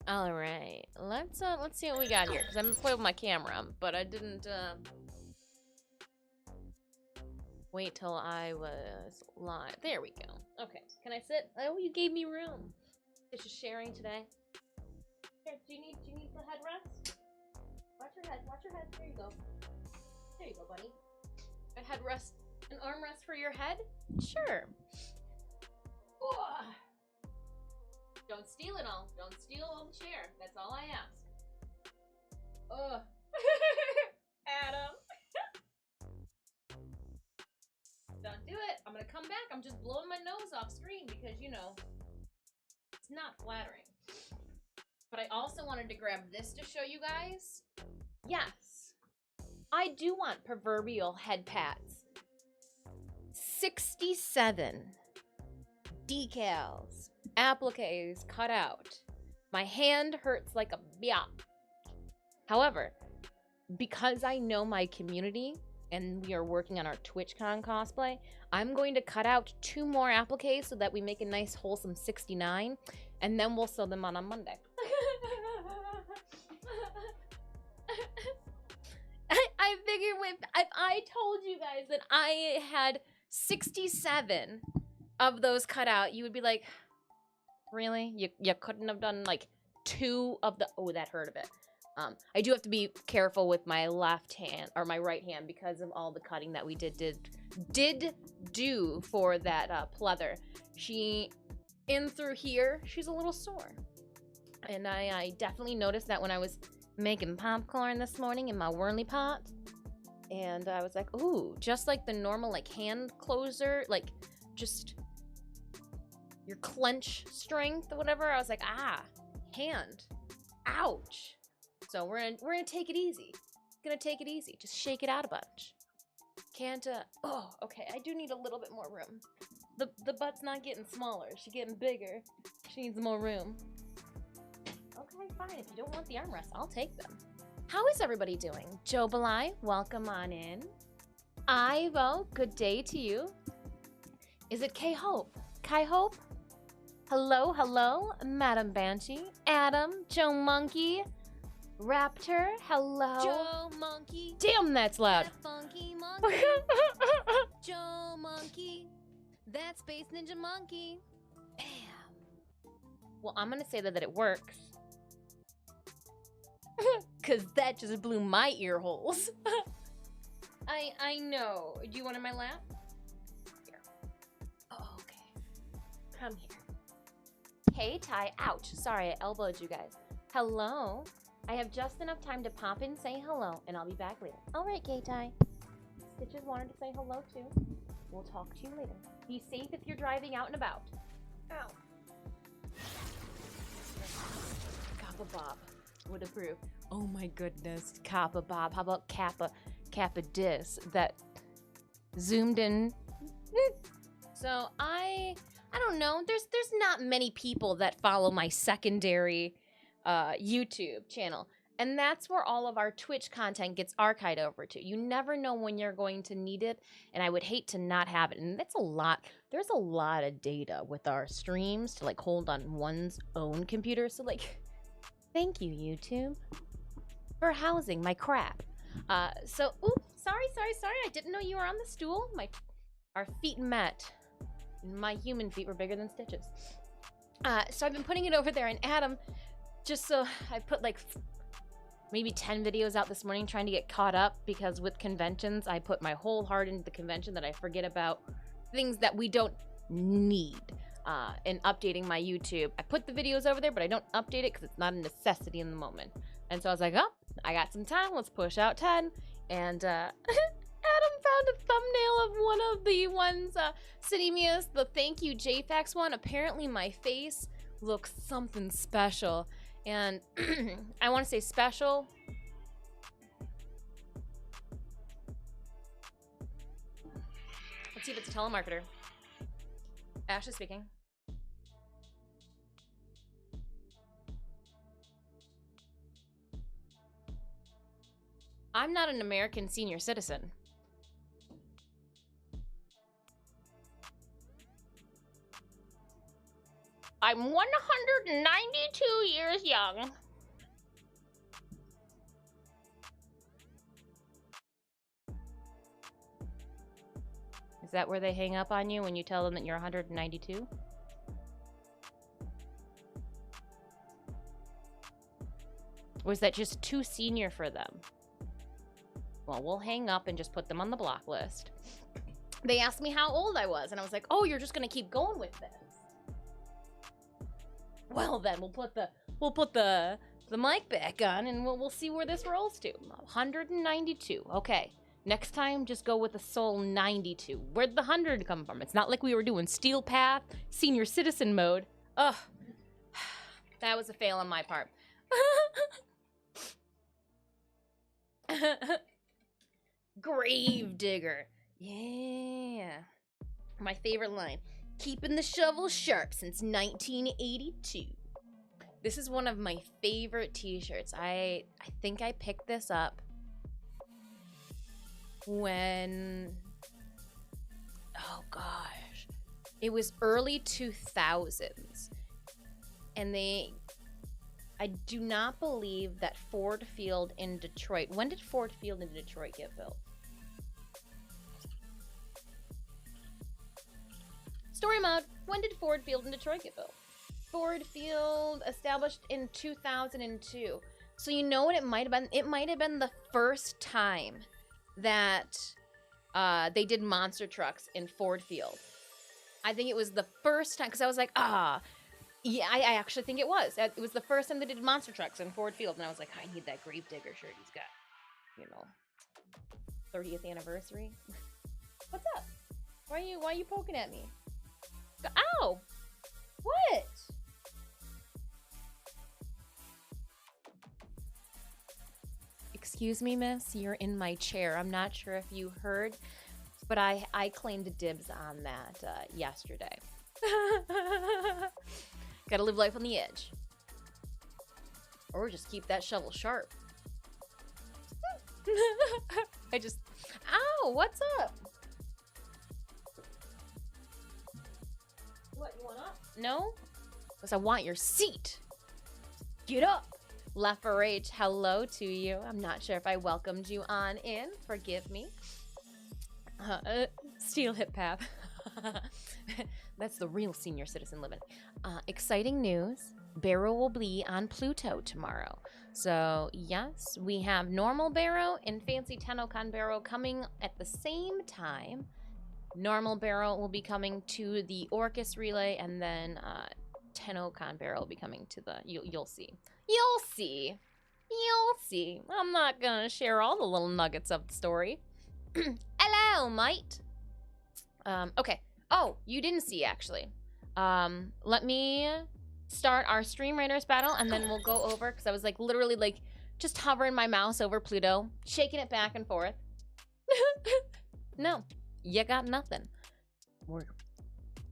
All right, let's see what we got here, because I'm gonna play with my camera, but I didn't wait till I was live. There we go. Okay, can I sit? Oh, you gave me room. It's just sharing today. Here, do you need the headrest? Watch your head. Watch your head. There you go. There you go, buddy. A headrest, an armrest for your head? Sure. Oh. Don't steal it all. Don't steal all the chair. That's all I ask. Ugh. Adam. Don't do it. I'm gonna come back. I'm just blowing my nose off screen because, you know, it's not flattering. But I also wanted to grab this to show you guys. Yes, I do want proverbial head pats. 67 decals, appliques cut out. My hand hurts like a biap. However, because I know my community and we are working on our TwitchCon cosplay, I'm going to cut out 2 more appliques so that we make a nice wholesome 69, and then we'll sew them on Monday. I figured if I told you guys that I had 67 of those cut out, you would be like, really? You couldn't have done like 2 of the... Oh, that hurt a bit. I do have to be careful with my left hand, or my right hand, because of all the cutting that we did do for that pleather. She, in through here, she's a little sore. And I definitely noticed that when I was making popcorn this morning in my whirly pot. And I was like, ooh, just like the normal like hand closer, like just your clench strength or whatever. I was like, ah, hand, ouch. So we're gonna take it easy. Gonna take it easy. Just shake it out a bunch. Can't oh, okay. I do need a little bit more room. The butt's not getting smaller. She's getting bigger. She needs more room. Okay, fine. If you don't want the armrest, I'll take them. How is everybody doing? Joe Belai, welcome on in. Ivo, good day to you. Is it K-Hope? Kai-Hope? Hello, hello, Madam Banshee. Adam, Joe Monkey. Raptor, hello. Joe Monkey. Damn, that's loud. That funky monkey. Joe Monkey. That Space Ninja Monkey. Bam. Well, I'm gonna say that it works. Cause that just blew my ear holes. I know. Do you want in my lap? Here. Oh, okay. Come here. Hey, Ty. Ouch. Sorry, I elbowed you guys. Hello. I have just enough time to pop in, say hello, and I'll be back later. All right, Gay Ty. Stitches wanted to say hello too. We'll talk to you later. Be safe if you're driving out and about. Ow. Kappa Bob would approve. Oh my goodness, Kappa Bob. How about Kappa Dis that zoomed in? So I don't know. There's not many people that follow my secondary YouTube channel, and that's where all of our Twitch content gets archived over to. You never know when you're going to need it, and I would hate to not have it. And that's a lot. There's a lot of data with our streams to like hold on one's own computer. So like, thank you, YouTube, for housing my crap. So, oops, sorry. I didn't know you were on the stool. Our feet met. My human feet were bigger than Stitches. So I've been putting it over there, and Adam, just so I put like maybe 10 videos out this morning trying to get caught up, because with conventions, I put my whole heart into the convention that I forget about things that we don't need. And updating my YouTube. I put the videos over there, but I don't update it because it's not a necessity in the moment. And so I was like, oh, I got some time. Let's push out 10. And Adam found a thumbnail of one of the ones, Cinemia's, the thank you JFAX one. Apparently my face looks something special. And I want to say special. Let's see if it's a telemarketer. Ashley speaking. I'm not an American senior citizen. I'm 192 years young. Is that where they hang up on you when you tell them that you're 192? Or is that just too senior for them? Well, we'll hang up and just put them on the block list. They asked me how old I was, and I was like, oh, you're just gonna keep going with this. Well then, we'll put the mic back on, and we'll see where this rolls to. 192. Okay. Next time, just go with a soul 92. Where'd the 100 come from? It's not like we were doing Steel Path, Senior Citizen mode. Ugh. That was a fail on my part. Gravedigger. Yeah. My favorite line. Keeping the shovel sharp since 1982. This is one of my favorite t-shirts. I think I picked this up when, oh gosh, it was early 2000s, and I do not believe that Ford Field in Detroit, when did Ford Field in Detroit get built? Story mode, when did Ford Field in Detroit get built? Ford Field established in 2002. So you know what it might have been? It might have been the first time that they did monster trucks in Ford Field. I think it was the first time, because I was like, yeah, I actually think it was. It was the first time they did monster trucks in Ford Field, and I was like, I need that Gravedigger shirt he's got. You know, 30th anniversary. What's up? Why are you poking at me? Ow! What? Excuse me, miss, you're in my chair. I'm not sure if you heard, but I claimed dibs on that yesterday. Gotta live life on the edge. Or just keep that shovel sharp. Ow, what's up? What, you want up? No? Because I want your seat. Get up. Left for Rage, hello to you. I'm not sure if I welcomed you on in. Forgive me. Steel Hip Path. That's the real senior citizen living. Exciting news. Barrow will be on Pluto tomorrow. So, yes, we have normal Barrow and fancy TennoCon Barrow coming at the same time. Normal Barrow will be coming to the Orcus Relay, and then TennoCon Barrow will be coming to the... You'll see. You'll see. You'll see. I'm not gonna share all the little nuggets of the story. Hello, mate. Okay. Oh, you didn't see, actually. Let me start our Stream Raiders battle, and then we'll go over, because I was, like, literally, like, just hovering my mouse over Pluto, shaking it back and forth. No, you got nothing. We're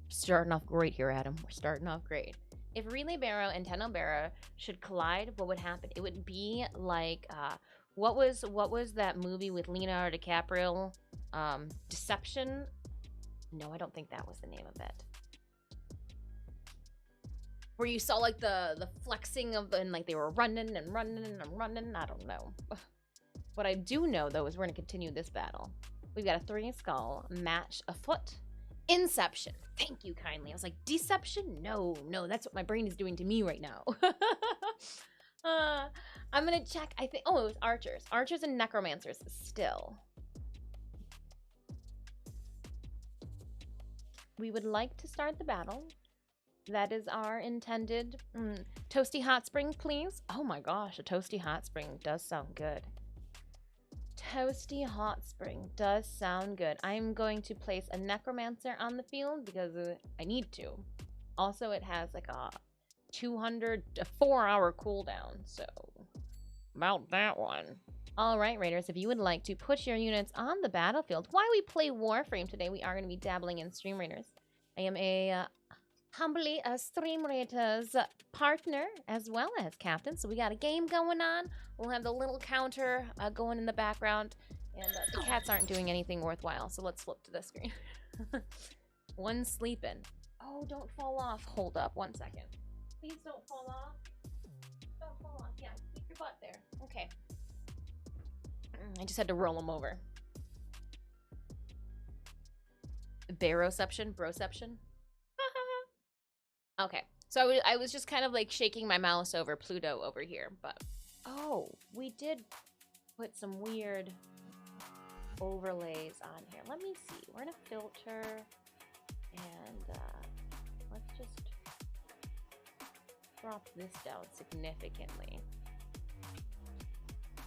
starting off great here, Adam. We're starting off great. If Relay Barrow and Tenno Barrow should collide, what would happen? It would be like, what was that movie with Leonardo DiCaprio? Deception? No, I don't think that was the name of it. Where you saw like the flexing of, and like they were running and running and running. I don't know. What I do know though is we're gonna continue this battle. We've got a 3 skull match afoot. Inception. Thank you kindly. I was like, deception? No, that's what my brain is doing to me right now. I'm gonna check. I think, oh, it was archers. Archers and necromancers still. We would like to start the battle. That is our intended. Toasty hot spring, please. Oh my gosh, a toasty hot spring does sound good. Toasty hot spring does sound good. I'm going to place a necromancer on the field because I need to. Also, it has like a 4-hour cooldown, so about that one. All right, Raiders, if you would like to put your units on the battlefield while we play Warframe today, we are going to be dabbling in Stream Raiders. I am humbly a Stream Raiders partner as well as captain, so we got a game going on. We'll have the little counter going in the background, and the cats aren't doing anything worthwhile, so let's flip to this screen. One sleeping. Oh, don't fall off. Hold up 1 second. Please don't fall off. Don't fall off. Yeah, keep your butt there. Okay. I just had to roll them over. Baroception? Broception? Okay. So I was just kind of like shaking my mouse over Pluto over here, but... Oh, we did put some weird overlays on here. Let me see. We're gonna filter and let's just drop this down significantly.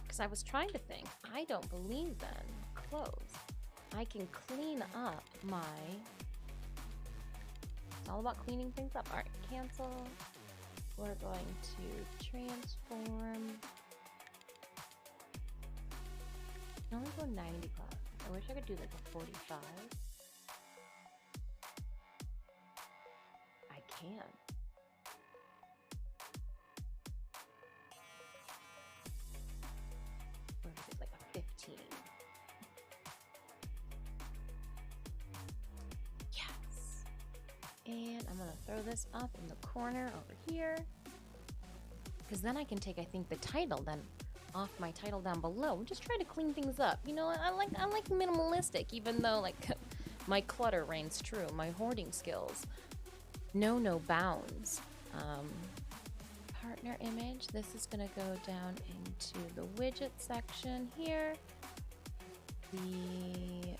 Because I was trying to think, I don't believe then, close. I can clean up my... It's all about cleaning things up. All right, cancel. We're going to transform. I only go 90 class. I wish I could do like a 45. I can. Or is it like a 15? Yes. And I'm gonna throw this up in the corner over here. Because then I can take, I think, the title then off my title down below. I'm just trying to clean things up. You know, I like minimalistic, even though like my clutter reigns true. My hoarding skills know no bounds. Partner image. This is gonna go down into the widget section here. It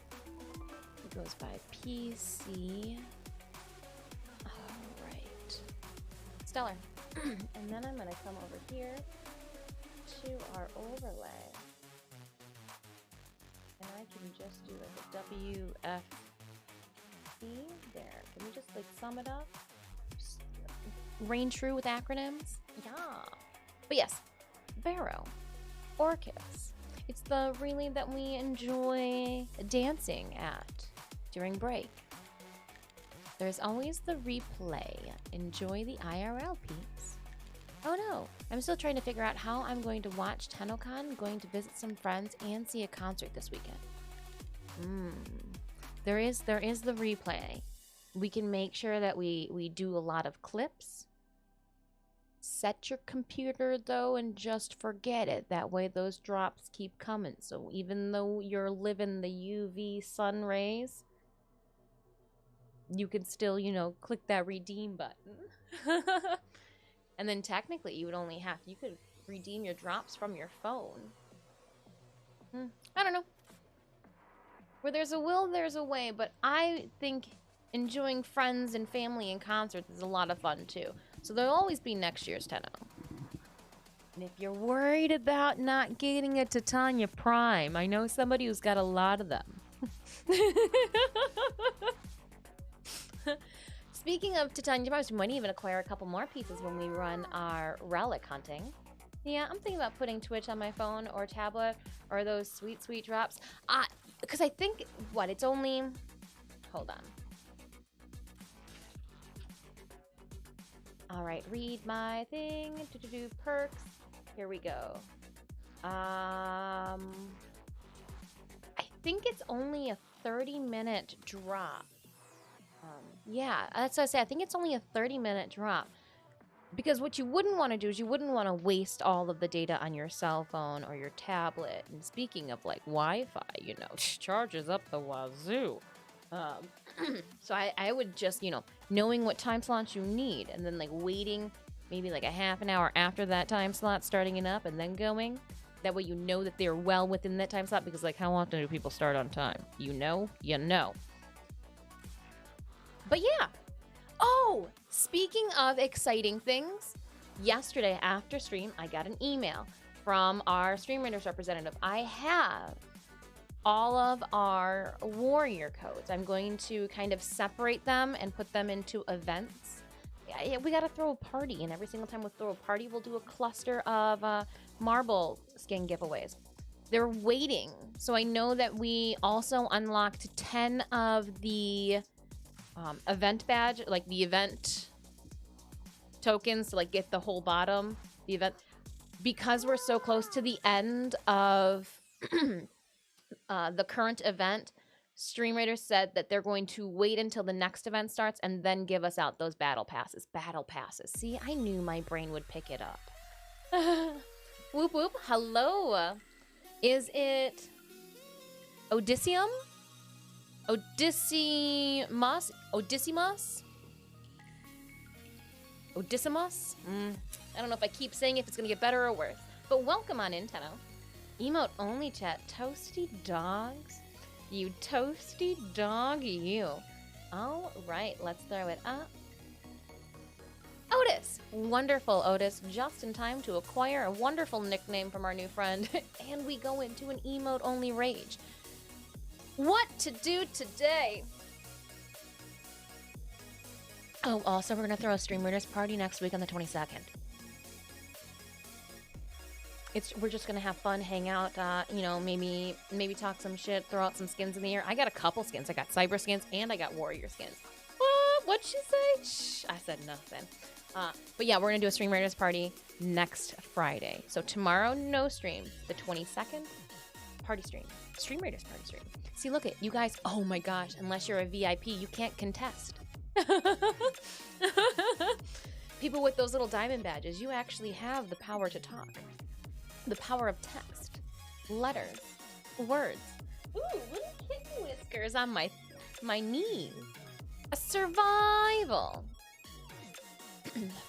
goes by PC. All right. Stellar. And then I'm gonna come over here to our overlay, and I can just do like a WFC there. Can we just like sum it up? Just reign true with acronyms? Yeah. But yes, Barrow, Orcus. It's the really that we enjoy dancing at during break. There's always the replay. Enjoy the IRL peeps. Oh no, I'm still trying to figure out how I'm going to watch TennoCon, going to visit some friends, and see a concert this weekend. There is the replay. We can make sure that we do a lot of clips. Set your computer though and just forget it. That way those drops keep coming. So even though you're living the UV sun rays, you can still, you know, click that redeem button. And then technically you could redeem your drops from your phone. I don't know. Where there's a will, there's a way, but I think enjoying friends and family and concerts is a lot of fun too. So there'll always be next year's Tenno. And if you're worried about not getting a Titania Prime, I know somebody who's got a lot of them. Speaking of Titania Primes, we might even acquire a couple more pieces when we run our relic hunting. Yeah, I'm thinking about putting Twitch on my phone or tablet or those sweet, sweet drops. Because I think, it's only... Hold on. All right, read my thing. Perks. Here we go. I think it's only a 30-minute drop. Yeah, that's what I say. I think it's only a 30-minute drop. Because what you wouldn't want to do is you wouldn't want to waste all of the data on your cell phone or your tablet. And speaking of like Wi-Fi, you know, charges up the wazoo. So I would just, you know, knowing what time slots you need and then like waiting maybe like a half an hour after that time slot, starting it up and then going. That way you know that they're well within that time slot because like how often do people start on time? You know. But yeah. Oh, speaking of exciting things, yesterday after stream, I got an email from our Stream Raiders representative. I have all of our warrior codes. I'm going to kind of separate them and put them into events. Yeah, we got to throw a party, and every single time we throw a party, we'll do a cluster of marble skin giveaways. They're waiting. So I know that we also unlocked 10 of the event badge, like the event tokens to like get the whole bottom, the event, because we're so close to the end of the current event. Stream Raiders said that they're going to wait until the next event starts and then give us out those battle passes. Battle passes. See, I knew my brain would pick it up. Whoop whoop. Hello. Is it Odysseum? Odysseus? Odysseus? Odysseus? I don't know if I keep saying if it's gonna get better or worse. But welcome on in, Tenno. Emote only chat. Toasty dogs. You toasty dog, you. All right, let's throw it up. Otis! Wonderful, Otis. Just in time to acquire a wonderful nickname from our new friend. And we go into an emote-only rage. What to do today? Oh, also, we're going to throw a Stream Raiders party next week on the 22nd. We're just gonna have fun, hang out, you know, maybe talk some shit, throw out some skins in the air. I got a couple skins. I got cyber skins and I got warrior skins. What'd she say? Shh, I said nothing. But yeah, we're gonna do a Stream Raiders party next Friday. So tomorrow, no stream. The 22nd, party stream. Stream Raiders party stream. See, look at you guys. Oh my gosh, unless you're a VIP, you can't contest. People with those little diamond badges, you actually have the power to talk. The power of text, letters, words. Ooh, little kitten whiskers on my knees. A survival.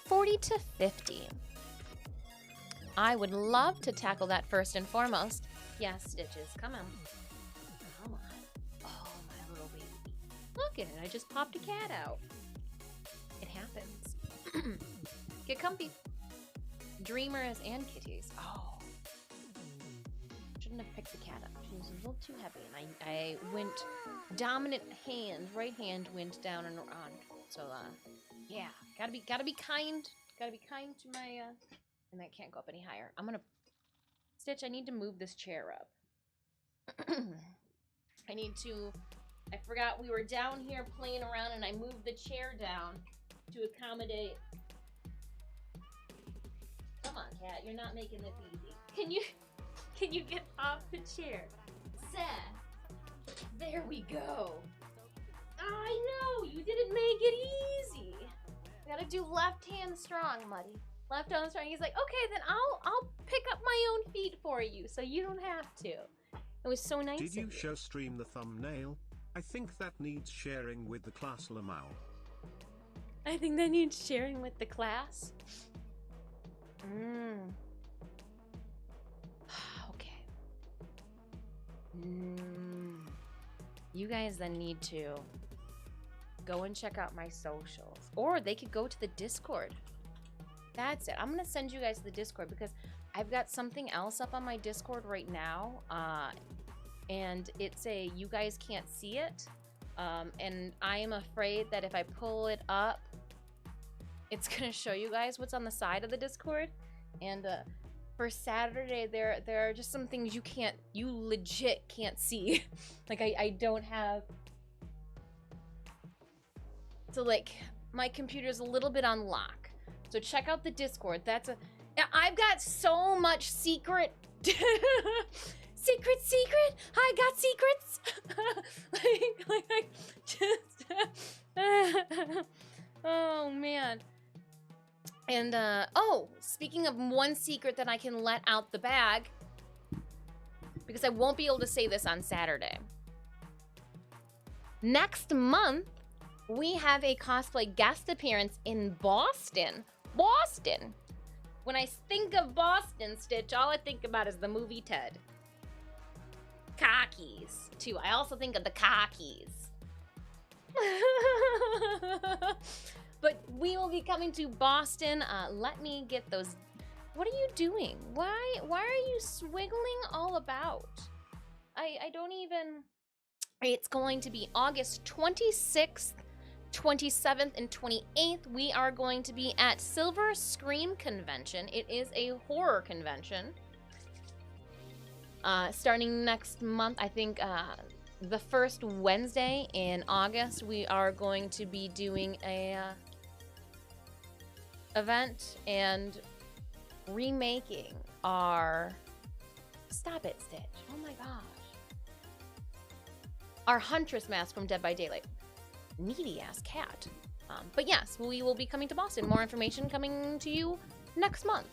40 to 50. I would love to tackle that first and foremost. Yes, Stitches, come on. Come on. Oh, my little baby. Look at it, I just popped a cat out. It happens. Get comfy. Dreamers and kitties. Oh. Shouldn't have picked the cat up. She was a little too heavy, and I went dominant hand, right hand went down and around. So yeah, gotta be kind. Gotta be kind to my and that can't go up any higher. I'm gonna Stitch. I need to move this chair up. I forgot we were down here playing around, and I moved the chair down to accommodate. Come on, cat. You're not making this easy. Can you get off the chair? Seth. There we go. I know, you didn't make it easy. We gotta do left hand strong, Muddy. Left hand strong. He's like, okay, then I'll pick up my own feet for you, so you don't have to. It was so nice. Did you show stream the thumbnail? I think that needs sharing with the class, Lamau. I think that needs sharing with the class. Okay. You guys then need to go and check out my socials. Or they could go to the Discord. That's it. I'm going to send you guys to the Discord because I've got something else up on my Discord right now. And it's you guys can't see it. And I am afraid that if I pull it up, it's going to show you guys what's on the side of the Discord. And for Saturday, there are just some things you legit can't see. Like I don't have. So like my computer's a little bit on lock. So check out the Discord. I've got so much secret. Secret. I got secrets. like I just. Oh man. And speaking of one secret that I can let out the bag, because I won't be able to say this on Saturday. Next month, we have a cosplay guest appearance in Boston. Boston. When I think of Boston, Stitch, all I think about is the movie Ted. Cockies, too. I also think of the cockies. But we will be coming to Boston. Let me get those. What are you doing? Why are you swiggling all about? I don't even. It's going to be August 26th, 27th, and 28th. We are going to be at Silver Scream Convention. It is a horror convention. Starting next month, I think the first Wednesday in August, we are going to be doing a event and remaking our... Stop it, Stitch. Oh my gosh. our Huntress mask from Dead by Daylight. Needy ass cat. But yes, we will be coming to Boston. More information coming to you next month.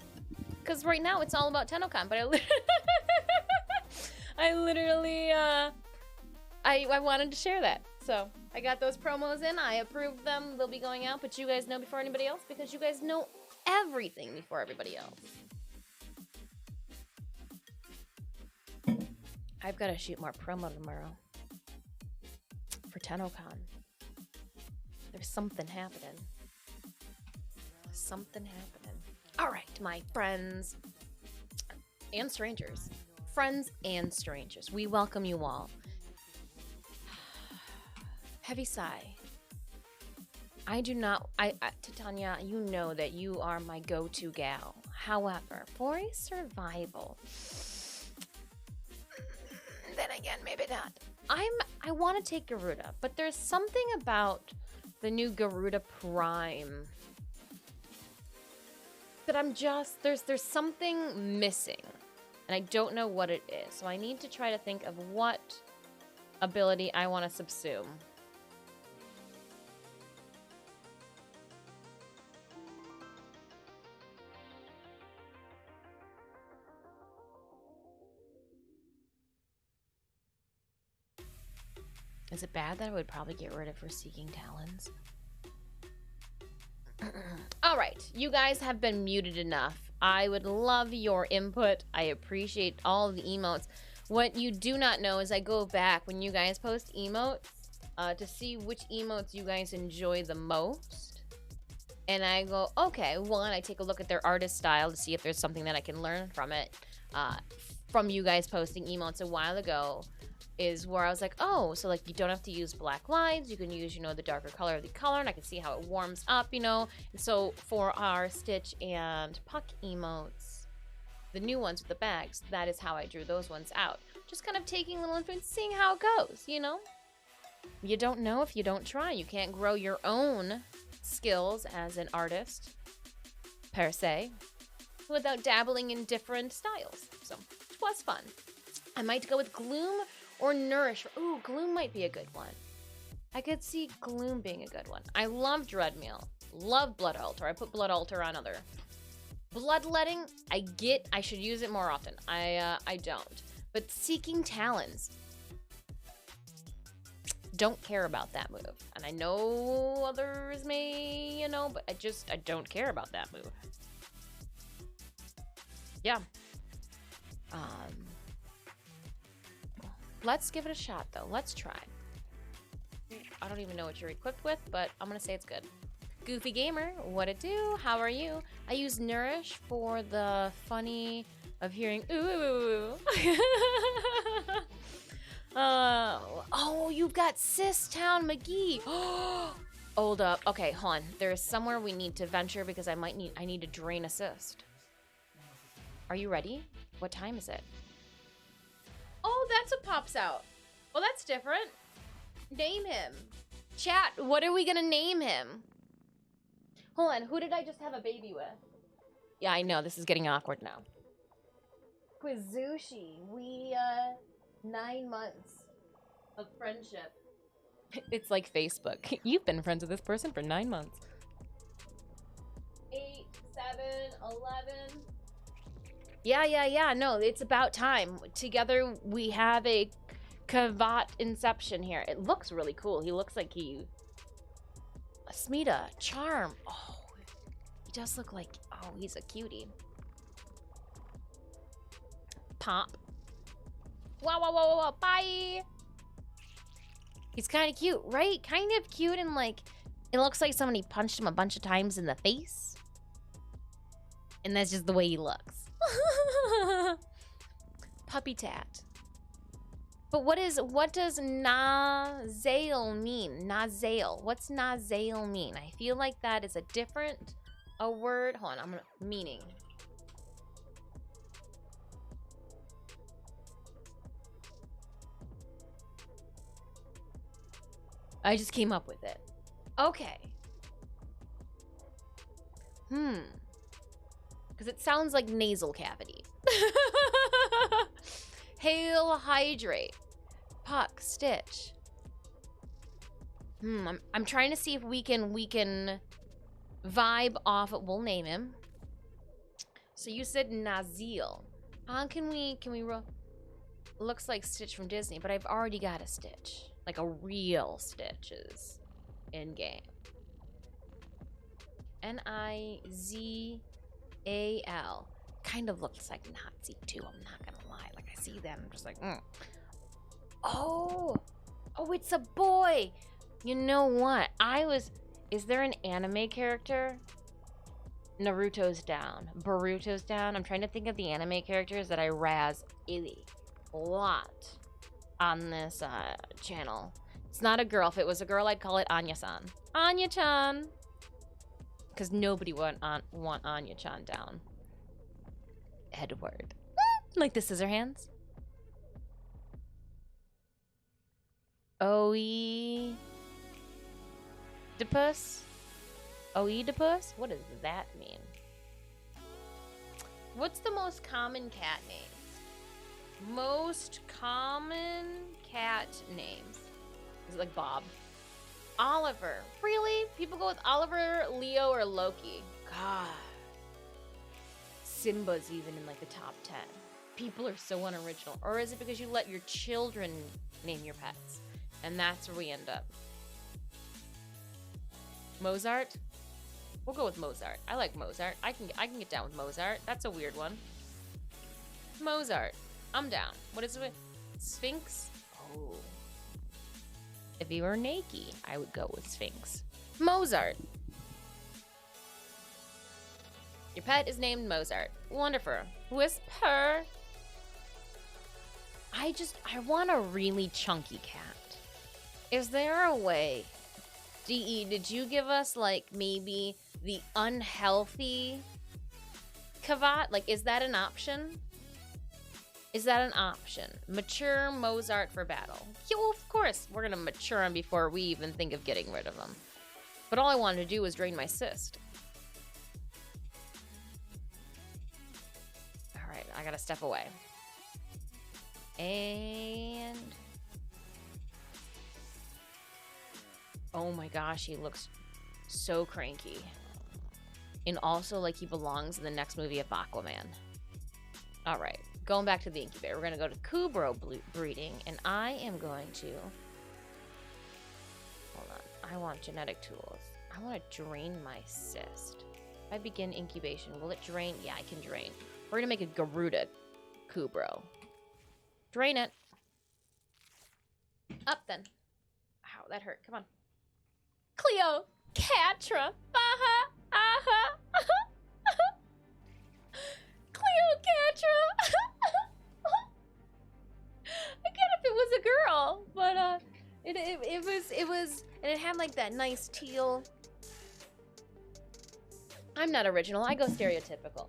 Because right now it's all about TennoCon, but I literally, I wanted to share that. So I got those promos in, I approved them, they'll be going out, but you guys know before anybody else because you guys know everything before everybody else. I've got to shoot more promo tomorrow for TennoCon. There's something happening. Something happening. All right, my friends and strangers. Friends and strangers. We welcome you all. Heavy sigh. I do not... Titania, you know that you are my go-to gal. However, for a survival... Then again, maybe not. I want to take Garuda, but there's something about the new Garuda Prime that I'm just... There's something missing. And I don't know what it is. So I need to try to think of what ability I want to subsume. Is it bad that I would probably get rid of her Seeking Talons? All right, you guys have been muted enough. I would love your input. I appreciate all of the emotes. What you do not know is I go back when you guys post emotes to see which emotes you guys enjoy the most. And I go, okay, one, I take a look at their artist style to see if there's something that I can learn from it. From you guys posting emotes a while ago is where I was like, oh, so like you don't have to use black lines, you can use, you know, the darker color of the color, and I can see how it warms up, you know. And so for our Stitch and Puck emotes, the new ones with the bags, that is how I drew those ones out. Just kind of taking a little influence, seeing how it goes, you know. You don't know if you don't try. You can't grow your own skills as an artist, per se, without dabbling in different styles. So it was fun. I might go with Gloom or Nourish. Ooh, Gloom might be a good one. I could see Gloom being a good one. I love Dreadmeal. Love Blood Altar. I put Blood Altar on other. Bloodletting, I should use it more often. I don't. But Seeking Talons. Don't care about that move. And I know others may, you know, but I don't care about that move. Yeah. Let's give it a shot, though. Let's try. I don't even know what you're equipped with, but I'm gonna say it's good. Goofy Gamer, what it do? How are you? I use Nourish for the funny of hearing ooh. Oh, you've got Sistown McGee. Hold up. Okay, hold on. There's somewhere we need to venture because I need to drain assist. Are you ready? What time is it? Oh, that's what pops out. Well, that's different. Name him. Chat, what are we gonna name him? Hold on, who did I just have a baby with? Yeah, I know, this is getting awkward now. Quizushi, we, 9 months of friendship. It's like Facebook. You've been friends with this person for 9 months. 8, 7, 11... Yeah, no, it's about time. Together, we have a Kavat Inception here. It looks really cool. He looks like Smita, Charm. Oh, he does look like, oh, he's a cutie. Pop. Wow, bye! He's kind of cute, right? Kind of cute and like, it looks like somebody punched him a bunch of times in the face. And that's just the way he looks. Puppy tat. But what does nasale mean? Nasale. What's nasale mean? I feel like that is a word. Hold on, meaning. I just came up with it. Okay. Because it sounds like nasal cavity. Hail, hydrate. Puck, Stitch. I'm trying to see if we can vibe off. We'll name him. So you said Nazil. Can we roll? Looks like Stitch from Disney, but I've already got a Stitch. Like a real Stitch is in game. N-I-Z-A-L. Kind of looks like Nazi too, I'm not gonna lie. Like I see them, I'm just like, Oh, it's a boy. You know what? Is there an anime character? Naruto's down. Boruto's down. I'm trying to think of the anime characters that I razz a lot on this channel. It's not a girl. If it was a girl, I'd call it Anya-san. Anya-chan! Because nobody would want Anya-chan down. Edward. Like the Scissorhands. Oedipus? Oedipus? What does that mean? What's the most common cat names? Most common cat names. Is it like Bob? Oliver. Really? People go with Oliver, Leo, or Loki. God. Simba's even in like the top 10. People are so unoriginal. Or is it because you let your children name your pets? And that's where we end up. Mozart? We'll go with Mozart. I like Mozart. I can get down with Mozart. That's a weird one. Mozart. I'm down. What is it? Sphinx? Oh. If you were Nike, I would go with Sphinx. Mozart. Your pet is named Mozart. Wonderful. Whisper. I want a really chunky cat. Is there a way? DE, did you give us like maybe the unhealthy Kavat? Like, is that an option? Is that an option? Mature Mozart for battle. Yeah, well, of course. We're gonna mature him before we even think of getting rid of him. But all I wanted to do was drain my cyst. Alright, I gotta step away. And... oh my gosh, he looks so cranky. And also like he belongs in the next movie of Aquaman. Alright, going back to the incubator. We're going to go to Kubro breeding, and I am going to... hold on. I want genetic tools. I want to drain my cyst. If I begin incubation, will it drain? Yeah, I can drain. We're going to make a Garuda Kubro. Drain it. Up then. Ow, that hurt. Come on. Cleocatra. Cleocatra. I get if it was a girl, but it was, and it had like that nice teal. I'm not original. I go stereotypical.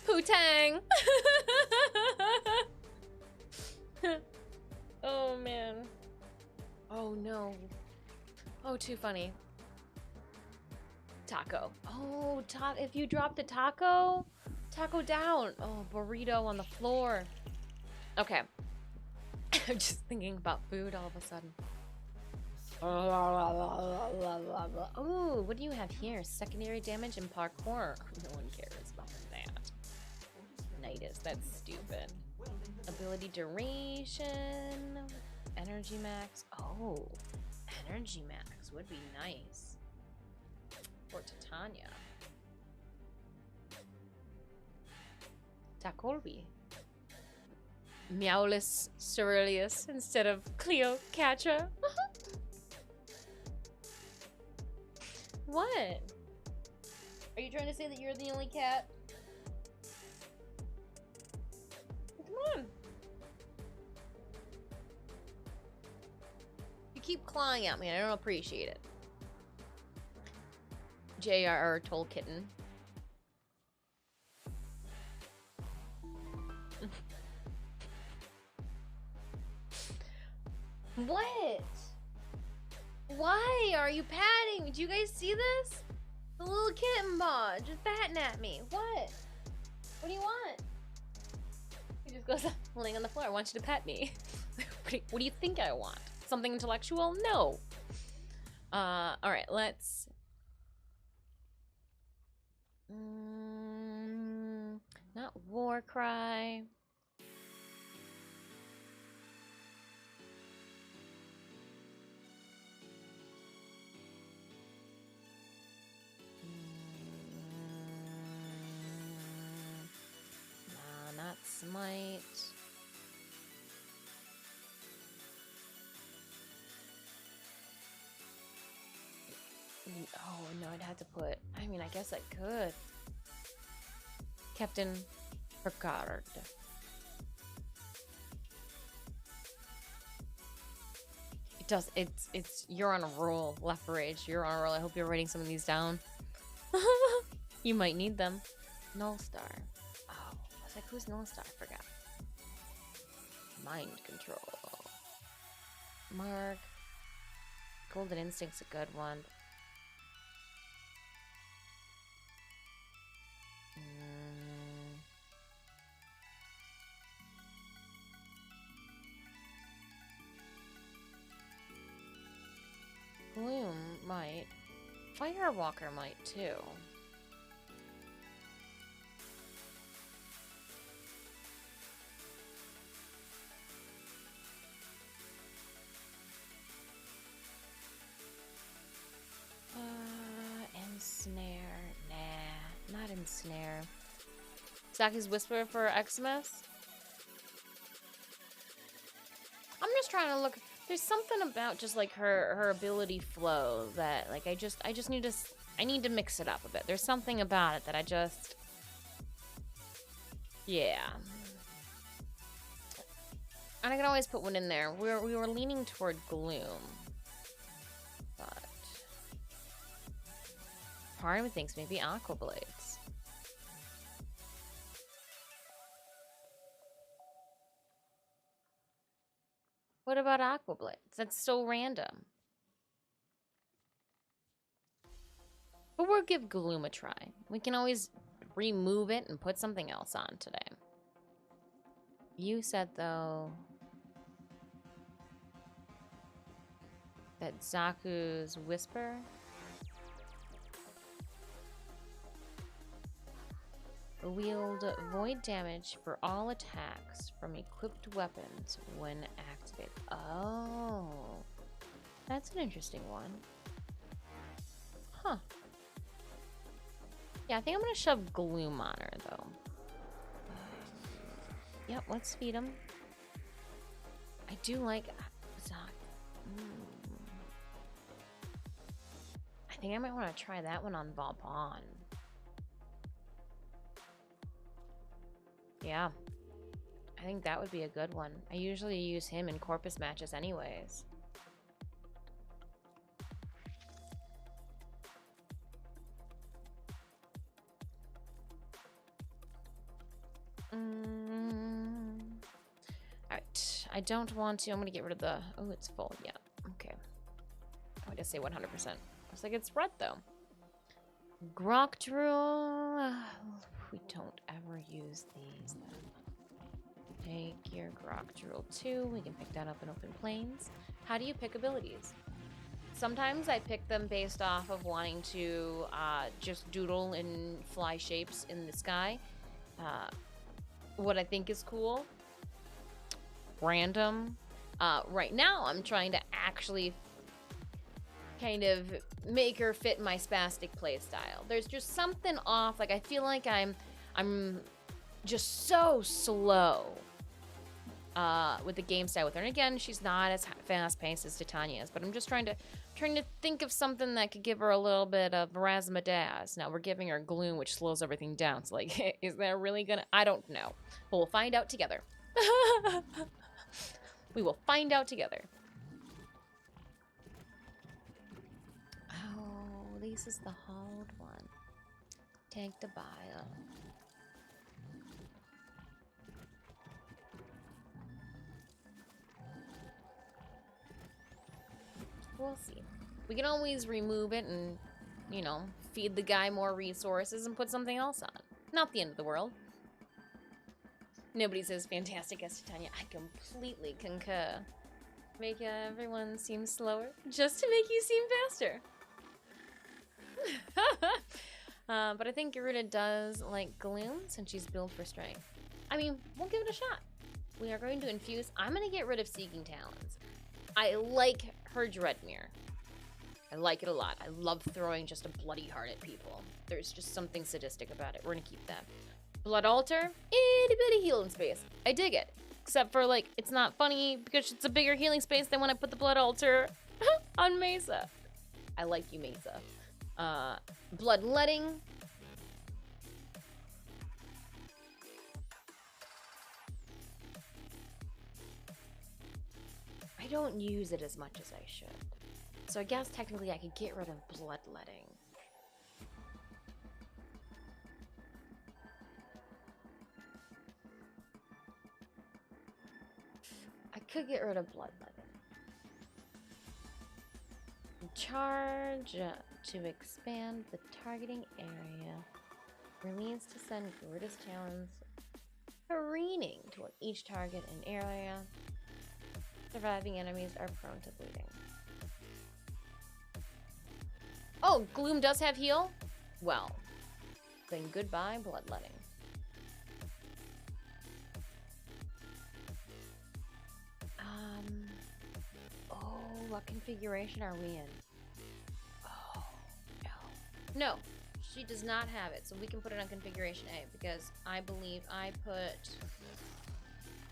Poo-tang. Oh man. Oh no. Oh, too funny. Taco. Oh, if you drop the taco down. Oh, burrito on the floor. Okay. I'm just thinking about food all of a sudden. Oh, what do you have here? Secondary damage and parkour. No one cares about that. Nidus, that's stupid. Ability duration. Energy max. Oh, energy max would be nice. For Titania. Takolbi. Meowless Ceruleus instead of Cleocatra. What? Are you trying to say that you're the only cat? Come on. You keep clawing at me and I don't appreciate it. J.R.R. Tolkien. What? Why are you patting? Do you guys see this? The little kitten paw just batting at me. What? What do you want? He just goes laying on the floor. I want you to pet me. What do you think I want? something intellectual? No. All right, let's. Not Warcry. Nah, not Smite. Oh, no, I'd have to put... I mean, I guess I could. Captain Picard. It does. It's... You're on a roll, Left Rage. You're on a roll. I hope you're writing some of these down. You might need them. Null Star. Oh, I was like, who's Null Star? I forgot. Mind Control. Mark. Golden Instinct's a good one. Gloom might. Firewalker might too. Ensnare. Nah, not Ensnare. Zaki's Whisper for Xmas? I'm just trying to look. There's something about just like her ability flow that like I just need to mix it up a bit. There's something about it that I just, yeah. And I can always put one in there. We were leaning toward Gloom, but part of me thinks maybe Aqua Blades. What about Aqua Blades? That's so random. But we'll give Gloom a try. We can always remove it and put something else on today. You said, though, that Zaku's Whisper... wield void damage for all attacks from equipped weapons when activated. Oh, that's an interesting one. Huh. Yeah, I think I'm gonna shove Gloom on her though. Yep, let's feed him. I do like Zak. I think I might want to try that one on Vauban. Yeah, I think that would be a good one. I usually use him in Corpus matches anyways. Alright, I don't want to. I'm gonna get rid of the... Oh, it's full. Yeah, okay. I would just say 100%. I was like, it's red though. Grok Drool. We don't ever use these then. Take your Grok Drool 2. We can pick that up in Open Plains. How do you pick abilities? Sometimes I pick them based off of wanting to just doodle in fly shapes in the sky. What I think is cool. Random. Right now I'm trying to actually kind of make her fit my spastic playstyle. There's just something off. Like I feel like I'm just so slow with the game style with her. And again, she's not as fast paced as Titania is, but I'm just trying to think of something that could give her a little bit of razzmatazz. Now we're giving her Gloom, which slows everything down. It's like, is that really gonna? I don't know. But we'll find out together. We will find out together. Oh, this is the hard one. Take the bio. We'll see. We can always remove it and, you know, feed the guy more resources and put something else on. Not the end of the world. Nobody says fantastic as Titania. I completely concur. Make everyone seem slower, just to make you seem faster. But I think Garuda does like Gloom since she's built for strength. I mean, we'll give it a shot. We are going to infuse. I'm going to get rid of Seeking Talons. I like her Dreadmere. I like it a lot. I love throwing just a bloody heart at people. There's just something sadistic about it. We're going to keep that. Blood Altar, itty bitty healing space. I dig it. Except for, like, it's not funny because it's a bigger healing space than when I put the Blood Altar on Mesa. I like you, Mesa. Bloodletting. I don't use it as much as I should. So I guess technically I could get rid of Bloodletting. I could get rid of Bloodletting. Charge to expand the targeting area. Release to send Garuda's Talons careening toward each target in area. Surviving enemies are prone to bleeding. Oh, Gloom does have heal? Well, then goodbye, Bloodletting. Oh, what configuration are we in? Oh, no. No, she does not have it, so we can put it on configuration A because I believe I put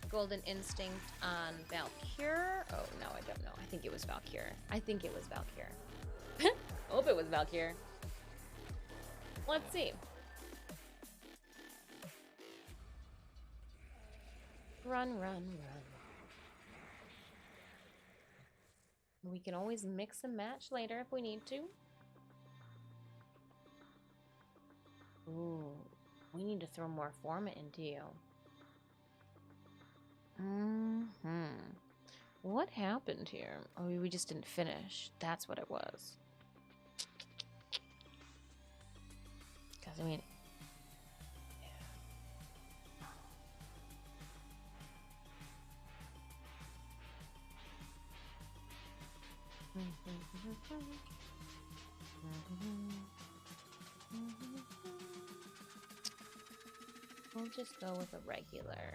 Golden Instinct on Valkyr. Oh, no, I don't know. I think it was Valkyr. Hope it was Valkyr. Let's see. Run, run, run. We can always mix and match later if we need to. Ooh, we need to throw more Forma into you. What happened here? Oh, we just didn't finish. That's what it was. Because, I mean... We'll just go with a regular.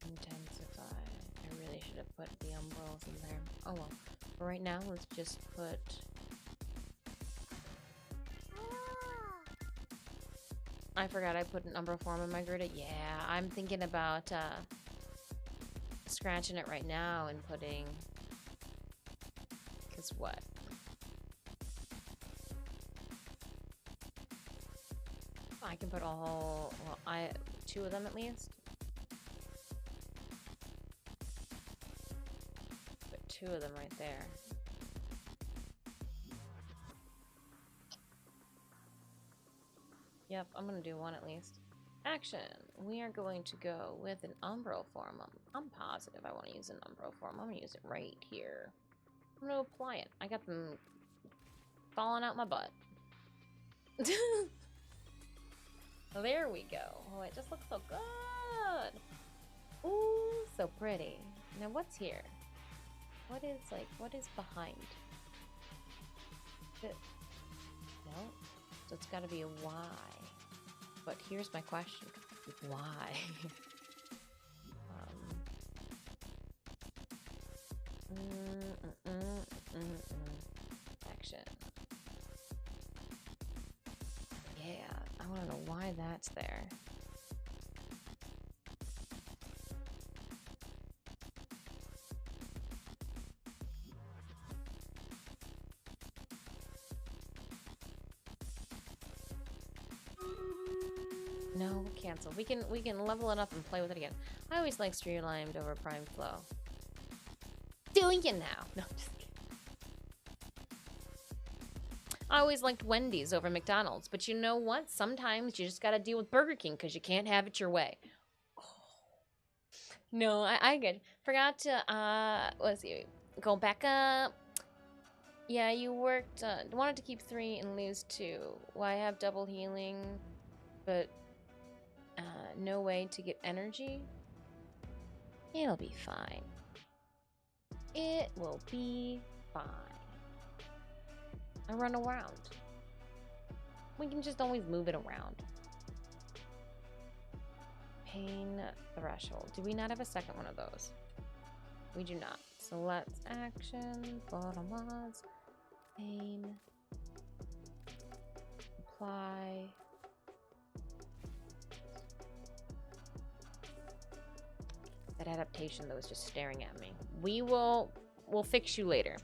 Intensify. I really should have put the umbrellas in there. Oh well. But right now, let's just put... I forgot I put an umbral form in my Garuda. Yeah, I'm thinking about scratching it right now and putting... Because what? I can put a whole... Well, two of them at least. Put two of them right there. Yep, I'm gonna do one at least. Action! We are going to go with an umbral form. I'm positive I want to use an umbral form. I'm gonna use it right here. I'm gonna apply it. I got them falling out my butt. There we go. Oh, it just looks so good. Ooh, so pretty. Now what's here? What is behind? No? So it's gotta be a Y. But here's my question. Why? Action. Yeah, I want to know why that's there. No, cancel. We can level it up and play with it again. I always like streamlined over prime flow. Doing it now. No, just kidding. I always liked Wendy's over McDonald's, but you know what? Sometimes you just gotta deal with Burger King because you can't have it your way. Oh. No, I get. Forgot to let's see. Go back up. Yeah, you worked. Wanted to keep 3 and lose 2. Well, I have double healing, but no way to get energy. It'll be fine. It will be fine. I run around. We can just always move it around. Pain threshold. Do we not have a second one of those? We do not. So let's action, bottom mods, pain, apply. That adaptation though is just staring at me. We'll fix you later.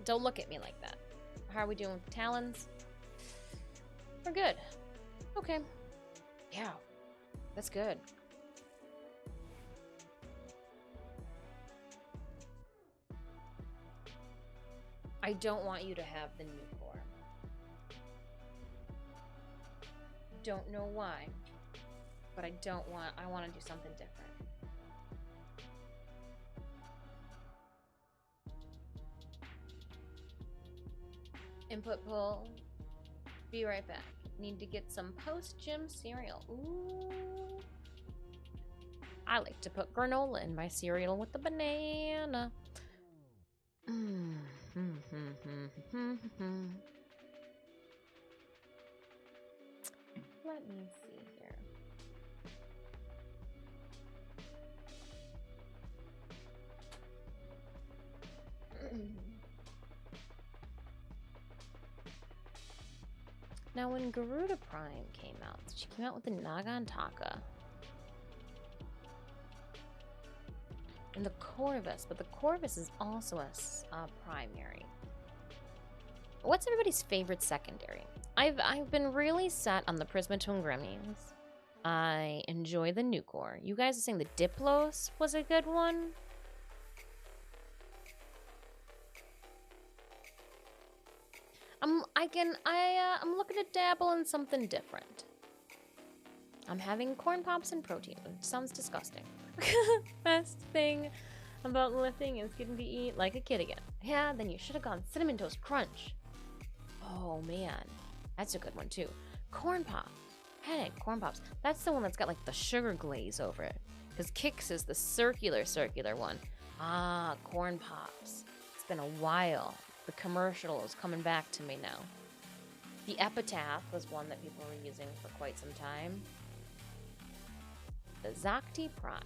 Don't look at me like that. How are we doing with talons? We're good. Okay. Yeah. That's good. I don't want you to have the new core. Don't know why, but I want to do something different. Input pull. Be right back. Need to get some post-gym cereal. Ooh. I like to put granola in my cereal with the banana. Let me see here. Now, when Garuda Prime came out, she came out with the Nagantaka. And the Corvus, but the Corvus is also a primary. What's everybody's favorite secondary? I've been really set on the Prismatone Gremlins. I enjoy the Nucor. You guys are saying the Diplos was a good one? I'm looking to dabble in something different. I'm having corn pops and protein. It sounds disgusting. Best thing about lifting is getting to eat like a kid again. Yeah, then you should have gone Cinnamon Toast Crunch. Oh man, that's a good one too. Corn Pop. Hey, Corn Pops. That's the one that's got like the sugar glaze over it. Because Kix is the circular one. Ah, Corn Pops. It's been a while. The commercial is coming back to me now. The Epitaph was one that people were using for quite some time. The Zakti Prime.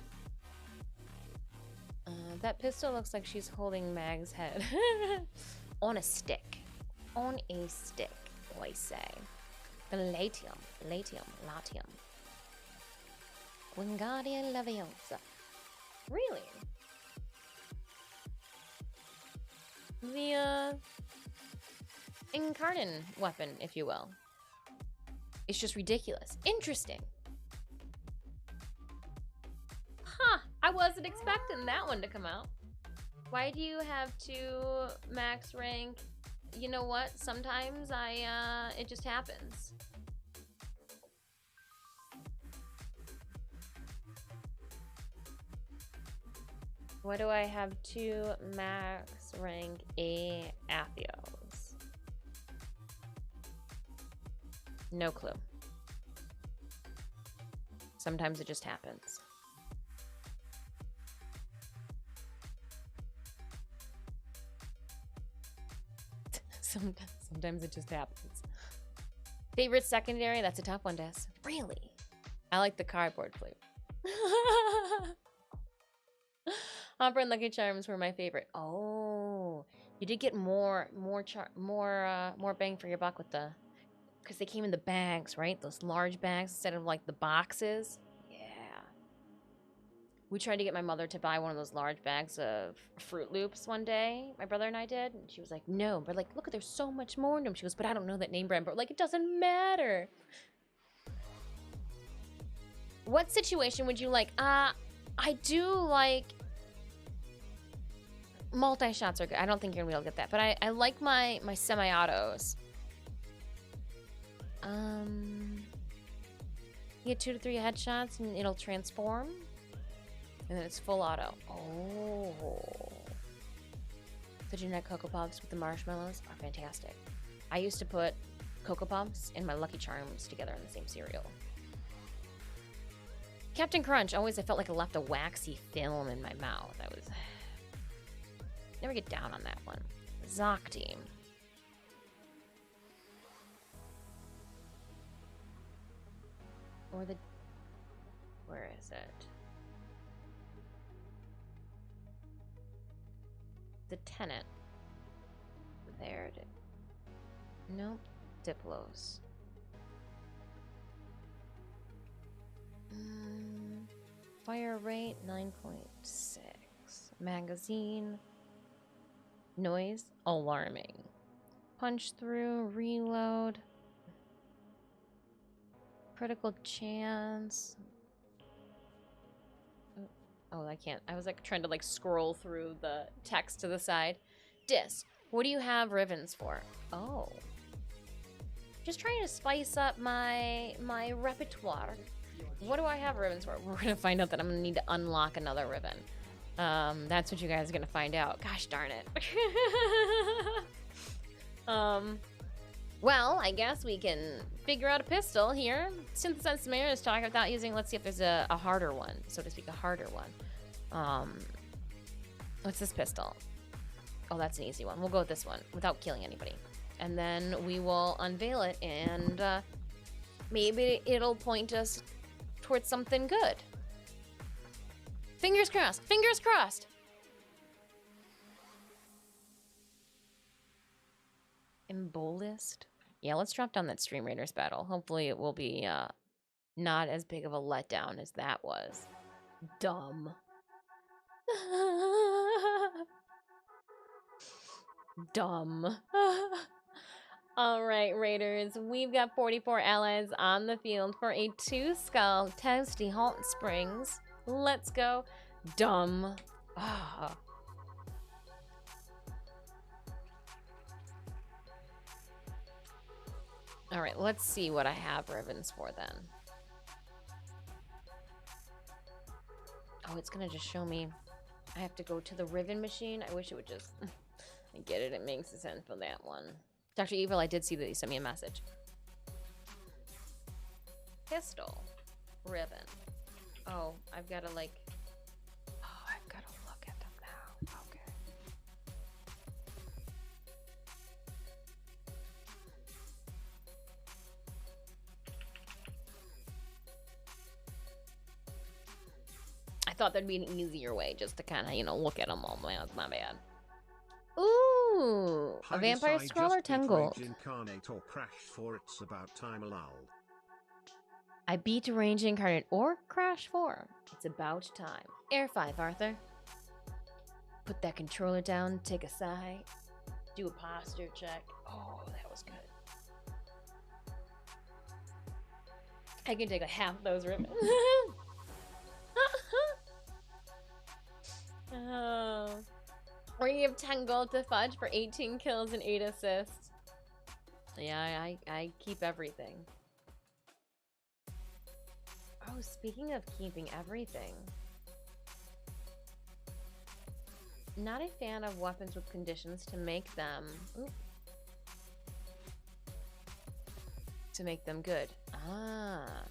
That pistol looks like she's holding Mag's head. On a stick. On a stick, I say. The Latium. Wingardium Leviosa. Really? The, Incarnate weapon, if you will. It's just ridiculous. Interesting. Huh. I wasn't expecting that one to come out. Why do you have to max rank? You know what? Sometimes it just happens. Why do I have to max rank a Athios? No clue. Sometimes it just happens. Sometimes it just happens. Favorite secondary? That's a tough one, Des. Really? I like the cardboard flavor. Hopper and Lucky Charms were my favorite. Oh, you did get more bang for your buck with the, because they came in the bags, right? Those large bags instead of like the boxes. Yeah. We tried to get my mother to buy one of those large bags of Fruit Loops one day. My brother and I did, and she was like, "No." But like, look, there's so much more in them. She goes, "But I don't know that name brand." But like, it doesn't matter. What situation would you like? I do like. Multi-shots are good. I don't think you're gonna be able to get that, but I like my semi-autos. You get 2 to 3 headshots and it'll transform, and then it's full auto. Oh, the genetic Cocoa Pops with the marshmallows are fantastic. I used to put Cocoa Pops and my Lucky Charms together in the same cereal. Captain Crunch, always I felt like I left a waxy film in my mouth. never get down on that one. Zoc team. Or the... Where is it? The tenant. There it is. Nope. Diplos. Fire rate 9.6. Magazine. Noise alarming. Punch through, reload. Critical chance. Oh, I can't. I was like trying to like scroll through the text to the side. Dis, what do you have ribbons for? Oh. Just trying to spice up my repertoire. What do I have ribbons for? We're gonna find out that I'm gonna need to unlock another ribbon. That's what you guys are gonna find out. Gosh darn it. Well, I guess we can figure out a pistol here. Synthesize some air is talking about using, let's see if there's a harder one, so to speak, a harder one. What's this pistol? Oh, that's an easy one. We'll go with this one without killing anybody. And then we will unveil it and maybe it'll point us towards something good. Fingers crossed, fingers crossed. Emboldest. Yeah, let's drop down that Stream Raiders battle. Hopefully it will be not as big of a letdown as that was. Dumb. Dumb. All right, Raiders. We've got 44 allies on the field for a 2-skull toasty hot springs. Let's go. Dumb. Ah. All right, let's see what I have ribbons for then. Oh, it's gonna just show me. I have to go to the ribbon machine. I wish it would just... I get it, it makes sense for that one. Dr. Evil, I did see that he sent me a message. Pistol. Ribbon. Oh, I've got to like... Oh, I've got to look at them now. Okay. I thought there'd be an easier way just to kind of, you know, look at them all. That's my bad. Ooh, a vampire scroll or 10 gold. Incarnate or crash for it's about time allowed. I beat Range Incarnate or Crash 4. It's about time. Air 5, Arthur. Put that controller down, take a sigh, do a posture check. Oh, that was good. I can take a half of those ribbons. Oh. Or you have 10 gold to fudge for 18 kills and 8 assists. Yeah, I keep everything. Oh, speaking of keeping everything. Not a fan of weapons with conditions to make them... Ooh, to make them good. Ah.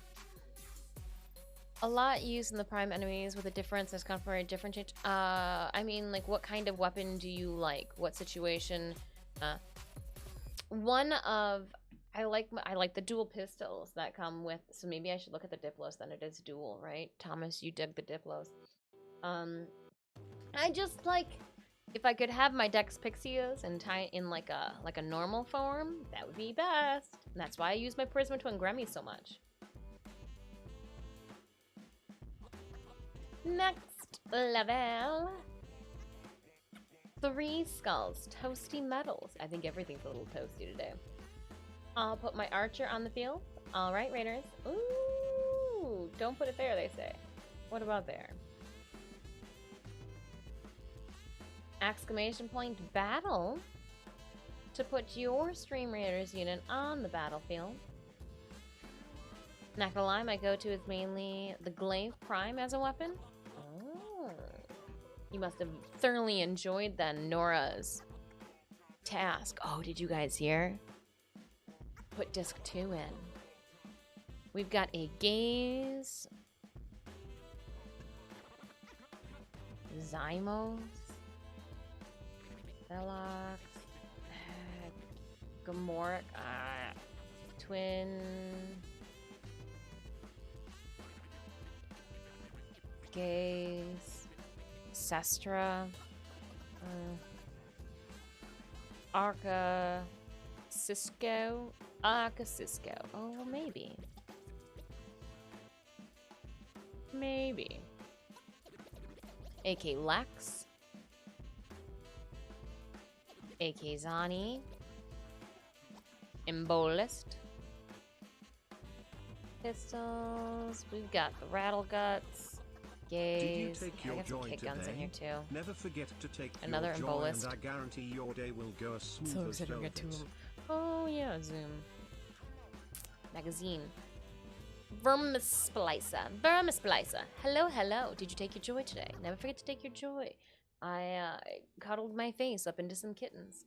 A lot used in the prime enemies with a difference that's gone for a different change. I mean, like, what kind of weapon do you like? What situation? One of... I like the dual pistols that come with... So maybe I should look at the Diplos then. It is dual, right? Thomas, you dug the Diplos. I just like... If I could have my Dex Pixios and tie it in like a normal form, that would be best. And that's why I use my Prisma Twin Gremmy so much. Next level. 3 skulls, toasty metals. I think everything's a little toasty today. I'll put my archer on the field. All right, Raiders. Ooh, don't put it there, they say. What about there? Exclamation point battle to put your Stream Raiders unit on the battlefield. Not gonna lie, my go-to is mainly the Glyph Prime as a weapon. Oh. You must have thoroughly enjoyed then Nora's task. Oh, did you guys hear? Put disc 2 in. We've got a gaze. Zymos. Velox. Gamorreek. Twin. Gaze. Sestra. Arca. Cisco. Arca Cisco. Oh, well, maybe. Maybe. AK Lex. AK Zani. Embolist. Pistols. We've got the Rattle Guts. Gaze. Did you take I your got some joy kick guns in today? here too. Never forget to take Another your joy, Embolist. and I guarantee your day will go as smooth So as excited to get to velvet. him. Oh yeah, Zoom. Magazine. Vermisplicer. Vermisplicer. Hello, hello. Did you take your joy today? Never forget to take your joy. I cuddled my face up into some kittens.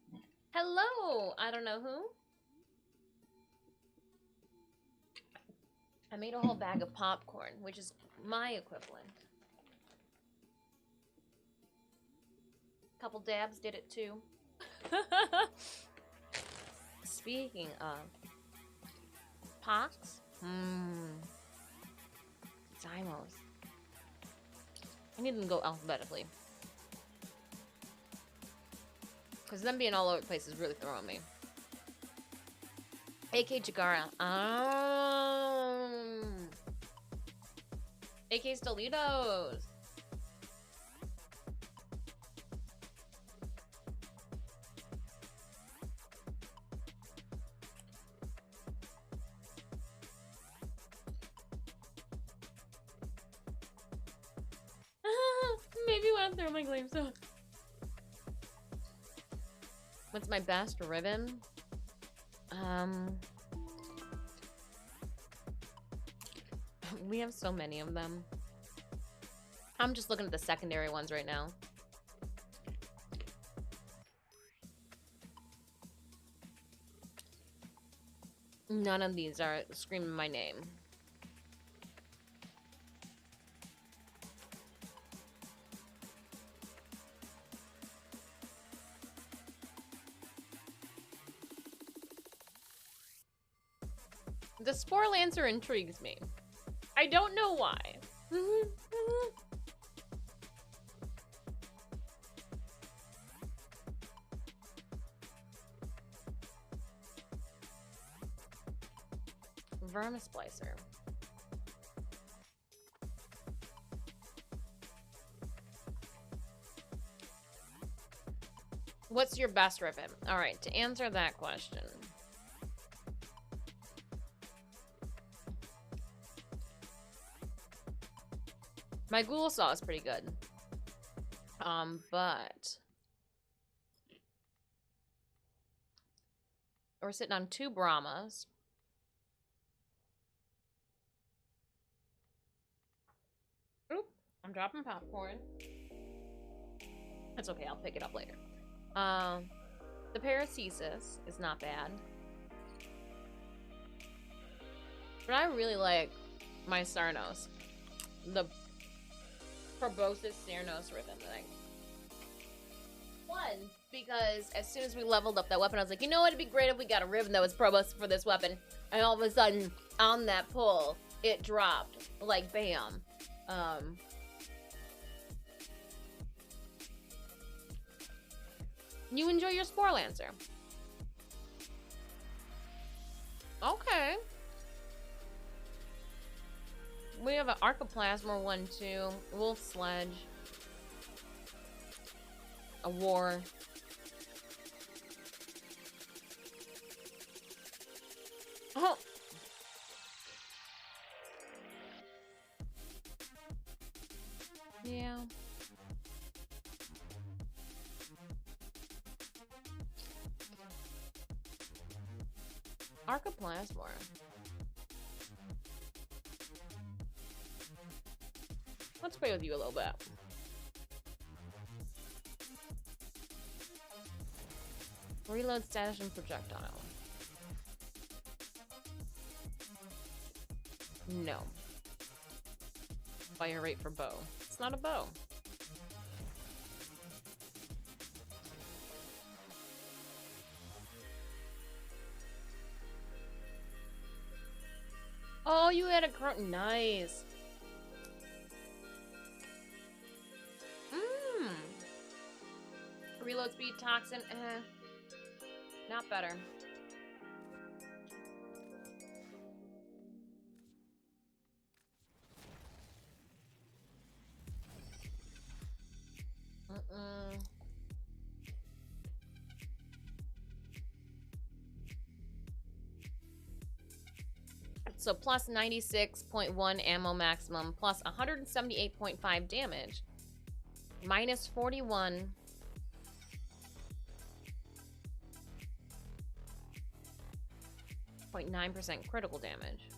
Hello! I don't know who. I made a whole bag of popcorn, which is my equivalent. Couple dabs did it too. Speaking of Pox, Zymos. I need them to go alphabetically. Because them being all over the place is really throwing me. AK Jagara. AK Stolitos. Maybe when I'm through my claim so. What's my best ribbon? We have so many of them. I'm just looking at the secondary ones right now. None of these are screaming my name. The Spore Lancer intrigues me. I don't know why. Vermisplicer. What's your best ribbon? All right, to answer that question. My ghoul saw is pretty good. But we're sitting on 2 Brahmas. Oop, I'm dropping popcorn. That's okay, I'll pick it up later. The Paracesis is not bad. But I really like my Sarnos. The Proboscis Sarnos ribbon thing. One, because as soon as we leveled up that weapon, I was like, you know what, it'd be great if we got a ribbon that was Proboscis for this weapon. And all of a sudden, on that pull, it dropped. Like, bam. You enjoy your Spore Lancer. Okay. We have an Archoplasma one too. Wolf Sledge. A War. Oh. Yeah. Archoplasma. Let's play with you a little bit. Reload status and projectile. No. Fire rate for bow. It's not a bow. you had a nice. Reload speed, toxin, not better. So plus 96.1 ammo maximum, plus 178.5 damage, minus 41.9% critical damage.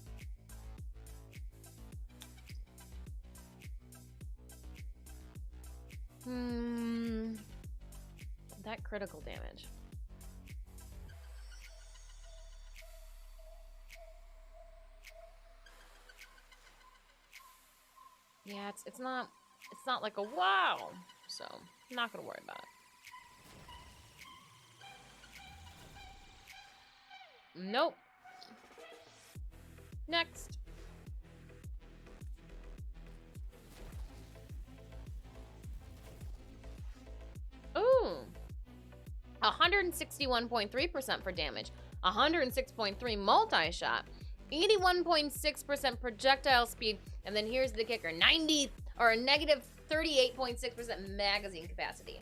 That critical damage. Yeah, it's not like a wow. So, I'm not gonna worry about it. Nope. Next. Ooh. 161.3% for damage. 106.3 multi-shot. 81.6% projectile speed. And then here's the kicker. Negative 38.6% magazine capacity.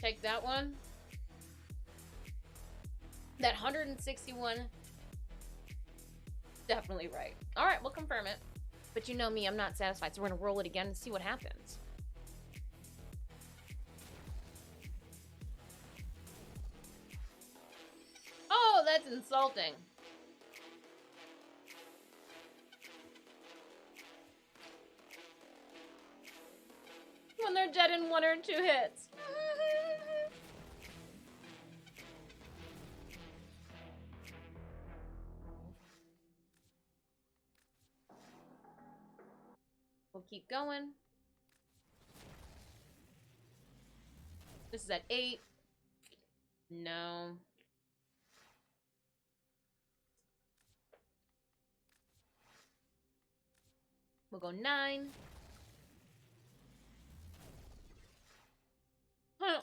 Take that one. That 161. Definitely right. All right, we'll confirm it. But you know me, I'm not satisfied, so we're gonna roll it again and see what happens. Oh, that's insulting. When they're dead in 1 or 2 hits. We'll keep going. This is at 8. No. We'll go 9. Huh.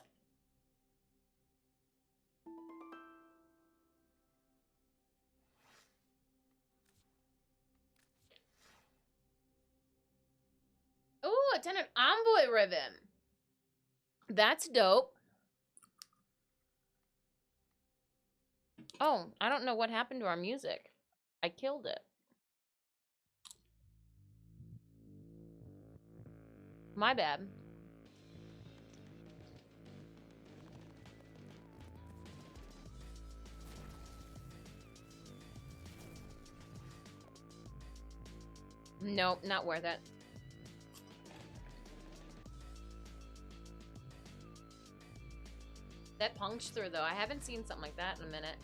Ooh, a Tenant Envoy ribbon. That's dope. Oh, I don't know what happened to our music. I killed it. My bad. Nope, not worth it. That punched through, though. I haven't seen something like that in a minute.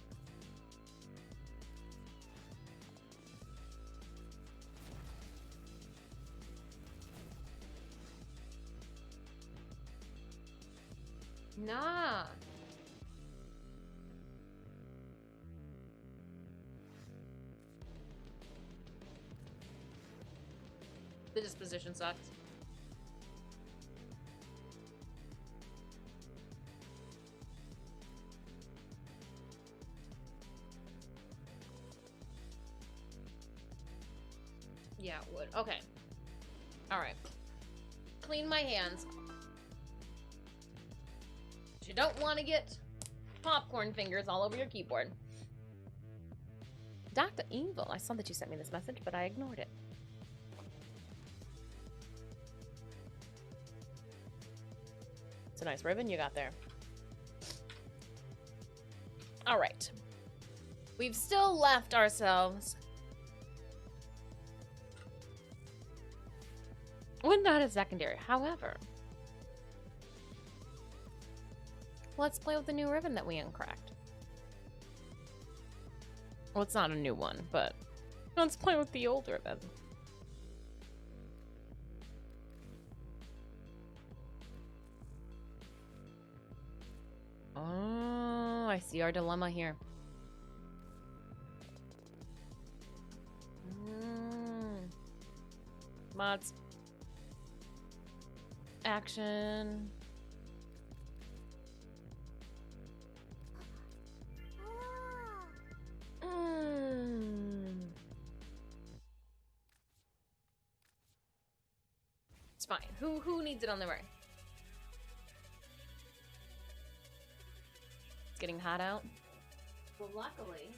Nah. The disposition sucks. Yeah, it would. Okay. All right. Clean my hands. You don't want to get popcorn fingers all over your keyboard. Dr. Evil, I saw that you sent me this message, but I ignored it. It's a nice ribbon you got there. All right. We've still left ourselves with not a secondary. However, let's play with the new ribbon that we uncracked. Well, it's not a new one, but let's play with the old ribbon. Oh, I see our dilemma here. Mods. Action. It's fine. Who needs it on the right? It's getting hot out. Well, luckily,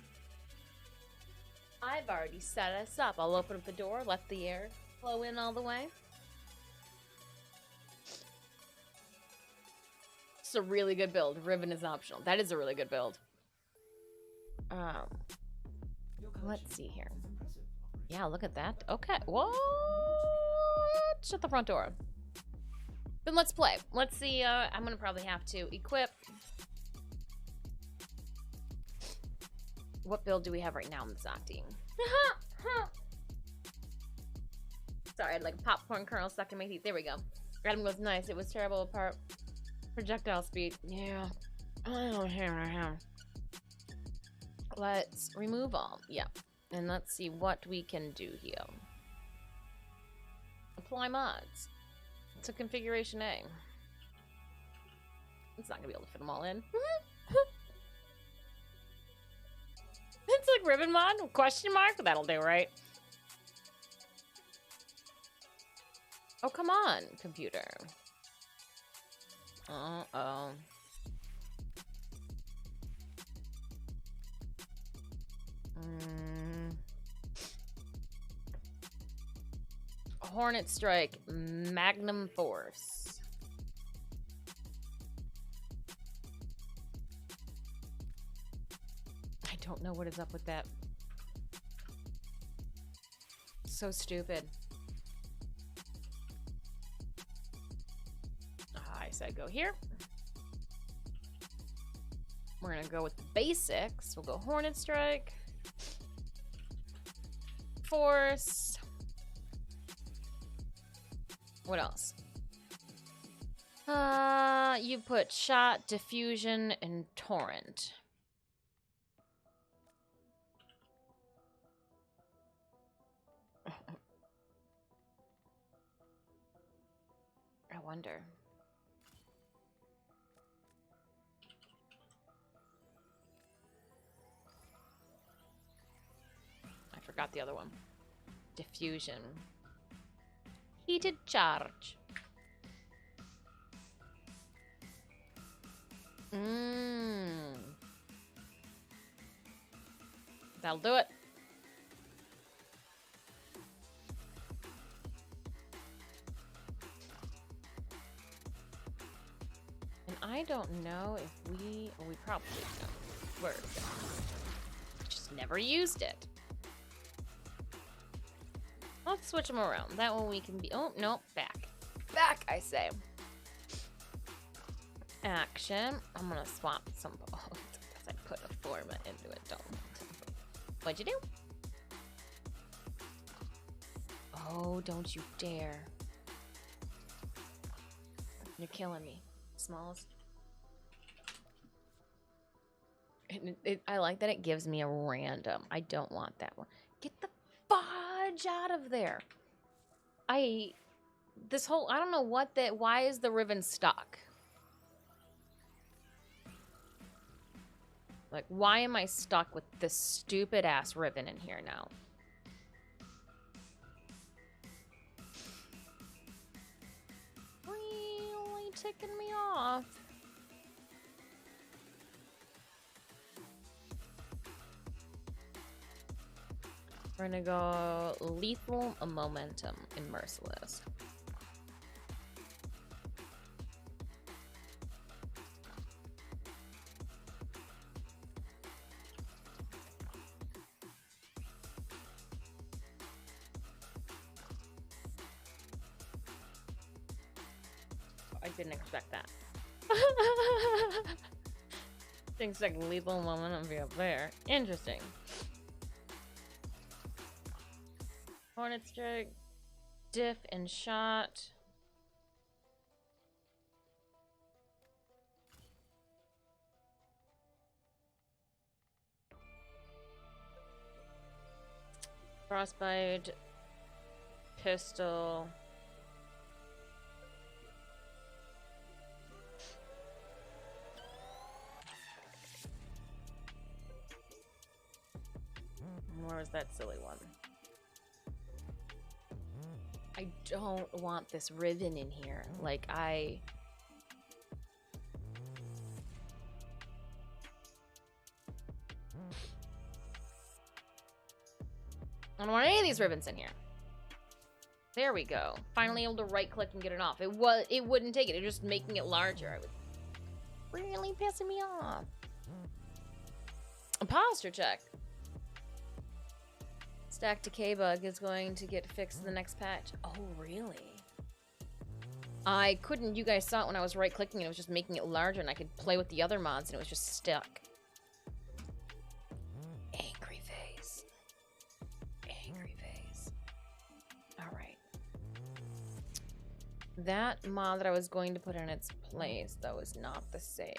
I've already set us up. I'll open up the door, let the air flow in all the way. It's a really good build. Ribbon is optional. That is a really good build. Let's see here. Yeah, look at that. Okay. What? Shut the front door. Then let's play. Let's see. I'm gonna probably have to equip. What build do we have right now in the Zakti? Sorry, I had like a popcorn kernel stuck in my teeth. There we go. Adam goes, nice. It was terrible apart. Projectile speed. Yeah. Oh, here. Let's remove all. Yeah. And let's see what we can do here. Apply mods. It's a configuration A. It's not gonna be able to fit them all in. It's like ribbon mod? Question mark? That'll do, right? Oh, come on, computer. Uh-oh. Hornet Strike, Magnum Force. I don't know what is up with that. So stupid. I said go here. We're gonna go with the basics. We'll go Hornet Strike. Force. What else? You put Shot, Diffusion, and Torrent. I wonder. I forgot the other one. Diffusion. Heated charge. That'll do it. And I don't know if we probably don't. Where is it? Just never used it. Let's switch them around. That one we can be. Oh, no, back. Back, I say. Action. I'm gonna swap some. Oh, because I put a forma into it. Don't. What'd you do? Oh, don't you dare. You're killing me, Smalls. I like that it gives me a random. I don't want that one. Get the fudge out of there. I don't know what that. Why is the ribbon stuck? Like, why am I stuck with this stupid ass ribbon in here now? Really ticking me off. We're gonna go lethal momentum and merciless. I didn't expect that. Didn't expect lethal momentum to be up there. Interesting. Hornet Strike, Diff, and Shot. Frostbite, pistol. Where was that silly one? I don't want this ribbon in here. Like, I don't want any of these ribbons in here. There we go. Finally able to right click and get it off. It wouldn't take it. It was just making it larger. I was really pissing me off. A posture check. Stack decay bug is going to get fixed in the next patch. Oh, really? I couldn't. You guys saw it when I was right clicking and it was just making it larger, and I could play with the other mods and it was just stuck. Angry face. Angry face. Alright. That mod that I was going to put in its place, though, is not the same.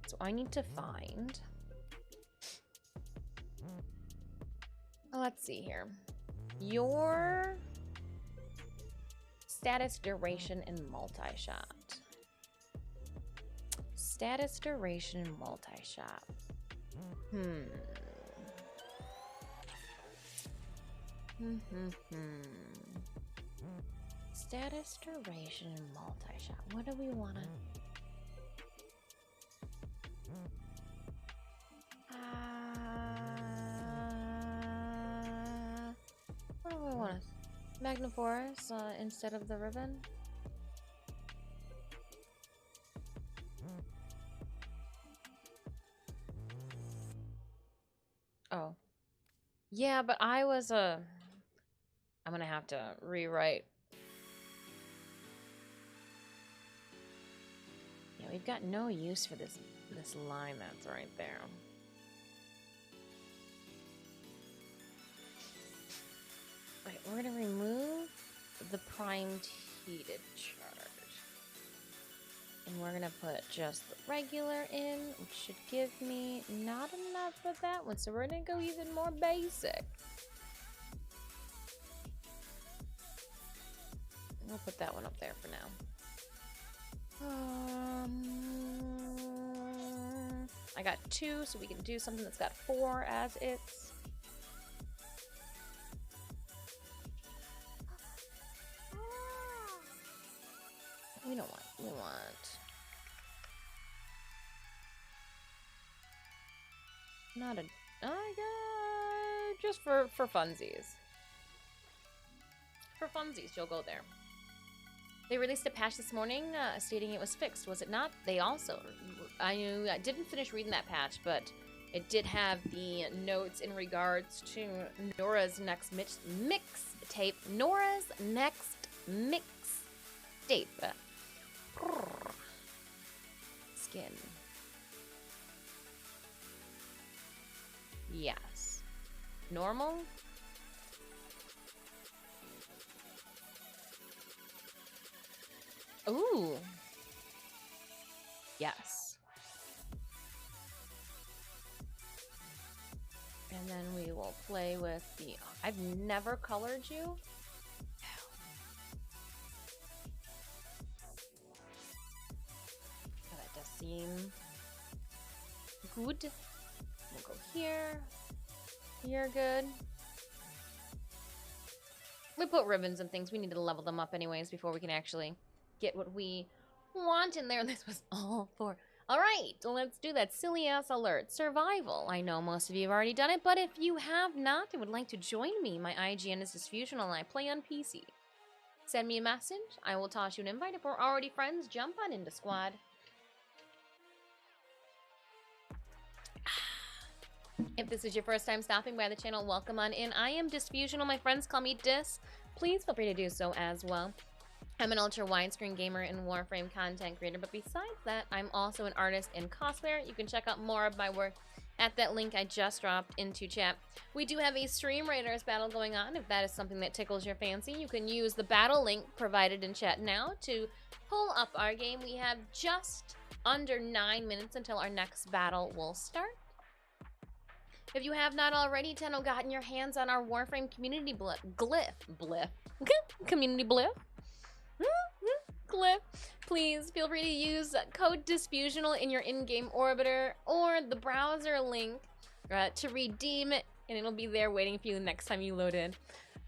So I need to find... Let's see here. Your status, duration, and multi-shot. Status, duration, and multi-shot. Status, duration, and multi-shot. What do we want to... What do I want? Magniforce instead of the ribbon? Oh. Yeah, but I was I'm gonna have to rewrite. Yeah, we've got no use for this line that's right there. Right, we're gonna remove the primed heated charge. And we're gonna put just the regular in, which should give me not enough of that one. So we're gonna go even more basic. We'll put that one up there for now. I got 2, so we can do something that's got 4 as its. We don't want. We want. Not a. Just for funsies. For funsies, you'll go there. They released a patch this morning stating it was fixed, was it not? They also, I didn't finish reading that patch, but it did have the notes in regards to Nora's next mix tape. Nora's next mix tape. Skin. Yes. Normal. Ooh. Yes. And then we will play with the... I've never colored you. That does seem good. We'll go here. You're good. We put ribbons and things. We need to level them up anyways before we can actually get what we want in there. This was all for... Alright, let's do that silly ass alert. Survival. I know most of you have already done it, but if you have not and would like to join me, my IGN is Disfusional and I play on PC. Send me a message. I will toss you an invite. If we're already friends, jump on into squad. If this is your first time stopping by the channel, welcome on in. I am Disfusional. My friends call me Dis. Please feel free to do so as well. I'm an ultra widescreen gamer and Warframe content creator, but besides that, I'm also an artist and cosplayer. You can check out more of my work at that link I just dropped into chat. We do have a Stream Raiders battle going on. If that is something that tickles your fancy, you can use the battle link provided in chat now to pull up our game. We have just under 9 minutes until our next battle will start. If you have not already, Tenno, gotten your hands on our Warframe community Glyph. Community Glyph? Glyph. Please feel free to use code Disfusional in your in-game orbiter or the browser link to redeem it, and it'll be there waiting for you the next time you load in.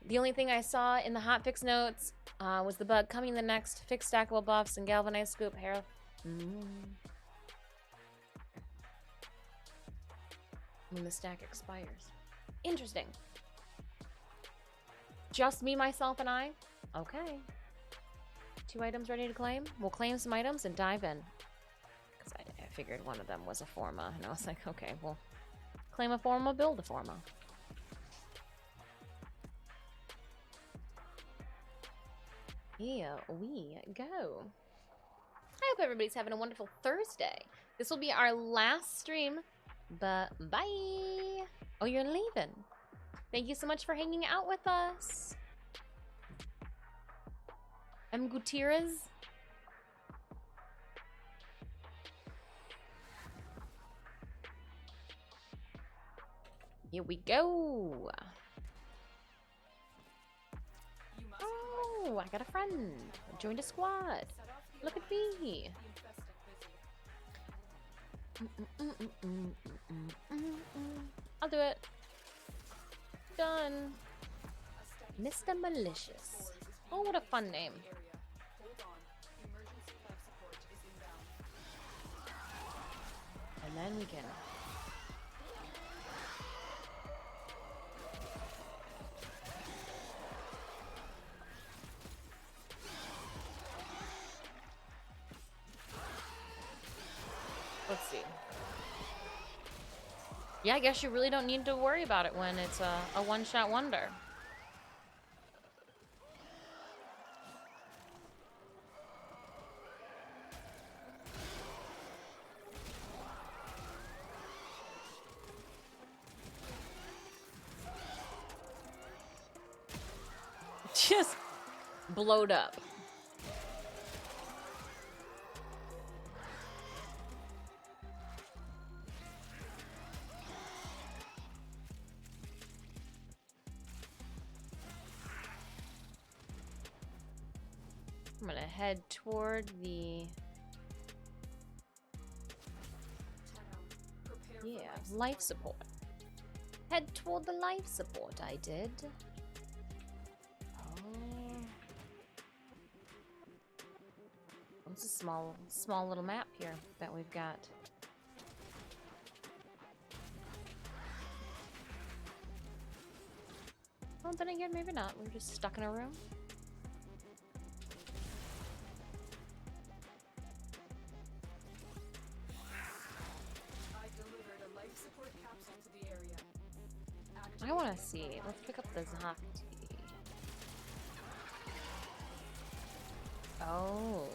The only thing I saw in the hotfix notes was the bug coming the next. Fix stackable buffs and galvanized scoop hair. When the stack expires. Interesting. Just me, myself, and I? Okay. 2 items ready to claim? We'll claim some items and dive in. Because I figured one of them was a Forma, and I was like, okay, we'll claim a Forma, build a Forma. Here we go. I hope everybody's having a wonderful Thursday. This will be our last stream, but bye. Oh, you're leaving. Thank you so much for hanging out with us. M. Gutierrez. Here we go. Oh, I got a friend. I joined a squad. Look at me. I'll do it. Done. Mr. Malicious. Oh, what a fun name. And then we can... Let's see. Yeah, I guess you really don't need to worry about it when it's a one-shot wonder. Just blowed up. I'm gonna head toward the... Yeah, life support. Head toward the life support, I did. Oh. It's a small little map here that we've got. Well, then again, maybe not. We're just stuck in a room. I want to see. Let's pick up the Zaki. Oh.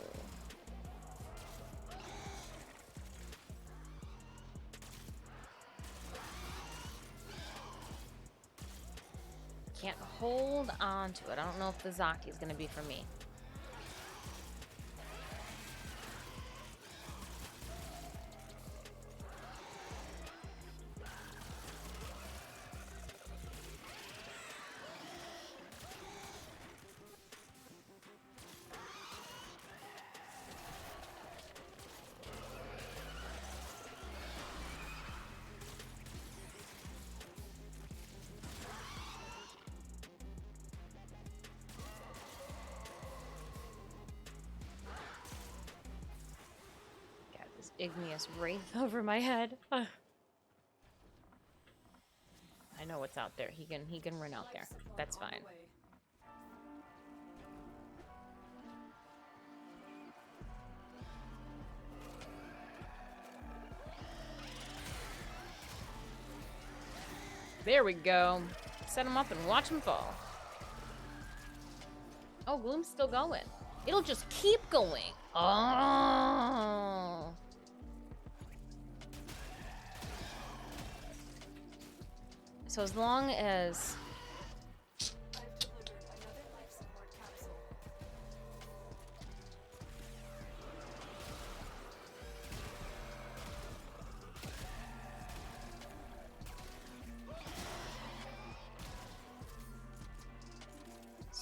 Can't hold on to it. I don't know if the Zaki is going to be for me. Igneous wraith over my head. I know what's out there. He can run out there. That's fine. There we go. Set him up and watch him fall. Oh, Gloom's still going. It'll just keep going. Oh. So as long as...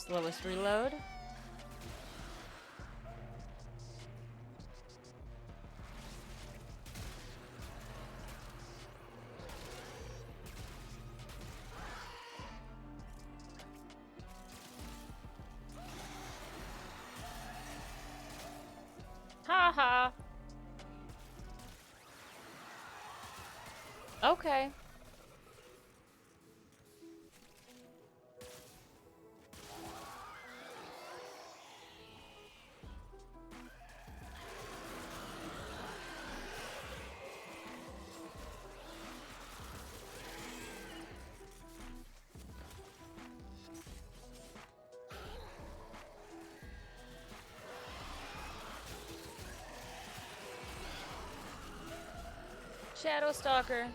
Slowest reload. Ha ha. Okay. Shadow Stalker.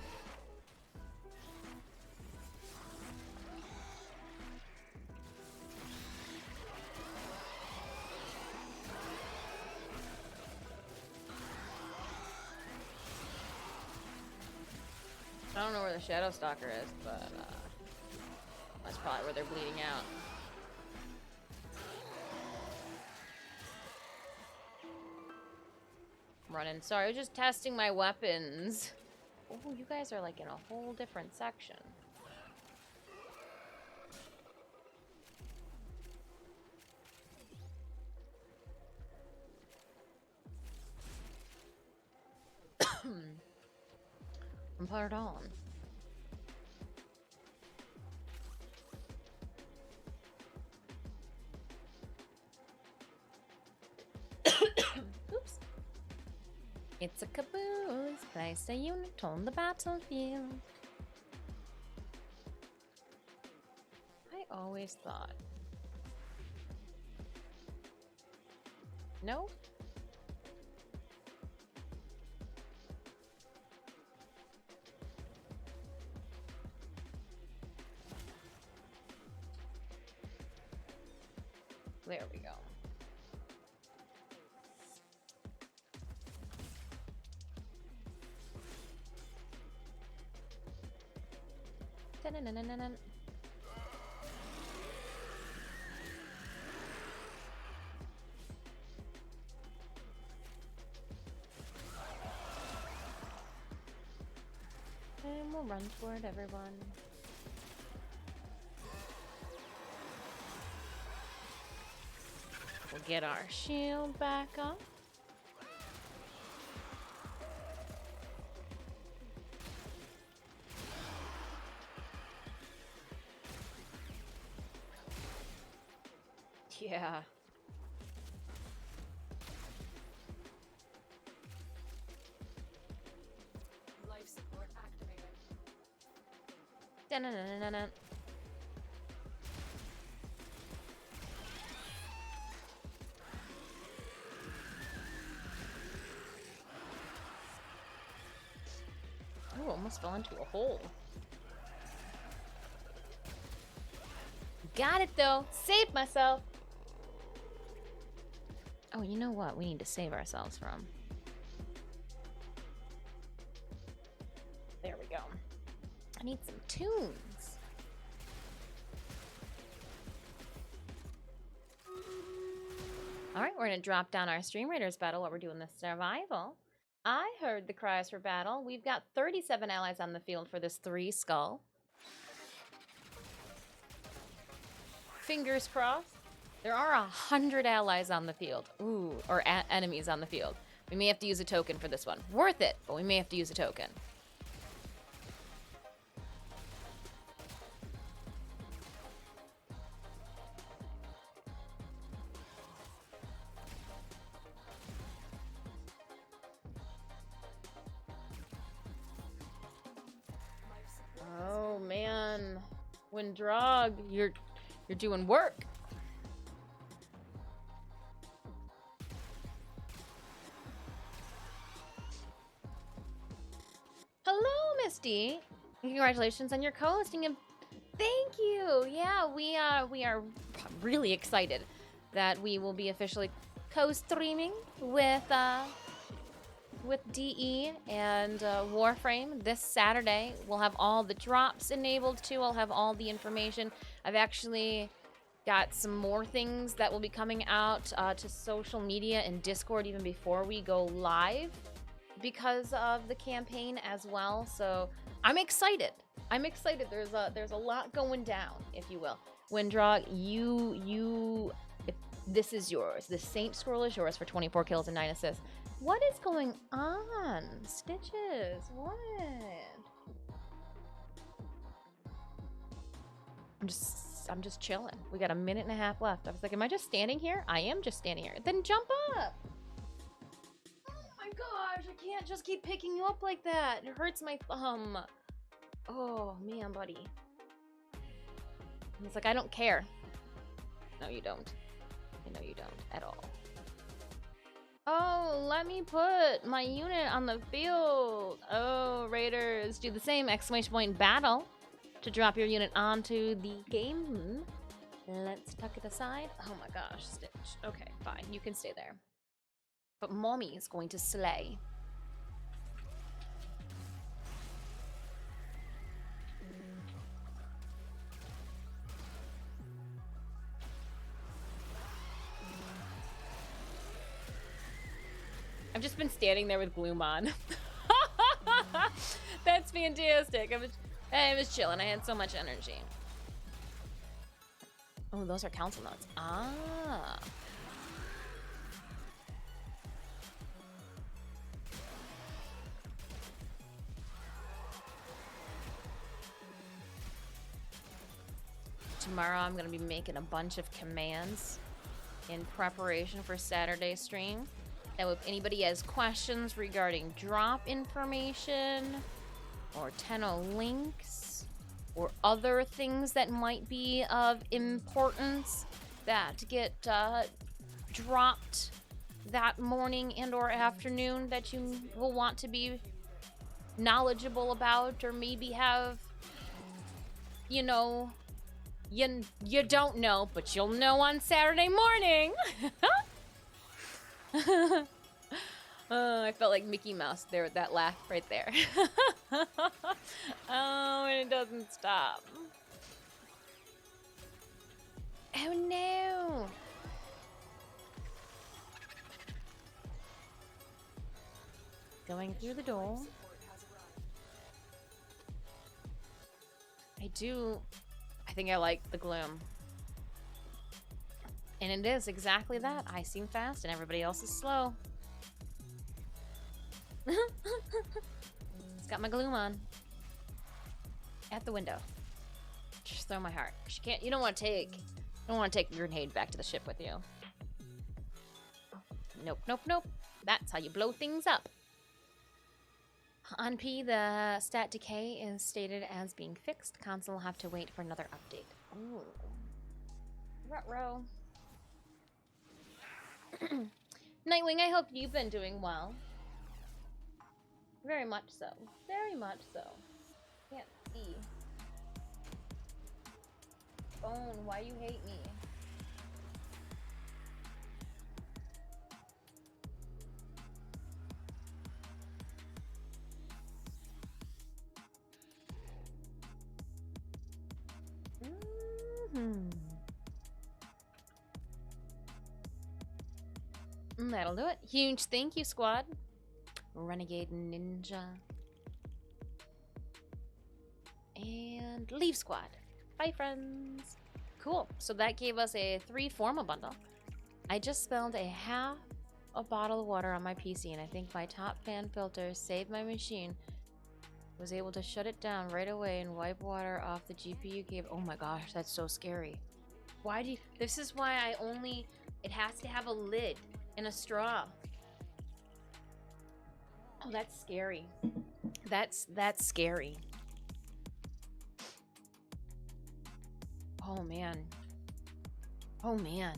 I don't know where the Shadow Stalker is, but that's probably where they're bleeding out. Running. Sorry, I was just testing my weapons. Oh, you guys are like in a whole different section. Pardon. Oops. It's a caboose. Place a unit on the battlefield. I always thought. No? There we go. Dun-dun-dun-dun-dun. And we'll run for it, everyone. We'll get our shield back up. Yeah. Life support activated. Dun-dun-dun-dun-dun. Oh, almost fell into a hole. Got it though. Saved myself. Oh, you know what? We need to save ourselves from. There we go. I need some tunes. All right, we're gonna drop down our Stream Raiders battle while we're doing the survival. I heard the cries for battle. We've got 37 allies on the field for this 3 skull. Fingers crossed. There are 100 allies on the field. Ooh, or enemies on the field. We may have to use a token for this one. Worth it, but we may have to use a token. Oh man, Windrog, you're doing work. Hello, Misty. Congratulations on your co-hosting, and thank you. Yeah, we are really excited that we will be officially co-streaming with DE and Warframe this Saturday. We'll have all the drops enabled too. I'll have all the information. I've actually Got some more things that will be coming out to social media and Discord even before we go live because of the campaign as well. So I'm excited. I'm excited. There's a lot going down, if you will. Winddraw, if this is yours. The Saint Scroll is yours for 24 kills and 9 assists. What is going on? Stitches, what? I'm just chilling. We got a minute and a half left. I was like, am I just standing here? I am just standing here. Then jump up. Oh my gosh, I can't just keep picking you up like that. It hurts my thumb. Oh man, buddy. He's like, I don't care. No, you don't. No, you don't at all. Oh, let me put my unit on the field. Oh, Raiders, do the same! Exclamation point battle to drop your unit onto the game. Let's tuck it aside. Oh my gosh, Stitch. Okay, fine. You can stay there. But Mommy is going to slay. I've just been standing there with gloom on. That's fantastic. I was chilling. I had so much energy. Oh, those are council notes. Ah. Tomorrow I'm going to be making a bunch of commands in preparation for Saturday stream. Now, if anybody has questions regarding drop information or Tenno links or other things that might be of importance that get dropped that morning and or afternoon that you will want to be knowledgeable about, or maybe have, you know, you don't know, but you'll know on Saturday morning. I felt like Mickey Mouse there with that laugh right there. Oh, and it doesn't stop. Oh no! Going through the door. I think I like the gloom. And it is exactly that. I seem fast and everybody else is slow. It's got my gloom on. At the window. Just throw my heart. You don't want to take a grenade back to the ship with you. Nope, nope, nope. That's how you blow things up. On P, the stat decay is stated as being fixed. Console will have to wait for another update. Ooh. Ruh-roh. Nightwing, I hope you've been doing well. Very much so. Very much so. Can't see. Phone, why you hate me? That'll do it. Huge thank you, squad. Renegade Ninja. And Leave Squad. Bye, friends. Cool. So that gave us a 3 formal bundle. I just spilled a half a bottle of water on my PC, and I think my top fan filter saved my machine. Was able to shut it down right away and wipe water off the GPU cable. Oh my gosh, that's so scary. Why do you... This is why I only... It has to have a lid and a straw. Oh, that's scary. That's scary. Oh man. Oh man.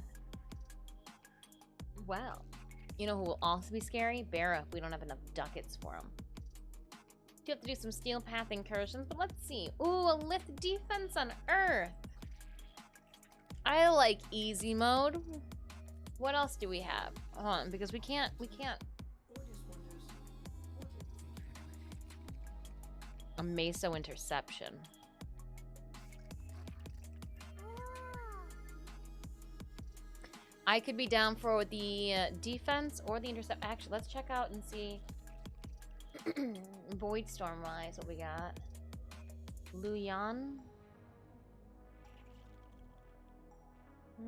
Well, you know who will also be scary? Barra, if we don't have enough ducats for him. You have to do some steel path incursions, but let's see. Ooh, a lift defense on Earth. I like easy mode. What else do we have? Hold on, because we can't. A Meso interception. I could be down for the defense or the intercept. Actually, let's check out and see. Void Storm wise, what we got? Luyan. I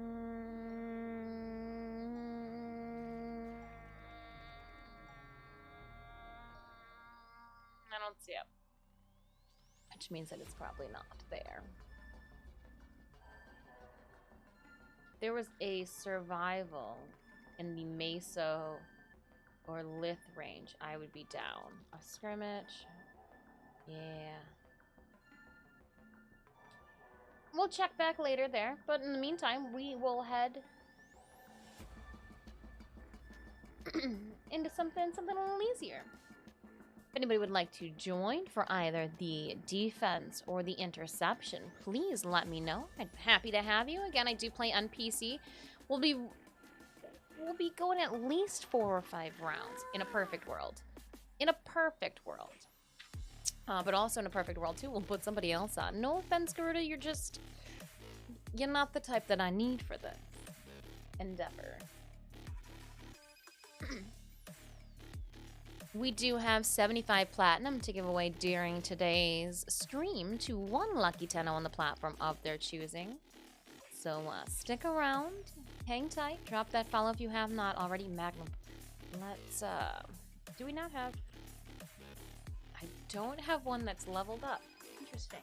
don't see it. Which means that it's probably not there. There was a survival in the Meso or Lith range, I would be down. A skirmish. Yeah. We'll check back later there, but in the meantime, we will head into something a little easier. If anybody would like to join for either the defense or the interception, please let me know. I'm happy to have you. Again, I do play on PC. We'll be going at least 4 or 5 rounds in a perfect world. In a perfect world. But also in a perfect world too, we'll put somebody else on. No offense, Gerda, you're not the type that I need for this endeavor. We do have 75 platinum to give away during today's stream to one lucky Tenno on the platform of their choosing. So stick around, hang tight, drop that follow if you have not already. Magnum. Let's, do we not have? I don't have one that's leveled up. Interesting.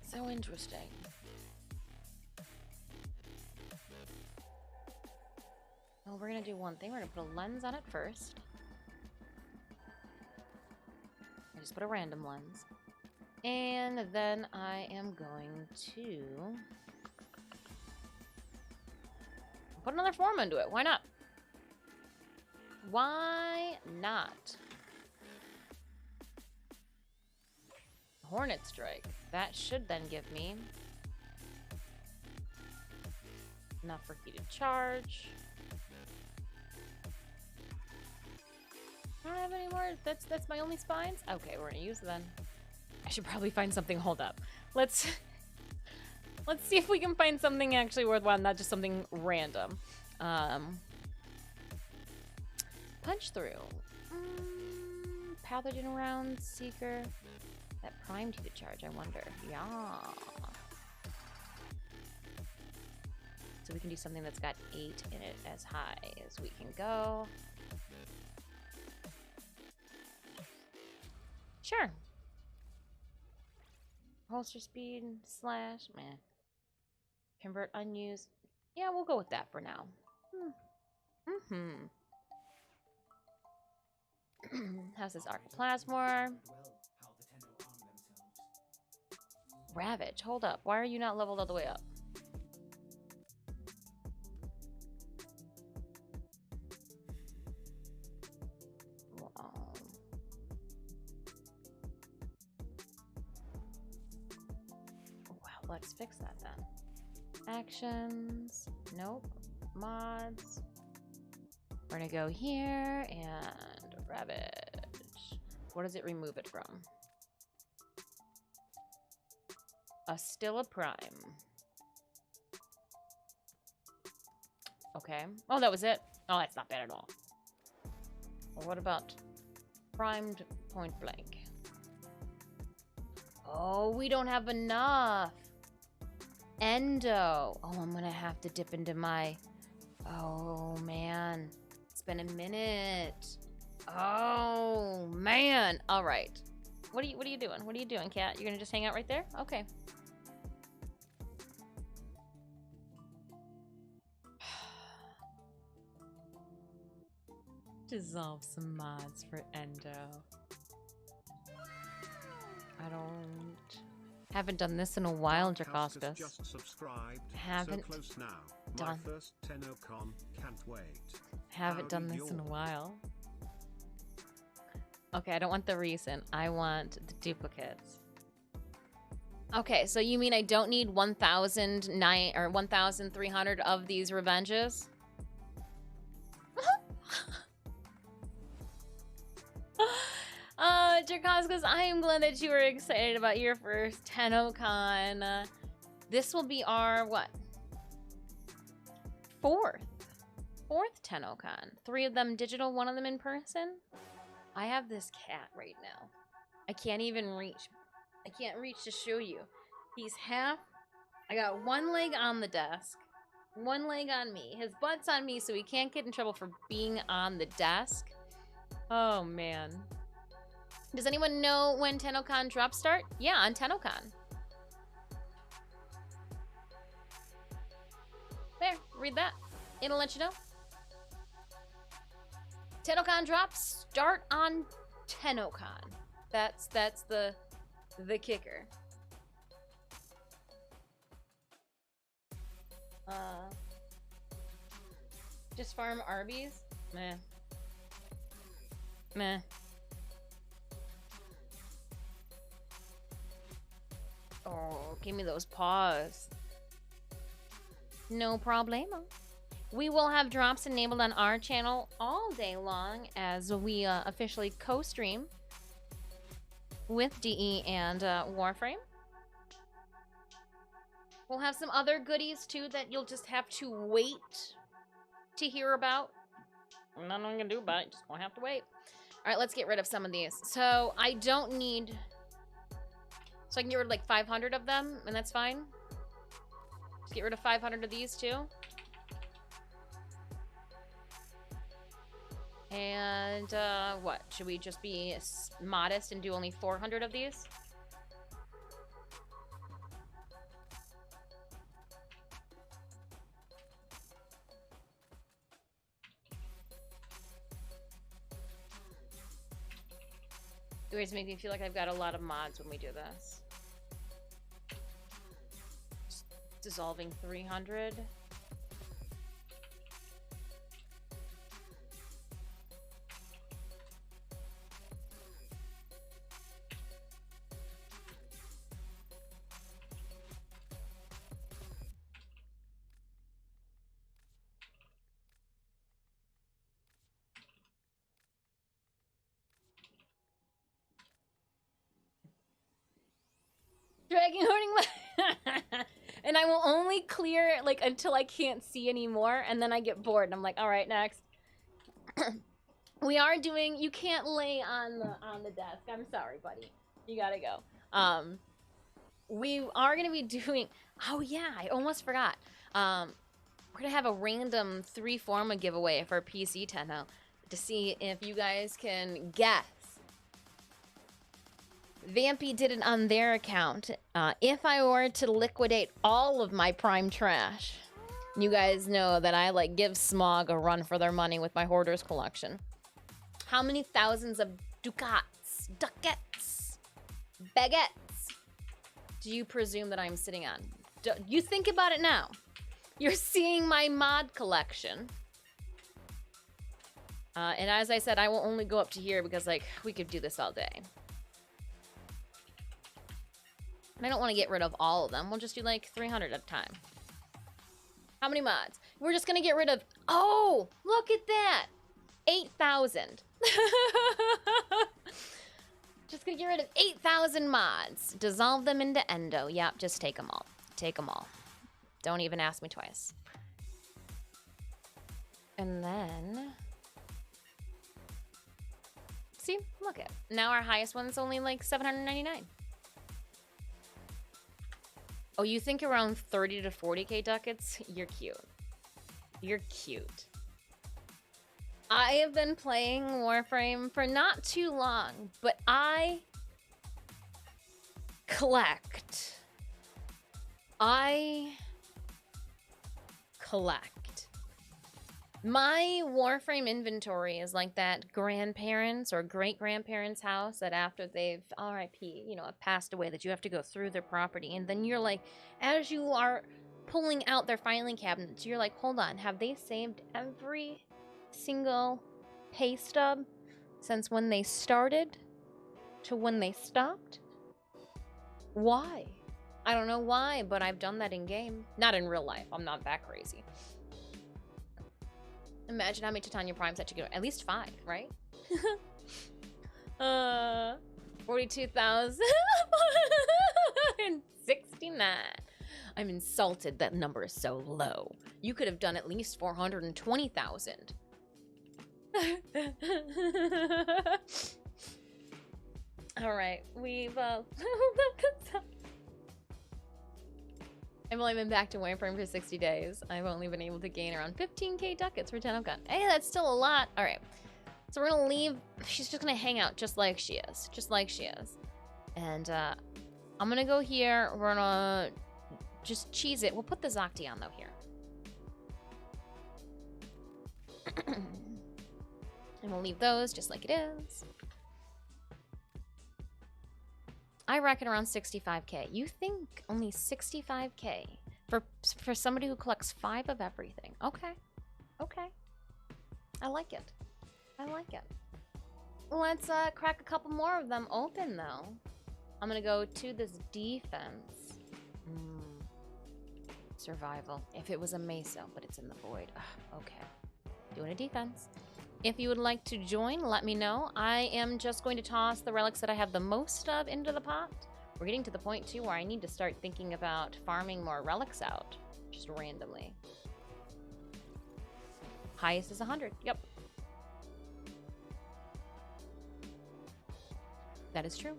So interesting. Well, we're gonna do one thing. We're gonna put a lens on it first. I just put a random lens. And then I am going to put another form into it. Why not? Why not? Hornet Strike. That should then give me enough for heated charge. I don't have any more. That's my only spines. Okay, we're gonna use them. I should probably find something. Hold up. Let's see if we can find something actually worthwhile, not just something random. Punch through. Pathogen round seeker. That primed heated charge. I wonder. Yeah. So we can do something that's got 8 in it as high as we can go. Sure. Holster speed, slash, meh. Convert unused. Yeah, we'll go with that for now. How's this Arc Plasmor? Ravage, hold up. Why are you not leveled all the way up? Let's fix that then. Actions. Nope. Mods. We're gonna go here and Ravage. What does it remove it from? Still a prime. Okay. Oh, that was it? Oh, that's not bad at all. Well, what about primed point blank? Oh, we don't have enough. Endo. Oh, I'm gonna have to dip into my... Oh, man. It's been a minute. Oh, man. All right. What are you doing? What are you doing, Cat? You're gonna just hang out right there? Okay. Dissolve some mods for Endo. Haven't done this in a while, Drakoskas. Just subscribed. Haven't so close now. done. My first TennoCon. Can't wait. Haven't done this in a while. Okay, I don't want the recent. I want the duplicates. Okay, so you mean I don't need 1,009 or 1,300 of these revenges? Drakoskas, I am glad that you were excited about your first TennoCon. This will be our, what? fourth TennoCon. 3 of them digital, 1 of them in person. I have this cat right now. I can't even reach. I can't reach to show you. He's half. I got 1 leg on the desk, 1 leg on me. His butt's on me, so he can't get in trouble for being on the desk. Oh, man. Does anyone know when TennoCon drops start? Yeah, on TennoCon. There, read that. It'll let you know. TennoCon drops start on TennoCon. That's the kicker. Just farm Arby's? Meh. Meh. Oh, give me those paws. No problemo. We will have drops enabled on our channel all day long as we officially co-stream with DE and Warframe. We'll have some other goodies too that you'll just have to wait to hear about. I'm not gonna do about it, just won't have to wait. All right, let's get rid of some of these. So I don't need, so I can get rid of like 500 of them and that's fine. Just get rid of 500 of these too. And what, should we just be modest and do only 400 of these? It always makes me feel like I've got a lot of mods when we do this. Just dissolving 300. Dragon hoarding and I will only clear like until I can't see anymore, and then I get bored and I'm like, all right, next. We are doing, you can't lay on the desk. I'm sorry, buddy. You gotta go. We are gonna be doing, oh yeah, I almost forgot. We're gonna have a random 3 forma giveaway for PC Tenno to see if you guys can guess. Vampy did it on their account. If I were to liquidate all of my prime trash, you guys know that I like give Smog a run for their money with my hoarders collection. How many thousands of ducats, baguettes do you presume that I'm sitting on? You think about it now. You're seeing my mod collection. And as I said, I will only go up to here because like we could do this all day. And I don't want to get rid of all of them. We'll just do like 300 at a time. How many mods? We're just going to get rid of... Oh, look at that. 8,000. Just going to get rid of 8,000 mods. Dissolve them into endo. Yep, just take them all. Take them all. Don't even ask me twice. And then... See? Look at. Now our highest one's only like 799. Oh, you think around 30 to 40k ducats? You're cute. You're cute. I have been playing Warframe for not too long, but I collect. My Warframe inventory is like that grandparents or great-grandparents' house that after they've RIP, you know, passed away, that you have to go through their property. And then you're like, as you are pulling out their filing cabinets, you're like, hold on, have they saved every single pay stub since when they started to when they stopped? Why? I don't know why, but I've done that in game. Not in real life. I'm not that crazy. Imagine how many Titania Primes that you get. At least 5, right? 42,069. I'm insulted that number is so low. You could have done at least 420,000. All right, we've I've only been back to Wireframe for 60 days. I've only been able to gain around 15k ducats for TennoCon. Hey, that's still a lot. All right, so we're gonna leave. She's just gonna hang out just like she is, And I'm gonna go here. We're gonna just cheese it. We'll put the Zocti on though here. And we'll leave those just like it is. I reckon around 65k. You think only 65k for somebody who collects 5 of everything? Okay, okay. I like it. I like it. Let's crack a couple more of them open though. I'm gonna go to this defense. Survival. If it was a meso, but it's in the void. Ugh, okay. Doing a defense. If you would like to join, let me know. I am just going to toss the relics that I have the most of into the pot. We're getting to the point, too, where I need to start thinking about farming more relics out. Just randomly. Highest is 100. Yep. That is true.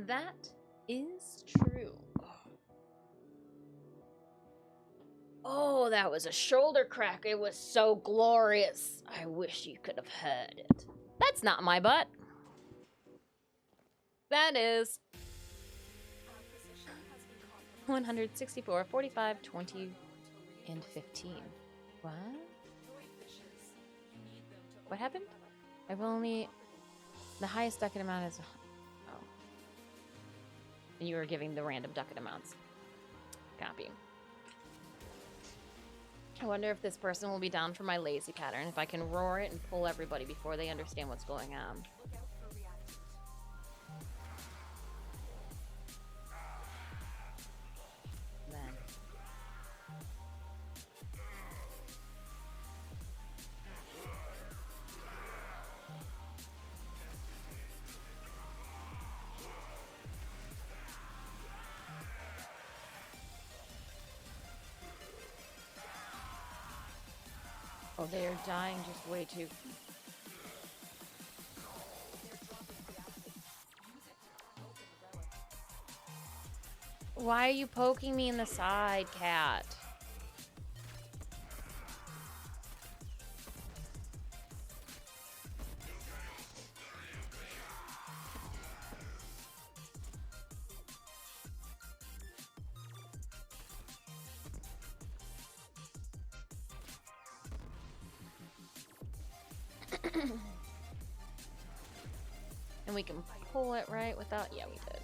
That is true. Oh, that was a shoulder crack. It was so glorious. I wish you could have heard it. That's not my butt. That is 164, 45, 20, and 15. What? What happened? I've only... The highest ducat amount is... And you were giving the random ducat amounts. Copy. I wonder if this person will be down for my lazy pattern, if I can roar it and pull everybody before they understand what's going on. Then. Oh, they are dying just way too. Why are you poking me in the side, cat? And we can pull it right without... Yeah, we did.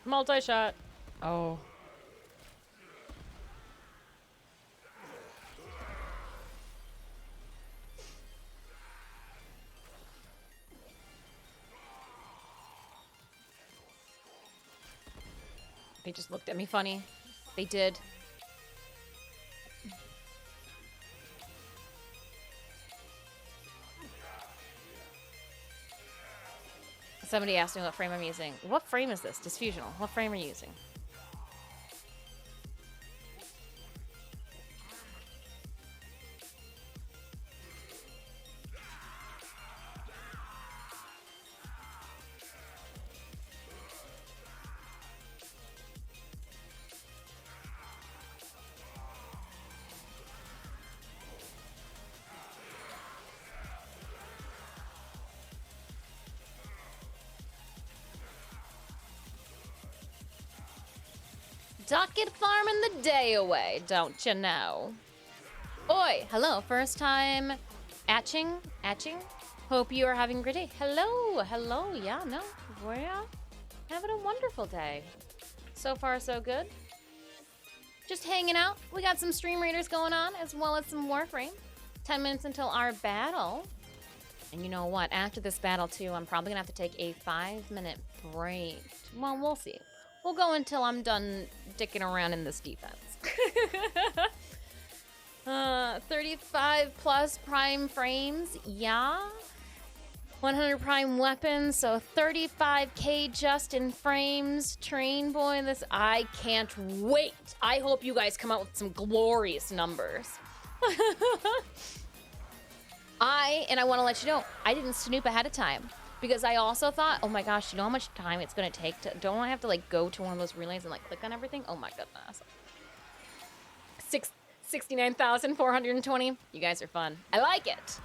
Multi-shot. Oh. They just looked at me funny. They did. Somebody asked me what frame I'm using. What frame is this? Disfusional. What frame are you using? Docket farming the day away, don't you know? Oi, hello, first time Atching? Hope you are having a great day. Hello, yeah, no, we're having a wonderful day. So far, so good. Just hanging out. We got some Stream Raiders going on, as well as some Warframe. 10 minutes until our battle. And you know what? After this battle, too, I'm probably gonna have to take a 5-minute break. Well, we'll see. We'll go until I'm done dicking around in this defense. 35 plus prime frames, yeah. 100 prime weapons, so 35k just in frames. Train boy, I can't wait. I hope you guys come out with some glorious numbers. I want to let you know, I didn't snoop ahead of time because I also thought, oh my gosh, you know how much time it's going to take to, don't I have to like go to one of those relays and like click on everything? Oh my goodness. 69,420. You guys are fun. I like it.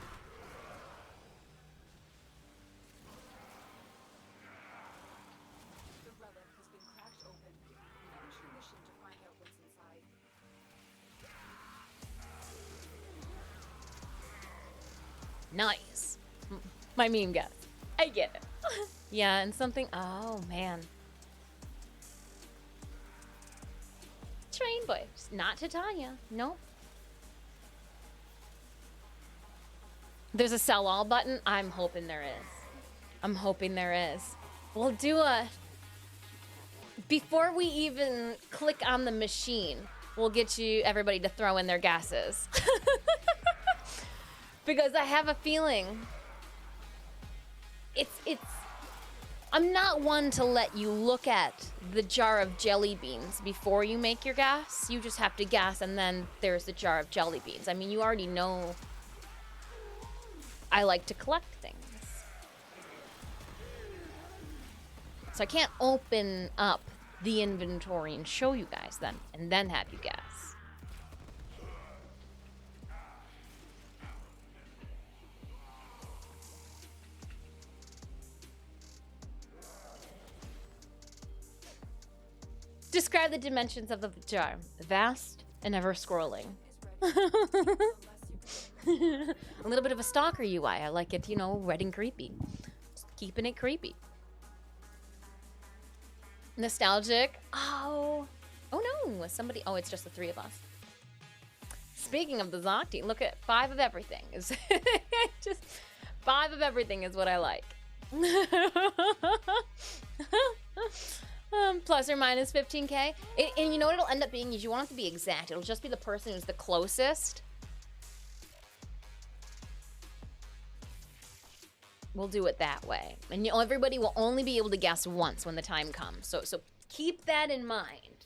The relic has been cracked open. Finish your mission to find out what's inside. Nice. My meme guess. I get it. Yeah, and something, oh man. Train boy, not Titania. Nope. There's a sell all button. I'm hoping there is. I'm hoping there is. We'll do a, before we even click on the machine, we'll get you everybody to throw in their gases. Because I have a feeling it's I'm not one to let you look at the jar of jelly beans before you make your gas. You just have to gas and then there's the jar of jelly beans. I mean, you already know I like to collect things. So I can't open up the inventory and show you guys then and then have you gas. Describe the dimensions of the jar. Vast and ever scrolling. A little bit of a stalker UI. I like it, you know, red and creepy. Just keeping it creepy. Nostalgic. Oh no, somebody, oh, it's just the three of us. Speaking of the Zocti, look at 5 of everything. Just 5 of everything is what I like. Plus or minus 15k. And you know what it'll end up being is you won't have to be exact. It'll just be the person who's the closest. We'll do it that way. And everybody will only be able to guess once when the time comes. So keep that in mind.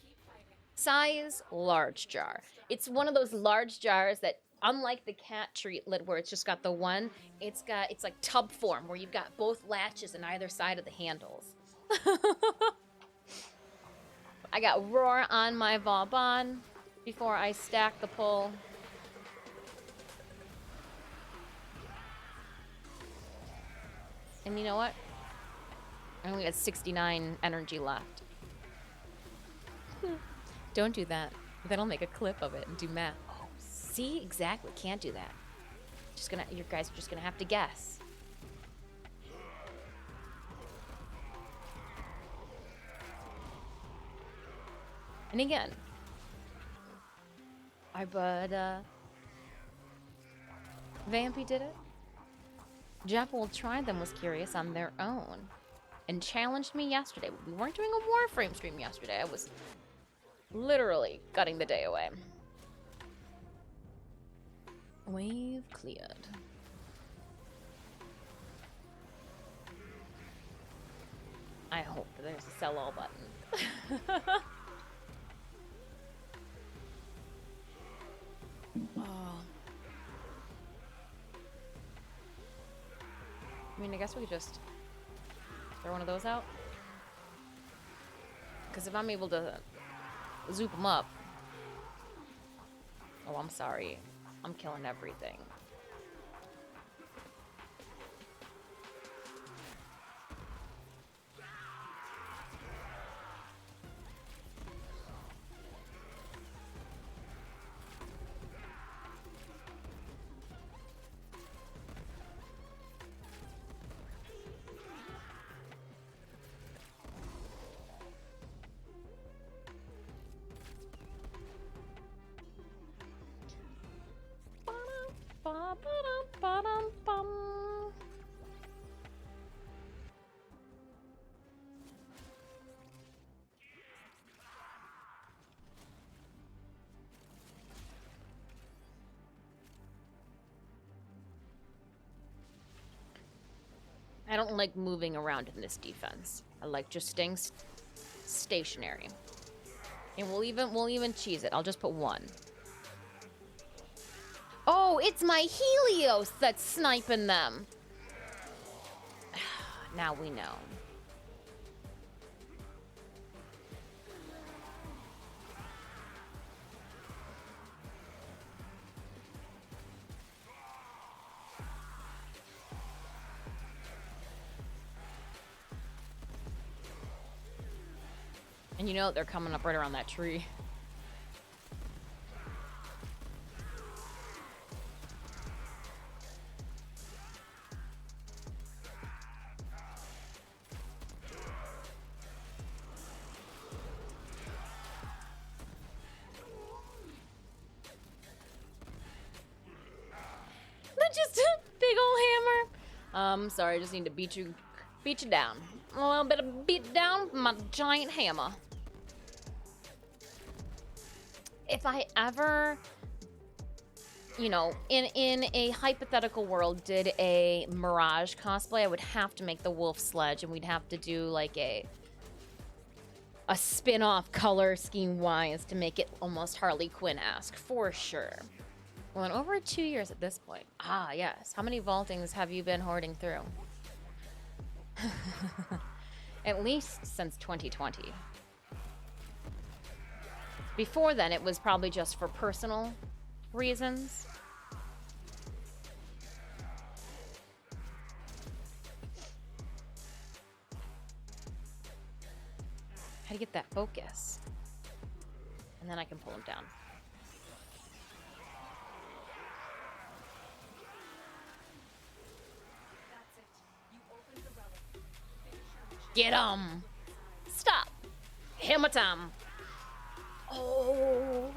Size, large jar. It's one of those large jars that, unlike the cat treat lid where it's just got the one, it's like tub form where you've got both latches on either side of the handles. I got Roar on my Vauban before I stack the pull. And you know what? I only got 69 energy left. Don't do that. Then I'll make a clip of it and do math. Oh, see? Exactly. Can't do that. You guys are just gonna have to guess. And again, our bud, Vampy did it. Jeff-Will Try Them was curious on their own and challenged me yesterday. We weren't doing a Warframe stream yesterday. I was literally gutting the day away. Wave cleared. I hope there's a sell all button. Oh. I mean, I guess we could just throw one of those out. Because if I'm able to zoop them up... Oh, I'm sorry. I'm killing everything. I don't like moving around in this defense. I like just staying stationary. And we'll even cheese it. I'll just put 1. Oh, it's my Helios that's sniping them. Now we know. And you know they're coming up right around that tree. That's just a big old hammer. Sorry, I just need to beat you down. A little bit of beat down with my giant hammer. If I ever, you know, in a hypothetical world, did a Mirage cosplay, I would have to make the wolf sledge, and we'd have to do like a spin-off color scheme-wise to make it almost Harley Quinn-esque, for sure. Well, in over 2 years at this point. Ah, yes. How many vaultings have you been hoarding through? At least since 2020. Before then, it was probably just for personal reasons. How to get that focus. And then I can pull him down. Get him! Stop! Hammer time! Oh!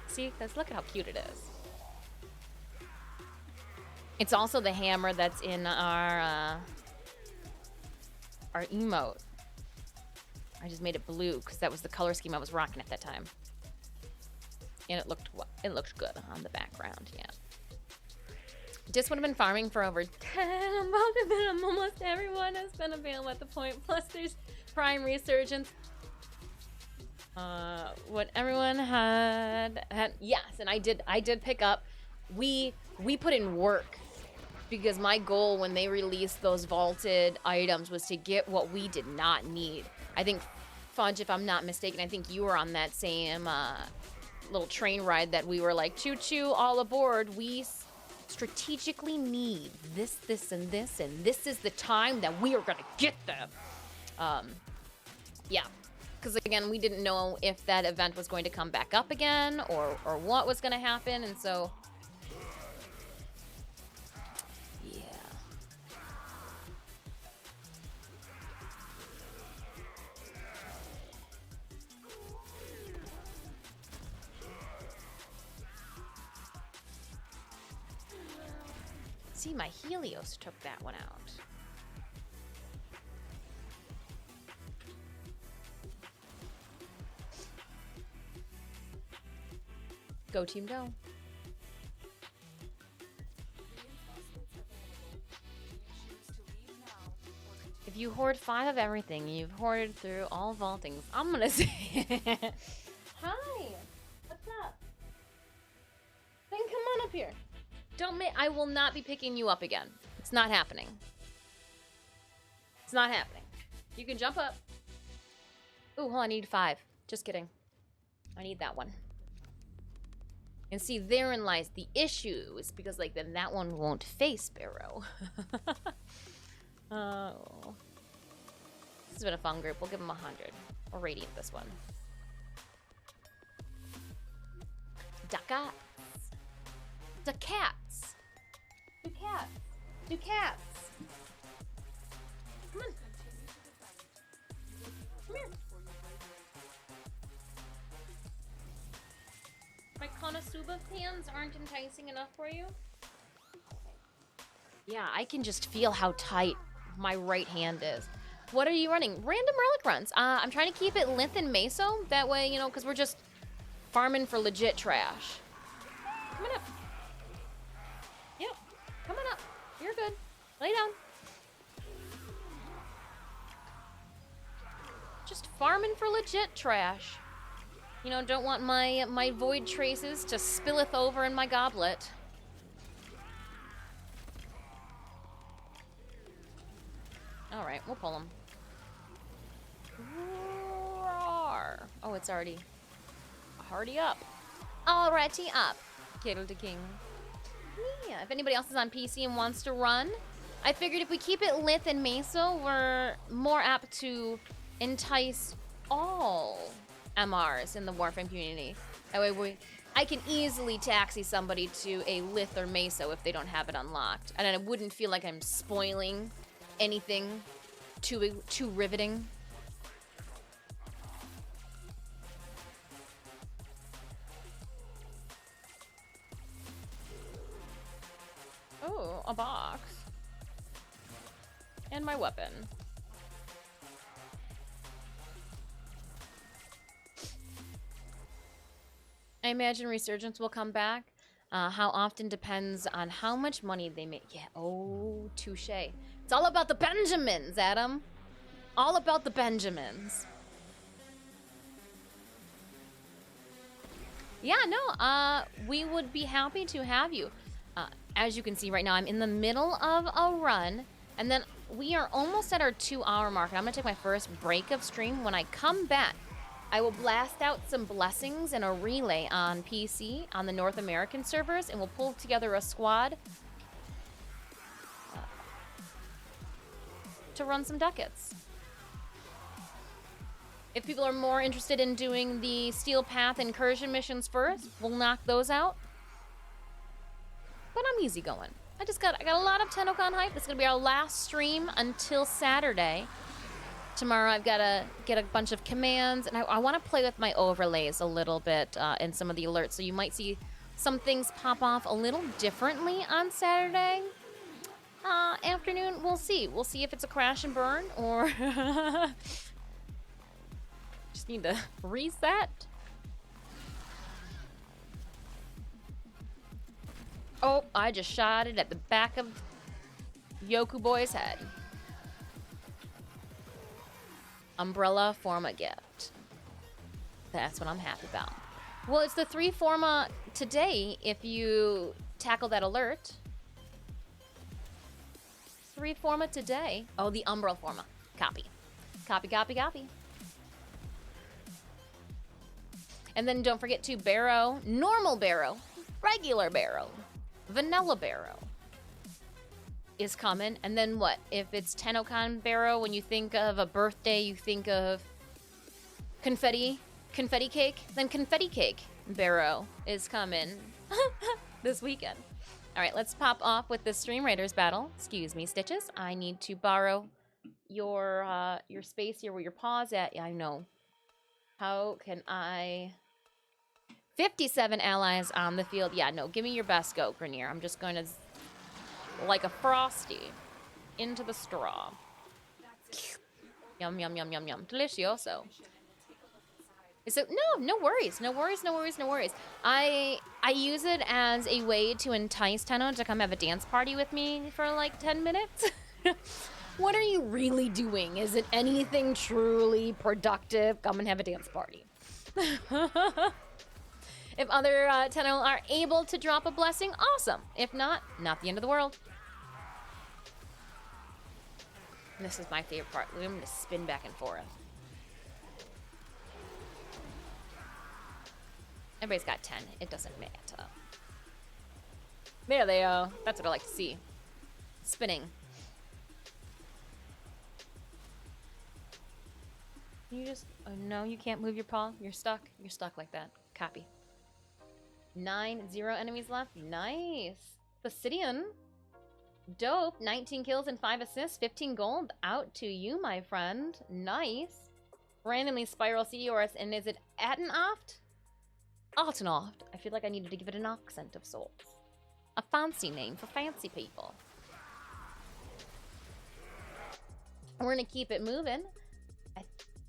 See, look at how cute it is. It's also the hammer that's in our emote. I just made it blue because that was the color scheme I was rocking at that time. And it looked good on the background, yeah. Just would have been farming for over 10 months, and almost everyone has been available at the point. Plus, there's Prime Resurgence. What everyone had, yes, and I did pick up. We put in work because my goal when they released those vaulted items was to get what we did not need. I think, Fudge, if I'm not mistaken, I think you were on that same little train ride that we were like, choo-choo, all aboard. We strategically need this, and this, and this is the time that we are gonna get them. Yeah, because again, we didn't know if that event was going to come back up again or what was gonna happen, and so yeah. See, my Helios took that one out. Go team, go. If you hoard 5 of everything, you've hoarded through all vaultings. I'm gonna say hi. What's up? Then come on up here. I will not be picking you up again. It's not happening. It's not happening. You can jump up. Ooh, hold on, I need 5. Just kidding. I need that one. And see, therein lies the issue. It's because, like, then that one won't face Barrow. Oh. This has been a fun group. We'll give them 100. Or radiant this one. Ducats. The cats. Do cats. Do cats. Come on. Come here. My Konosuba hands aren't enticing enough for you? Yeah, I can just feel how tight my right hand is. What are you running? Random relic runs. I'm trying to keep it Lith and Meso. That way, you know, because we're just farming for legit trash. Come on up. Yep. Come on up. You're good. Lay down. Just farming for legit trash. You know, don't want my void traces to spilleth over in my goblet. All right, we'll pull them. Oh, it's already up. Alrighty up. Kittle to king. Yeah, if anybody else is on PC and wants to run, I figured if we keep it Lith and Meso, we're more apt to entice all MRs in the Warframe community. That way I can easily taxi somebody to a Lith or Meso if they don't have it unlocked. And I wouldn't feel like I'm spoiling anything too riveting. Oh, a box. And my weapon. I imagine Resurgence will come back. How often depends on how much money they make. Yeah, oh, touche. It's all about the Benjamins, Adam. All about the Benjamins. Yeah, no, we would be happy to have you. As you can see right now, I'm in the middle of a run, and then we are almost at our 2-hour mark. I'm gonna take my first break of stream. When I come back, I will blast out some blessings and a relay on PC on the North American servers, and we'll pull together a squad to run some ducats. If people are more interested in doing the Steel Path incursion missions first, we'll knock those out. But I'm easy going. I got a lot of TennoCon hype. This is gonna be our last stream until Saturday. Tomorrow I've got to get a bunch of commands, and I want to play with my overlays a little bit in some of the alerts. So you might see some things pop off a little differently on Saturday afternoon. We'll see. We'll see if it's a crash and burn or just need to reset. Oh, I just shot it at the back of Yoku Boy's head. Umbrella Forma gift. That's what I'm happy about. Well, it's the 3 Forma today if you tackle that alert. 3 Forma today. Oh, the Umbrella Forma. Copy. Copy, copy, copy. And then don't forget to Barrow, normal Barrow, regular Barrow, vanilla Barrow is coming. And then what? If it's TennoCon Barrow, when you think of a birthday, you think of confetti cake, then confetti cake Barrow is coming this weekend. All right, let's pop off with the Stream Raiders battle. Excuse me, Stitches. I need to borrow your space here where your paw's at. Yeah, I know. How can I... 57 allies on the field. Yeah, no, give me your best go, Grenier. I'm just going to, like a frosty, into the straw. Yum, yum, yum, yum, yum. Delicioso. So, no worries. No worries, no worries, no worries. I use it as a way to entice Tenno to come have a dance party with me for like 10 minutes. What are you really doing? Is it anything truly productive? Come and have a dance party. If other Tenno are able to drop a blessing, awesome. If not the end of the world. And this is my favorite part. I'm going to spin back and forth. Everybody's got 10. It doesn't matter. There they are. That's what I like to see. Spinning. You just... Oh, no, you can't move your paw. You're stuck. You're stuck like that. Copy. 0 enemies left. Nice. Fastidian. Dope. 19 kills and 5 assists. 15 gold. Out to you, my friend. Nice. Randomly Spiral Seahorse. And is it Atenoft? Altenoft. I feel like I needed to give it an accent of sorts. A fancy name for fancy people. We're gonna keep it moving. I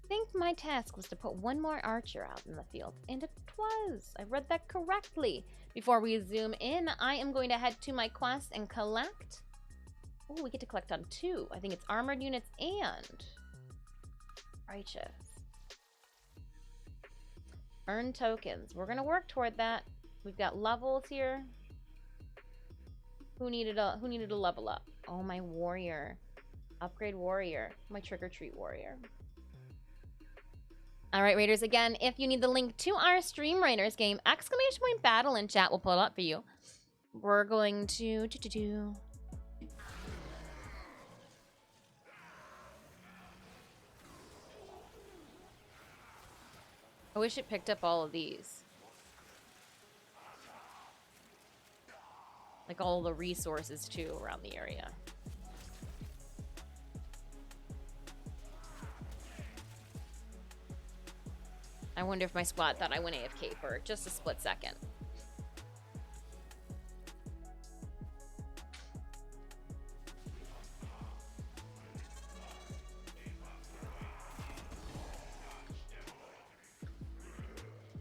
think my task was to put one more archer out in the field, and it was. I read that correctly. Before we zoom in, I am going to head to my quest and collect. Oh, we get to collect on 2. I think it's armored units and righteous. Earn tokens. We're gonna work toward that. We've got levels here. Who needed a level up? Oh, my warrior. Upgrade warrior. My trick-or-treat warrior. Alright, Raiders, again, if you need the link to our Stream Raiders game, !battle in chat will pull it up for you. We're going to I wish it picked up all of these. Like all the resources too around the area. I wonder if my squad thought I went AFK for just a split second.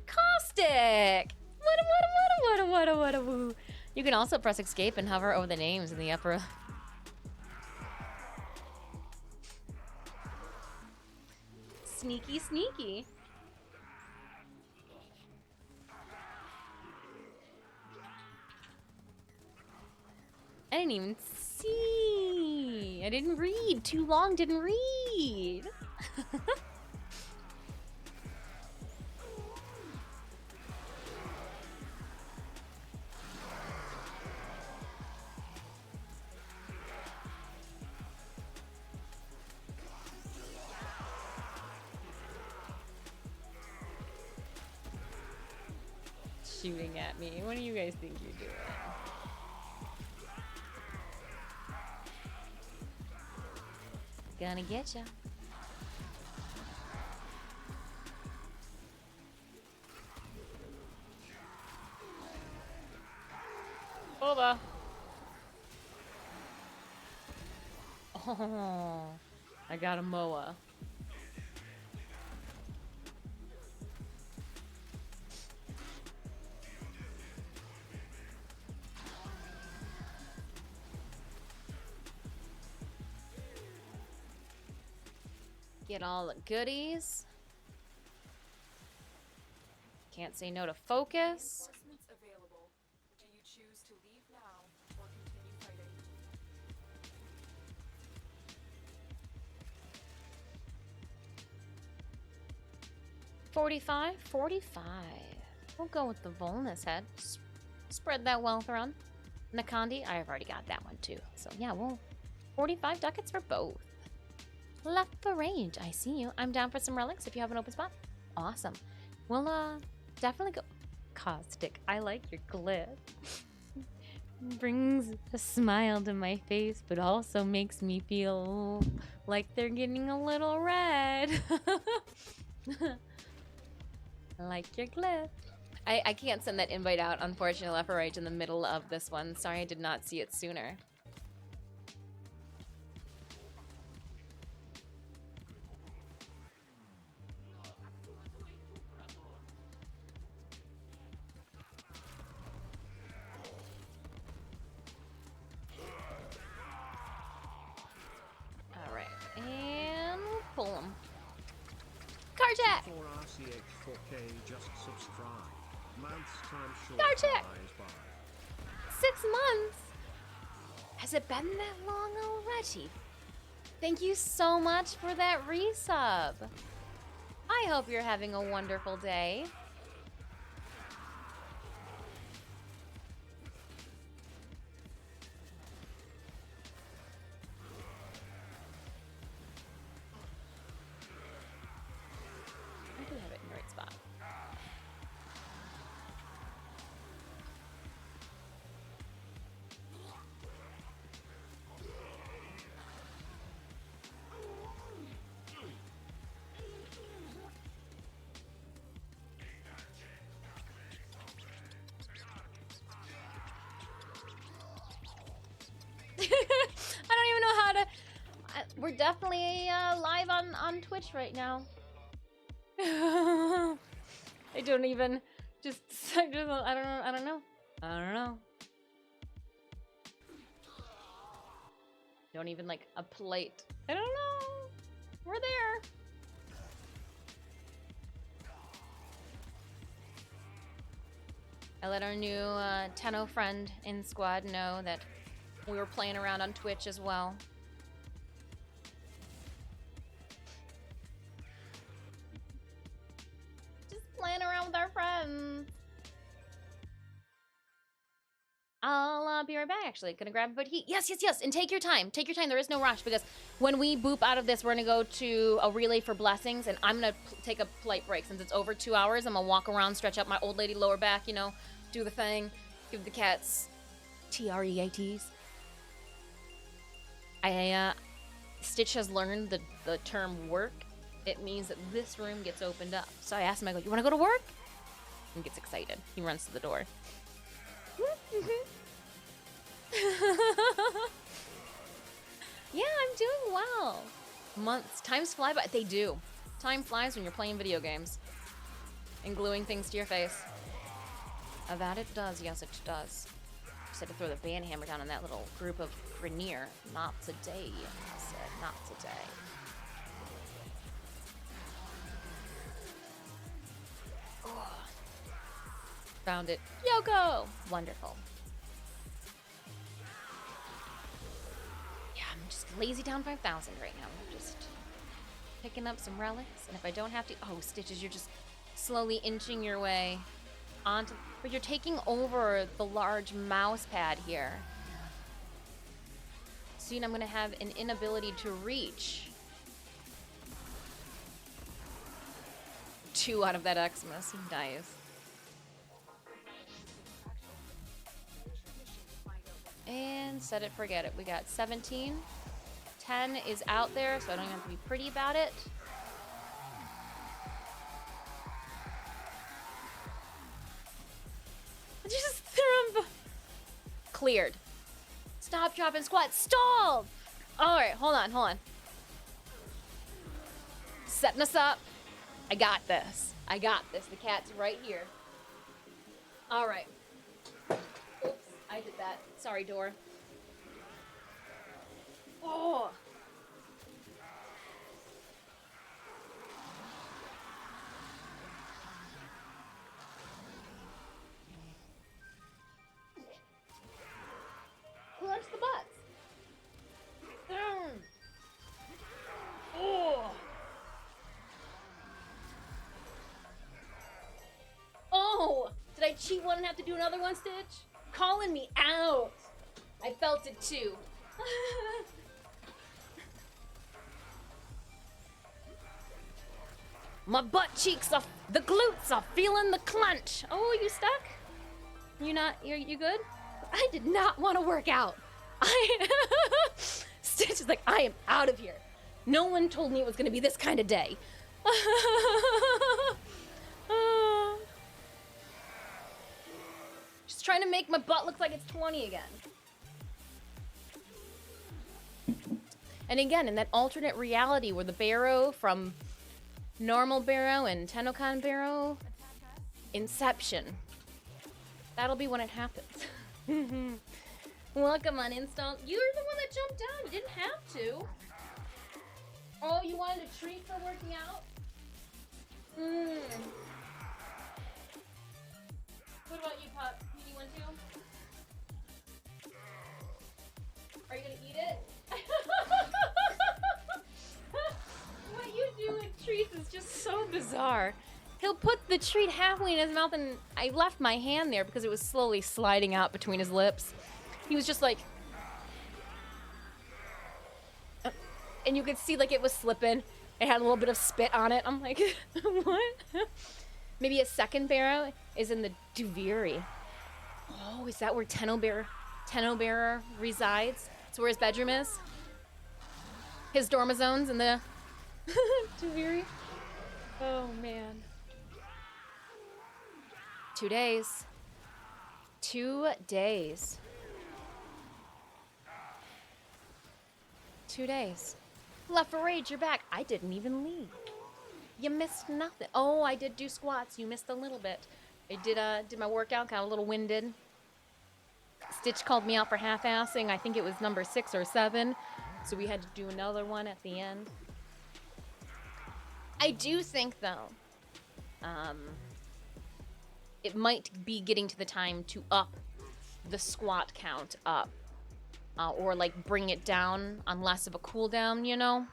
Caustic! What woo. You can also press escape and hover over the names in the upper. Sneaky, sneaky. I didn't even see. I didn't read. Too long, didn't read. Shooting at me. What do you guys think you're doing? Gonna get ya. Over. Oh, I got a moa. Get all the goodies. Can't say no to focus. Reinforcements available. Do you choose to leave now or continue fighting? 45? 45. We'll go with the Volnus head. Spread that wealth around. Nakandi, I've already got that one too. So yeah, we'll 45 ducats for both. Left for range, I see you. I'm down for some relics if you have an open spot. Awesome. We'll definitely go. Caustic, I like your glyph. Brings a smile to my face, but also makes me feel like they're getting a little red. I like your glyph. I can't send that invite out, unfortunately, left or right in the middle of this one. Sorry I did not see it sooner. And we'll pull them. Carjack! For RCH 4K, just subscribe. Month's time short. Carjack! By. 6 months? Has it been that long already? Thank you so much for that resub. I hope you're having a wonderful day. We're definitely live on Twitch right now. I don't even I don't know. Don't even like a plate. I don't know. We're there. I let our new Tenno friend in squad know that we were playing around on Twitch as well. Just playing around with our friends. I'll be right back, actually. Gonna grab a bit of heat. Yes, yes, yes. And take your time. Take your time. There is no rush because when we boop out of this, we're gonna go to a relay for blessings, and I'm gonna take a polite break. Since it's over 2 hours, I'm gonna walk around, stretch out my old lady lower back, you know, do the thing, give the cats TREATs. Stitch has learned the term work. It means that this room gets opened up. So I asked him, I go, you wanna go to work? He gets excited. He runs to the door. Yeah, I'm doing well. Months. Times fly by. They do. Time flies when you're playing video games. And gluing things to your face. That it does. Yes, it does. Just had to throw the band hammer down on that little group of Grenier. Not today, I said. Not today. Oh. Found it. Yoko! Wonderful. Yeah, I'm just lazy down 5,000 right now. I'm just picking up some relics. And if I don't have to... Oh, Stitches, you're just slowly inching your way onto... But you're taking over the large mouse pad here. Soon I'm going to have an inability to reach 2 out of that Xmas. He dies. And set it, forget it. We got 17. 10 is out there, so I don't even have to be pretty about it. Just threw him. Cleared. Stop, drop, and squat. Stalled! Alright, hold on. Setting us up. I got this. The cat's right here. Alright. Oops, I did that. Sorry, door. Oh! Clutch the butts. Oh! Oh! Did I cheat one and have to do another one, Stitch? Calling me out. I felt it too. My butt cheeks are, the glutes are feeling the clench. Oh, you stuck? You good? I did not want to work out. Stitch is like, I am out of here. No one told me it was going to be this kind of day. Just trying to make my butt look like it's 20 again. And again, in that alternate reality where the Barrow from normal Barrow and TennoCon Barrow, Inception. That'll be when it happens. Welcome on install. You're the one that jumped down. You didn't have to. Oh, you wanted a treat for working out? What about you, Pop? You want to? Are you gonna eat it? What you do with treats is just so bizarre. He'll put the treat halfway in his mouth, and I left my hand there because it was slowly sliding out between his lips. He was just like... and you could see like it was slipping. It had a little bit of spit on it. I'm like, what? Maybe a second barrow is in the Duviri. Oh, is that where Tenno Bearer resides? That's where his bedroom is? His dormizone's in the Duviri? Oh, man. 2 days. 2 days. 2 days. Left for rage, you're back. I didn't even leave. You missed nothing. Oh, I did do squats. You missed a little bit. I did my workout, got a little winded. Stitch called me out for half-assing. I think it was number 6 or 7. So we had to do another one at the end. I do think, though, it might be getting to the time to up the squat count up. Or like bring it down on less of a cooldown, you know?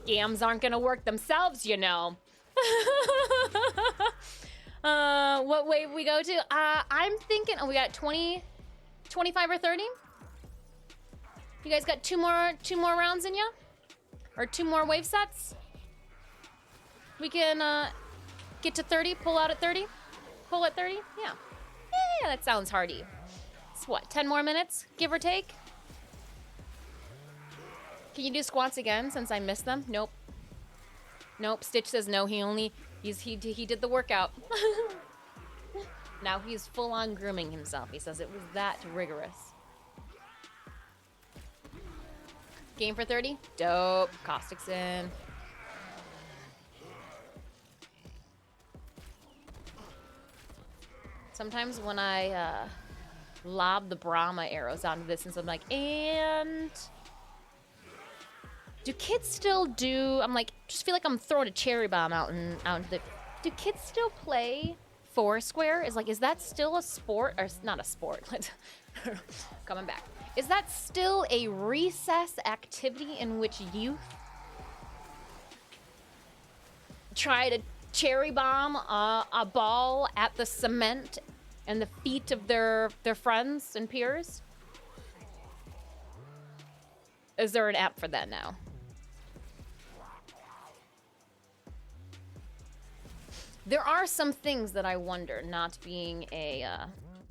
Gams aren't gonna work themselves, you know. What wave we go to? I'm thinking, we got 20, 25 or 30? You guys got two more rounds in ya? Or 2 more wave sets? We can, get to 30, pull out at 30? Pull at 30? Yeah. Yeah, that sounds hardy. It's what, 10 more minutes, give or take? Can you do squats again since I missed them? Nope. Nope, Stitch says no, he did the workout. Now he's full on grooming himself. He says it was that rigorous. Game for 30? Dope. Caustic's in. Sometimes when I lob the Brahma arrows onto this, and so I'm like, and do kids still do? I'm like, just feel like I'm throwing a cherry bomb out into the. Do kids still play Foursquare? Is that still a sport or not a sport? Coming back. Is that still a recess activity in which youth try to cherry bomb a ball at the cement and the feet of their friends and peers? Is there an app for that now? There are some things that I wonder, not being a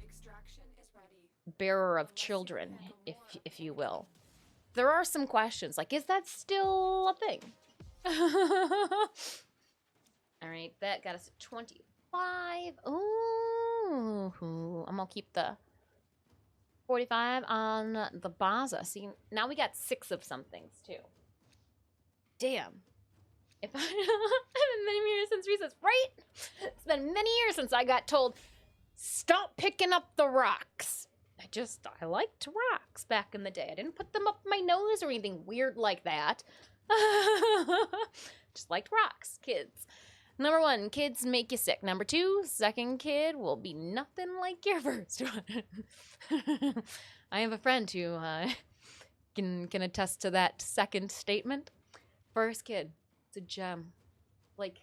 Extraction is ready. bearer of children, if you will. There are some questions, like, is that still a thing? All right, that got us at 25. Ooh, I'm gonna keep the 45 on the Baza. See, now we got 6 of some things, too. Damn. If I haven't been many years since recess, right? It's been many years since I got told, stop picking up the rocks. I liked rocks back in the day. I didn't put them up my nose or anything weird like that. Just liked rocks, kids. Number 1, kids make you sick. Number 2, second kid will be nothing like your first one. I have a friend who can attest to that second statement. First kid, it's a gem. Like,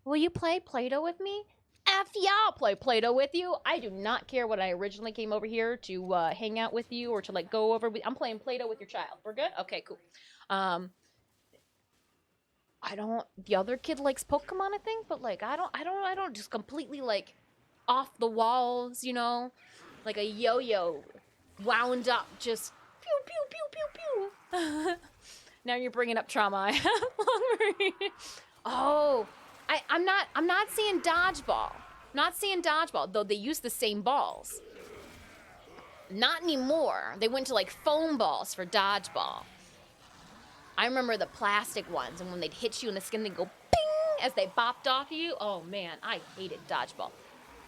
will you play Play-Doh with me? F yeah, I'll play Play-Doh with you. I do not care what I originally came over here to hang out with you or to like go over. I'm playing Play-Doh with your child. We're good? Okay, cool. The other kid likes Pokemon, I think, but like, I don't just completely like off the walls, you know, like a yo-yo wound up, just pew, pew, pew, pew, pew. Now you're bringing up trauma I have. Oh, I'm not seeing dodgeball. Not seeing dodgeball, though they use the same balls. Not anymore. They went to like foam balls for dodgeball. I remember the plastic ones, and when they'd hit you in the skin, they'd go ping as they bopped off you. Oh man, I hated dodgeball.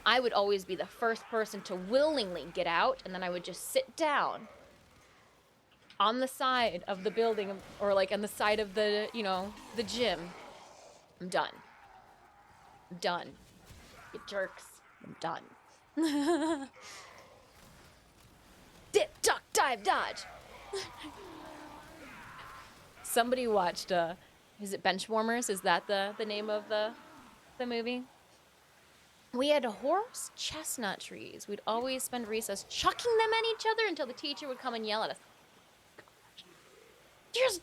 I would always be the first person to willingly get out, and then I would just sit down on the side of the building, or like on the side of the, you know, the gym. I'm done. I'm done. You jerks. I'm done. Dip, duck, dive, dodge. Somebody watched, is it Benchwarmers? Is that the name of the movie? We had horse chestnut trees. We'd always spend recess chucking them at each other until the teacher would come and yell at us. Here's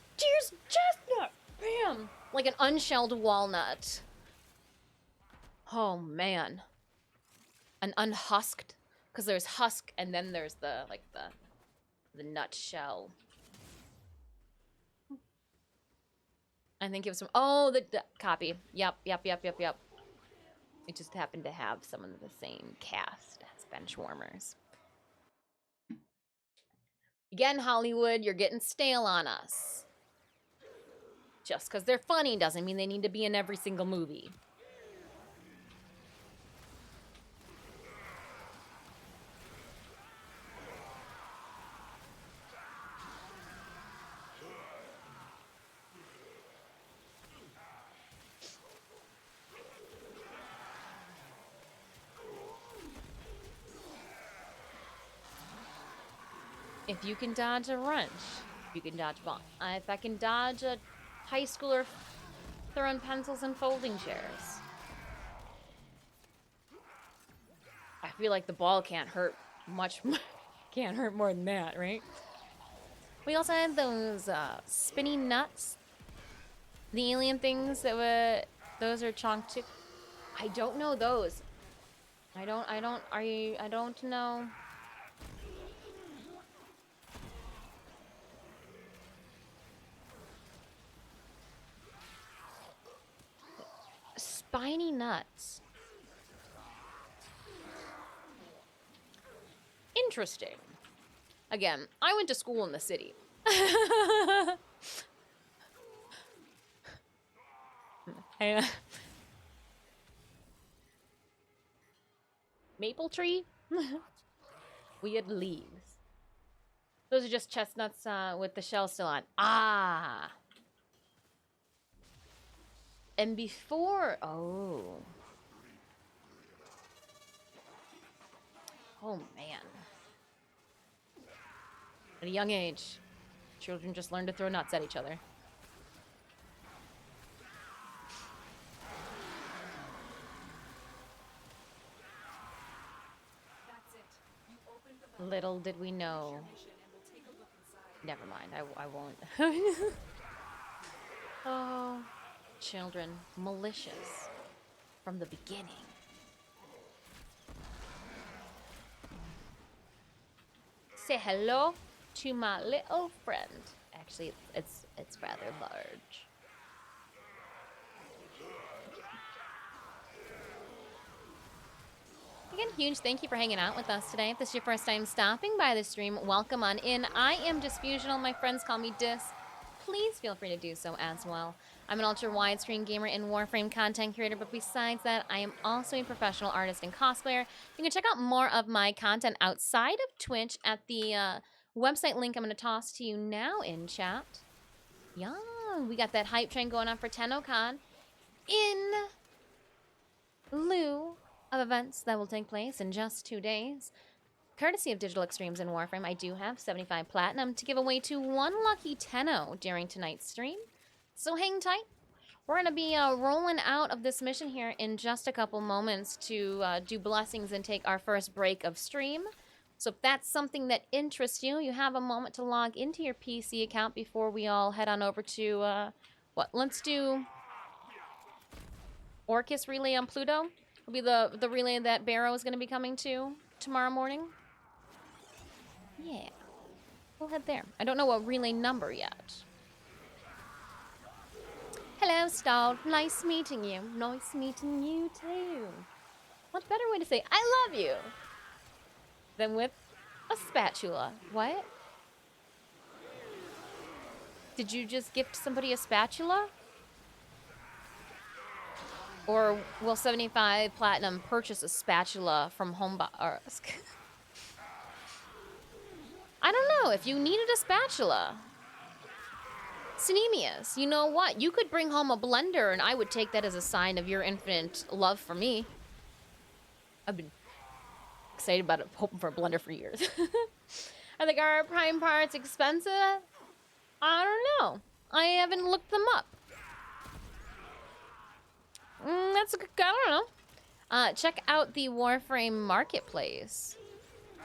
chestnut! Bam! Like an unshelled walnut. Oh, man. An unhusked. Because there's husk, and then there's the nut shell. I think it was from, oh, the copy. Yep. It just happened to have some of the same cast as Benchwarmers. Again, Hollywood, you're getting stale on us. Just because they're funny doesn't mean they need to be in every single movie. If you can dodge a wrench, you can dodge a ball. If I can dodge a high schooler throwing pencils and folding chairs, I feel like the ball can't hurt much. Can't hurt more than that, right? We also had those spinny nuts. The alien things that were, those are chonk too. I don't know those. I don't know. Spiny nuts. Interesting. Again, I went to school in the city. Maple tree? We had leaves. Those are just chestnuts with the shell still on. Ah! And before... Oh. Oh, man. At a young age, children just learn to throw nuts at each other. That's it. You opened the valve. Little did we know. Mission, and we'll take a look inside. Never mind, I won't. Oh, children, malicious from the beginning. Say hello to my little friend. Actually, it's rather large. Again, huge thank you for hanging out with us today. If this is your first time stopping by the stream, welcome on in. I am Disfusional. My friends call me Dis. Please feel free to do so as well. I'm an ultra-widescreen gamer and Warframe content creator, but besides that, I am also a professional artist and cosplayer. You can check out more of my content outside of Twitch at the website link I'm going to toss to you now in chat. Yeah, we got that hype train going on for TennoCon in lieu of events that will take place in just 2 days. Courtesy of Digital Extremes and Warframe, I do have 75 Platinum to give away to one lucky Tenno during tonight's stream. So hang tight. We're going to be rolling out of this mission here in just a couple moments to do blessings and take our first break of stream. So if that's something that interests you, you have a moment to log into your PC account before we all head on over to, let's do Orcus Relay on Pluto. It'll be the relay that Barrow is going to be coming to tomorrow morning. Yeah, we'll head there. I don't know what relay number yet. Hello, Stalled. Nice meeting you. Nice meeting you, too. What better way to say I love you than with a spatula? What? Did you just gift somebody a spatula? Or will 75 Platinum purchase a spatula from Homebox? I don't know. If you needed a spatula. Synemius, you know what? You could bring home a blender and I would take that as a sign of your infinite love for me. I've been excited about it, hoping for a blender for years. I think our prime parts expensive? I don't know. I haven't looked them up. That's a good, I don't know. Check out the Warframe marketplace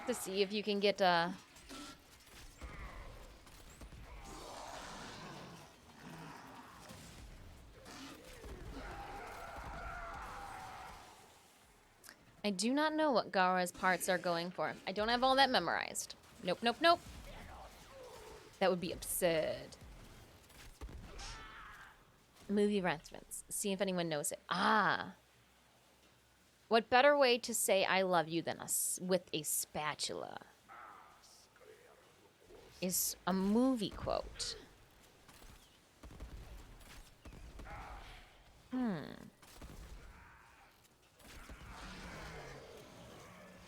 to see if you can get I do not know what Gara's parts are going for. I don't have all that memorized. Nope, nope, nope. That would be absurd. Movie reference. See if anyone knows it. Ah. What better way to say I love you than with a spatula? Is a movie quote.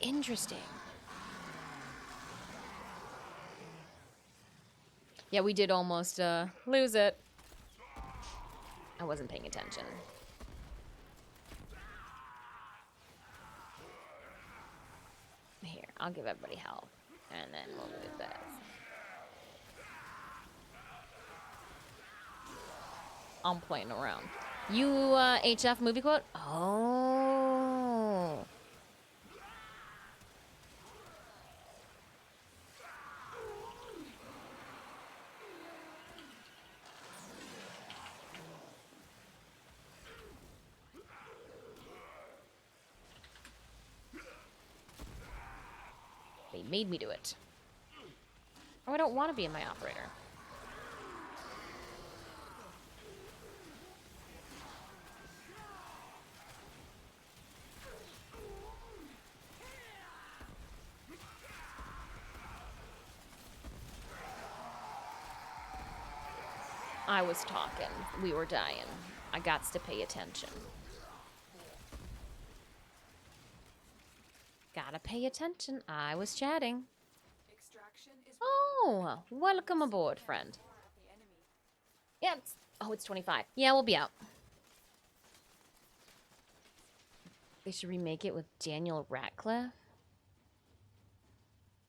Interesting. Yeah, we did almost lose it. I wasn't paying attention. Here, I'll give everybody help. And then we'll do this. I'm playing around. You, HF movie quote? Oh. They made me do it. Oh, I don't want to be in my operator. I was talking. We were dying. I gots to pay attention. Gotta pay attention. I was chatting. Extraction is Oh, welcome aboard, friend. Yeah, it's 25. Yeah, we'll be out. They should remake it with Daniel Radcliffe.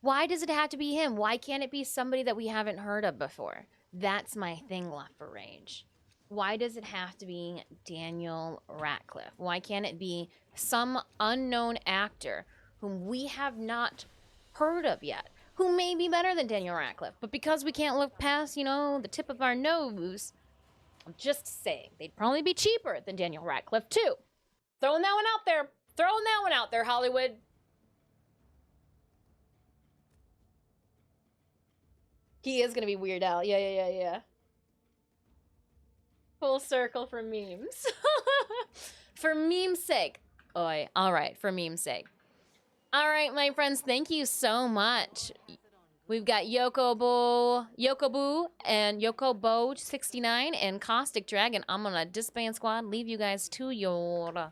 Why does it have to be him? Why can't it be somebody that we haven't heard of before? That's my thing, Left for Rage. Why does it have to be Daniel Radcliffe? Why can't it be some unknown actor whom we have not heard of yet, who may be better than Daniel Radcliffe? But because we can't look past, you know, the tip of our nose, I'm just saying, they'd probably be cheaper than Daniel Radcliffe, too. Throwing that one out there. Throwing that one out there, Hollywood. He is gonna be Weird Al. Yeah. Full circle for memes. For meme's sake. Oi, alright, for meme's sake. Alright, my friends, thank you so much. We've got Yokobo, and Yokobo69 and Caustic Dragon. I'm gonna disband squad, leave you guys to your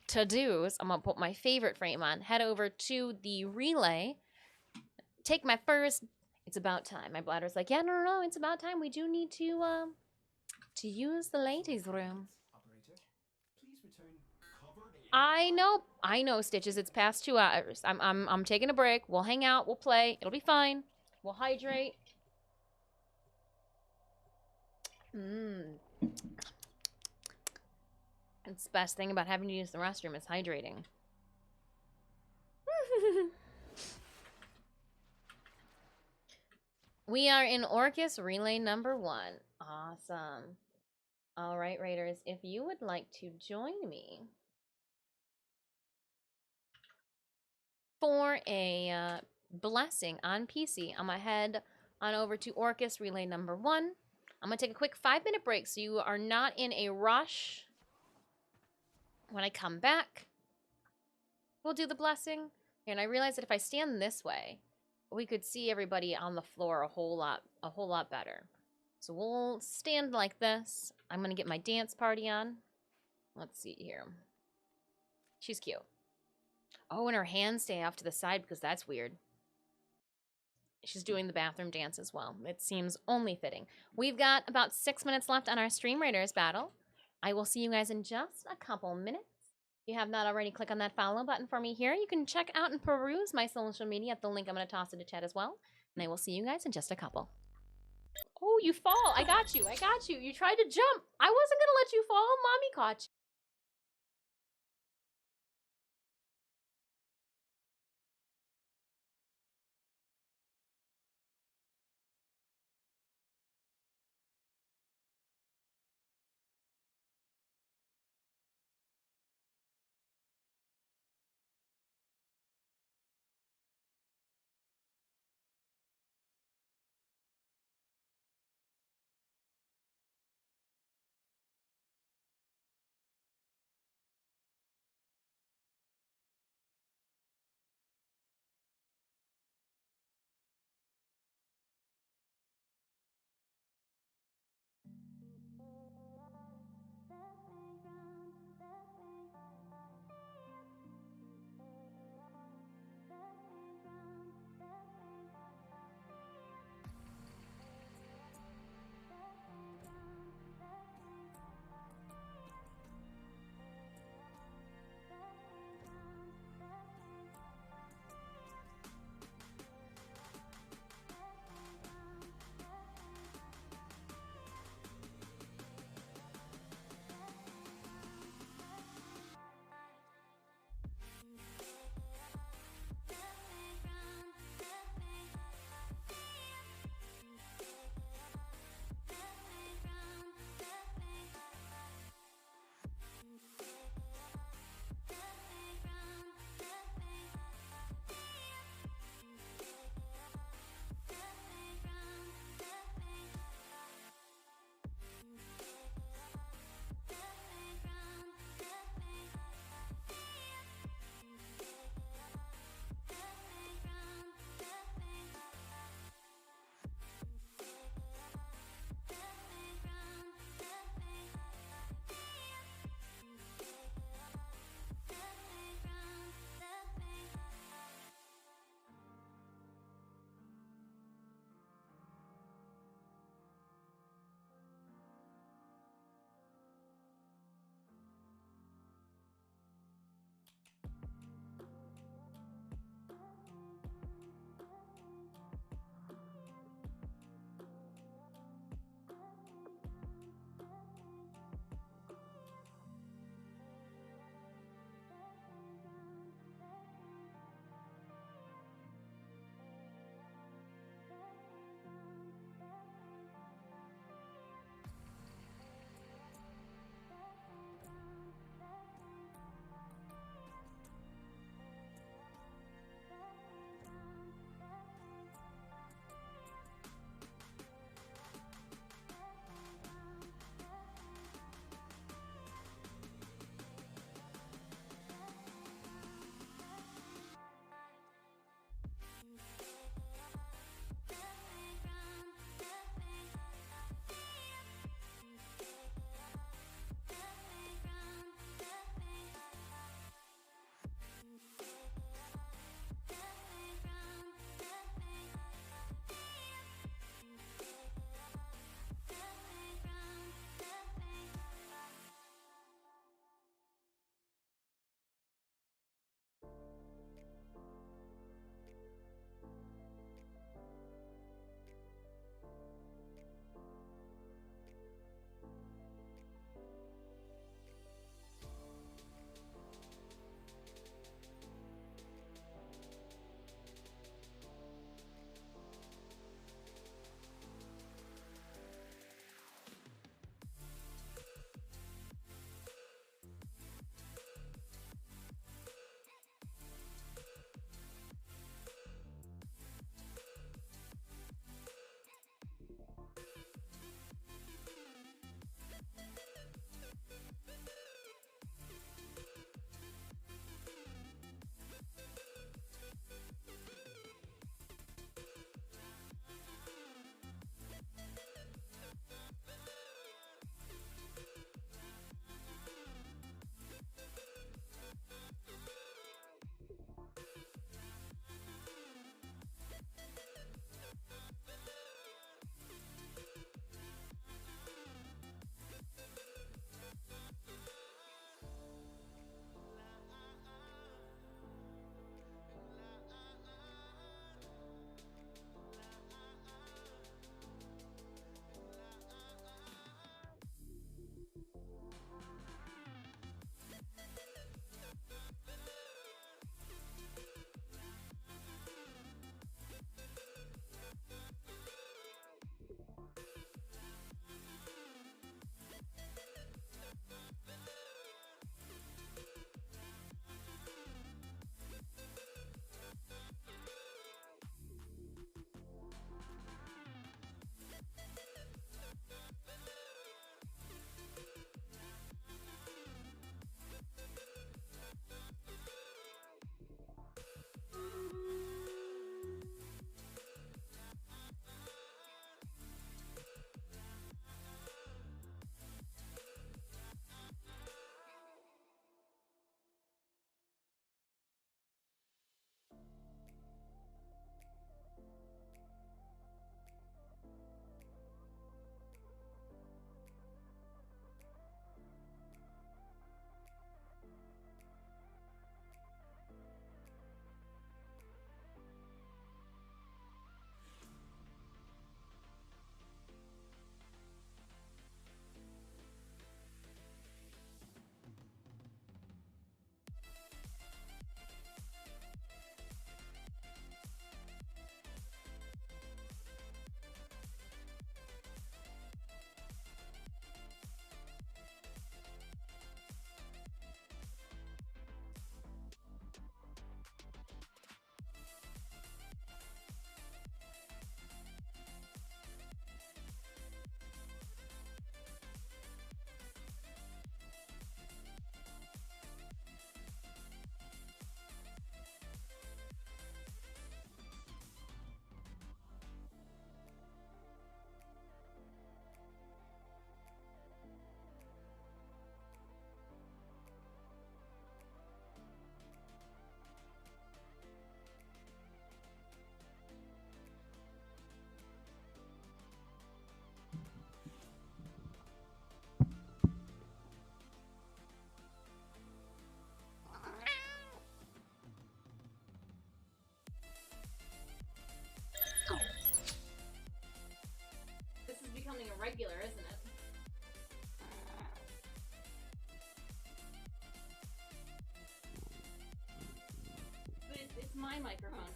to-dos. I'm gonna put my favorite frame on, head over to the relay, take my first. It's about time. My bladder's like, yeah, no, it's about time. We do need to use the ladies' room. I know, Stitches. It's past 2 hours. I'm taking a break. We'll hang out. We'll play. It'll be fine. We'll hydrate. It's the best thing about having to use the restroom is hydrating. We are in Orcus Relay number 1. Awesome. All right, Raiders, if you would like to join me for a blessing on PC, I'm going to head on over to Orcus Relay number 1. I'm going to take a quick 5-minute break so you are not in a rush. When I come back, we'll do the blessing. And I realized that if I stand this way, we could see everybody on the floor a whole lot better. So we'll stand like this. I'm going to get my dance party on. Let's see here. She's cute. Oh, and her hands stay off to the side because that's weird. She's doing the bathroom dance as well. It seems only fitting. We've got about 6 minutes left on our Stream Raiders battle. I will see you guys in just a couple minutes. If you have not already, click on that follow button for me here. You can check out and peruse my social media at the link I'm going to toss into chat as well. And I will see you guys in just a couple. Oh, you fall. I got you. You tried to jump. I wasn't going to let you fall. Mommy caught you.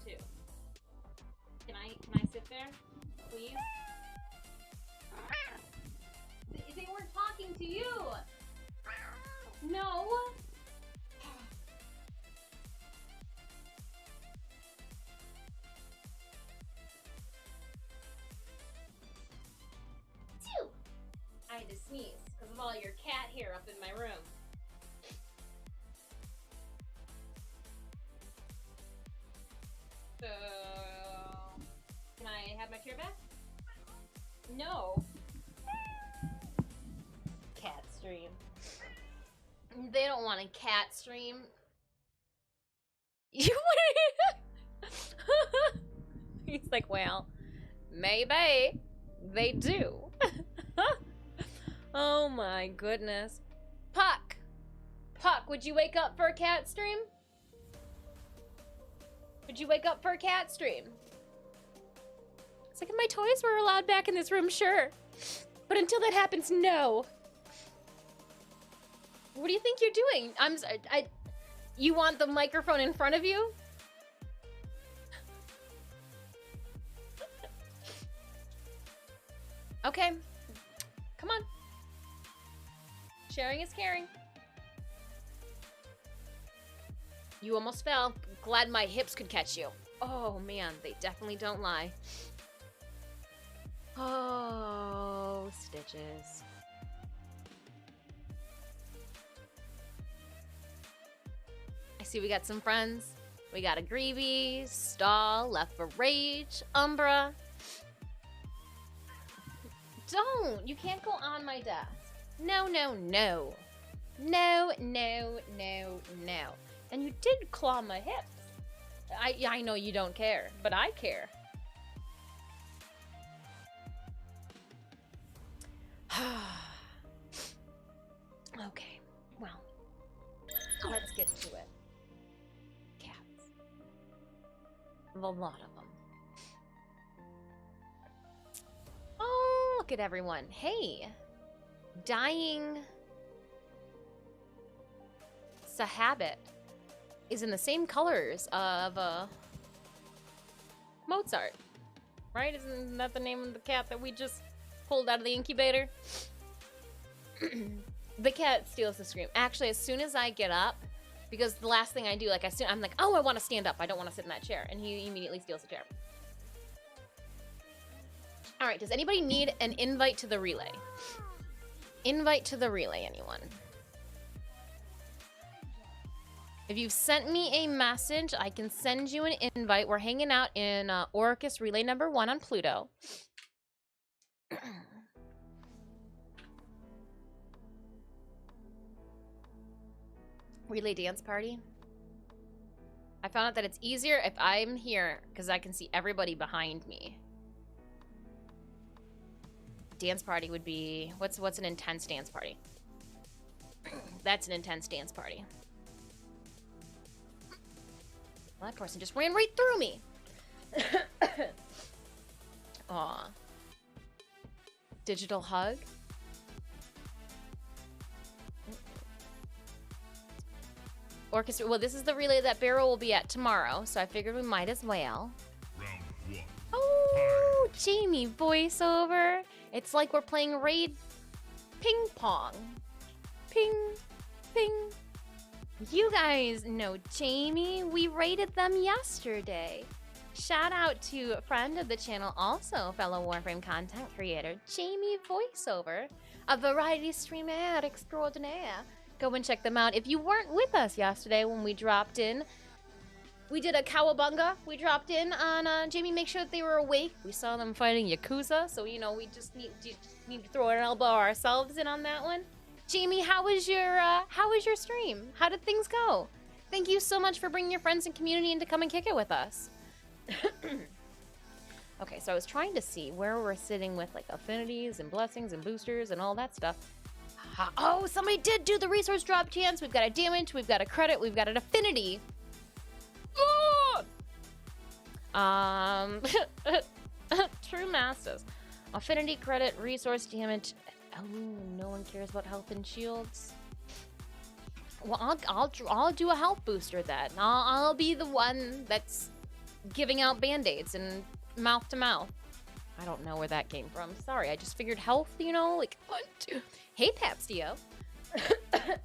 too. Can I sit there, please? They weren't talking to you. No. Phew. I had to sneeze because of all your cat hair up in my room. So, can I have my chair back? No. Cat stream. They don't want a cat stream. You He's like, well, maybe they do. Oh my goodness. Puck! Puck, would you wake up for a cat stream? Would you wake up for a cat stream? It's like, if my toys were allowed back in this room, sure. But until that happens, no. What do you think you're doing? I'm sorry, you want the microphone in front of you? Okay. Come on. Sharing is caring. You almost fell. Glad my hips could catch you. Oh man, they definitely don't lie. Oh, stitches. I see we got some friends. We got a Greavy, Stall, Left for Rage, Umbra. Don't! You can't go on my desk. No, no, no. No, no, no, no. And you did claw my hips. I know you don't care, but I care. Okay, well, let's get to it. Cats. A lot of them. Oh, look at everyone. Hey, Dying Sahabit is in the same colors of Mozart, right? Isn't that the name of the cat that we just pulled out of the incubator? The cat steals the scream. Actually, as soon as I get up, because the last thing I do, like I'm like, oh, I want to stand up. I don't want to sit in that chair, and he immediately steals the chair. All right, does anybody need an invite to the relay? Invite to the relay, anyone? If you've sent me a message, I can send you an invite. We're hanging out in Orcus Relay number 1 on Pluto. Relay dance party. I found out that it's easier if I'm here because I can see everybody behind me. Dance party would be what's an intense dance party? That's an intense dance party. Well, that person just ran right through me. Aw. Digital hug. Orchestra. Well, this is the relay that Barrow will be at tomorrow, so I figured we might as well. Round 1. Oh, Jamie voiceover. It's like we're playing raid ping pong. Ping, ping. You guys know Jamie. We raided them yesterday. Shout out to a friend of the channel, also fellow Warframe content creator, Jamie Voiceover, a variety streamer extraordinaire. Go and check them out. If you weren't with us yesterday when we dropped in, we did a cowabunga. We dropped in on Jamie, make sure that they were awake. We saw them fighting Yakuza, so you know we just need to throw an elbow ourselves in on that one. Jamie, how was your stream? How did things go? Thank you so much for bringing your friends and community in to come and kick it with us. Okay, so I was trying to see where we're sitting with like affinities and blessings and boosters and all that stuff. Oh, somebody did do the resource drop chance. We've got a damage, we've got a credit, we've got an affinity. True Masters. Affinity, credit, resource, damage. Oh, no one cares about health and shields. Well, I'll do a health booster then. I'll be the one that's giving out band-aids and mouth to mouth. I don't know where that came from. Sorry, I just figured health, you know, like 1, 2. Hey, Papstio. It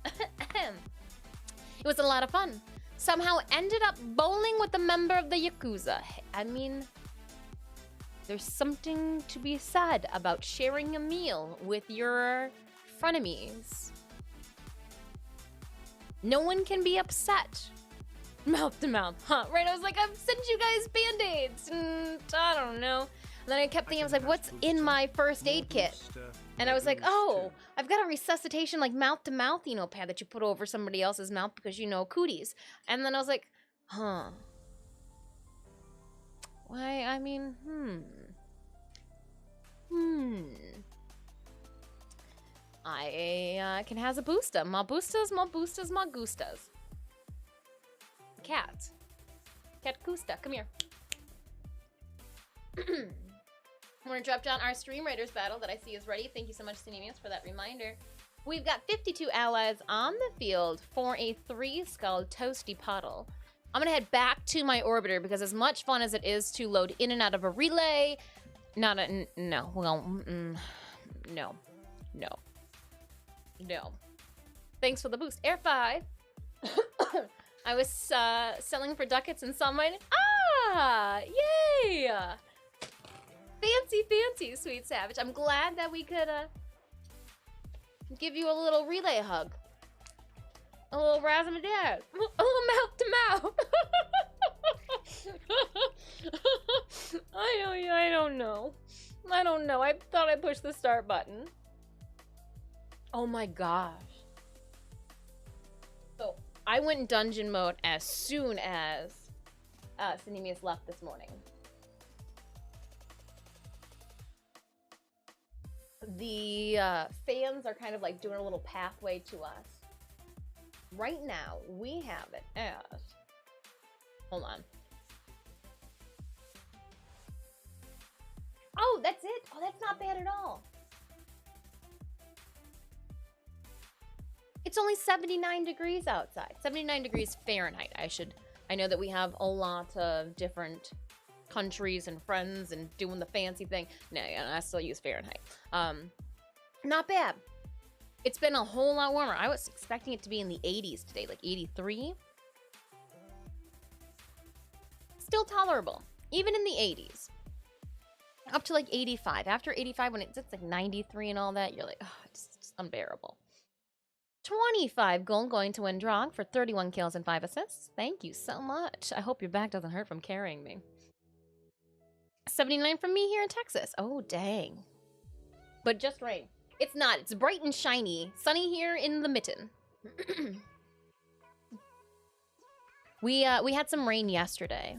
was a lot of fun. Somehow ended up bowling with a member of the Yakuza. I mean, there's something to be said about sharing a meal with your frenemies. No one can be upset. Mouth to mouth, huh? Right, I was like, I've sent you guys band-aids, and I don't know. And then I kept thinking, I was like, what's in my first aid kit? And I was like, oh, I've got a resuscitation, like, mouth-to-mouth, you know, pad that you put over somebody else's mouth because, you know, cooties. And then I was like, huh. Why, I mean, I can has a booster. Ma boostas, ma boostas, ma gustas. Cat. Cat Gusta, come here. I'm gonna drop down our Stream Raiders battle that I see is ready. Thank you so much, Cinemius, for that reminder. We've got 52 allies on the field for a 3-skull toasty puddle. I'm gonna head back to my orbiter because as much fun as it is to load in and out of a relay, no. Thanks for the boost. Air 5. I was selling for ducats and saw mine. Ah, yay! Fancy, sweet savage. I'm glad that we could give you a little relay hug. A little razzmatazz. A little mouth to mouth. I don't know. I thought I pushed the start button. Oh my gosh. So I went in dungeon mode as soon as Cinemius left this morning. The fans are kind of like doing a little pathway to us. Right now, we have it as... Hold on. Oh, that's it. Oh, that's not bad at all. It's only 79 degrees outside. 79 degrees Fahrenheit. I know that we have a lot of different countries and friends and doing the fancy thing. No, I still use Fahrenheit. Not bad. It's been a whole lot warmer. I was expecting it to be in the 80s today, like 83. Still tolerable, even in the 80s. Up to like 85. After 85, when it's like 93 and all that, you're like, oh, it's unbearable. 25 gold going to Windrog for 31 kills and 5 assists. Thank you so much. I hope your back doesn't hurt from carrying me. 79 from me here in Texas. Oh, dang. But just rain. It's not. It's bright and shiny. Sunny here in the mitten. We had some rain yesterday.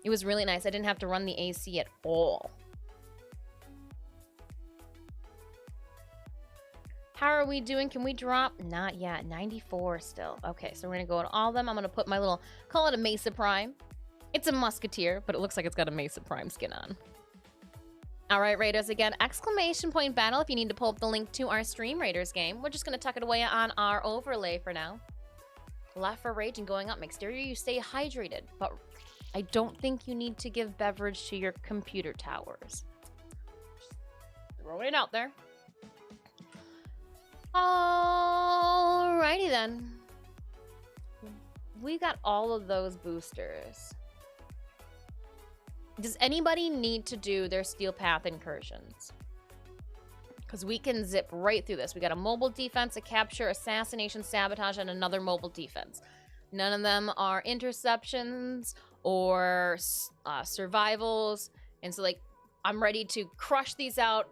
It was really nice. I didn't have to run the AC at all. How are we doing? Can we drop? Not yet. 94 still. Okay, so we're going to go to all of them. I'm going to put my little, call it a Mesa Prime. It's a Musketeer, but it looks like it's got a Mesa Prime skin on. All right, Raiders, again, exclamation point battle if you need to pull up the link to our Stream Raiders game. We're just going to tuck it away on our overlay for now. Left for rage and going up makes sure you stay hydrated, but I don't think you need to give beverage to your computer towers. Just throwing it out there. Alrighty then. We got all of those boosters. Does anybody need to do their Steel Path incursions? Because we can zip right through this. We got a mobile defense, a capture, assassination, sabotage, and another mobile defense. None of them are interceptions or survivals. And so, like, I'm ready to crush these out,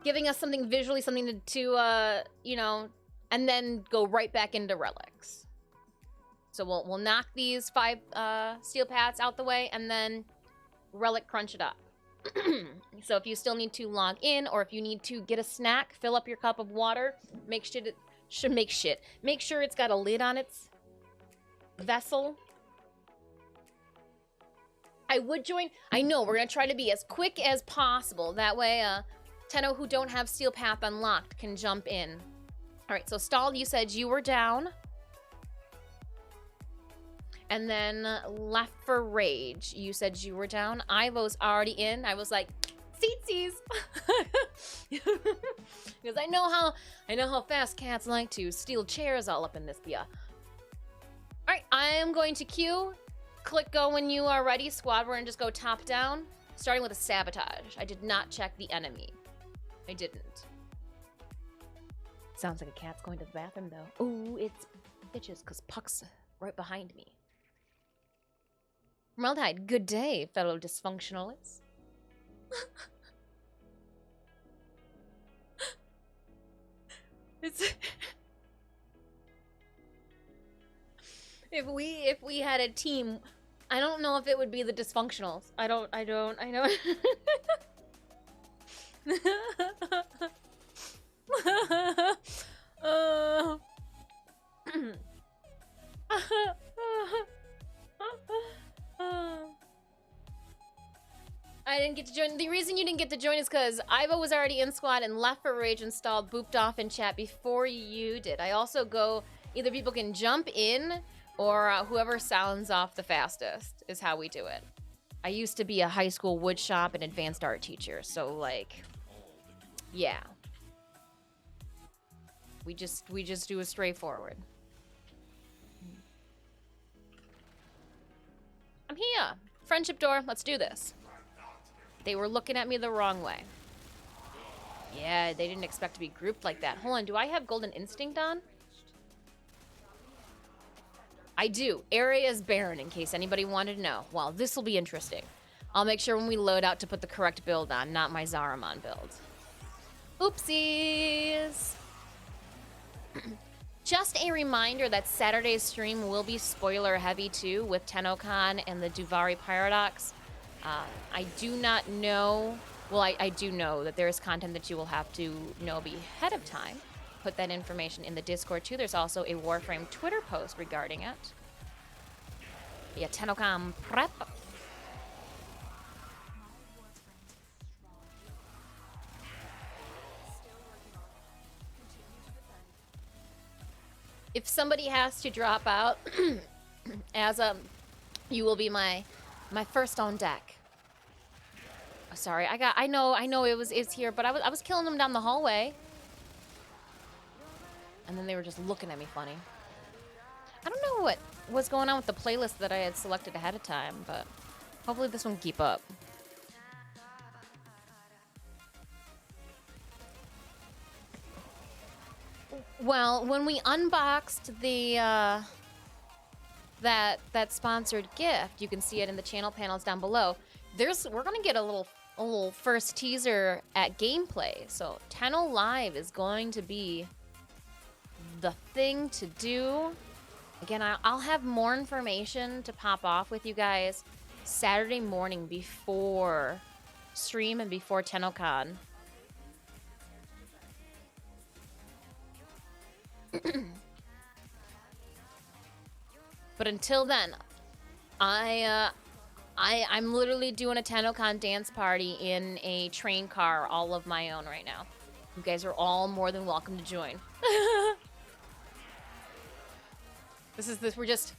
giving us something visually, something to you know, and then go right back into relics. So we'll knock these 5 Steel Paths out the way, and then relic crunch it up. So if you still need to log in, or if you need to get a snack, fill up your cup of water, make sure it's got a lid on its vessel. I would join. I know we're gonna try to be as quick as possible. That way, Tenno who don't have Steel Path unlocked can jump in. All right, so Stall, you said you were down. And then left for rage. You said you were down. Ivo's already in. I was like, seatsies. Because I know how fast cats like to steal chairs all up in this beer. Alright, I am going to queue. Click go when you are ready. Squad, we're gonna just go top down. Starting with a sabotage. I did not check the enemy. I didn't. Sounds like a cat's going to the bathroom though. Ooh, it's bitches, cause Puck's right behind me. Formaldehyde, good day, fellow dysfunctionalists. It's if we had a team, I don't know if it would be the dysfunctionals. I know. I didn't get to join. The reason you didn't get to join is because Ivo was already in squad and left for rage installed, booped off in chat before you did. I also go, either people can jump in or whoever sounds off the fastest is how we do it. I used to be a high school wood shop and advanced art teacher, so like, yeah. We just do a straightforward. I'm here. Friendship door, let's do this. They were looking at me the wrong way. Yeah, they didn't expect to be grouped like that. Hold on, do I have Golden Instinct on? I do. Area is barren, in case anybody wanted to know. Well, this will be interesting. I'll make sure when we load out to put the correct build on, not my Zaramon build. Oopsies! Just a reminder that Saturday's stream will be spoiler heavy too, with TennoCon and the Duvari Paradox. I do not know, well, I do know that there is content that you will have to know ahead of time. Put that information in the Discord too. There's also a Warframe Twitter post regarding it. Yeah, TennoCon prep. If somebody has to drop out, as you will be my first on deck. Oh, sorry, I know it's here, but I was killing them down the hallway, and then they were just looking at me funny. I don't know what was going on with the playlist that I had selected ahead of time, but hopefully this one can keep up. Well, when we unboxed the that sponsored gift, you can see it in the channel panels down below. We're gonna get a little first teaser at gameplay. So Tenno Live is going to be the thing to do. Again, I'll have more information to pop off with you guys Saturday morning before stream and before TennoCon. But until then, I'm literally doing a TennoCon dance party in a train car all of my own right now. You guys are all more than welcome to join. We're just...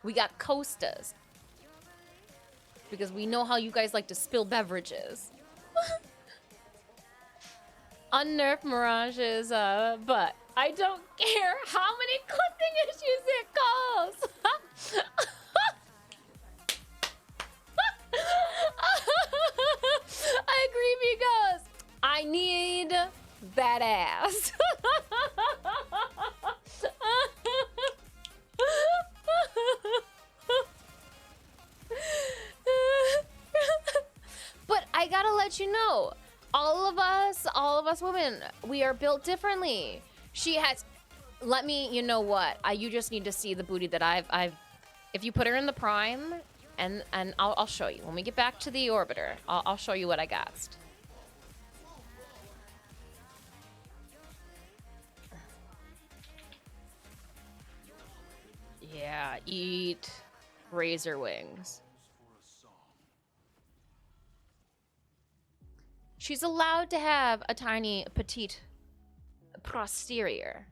We got Costas. Because we know how you guys like to spill beverages. Unnerf Mirage's butt. I don't care how many clipping issues it calls. I agree because I need that ass. But I gotta let you know, all of us women, we are built differently. She has, let me, you know what? You just need to see the booty that I've. If you put her in the prime, and I'll show you when we get back to the orbiter. I'll show you what I got. Yeah, eat razor wings. She's allowed to have a tiny petite posterior.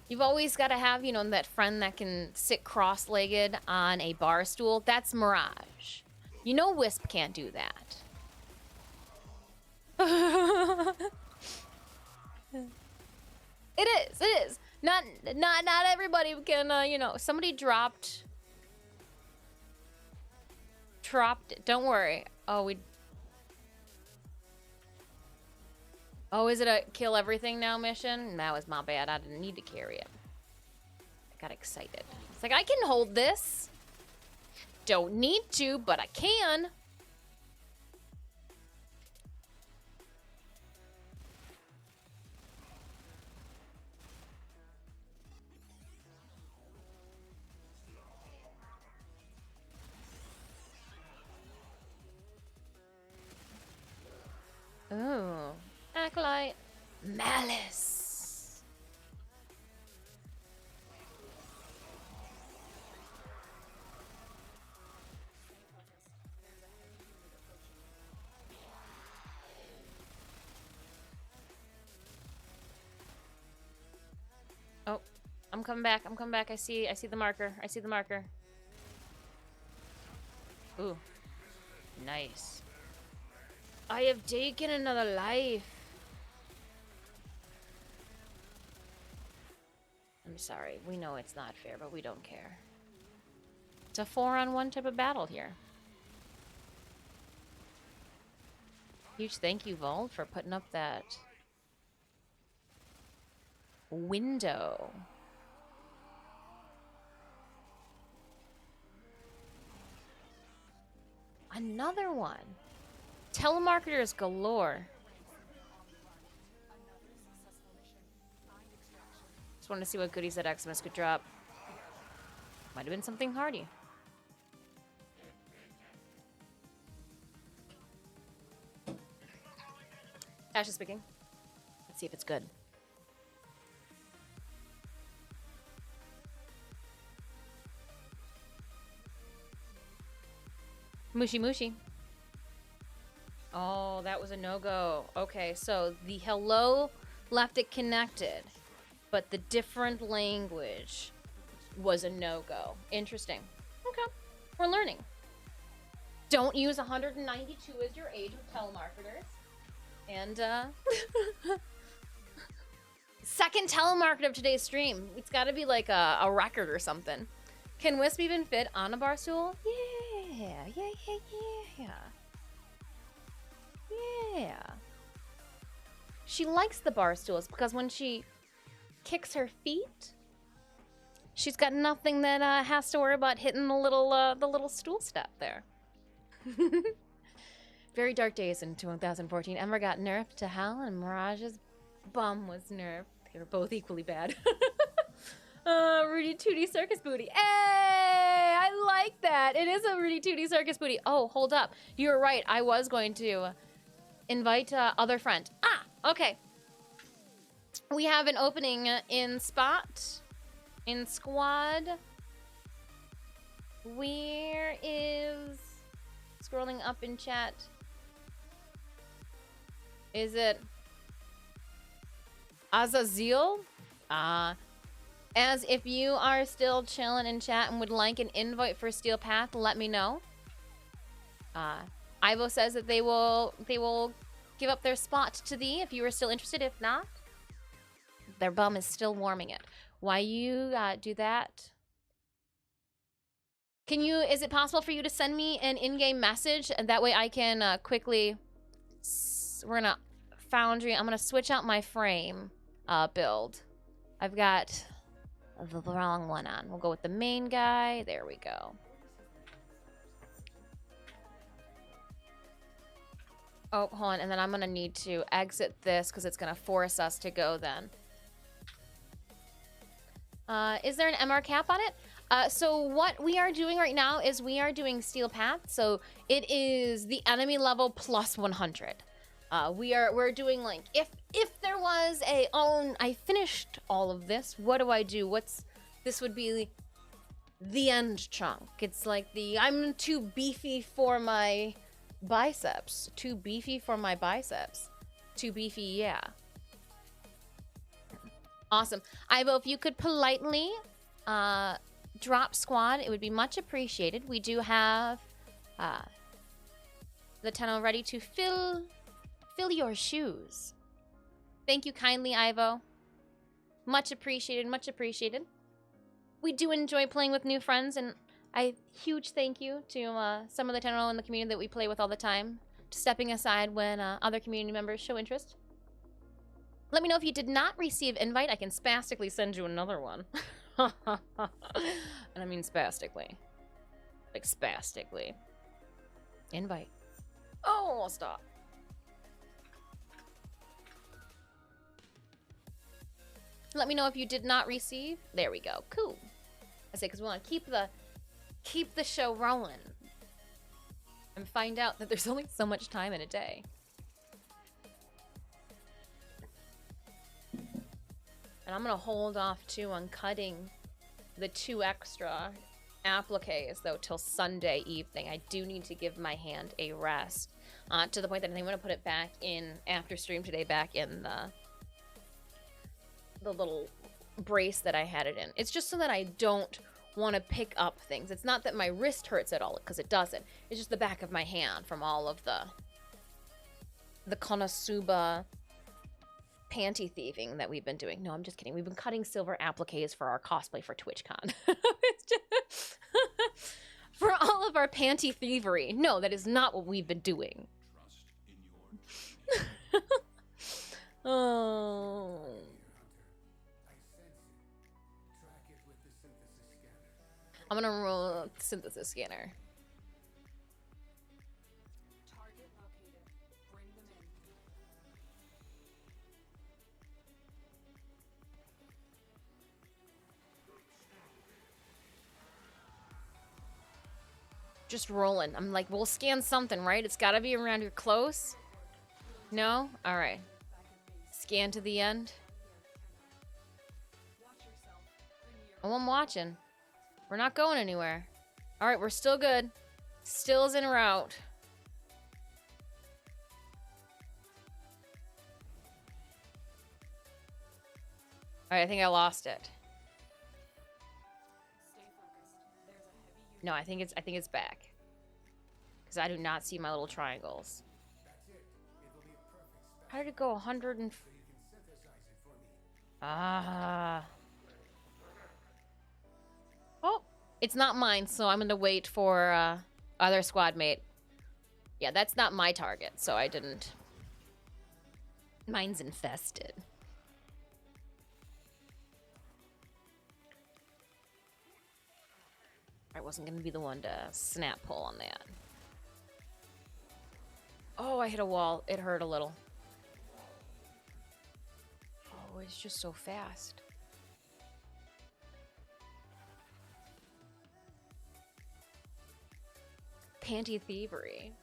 You've always got to have, you know, that friend that can sit cross-legged on a bar stool. That's Mirage. You know Wisp can't do that. It is. Not everybody can, you know, somebody dropped, don't worry. Oh, is it a kill everything now mission? That was my bad. I didn't need to carry it. I got excited. It's like, I can hold this. Don't need to, but I can. Ooh. Acolyte. Malice. Oh, I'm coming back. I see the marker. Ooh. Nice. I have taken another life. I'm sorry. We know it's not fair, but we don't care. It's a 4-on-1 type of battle here. Huge thank you, Volt, for putting up that window. Another one. Telemarketers galore. Just wanted to see what goodies that Xmas could drop. Might have been something hardy. Ash is speaking. Let's see if it's good. Mushy mushy. Oh, that was a no-go. Okay, so the hello left it connected, but the different language was a no-go. Interesting. Okay, we're learning. Don't use 192 as your age with telemarketers. And, second telemarketer of today's stream. It's gotta be like a record or something. Can Wisp even fit on a bar stool? Yeah. Yeah. She likes the bar stools because when she kicks her feet, she's got nothing that has to worry about hitting the little stool step there. Very dark days in 2014. Ember got nerfed to hell, and Mirage's bum was nerfed. They were both equally bad. Rudy Tooty Circus Booty. Hey, I like that. It is a Rudy Tooty Circus Booty. Oh, hold up. You were right. I was going to invite other friend. Ah, okay. We have an opening in spot, in squad. Where is, scrolling up in chat, is it Azazel? As if you are still chilling in chat and would like an invite for Steel Path, let me know. Ivo says that they will give up their spot to thee if you are still interested. If not, their bum is still warming it. Why you do that? Can you, is it possible for you to send me an in-game message? And that way I can quickly, we're gonna Foundry, I'm gonna switch out my frame build. I've got the wrong one on. We'll go with the main guy. There we go. Oh, hold on. And then I'm going to need to exit this because it's going to force us to go then. Is there an MR cap on it? So what we are doing right now is we are doing Steel Path. So it is the enemy level plus 100. We're doing like, if there was a, oh, I finished all of this, what do I do? What's this would be the end chunk. It's like the I'm too beefy for my biceps. Too beefy for my biceps. Too beefy, yeah. Awesome. Ivo, if you could politely drop squad, it would be much appreciated. We do have the tunnel ready to fill your shoes. Thank you kindly, Ivo. Much appreciated, much appreciated. We do enjoy playing with new friends, and a huge thank you to some of the tunnel in the community that we play with all the time, stepping aside when other community members show interest. Let me know if you did not receive invite. I can spastically send you another one. And I mean spastically. Like spastically. Invite. Oh, I'll stop. Let me know if you did not receive. There we go. Cool. I say because we want to keep the show rolling and find out that there's only so much time in a day. And I'm gonna hold off too on cutting the 2 extra appliques though till Sunday evening. I do need to give my hand a rest to the point that I think I'm gonna put it back in after stream today, back in the little brace that I had it in. It's just so that I don't want to pick up things. It's not that my wrist hurts at all, because it doesn't. It's just the back of my hand from all of the Konosuba panty thieving that we've been doing. No, I'm just kidding. We've been cutting silver appliques for our cosplay for TwitchCon. It's just for all of our panty thievery. No, that is not what we've been doing. Oh. I'm gonna roll synthesis scanner. Target located. Bring them in. Just rolling. I'm like, we'll scan something, right? It's gotta be around here close. No? Alright. Scan to the end. Oh, I'm watching. We're not going anywhere. Alright, we're still good. Still's en route. Alright, I think I lost it. Stay focused. There's a heavy unit. No, I think it's back. Because I do not see my little triangles. How did it go? 100 and... Ah. Oh, it's not mine, so I'm gonna wait for other squad mate. Yeah, that's not my target, so I didn't. Mine's infested. I wasn't gonna be the one to snap pull on that. Oh, I hit a wall. It hurt a little. Oh, it's just so fast. Panty thievery.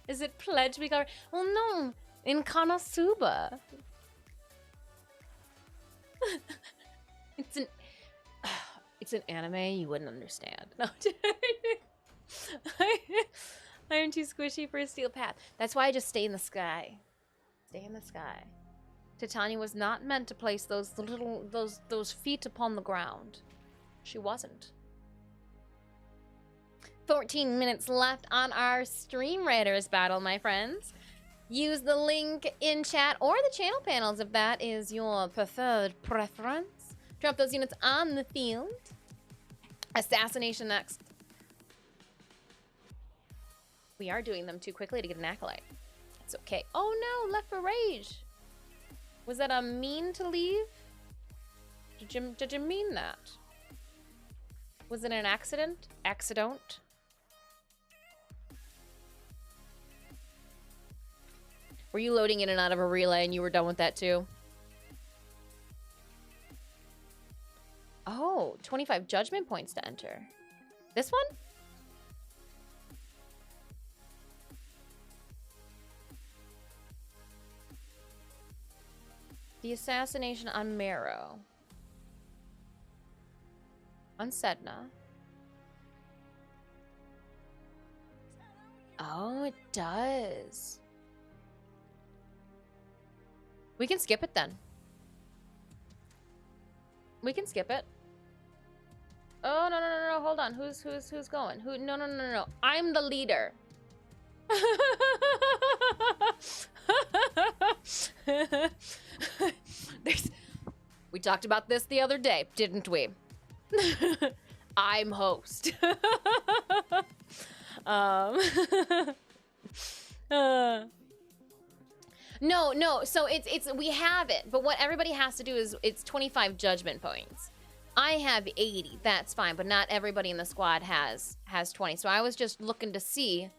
Is it pledge we got? Well, no. In Konosuba. It's an anime you wouldn't understand. No, I am too squishy for a steel path. That's why I just stay in the sky. Stay in the sky. Titania was not meant to place those feet upon the ground. She wasn't. 14 minutes left on our Stream Raiders battle, my friends. Use the link in chat or the channel panels if that is your preferred preference. Drop those units on the field. Assassination next. We are doing them too quickly to get an acolyte. It's okay. Oh no, left for rage. Was that a mean to leave? Did you mean that? Was it an accident? Accident? Were you loading in and out of a relay and you were done with that too? Oh, 25 judgment points to enter. This one? The assassination on Marrow. On Sedna. Oh, it does. We can skip it then. We can skip it. Oh, no, no, no, no, hold on. Who's going? Who? No, no, no, no, no. I'm the leader. We talked about this the other day, didn't we? I'm host. No, so it's we have it, but what everybody has to do is it's 25 judgment points. I have 80, that's fine, but not everybody in the squad has 20. So I was just looking to see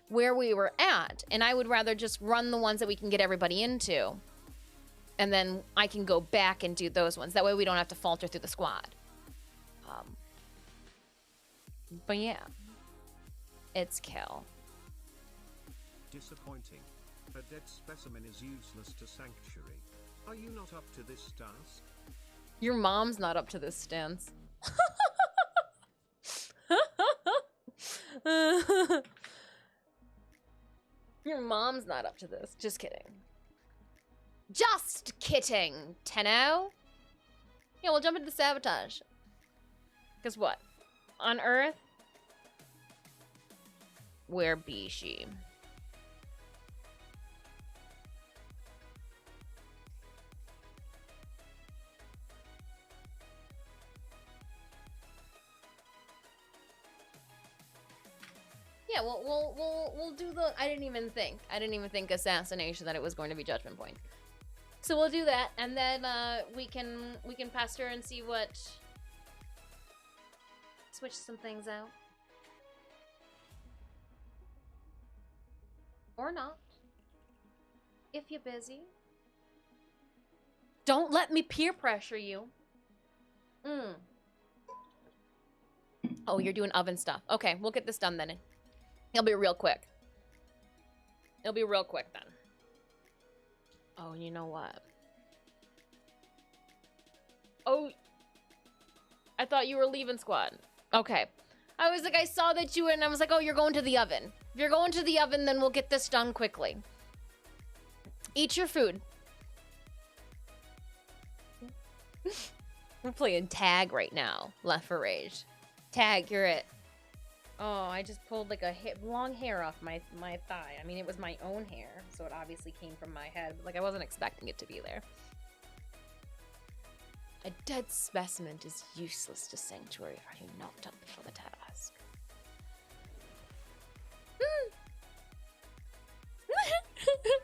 where we were at, and I would rather just run the ones that we can get everybody into, and then I can go back and do those ones. That way we don't have to falter through the squad. But yeah, it's kill. Disappointing. A dead specimen is useless to Sanctuary. Are you not up to this task? Your mom's not up to this stance. Your mom's not up to this. Just kidding. Just kidding, Tenno. Yeah, we'll jump into the sabotage. Guess what? On Earth, where be she? Yeah, we'll do the. I didn't even think assassination that it was going to be judgment point. So we'll do that, and then we can pass her and see what. Switch some things out. Or not. If you're busy. Don't let me peer pressure you. Oh, you're doing oven stuff. Okay, we'll get this done then. It'll be real quick. It'll be real quick then. Oh, you know what? Oh, I thought you were leaving squad. Okay. I was like, I saw that you were, and I was like, oh, you're going to the oven. If you're going to the oven, then we'll get this done quickly. Eat your food. We're playing tag right now. Left for rage. Tag, you're it. Oh, I just pulled like a long hair off my thigh. I mean, it was my own hair, so it obviously came from my head. But like, I wasn't expecting it to be there. A dead specimen is useless to Sanctuary. Are you not up for the task?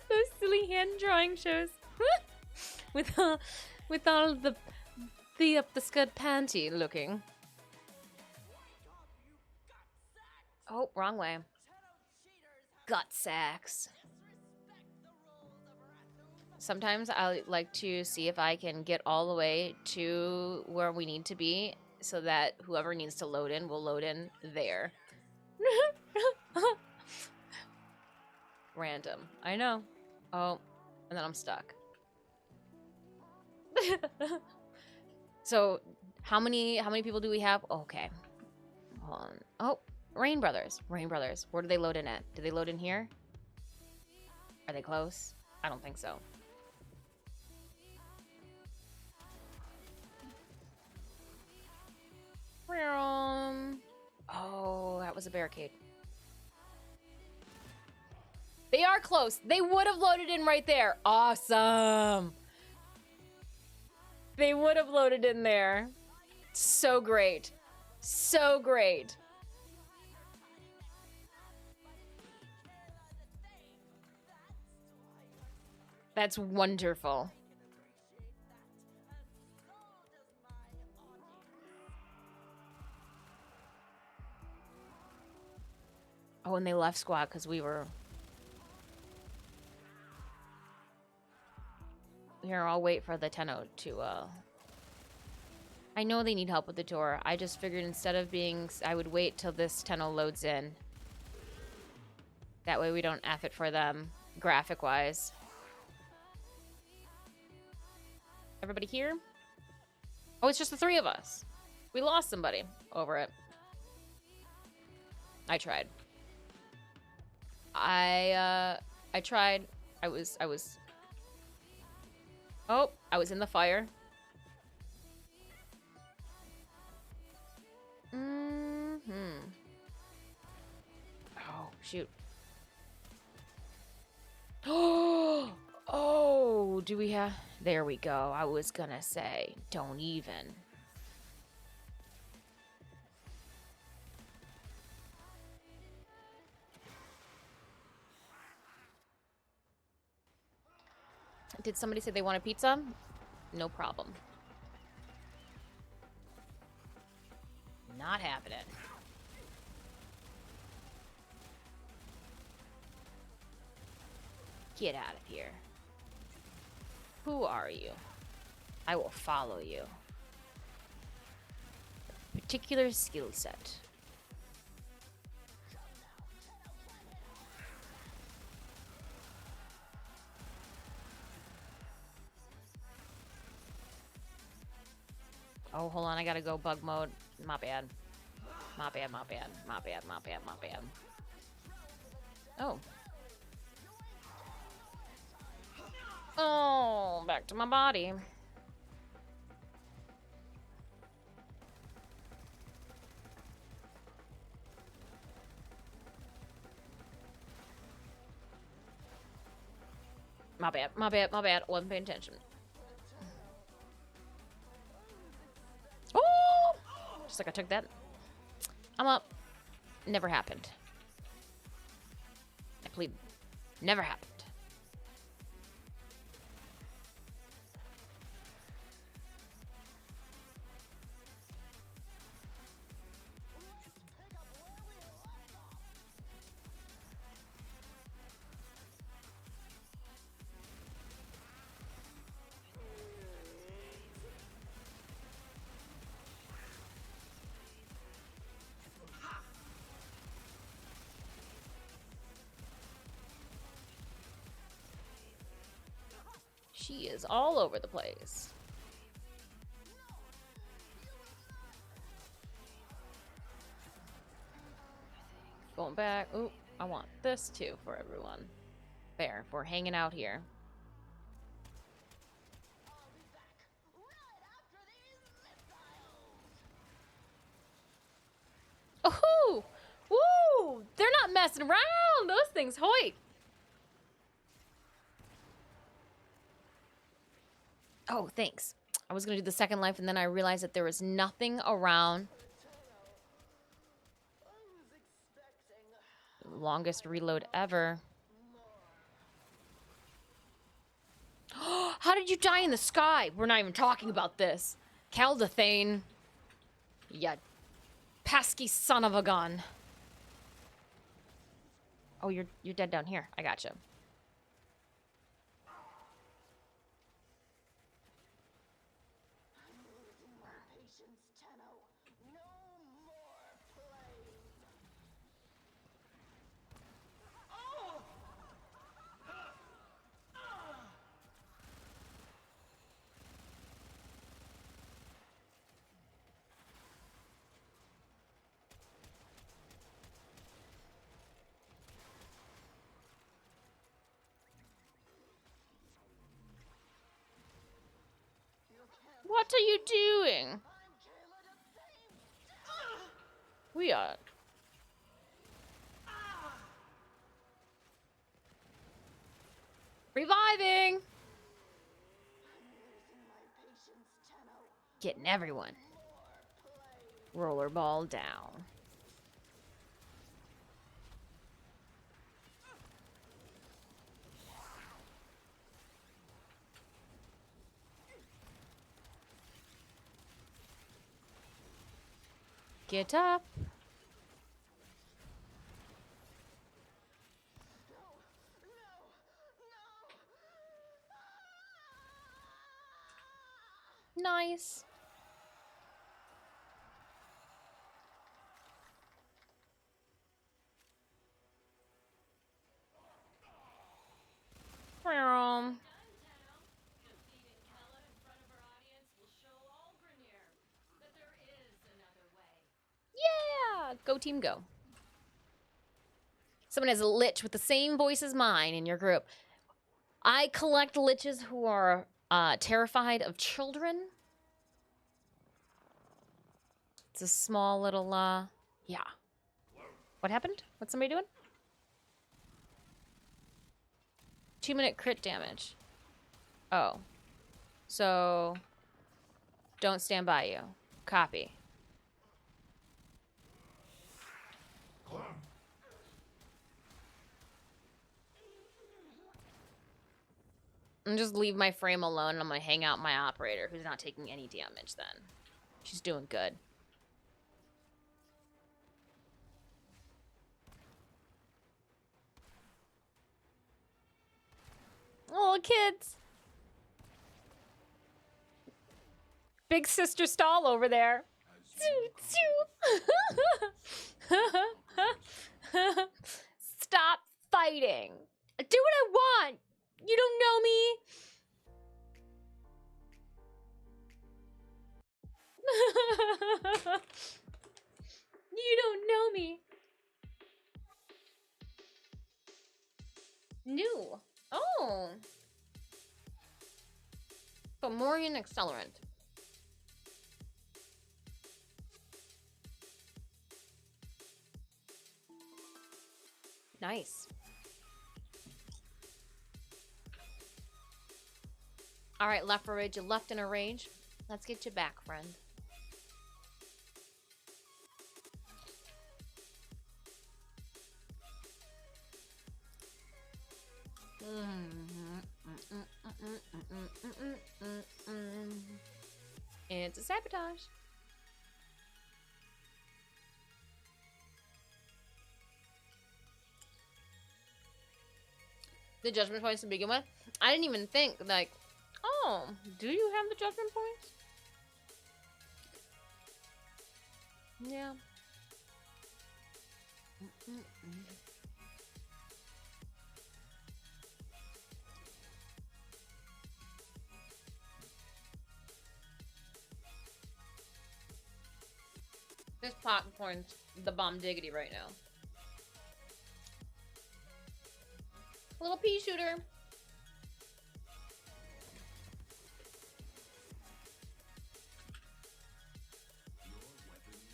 Those silly hand drawing shows. with all the up the skirt panty looking. Oh, wrong way. Gut sacks. Sometimes I like to see if I can get all the way to where we need to be so that whoever needs to load in will load in there. Random. I know. Oh, and then I'm stuck. So, how many people do we have? Okay. Hold on. Oh, Rain Brothers. Rain Brothers. Where do they load in at? Do they load in here? Are they close? I don't think so. Oh, that was a barricade. They are close. They would have loaded in right there. Awesome. They would have loaded in there. So great. So great. That's wonderful. Oh, and they left squad because we were... Here, I'll wait for the Tenno to, I know they need help with the door. I just figured instead of being... I would wait till this Tenno loads in. That way we don't F it for them, graphic-wise. Everybody here? Oh, it's just the three of us. We lost somebody over it. I tried. I tried. I was Oh, I was in the fire. Oh, shoot. Oh, do we have... There we go. I was gonna say, don't even. Did somebody say they want a pizza? No problem. Not happening. Get out of here. Who are you? I will follow you. Particular skill set. Oh, hold on. I gotta go bug mode. My bad. My bad, my bad. My bad, my bad, my bad. Oh. Oh, back to my body. My bad, my bad, my bad. Wasn't paying attention. Oh! Just like I took that. I'm up. Never happened. I plead. Never happened. She is all over the place. Going back. Ooh, I want this too for everyone. There, we're hanging out here. Oh, woo! They're not messing around. Those things, hoit. Oh, thanks. I was gonna do the second life, and then I realized that there was nothing around. Longest reload ever. How did you die in the sky? We're not even talking about this. Caldathane. Ya pesky son of a gun. Oh, you're dead down here. I gotcha. What are you doing? We are. Reviving! Getting everyone. Rollerball down. Get up. Nice. Go team, go. Someone has a lich with the same voice as mine in your group. I collect liches who are terrified of children. It's a small little, yeah. What happened? What's somebody doing? 2-minute crit damage. Oh. So, don't stand by you. Copy. And just leave my frame alone and I'm gonna hang out my operator who's not taking any damage then. She's doing good. Oh, kids. Big sister stall over there. Stop fighting. Do what I want. You don't know me. You don't know me. New. Oh. Fomorian accelerant. Nice. All right, left for rage. You left in a rage. Let's get you back, friend. It's a sabotage. The judgment points to begin with? I didn't even think, like, oh, do you have the judgment points? Yeah. This popcorn's the bomb diggity right now. Little pea shooter.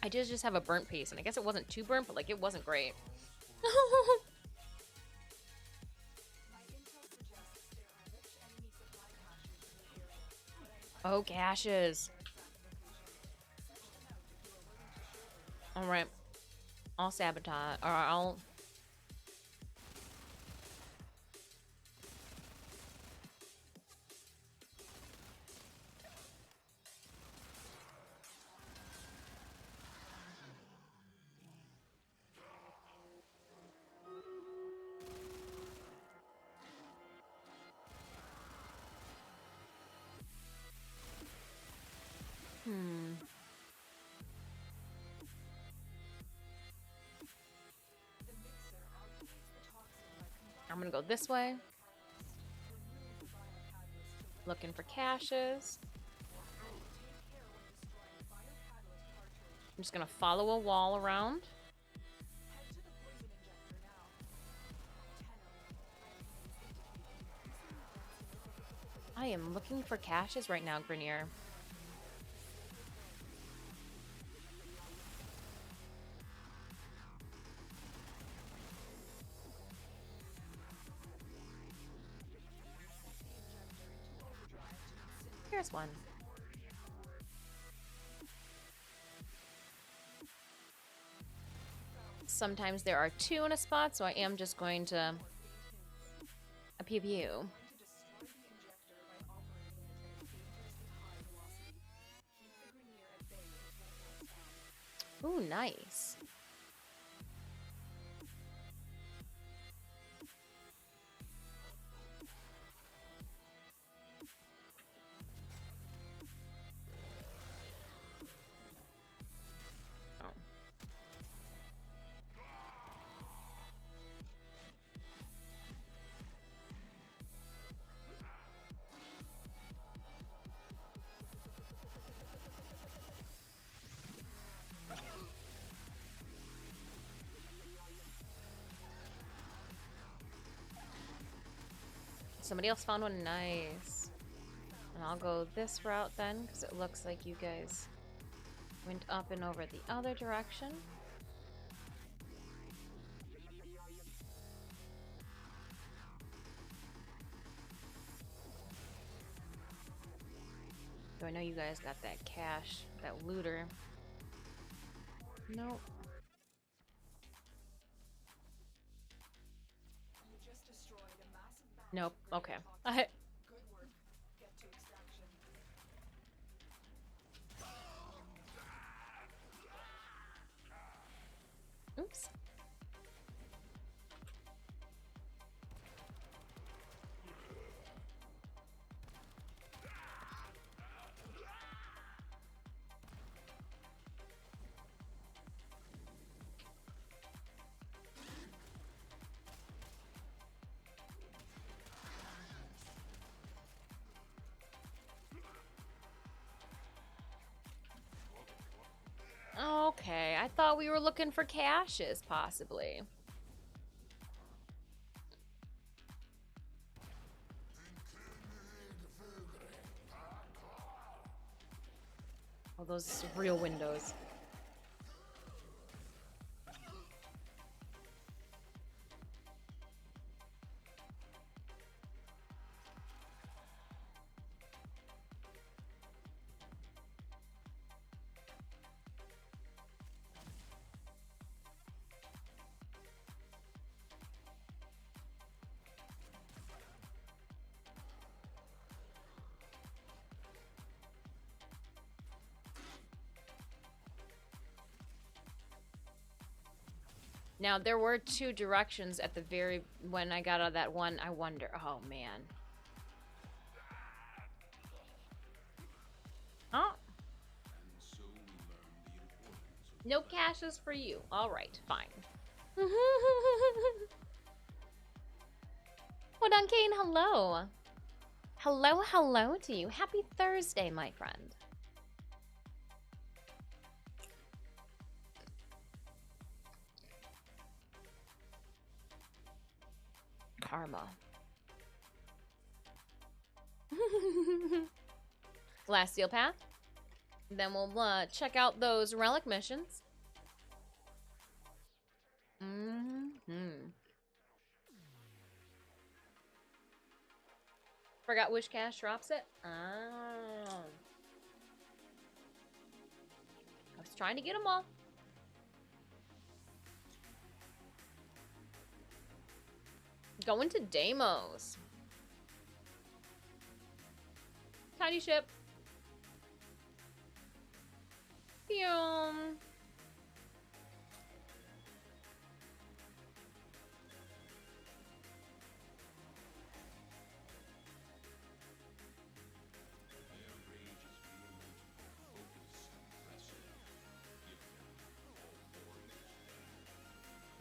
I did just have a burnt piece, and I guess it wasn't too burnt, but like it wasn't great. Oh, caches. All right, I'll sabotage, or I'll. I'm gonna go this way. Looking for caches. I'm just gonna follow a wall around. I am looking for caches right now, Grenier. Here's one. Sometimes there are two in a spot, so I am just going to a pew pew. Ooh, nice. somebody else found one. Nice. And I'll go this route then, because it looks like you guys went up and over the other direction. So I know you guys got that cache, that looter. Nope. You just destroyed a massive battery. Nope. Okay. Good work. Get to extraction. Oops. Okay, I thought we were looking for caches, possibly. Oh, those real windows. Now, there were two directions at the very... When I got out of that one, I wonder... Oh, man. Oh. No caches for you. All right, fine. Hold on, Kane. Hello. Hello, hello to you. Happy Thursday, my friend. Karma. Last steel path. Then we'll check out those relic missions. Forgot which cache drops it. Oh. I was trying to get them all. Going to Deimos. Tiny ship. Boom.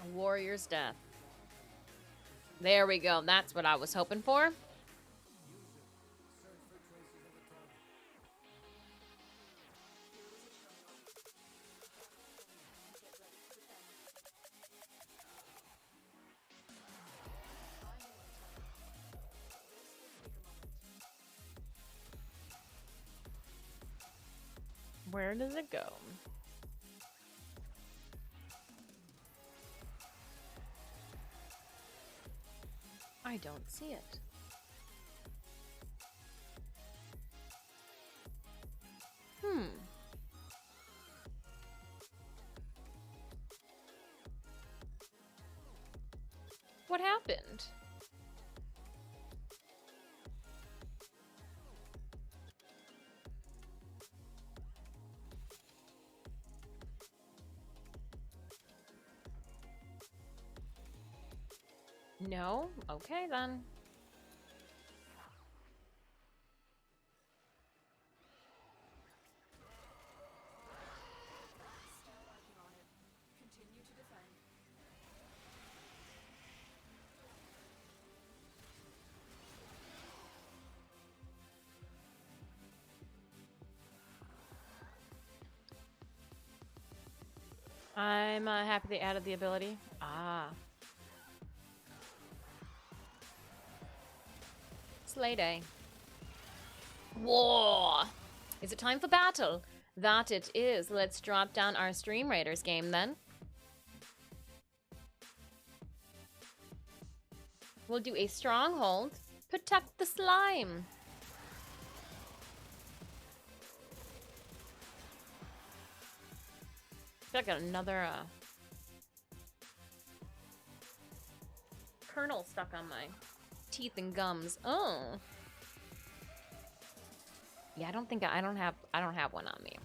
A warrior's death. There we go. That's what I was hoping for. Where does it go? I don't see it. What happened? No? Okay, then. Still working on it. Continue to defend. I'm happy they added the ability. Ah. Slay day. Whoa! Is it time for battle? That it is. Let's drop down our Stream Raiders game then. We'll do a stronghold. Protect the slime. I got another kernel stuck on my teeth and gums. Oh. Yeah, I don't think I don't have one on me.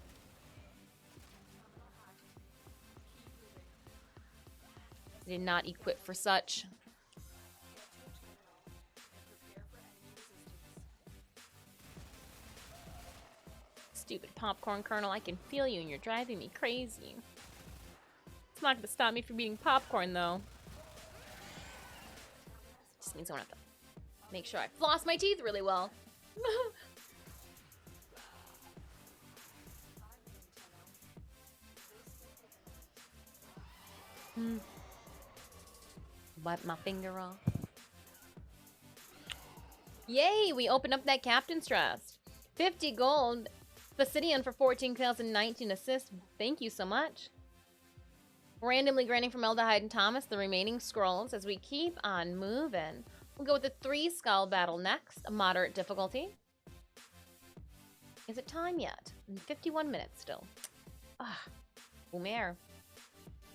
I did not equip for such. Stupid popcorn kernel, I can feel you and you're driving me crazy. It's not gonna stop me from eating popcorn though. Just means I want to make sure I floss my teeth really well. Wipe my finger off. Yay, we opened up that Captain's Trust. 50 gold. Obsidian for 14 kills and 19 assists. Thank you so much. Randomly granting from Eldehyde and Thomas the remaining scrolls as we keep on moving. We'll go with the 3 skull battle next. A moderate difficulty. Is it time yet? 51 minutes still. Ah, boomer.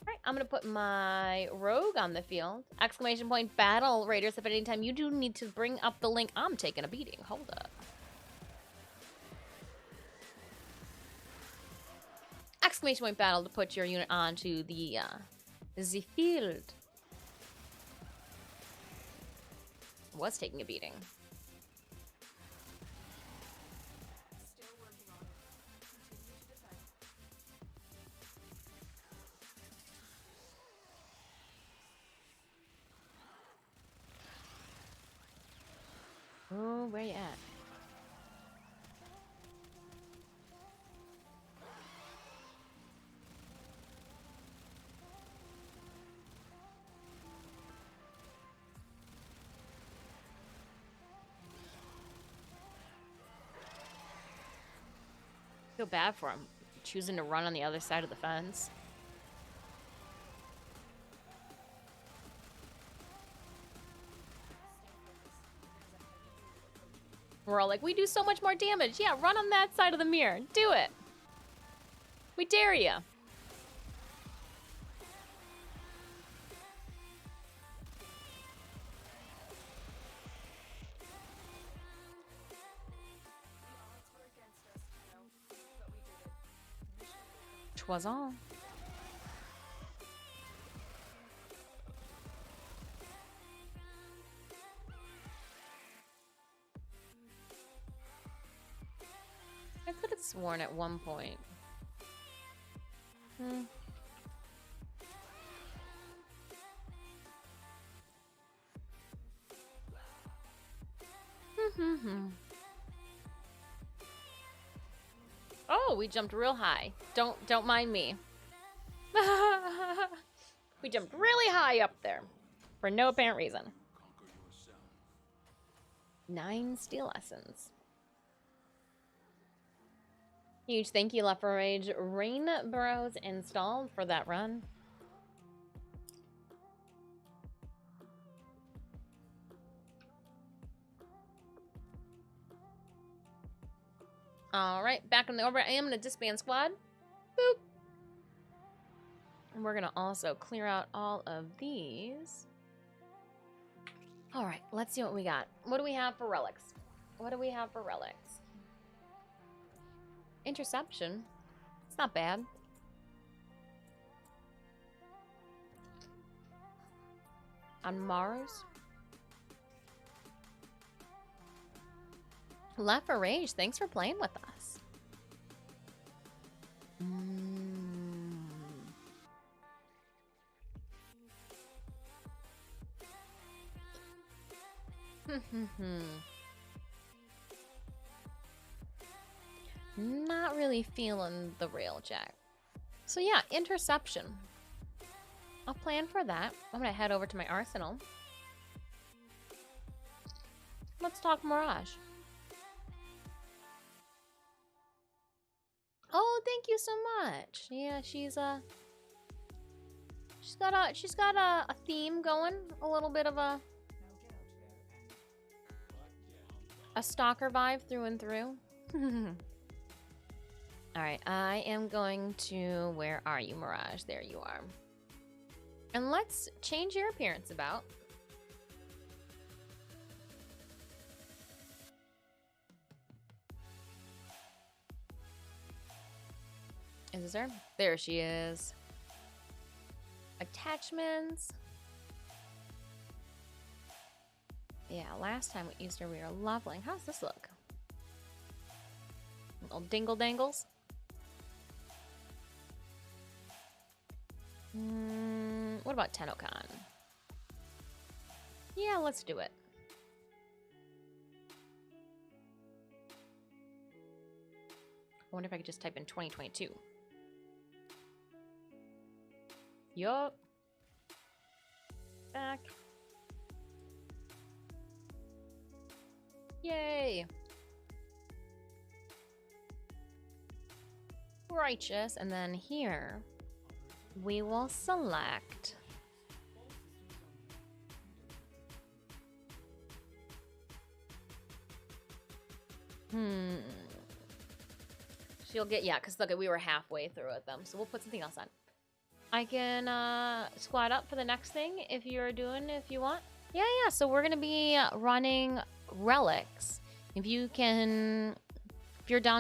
Alright, I'm gonna put my rogue on the field. Exclamation point battle raiders. If at any time you do need to bring up the link, I'm taking a beating. Hold up. Exclamation point battle to put your unit onto the field. Was taking a beating. Still working on it. Continue to defend. Oh, where you at? Feel bad for him, choosing to run on the other side of the fence. We're all like, we do so much more damage. Yeah, run on that side of the mirror. Do it. We dare you. Twas all. I could have sworn at one point. Oh, we jumped real high. Don't mind me. We jumped really high up there for no apparent reason. 9 steel lessons. Huge thank you, Left for Rage. Rain Burrows installed for that run. All right, back in the orbit. I am in a disband squad. Boop. And we're gonna also clear out all of these. All right, let's see what we got. What do we have for relics? What do we have for relics? Interception. It's not bad. On Mars. Left for Rage, thanks for playing with us. Not really feeling the railjack. So yeah, interception. I'll plan for that. I'm gonna head over to my arsenal. Let's talk Mirage. Oh, thank you so much. Yeah, she's got a theme going, a little bit of a stalker vibe through and through. All right, I am going to, where are you, Mirage? There you are. And let's change your appearance about. Is this her? There she is. Attachments. Yeah, last time we used her, we were leveling. How's this look? Little dingle dangles. What about TennoCon? Yeah, let's do it. I wonder if I could just type in 2022. Yup. Back. Yay. Righteous. And then here, we will select she'll get, yeah, because look, we were halfway through with them, so we'll put something else on. I can squad up for the next thing if you're doing, if you want. Yeah, so we're gonna be running relics. If you're down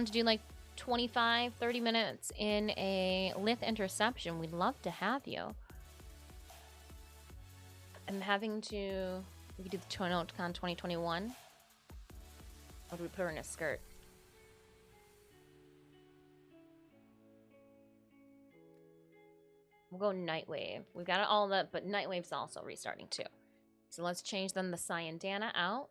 to do like 25, 30 minutes in a Glyph interception, we'd love to have you. I'm having to, we could do the TennoCon 2021. Or do we put her in a skirt? We'll go Nightwave. We've got it all that, but Nightwave's also restarting too. So let's change then the Cyandana out.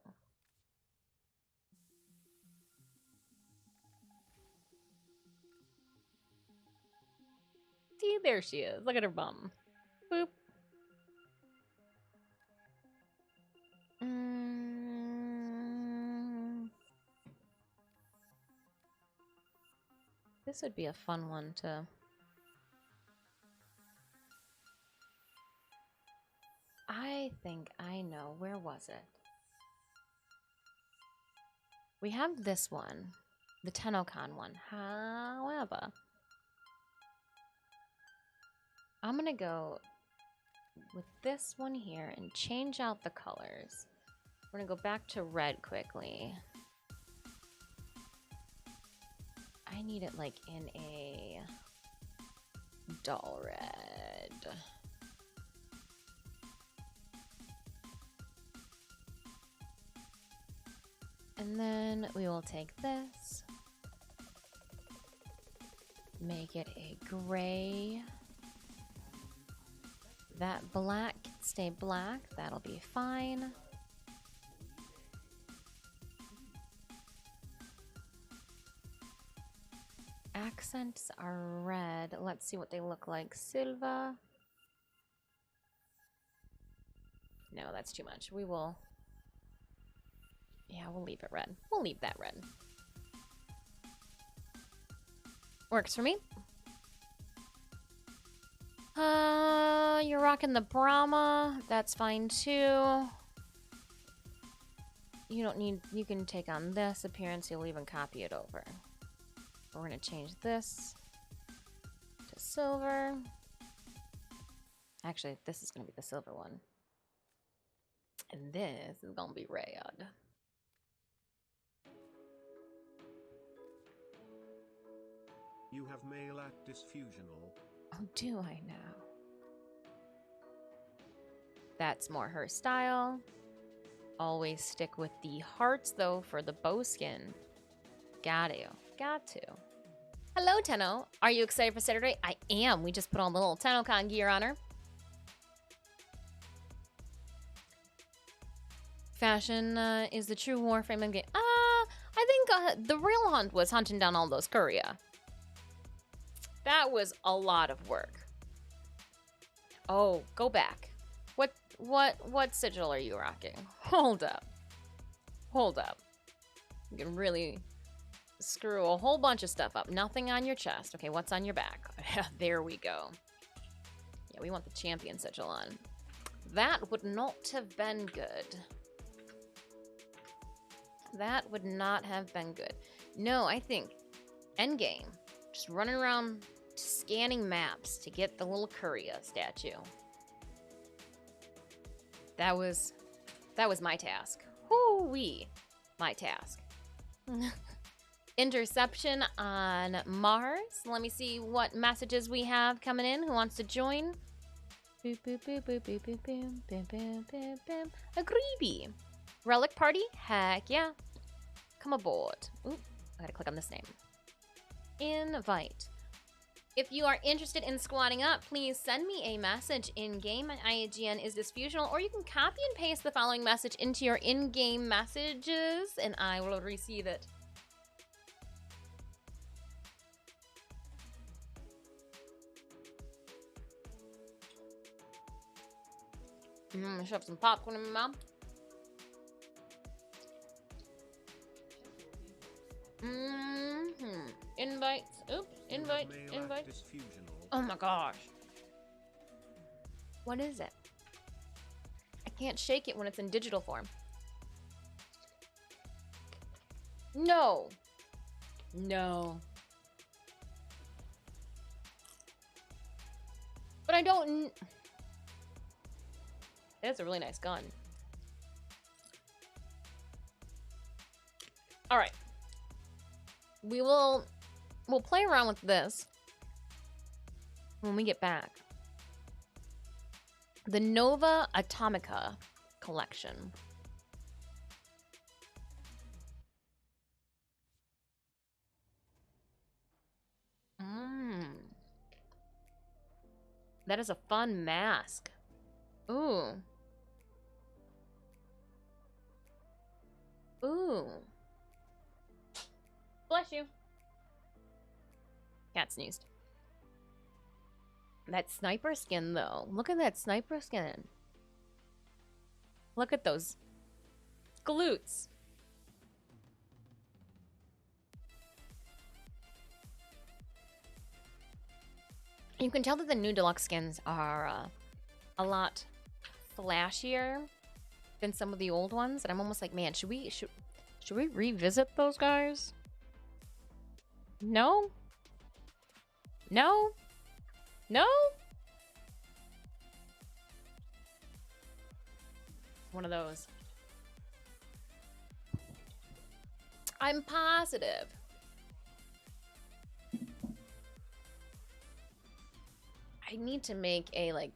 See, there she is. Look at her bum. Boop. This would be a fun one to... I think I know. Where was it? We have this one. The TennoCon one. However, I'm gonna go with this one here and change out the colors. We're gonna go back to red quickly. I need it like in a dull red. And then we will take this, make it a gray. That black, stay black, that'll be fine. Accents are red. Let's see what they look like. Silva. No, that's too much. We will... Yeah, we'll leave it red. We'll leave that red. Works for me. You're rocking the Brahma. That's fine too. You don't need... You can take on this appearance. You'll even copy it over. We're going to change this to silver. Actually, this is going to be the silver one. And this is going to be red. You have mail at Disfusional. Oh, do I now? That's more her style. Always stick with the hearts, though, for the bow skin. Got to. Hello, Tenno. Are you excited for Saturday? I am. We just put on the little TennoCon gear on her. Fashion is the true Warframe game. I think the real hunt was hunting down all those courier. That was a lot of work. Oh, go back. What sigil are you rocking? Hold up. Hold up. You can really screw a whole bunch of stuff up. Nothing on your chest. Okay, what's on your back? There we go. Yeah, we want the champion sigil on. That would not have been good. That would not have been good. No, I think endgame. Just running around scanning maps to get the little Curia statue. That was my task. Whoo-wee. My task. Interception on Mars. Let me see what messages we have coming in. Who wants to join? Boop, boop, boop, boop, boop, boop, boop, boop, boop, boop, boop. A greeby. Relic party? Heck yeah. Come aboard. Oop, I gotta click on this name. Invite. If you are interested in squatting up, please send me a message in-game. My IGN is Disfusional, or you can copy and paste the following message into your in-game messages, and I will receive it. Shove some popcorn in my mouth. Invites. Oops. Invite. Oh my gosh. What is it? I can't shake it when it's in digital form. No. No. But I don't... That's a really nice gun. All right. We'll play around with this when we get back. The Nova Atomica collection. That is a fun mask. Ooh. Ooh. Bless you. Cat sneezed. That sniper skin, though. Look at that sniper skin. Look at those glutes. You can tell that the new deluxe skins are a lot flashier than some of the old ones, and I'm almost like, man, should we revisit those guys? No? No? No? One of those. I'm positive. I need to make a, like,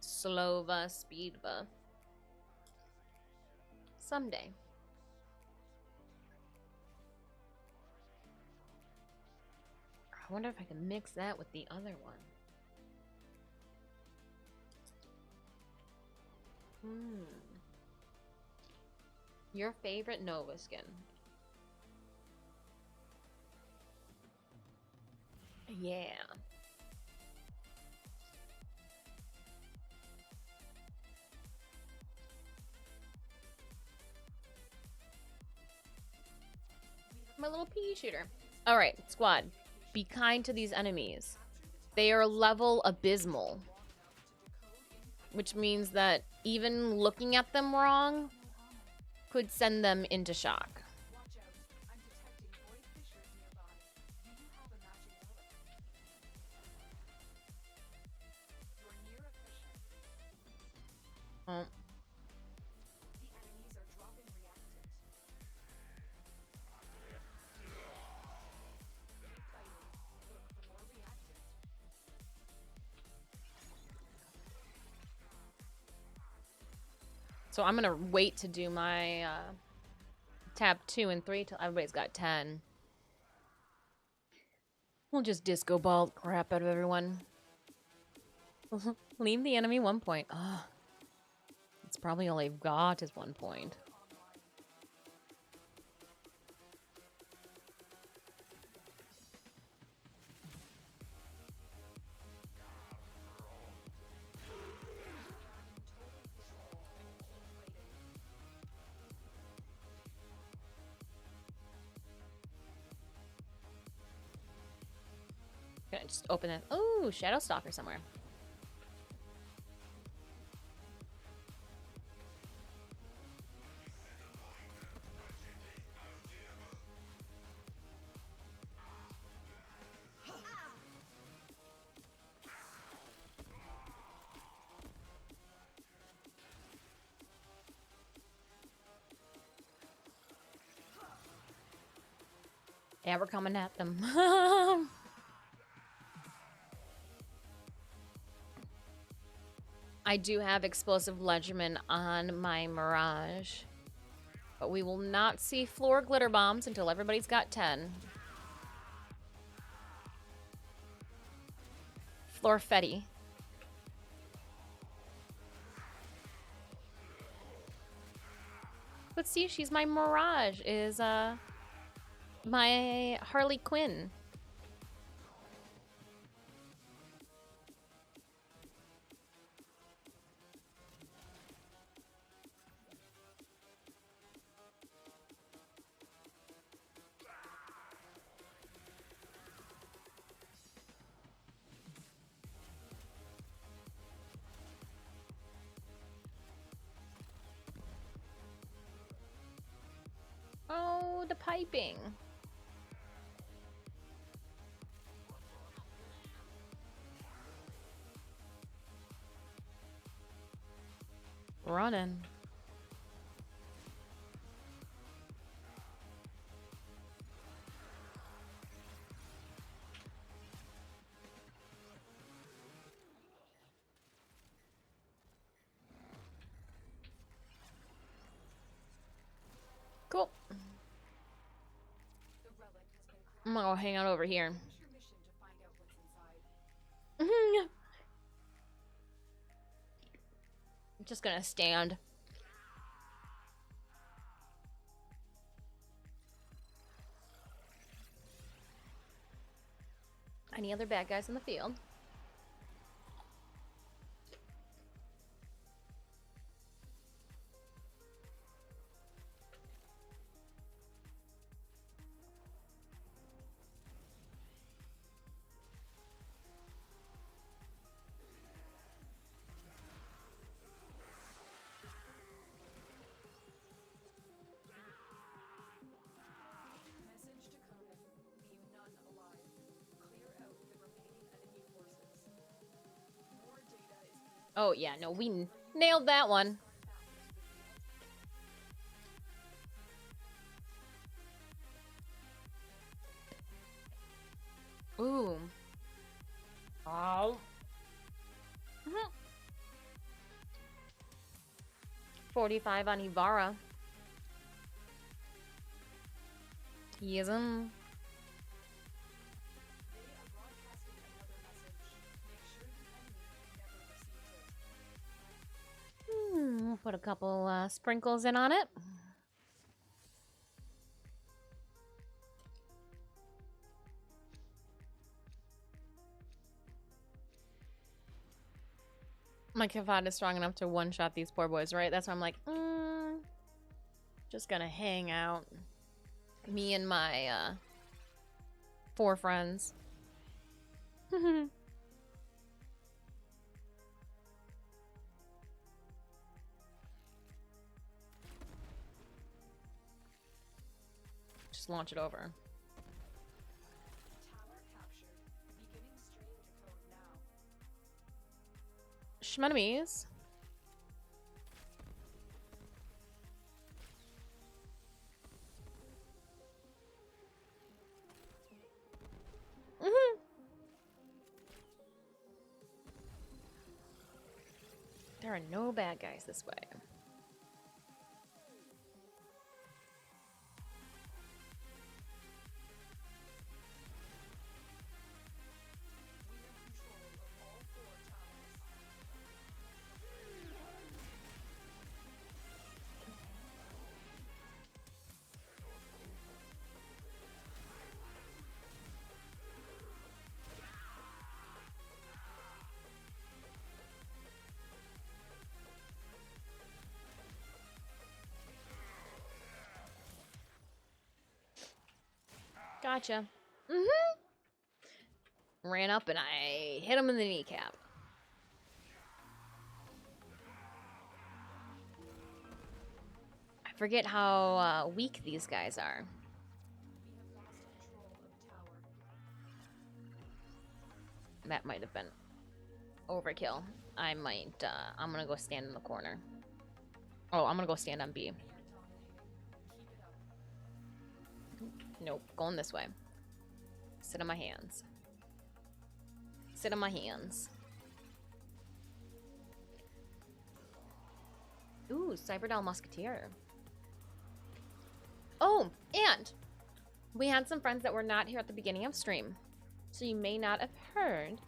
Slova Speedva. Someday. I wonder if I can mix that with the other one. Your favorite Nova skin? Yeah. My little pea shooter. All right, squad. Be kind to these enemies. They are level abysmal. Which means that even looking at them wrong could send them into shock. Oh. So I'm gonna wait to do my tab 2 and 3 till everybody's got 10. We'll just disco ball crap out of everyone. Leave the enemy 1 point. Oh, it's probably all they've got is 1 point. gonna just open it. Ooh, Shadow Stalker somewhere. Yeah, we're coming at them. I do have Explosive Ledgerman on my Mirage. But we will not see floor glitter bombs until everybody's got 10. Florfetti. But see, she's my Mirage, is my Harley Quinn. Oh, the piping. Running. Cool. The relic has been cracked. I'm gonna go hang out over here. Finish your mission to find out what's inside. I'm just gonna stand. Any other bad guys in the field? Message decoded. Leave none alive. Clear out the remaining enemy forces. More data is being Oh yeah, no, we nailed that one. Ooh. Oh. 45 on Ivara. Yes. They are broadcasting another message. Make sure the enemy never receives it. We'll put a couple sprinkles in on it. My Kavad is strong enough to one-shot these poor boys, right? That's why I'm like, just gonna hang out. Me and my 4 friends. Just launch it over. Tower captured. Beginning stream decode now. Shmenemies. There are no bad guys this way. We have control of all 4 towers. Gotcha. ran up and I hit him in the kneecap. I forget how weak these guys are. We have lost control of tower. That might have been overkill. I might, I'm gonna go stand in the corner. Oh, I'm gonna go stand on B. We are dominating. Keep it up. Nope, going this way. Sit on my hands. Sit on my hands. Ooh, Cyberdell Musketeer. Oh, and we had some friends that were not here at the beginning of stream, so you may not have heard.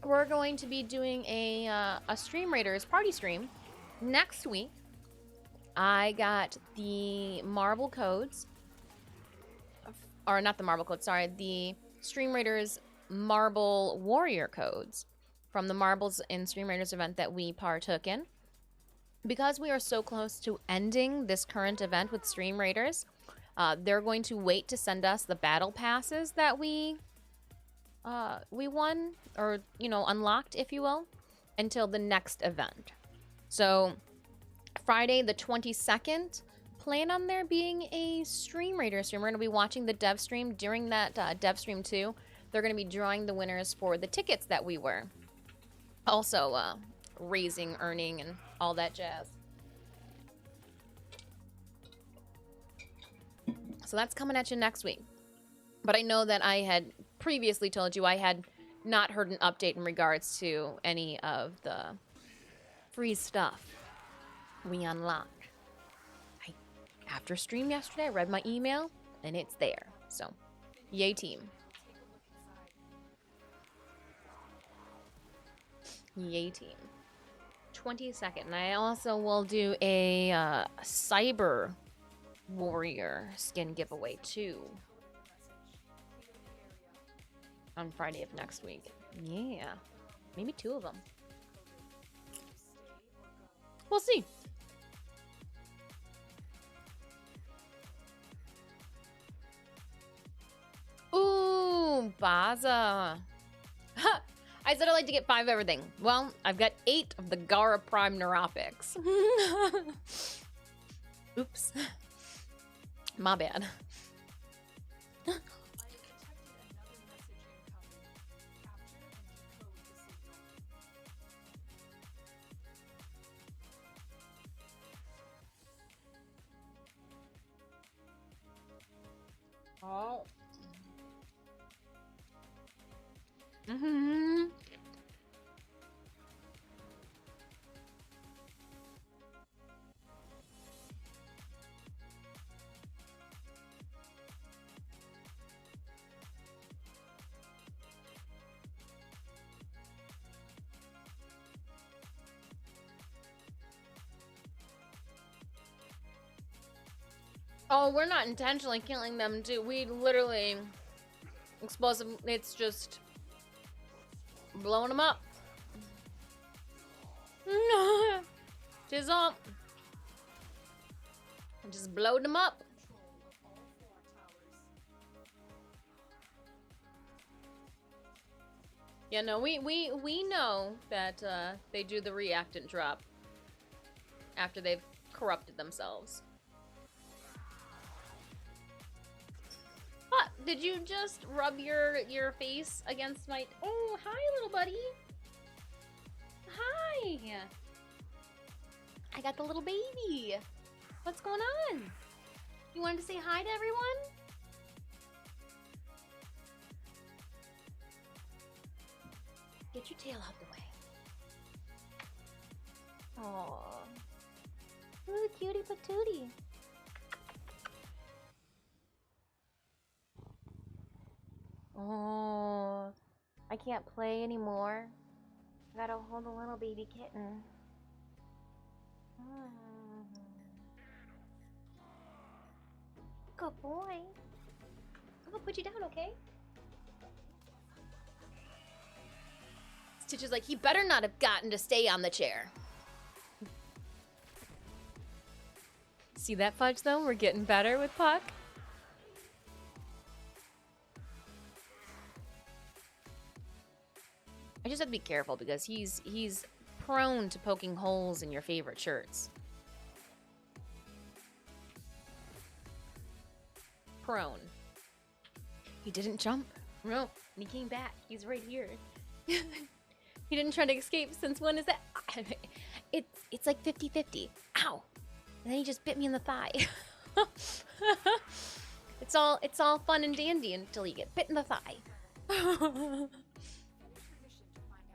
We're going to be doing a Stream Raiders party stream next week. I got the marble codes, or not the marble codes, sorry, the Stream Raiders marble warrior codes from the Marbles in Stream Raiders event that we partook in. Because we are so close to ending this current event with Stream Raiders, they're going to wait to send us the battle passes that we won, or, you know, unlocked, if you will, until the next event. So Friday the 22nd, plan on there being a Stream Raider stream. We're going to be watching the dev stream. During that dev stream too, they're going to be drawing the winners for the tickets that we were also raising, earning, and all that jazz. So that's coming at you next week. But I know that I had previously told you I had not heard an update in regards to any of the free stuff we unlocked. After stream yesterday, I read my email, and it's there. So, yay team. Yay team. 22nd. And I also will do a Cyber Warrior skin giveaway too on Friday of next week. Yeah. Maybe 2 of them. We'll see. Ooh, Baza. Ha! I said I'd like to get 5 of everything. Well, I've got 8 of the Gara Prime Neuropics. Oops. My bad. I have detected another message incoming. Capture and decode the signal. Oh. Mm-hmm. Oh, we're not intentionally killing them, dude. We literally explosive. It's just blowing them up. Tis up. Just blowed them up. Control of all 4 towers. Yeah, no, we know that they do the reactant drop after they've corrupted themselves. What? Did you just rub your face against my... Oh, hi, little buddy. Hi. I got the little baby. What's going on? You wanted to say hi to everyone? Get your tail out the way. Aww. Ooh, cutie patootie. Oh, I can't play anymore. I gotta hold a little baby kitten. Good boy. I'm gonna put you down, okay? Stitch is like, he better not have gotten to stay on the chair. See that, Fudge, though? We're getting better with Puck. I just have to be careful because he's prone to poking holes in your favorite shirts. Prone. He didn't jump. No, and he came back. He's right here. He didn't try to escape since when is that? It's like 50-50. Ow. And then he just bit me in the thigh. It's all fun and dandy until you get bit in the thigh.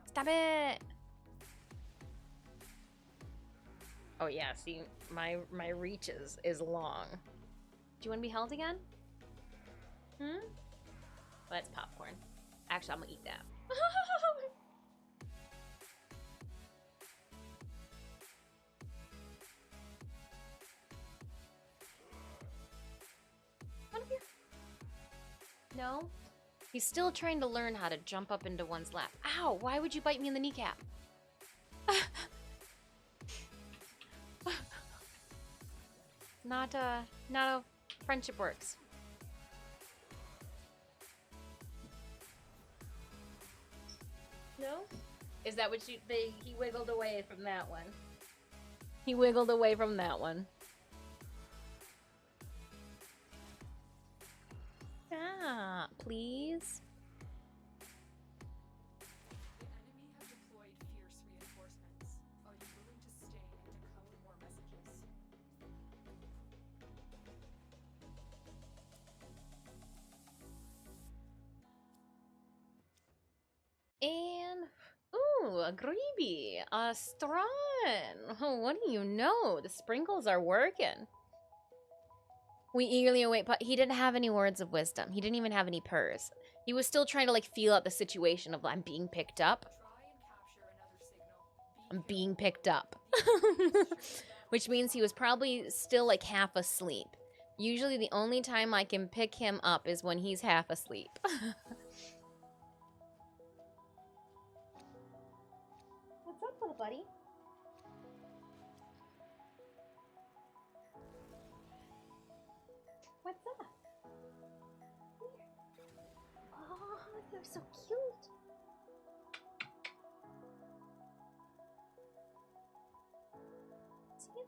Stop it. Oh yeah, see, my reach is long. Do you want to be held again? Hmm? Well, that's popcorn. Actually, I'm gonna eat that. Come here. No? He's still trying to learn how to jump up into one's lap. Ow! Why would you bite me in the kneecap? Not how friendship works. No? Is that what he wiggled away from that one? He wiggled away from that one. Ah, please. The enemy have deployed fierce reinforcements. Are you willing to stay and decode more messages? And ooh, a greeby, a strawn. Oh, what do you know? The sprinkles are working. We eagerly await, but he didn't have any words of wisdom. He didn't even have any purrs. He was still trying to like feel out the situation of I'm being picked up. Try and capture another signal. I'm being picked up. Which means he was probably still like half asleep. Usually the only time I can pick him up is when he's half asleep. What's up, little buddy? What's up? Oh, you're so cute. See?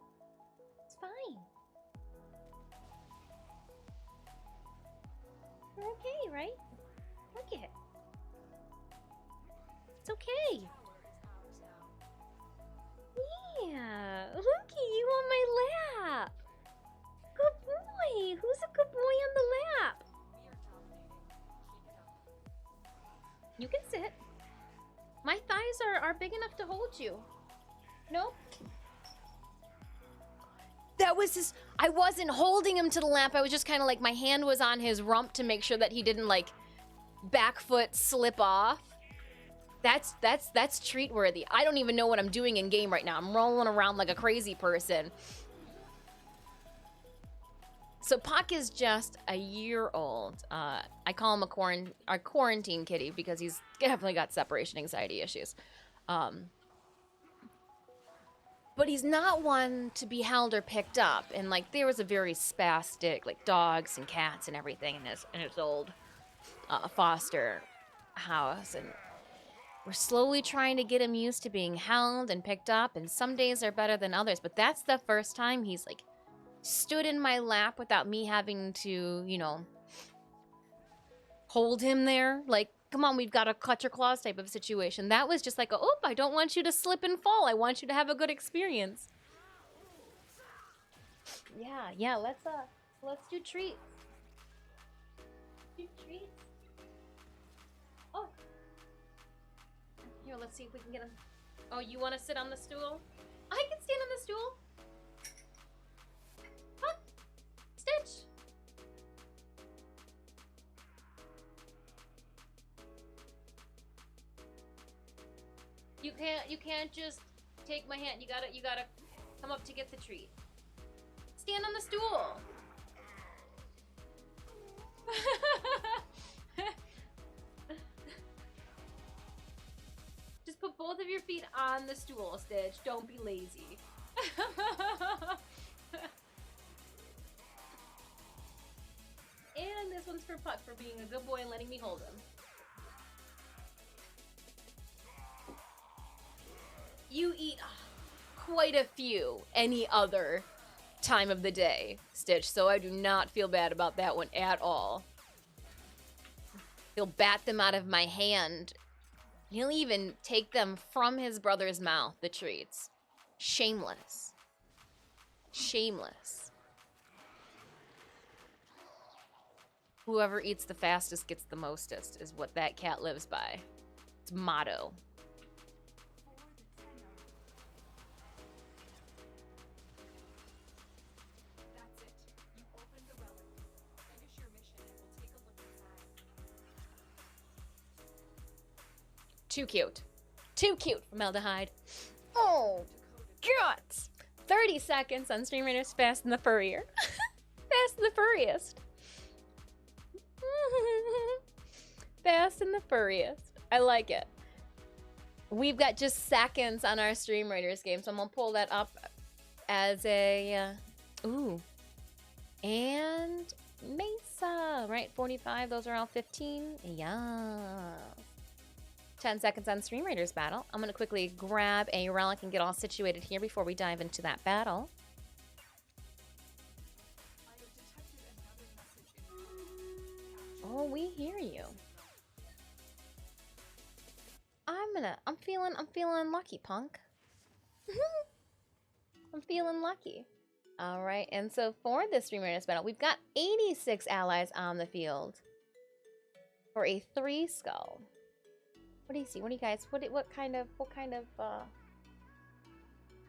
It's fine. You're okay, right? Look it. It's okay. Tower is ours now. Yeah, look at you on my lap. Good boy. Who's a good boy on the lap? We are dominating. Keep it up. You can sit. My thighs are big enough to hold you. Nope. That was his. I wasn't holding him to the lap. I was just kind of like my hand was on his rump to make sure that he didn't like back foot slip off. That's treat worthy. I don't even know what I'm doing in game right now. I'm rolling around like a crazy person. So Puck is just a year old. I call him a quarantine kitty because he's definitely got separation anxiety issues. But he's not one to be held or picked up. And like there was a very spastic, like dogs and cats and everything in his old foster house, and we're slowly trying to get him used to being held and picked up, and some days are better than others, but that's the first time he's like stood in my lap without me having to, you know, hold him there. Like, come on, we've got a clutch your claws type of situation. That was just like, oh, I don't want you to slip and fall. I want you to have a good experience. Yeah, let's do treats. Do treats. Oh. Here, let's see if we can get him. Oh, you want to sit on the stool? I can stand on the stool. Huh? Stitch. You can't just take my hand. You gotta come up to get the treat. Stand on the stool. Just put both of your feet on the stool, Stitch. Don't be lazy. And this one's for Puck for being a good boy and letting me hold him. You eat quite a few any other time of the day, Stitch, so I do not feel bad about that one at all. He'll bat them out of my hand. He'll even take them from his brother's mouth, the treats. Shameless. Shameless. Whoever eats the fastest gets the mostest, is what that cat lives by. It's motto. That's it. You opened the relic. Finish your mission and we'll take a look inside. Too cute. Too cute, formaldehyde. Oh, guts! 30 seconds on Stream Raiders Fast and the Furrier. Fast and the Furriest. Fast and the Furriest. I like it. We've got just seconds on our Stream Raiders game, so I'm gonna pull that up as a ooh. And Mesa, right? 45, those are all 15. Yeah. 10 seconds on Stream Raiders battle. I'm gonna quickly grab a relic and get all situated here before we dive into that battle. I have detected another message in Oh, we hear you. I'm feeling lucky, punk. I'm feeling lucky. All right, and so for this Stream Raiders battle, we've got 86 allies on the field for a 3 skull. What do you see? What do you guys? What kind of? All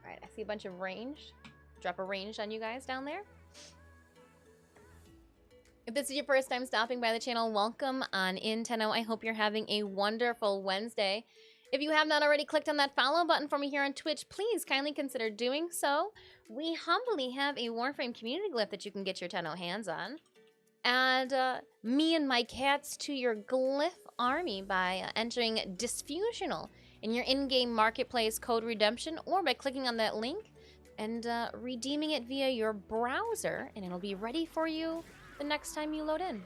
right, I see a bunch of range. Drop a range on you guys down there. If this is your first time stopping by the channel, welcome on in, Tenno. I hope you're having a wonderful Wednesday. If you have not already clicked on that follow button for me here on Twitch, please kindly consider doing so. We humbly have a Warframe community glyph that you can get your Tenno hands on. Add me and my cats to your glyph army by entering Disfusional in your in-game marketplace code redemption, or by clicking on that link and redeeming it via your browser, and it'll be ready for you the next time you load in.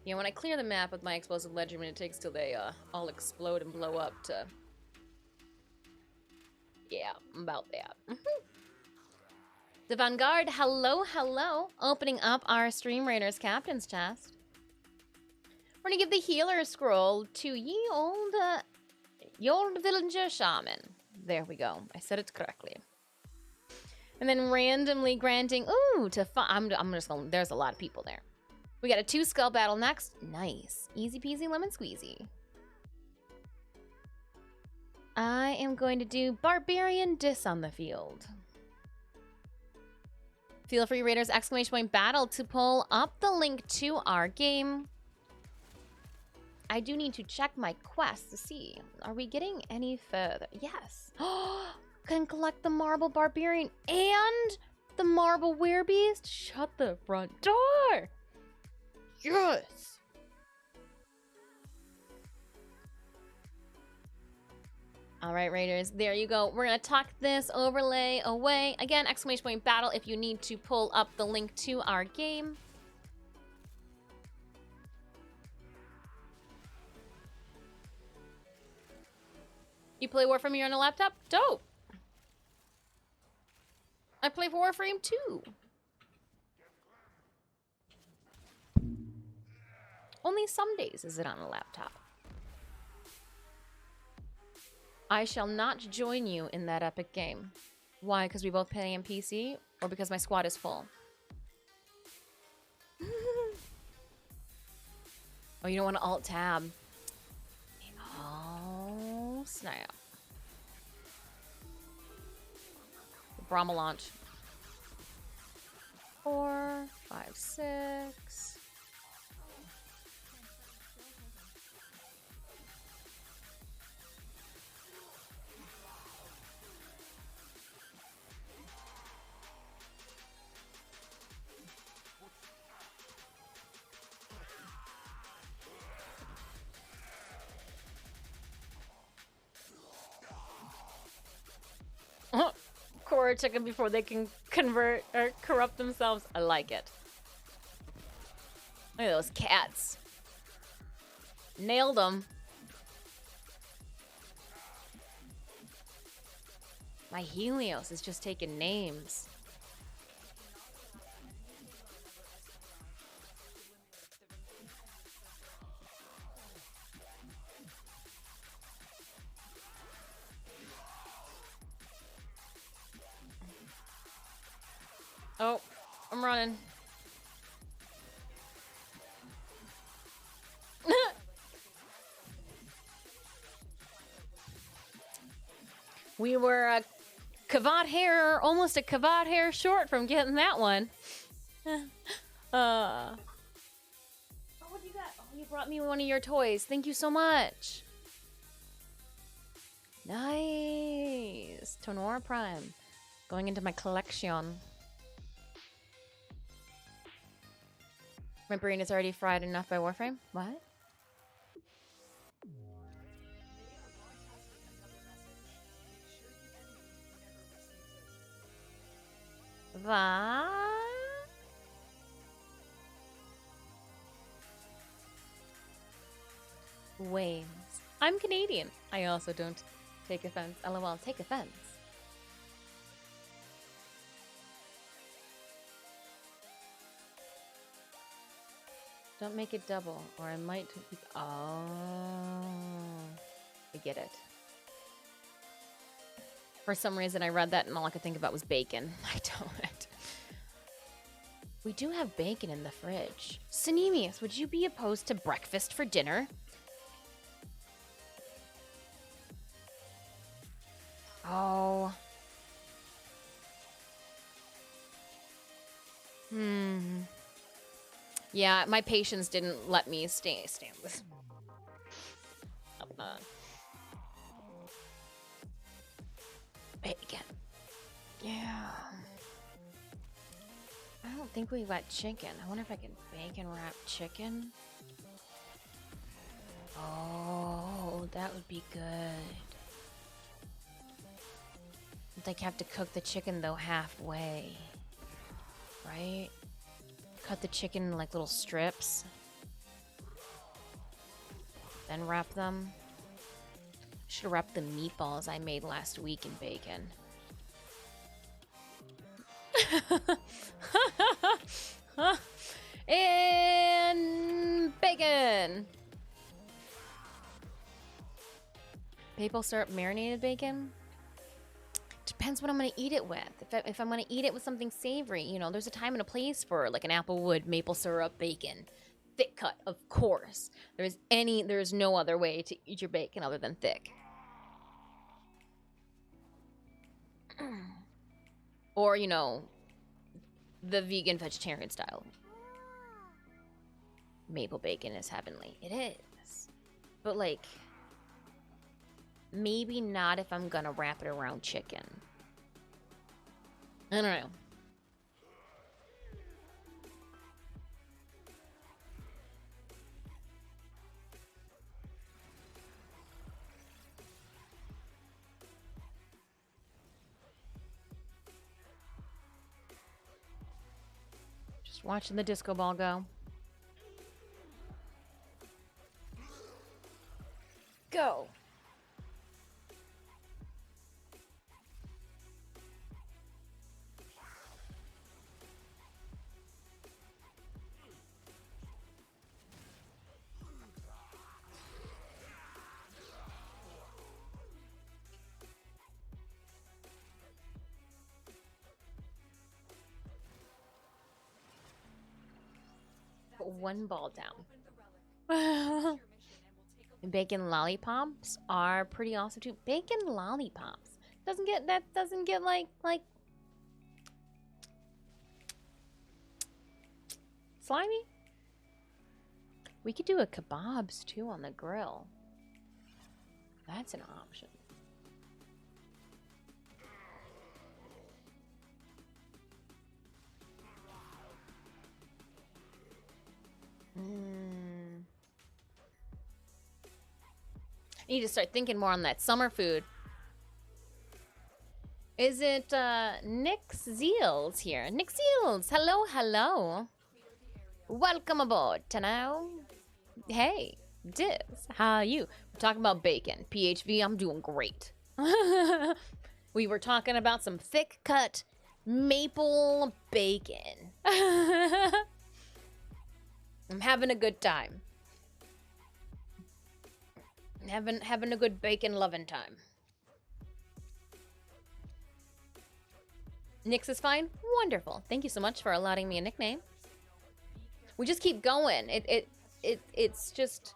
You know, when I clear the map with my explosive legend, it takes till they all explode and blow up to... Yeah, about that. The Vanguard, hello, hello. Opening up our Stream Raiders Captain's Chest. We're gonna give the healer scroll to ye old villager shaman. There we go. I said it correctly. And then randomly granting, ooh, to I'm just gonna, there's a lot of people there. We got a 2 skull battle next. Nice. Easy peasy lemon squeezy. I am going to do Barbarian Dis on the field. Feel free, Raiders, ! battle to pull up the link to our game. I do need to check my quest to see. Are we getting any further? Yes. Can collect the Marble Barbarian and the Marble Werebeast. Shut the front door. Yes. All right, Raiders, there you go. We're gonna tuck this overlay away. Again, ! battle if you need to pull up the link to our game. You play Warframe here on a laptop? Dope. I play Warframe too. Only some days is it on a laptop. I shall not join you in that epic game. Why? Because we both play on PC? Or because my squad is full? Oh, you don't want to alt-tab. Oh, snap. Brahma launch. 4, 5, 6... Core chicken before they can convert or corrupt themselves. I like it. Look at those cats. Nailed them. My Helios is just taking names. Oh, I'm running. We were a cavat hair, almost a cavat hair short from getting that one. Oh, what do you got? Oh, you brought me one of your toys. Thank you so much. Nice. Tonora Prime. Going into my collection. My brain is already fried enough by Warframe. What? What? Waves. I'm Canadian. I also don't take offense. LOL, take offense. Don't make it double, or I might... Oh. I get it. For some reason, I read that and all I could think about was bacon. I don't. We do have bacon in the fridge. Sinemius, would you be opposed to breakfast for dinner? Oh. Yeah, my patience didn't let me stand this. Bacon. Yeah. I don't think we got chicken. I wonder if I can bacon wrap chicken. Oh, that would be good. I'd like have to cook the chicken though halfway. Right? Cut the chicken in like little strips. Then wrap them. Should have wrapped the meatballs I made last week in bacon. And bacon. Maple syrup marinated bacon? Depends what I'm gonna eat it with. If I'm gonna eat it with something savory, you know, there's a time and a place for like an applewood maple syrup bacon. Thick cut, of course. There's no other way to eat your bacon other than thick. Or, you know, the vegan vegetarian style. Maple bacon is heavenly. It is. But like, maybe not if I'm gonna wrap it around chicken. I don't know. Just watching the disco ball go. Go. Put one ball down. Bacon lollipops are pretty awesome too. Bacon lollipops doesn't get like slimy. We could do a kebabs too on the grill. That's an option. I need to start thinking more on that summer food. Is it Nick Zeals here? Nick Zeals, hello, hello. Welcome aboard, Tenno. Hey, Diz, how are you? We're talking about bacon. PHV, I'm doing great. We were talking about some thick cut maple bacon. I'm having a good time. Having a good bacon loving time. Nyx is fine? Wonderful. Thank you so much for allowing me a nickname. We just keep going. It's just...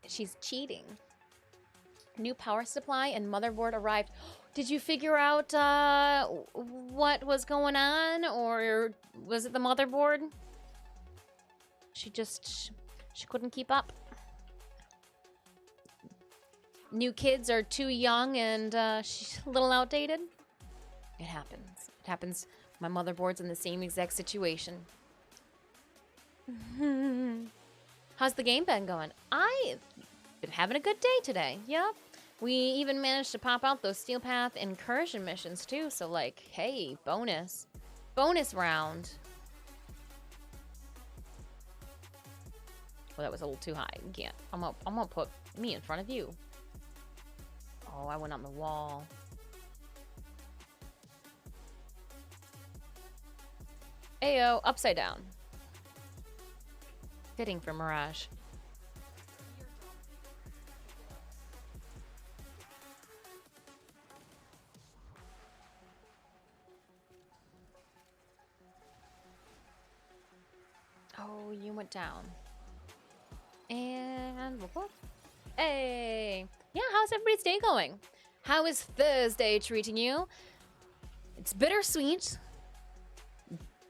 She's cheating. New power supply and motherboard arrived. Did you figure out what was going on? Or was it the motherboard? She couldn't keep up. New kids are too young and she's a little outdated. It happens. It happens. My motherboard's in the same exact situation. How's the game been going? I've been having a good day today. Yep. We even managed to pop out those Steel Path incursion missions too. So like, hey, bonus round. Well, that was a little too high. We can't. I'm gonna put me in front of you. Oh, I went on the wall. Ayo, upside down. Fitting for Mirage. Oh, you went down. And whoop. Hey! Yeah, how's everybody's day going? How is Thursday treating you? It's bittersweet.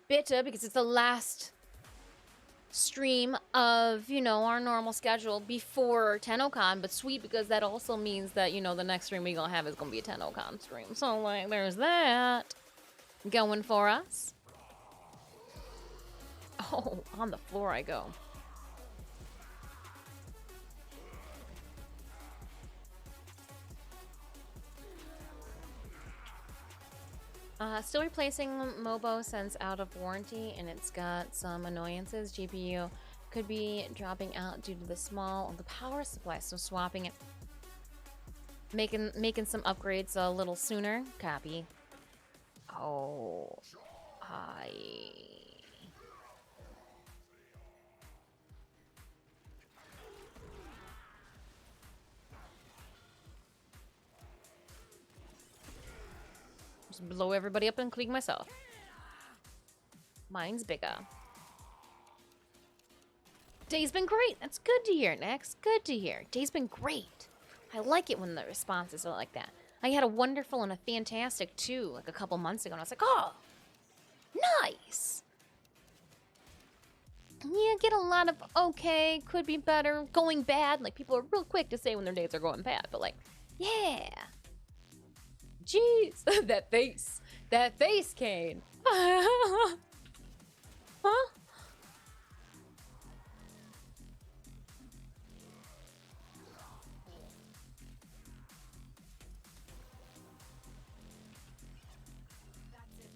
Bitter because it's the last stream of, you know, our normal schedule before TennoCon, but sweet because that also means that, you know, the next stream we're gonna have is gonna be a TennoCon stream. So, like, there's that going for us. Oh, on the floor I go. Still replacing Mobo since out of warranty, and it's got some annoyances. GPU could be dropping out due to the small of the power supply, so swapping it, making some upgrades a little sooner. Copy. Oh, hi. Just blow everybody up, including myself. Mine's bigger. Day's been great. That's good to hear, Nex. Good to hear. Day's been great. I like it when the responses are like that. I had a wonderful and a fantastic too, like a couple months ago, and I was like, oh, nice. Yeah, get a lot of okay, could be better, going bad. Like, people are real quick to say when their days are going bad, but like, yeah. Jeez, that face. That face, Kane. Huh?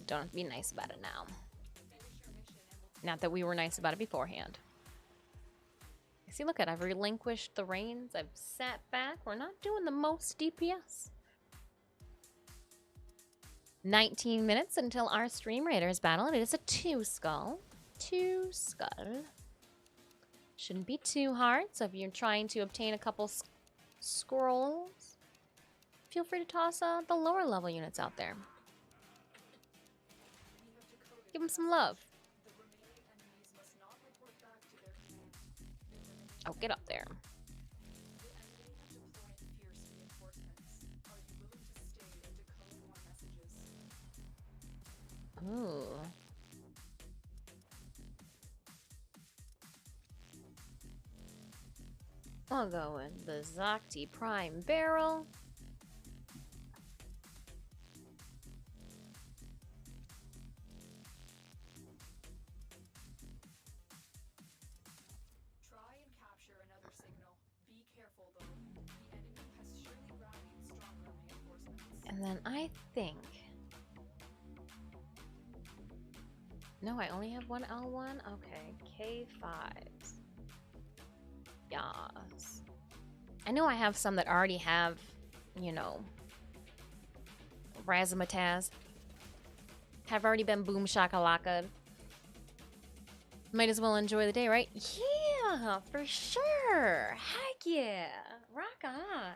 Don't have to be nice about it now. Not that we were nice about it beforehand. See, look at, I've relinquished the reins. I've sat back. We're not doing the most DPS. 19 minutes until our Stream Raiders battle. It is a 2-skull. 2-skull. Shouldn't be too hard. So if you're trying to obtain a couple scrolls, feel free to toss the lower level units out there. Give them some love. Oh, get up there. Ooh. I'll go with the Zakti Prime Barrel. Try and capture another signal. Be careful though. The enemy has surely rallied stronger reinforcements. And then I think... No, I only have one L1? Okay, K5s. Yes. I know I have some that already have, you know, razzmatazz. Have already been boom shakalaka. Might as well enjoy the day, right? Yeah, for sure. Heck yeah. Rock on.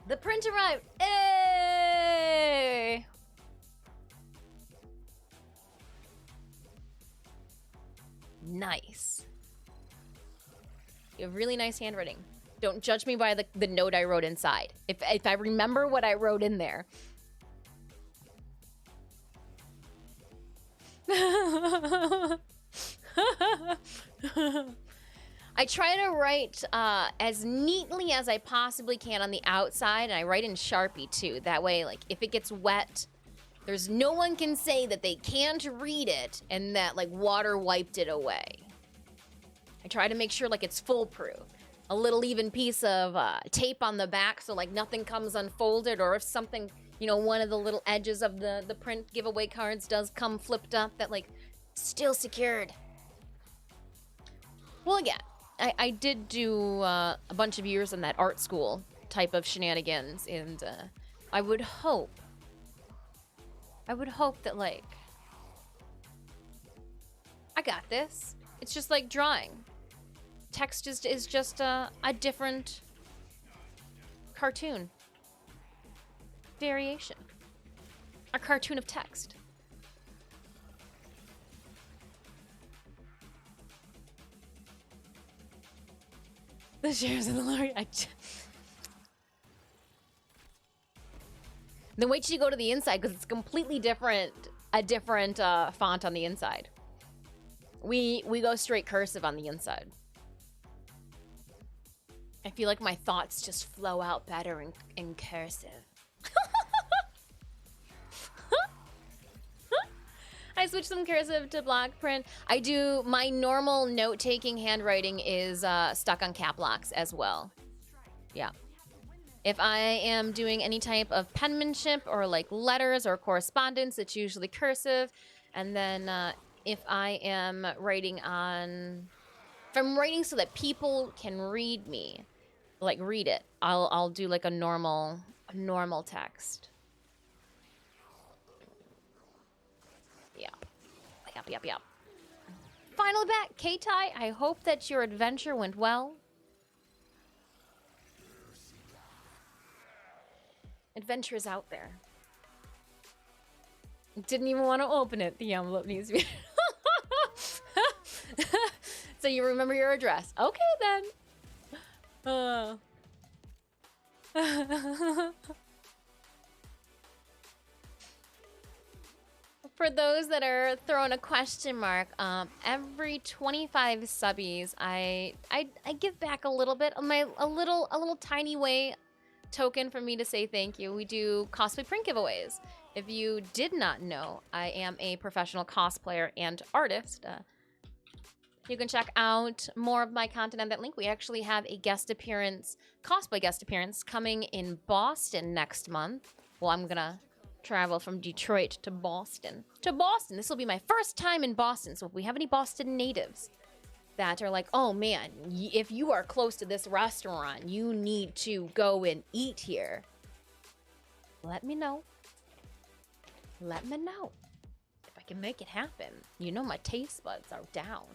The print arrived. Hey! Nice. You have really nice handwriting. Don't judge me by the note I wrote inside. If I remember what I wrote in there. I try to write as neatly as I possibly can on the outside, and I write in Sharpie too. That way, like, if it gets wet, there's no one can say that they can't read it and that, like, water wiped it away. I try to make sure, like, it's foolproof. A little even piece of tape on the back so, like, nothing comes unfolded, or if something, you know, one of the little edges of the print giveaway cards does come flipped up, that, like, still secured. Well, again, I did do a bunch of years in that art school type of shenanigans, and I would hope that, like, I got this. It's just like drawing. Text is just a different cartoon variation. A cartoon of text. The shares of the Lord. Then wait till you go to the inside, because it's completely different. A different font on the inside. We go straight cursive on the inside. I feel like my thoughts just flow out better in cursive. I switched from cursive to block print. I do, my normal note-taking handwriting is stuck on cap locks as well. Yeah. If I am doing any type of penmanship or like letters or correspondence, it's usually cursive. And then if I am writing on, if I'm writing so that people can read me, like read it, I'll do like a normal text. Yep. Finally back, K-Tai. I hope that your adventure went well. Adventure is out there. Didn't even want to open it. The envelope needs to be. So you remember your address. Okay, then. For those that are throwing a question mark, every 25 subbies, I give back a little bit of my a little tiny way token for me to say thank you. We do cosplay print giveaways. If you did not know, I am a professional cosplayer and artist. You can check out more of my content on that link. We actually have a guest appearance, cosplay guest appearance, coming in Boston next month. Well, I'm gonna travel from Detroit to Boston. This will be my first time in Boston. So if we have any Boston natives that are like, oh man, if you are close to this restaurant, you need to go and eat here, let me know. Let me know if I can make it happen. You know my taste buds are down.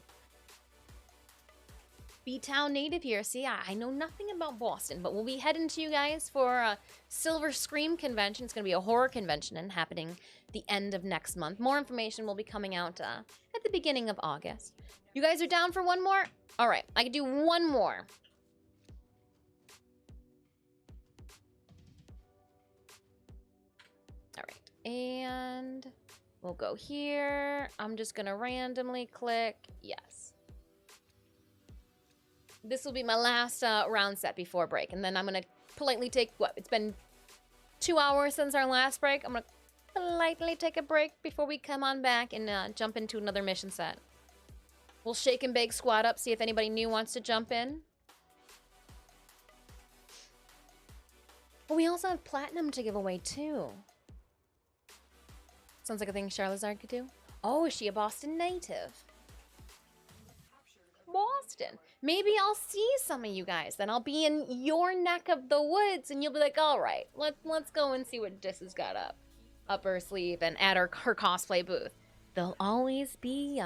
B-Town native here. See, I know nothing about Boston, but we'll be heading to you guys for a Silver Scream convention. It's going to be a horror convention and happening the end of next month. More information will be coming out at the beginning of August. You guys are down for one more? All right, I can do one more. All right, and we'll go here. I'm just going to randomly click yes. This will be my last round set before break, and then I'm going to politely take, what, it's been 2 hours since our last break. I'm going to politely take a break before we come on back and jump into another mission set. We'll shake and bake squad up, see if anybody new wants to jump in. But we also have platinum to give away, too. Sounds like a thing Charlazard could do. Oh, is she a Boston native? Boston. Boston. Maybe I'll see some of you guys. Then I'll be in your neck of the woods, and you'll be like, all right, let's go and see what Dis has got up her sleeve and at her cosplay booth. There'll always be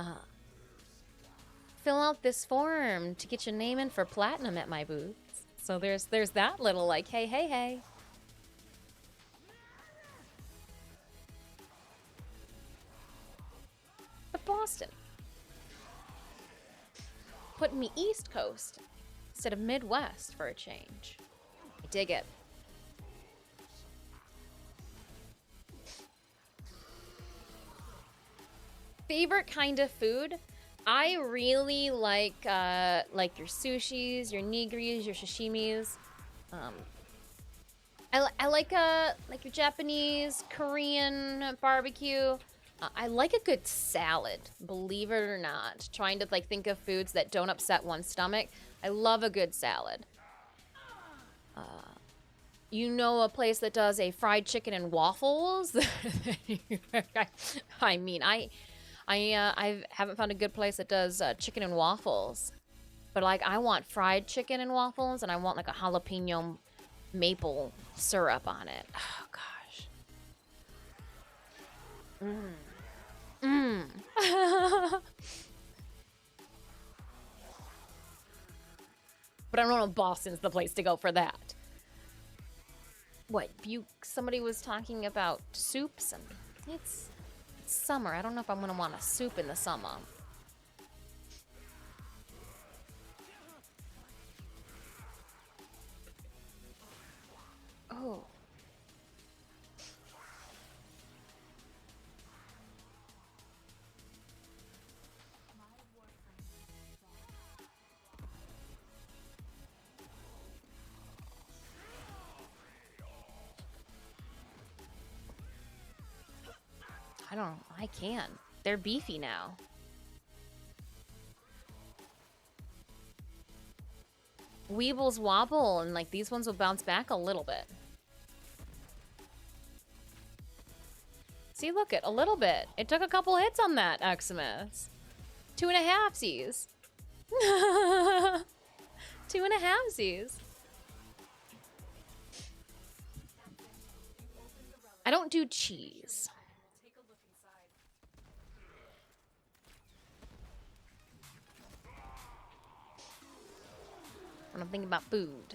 fill out this form to get your name in for platinum at my booth. So there's that little like, hey. But Boston. Putting me East Coast instead of Midwest for a change. I dig it. Favorite kind of food? I really like your sushis, your nigiris, your sashimis. I like your Japanese, Korean barbecue. I like a good salad, believe it or not. Trying to like think of foods that don't upset one's stomach. I love a good salad. You know a place that does a fried chicken and waffles? I mean, I haven't found a good place that does chicken and waffles. But like, I want fried chicken and waffles, and I want like a jalapeno maple syrup on it. Oh gosh. But I don't know if Boston's the place to go for that. What, somebody was talking about soups, and it's summer. I don't know if I'm gonna want a soup in the summer. Oh. I can. They're beefy now. Weebles wobble, and like these ones will bounce back a little bit. See, look it, a little bit. It took a couple hits on that, Eximus. 2.5sies. 2.5sies. I don't do cheese. When I'm thinking about food.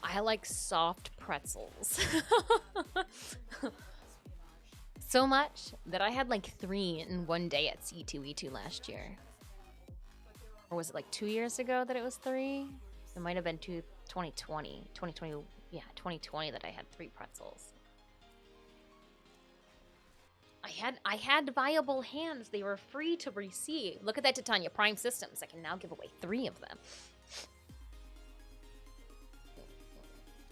I like soft pretzels. So much that I had like 3 in one day at C2E2 last year. Or was it like 2 years ago that it was 3? It might have been 2020. 2020 that I had 3 pretzels. I had viable hands. They were free to receive. Look at that, Titania Prime Systems. I can now give away 3 of them.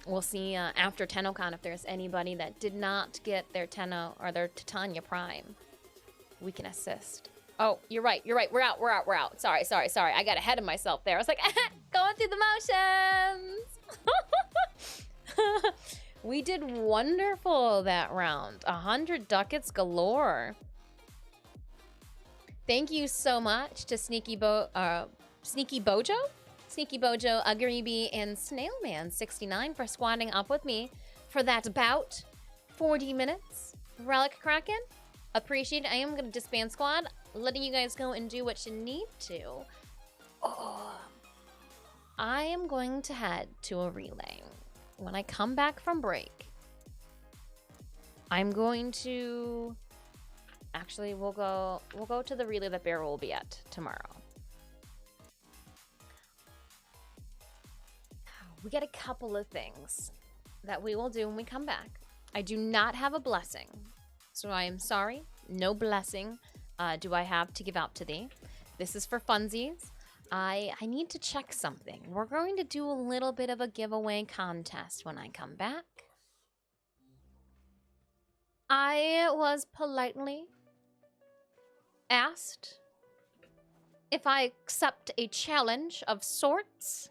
We'll see after TennoCon if there's anybody that did not get their Tenno or their Titania Prime. We can assist. Oh, you're right. We're out. Sorry. I got ahead of myself there. I was like, going through the motions. We did wonderful that round. 100 ducats galore. Thank you so much to Sneaky Bojo, Agribi, and Snailman69 for squatting up with me for that about 40 minutes. Relic Kraken, appreciate it. I am going to disband squad, letting you guys go and do what you need to. Oh, I am going to head to a relay. When I come back from break, I'm going to... Actually, we'll go to the relay that Bear will be at tomorrow. We got a couple of things that we will do when we come back. I do not have a blessing, so I am sorry. No blessing do I have to give out to thee. This is for funsies. I need to check something. We're going to do a little bit of a giveaway contest when I come back. I was politely asked if I accept a challenge of sorts.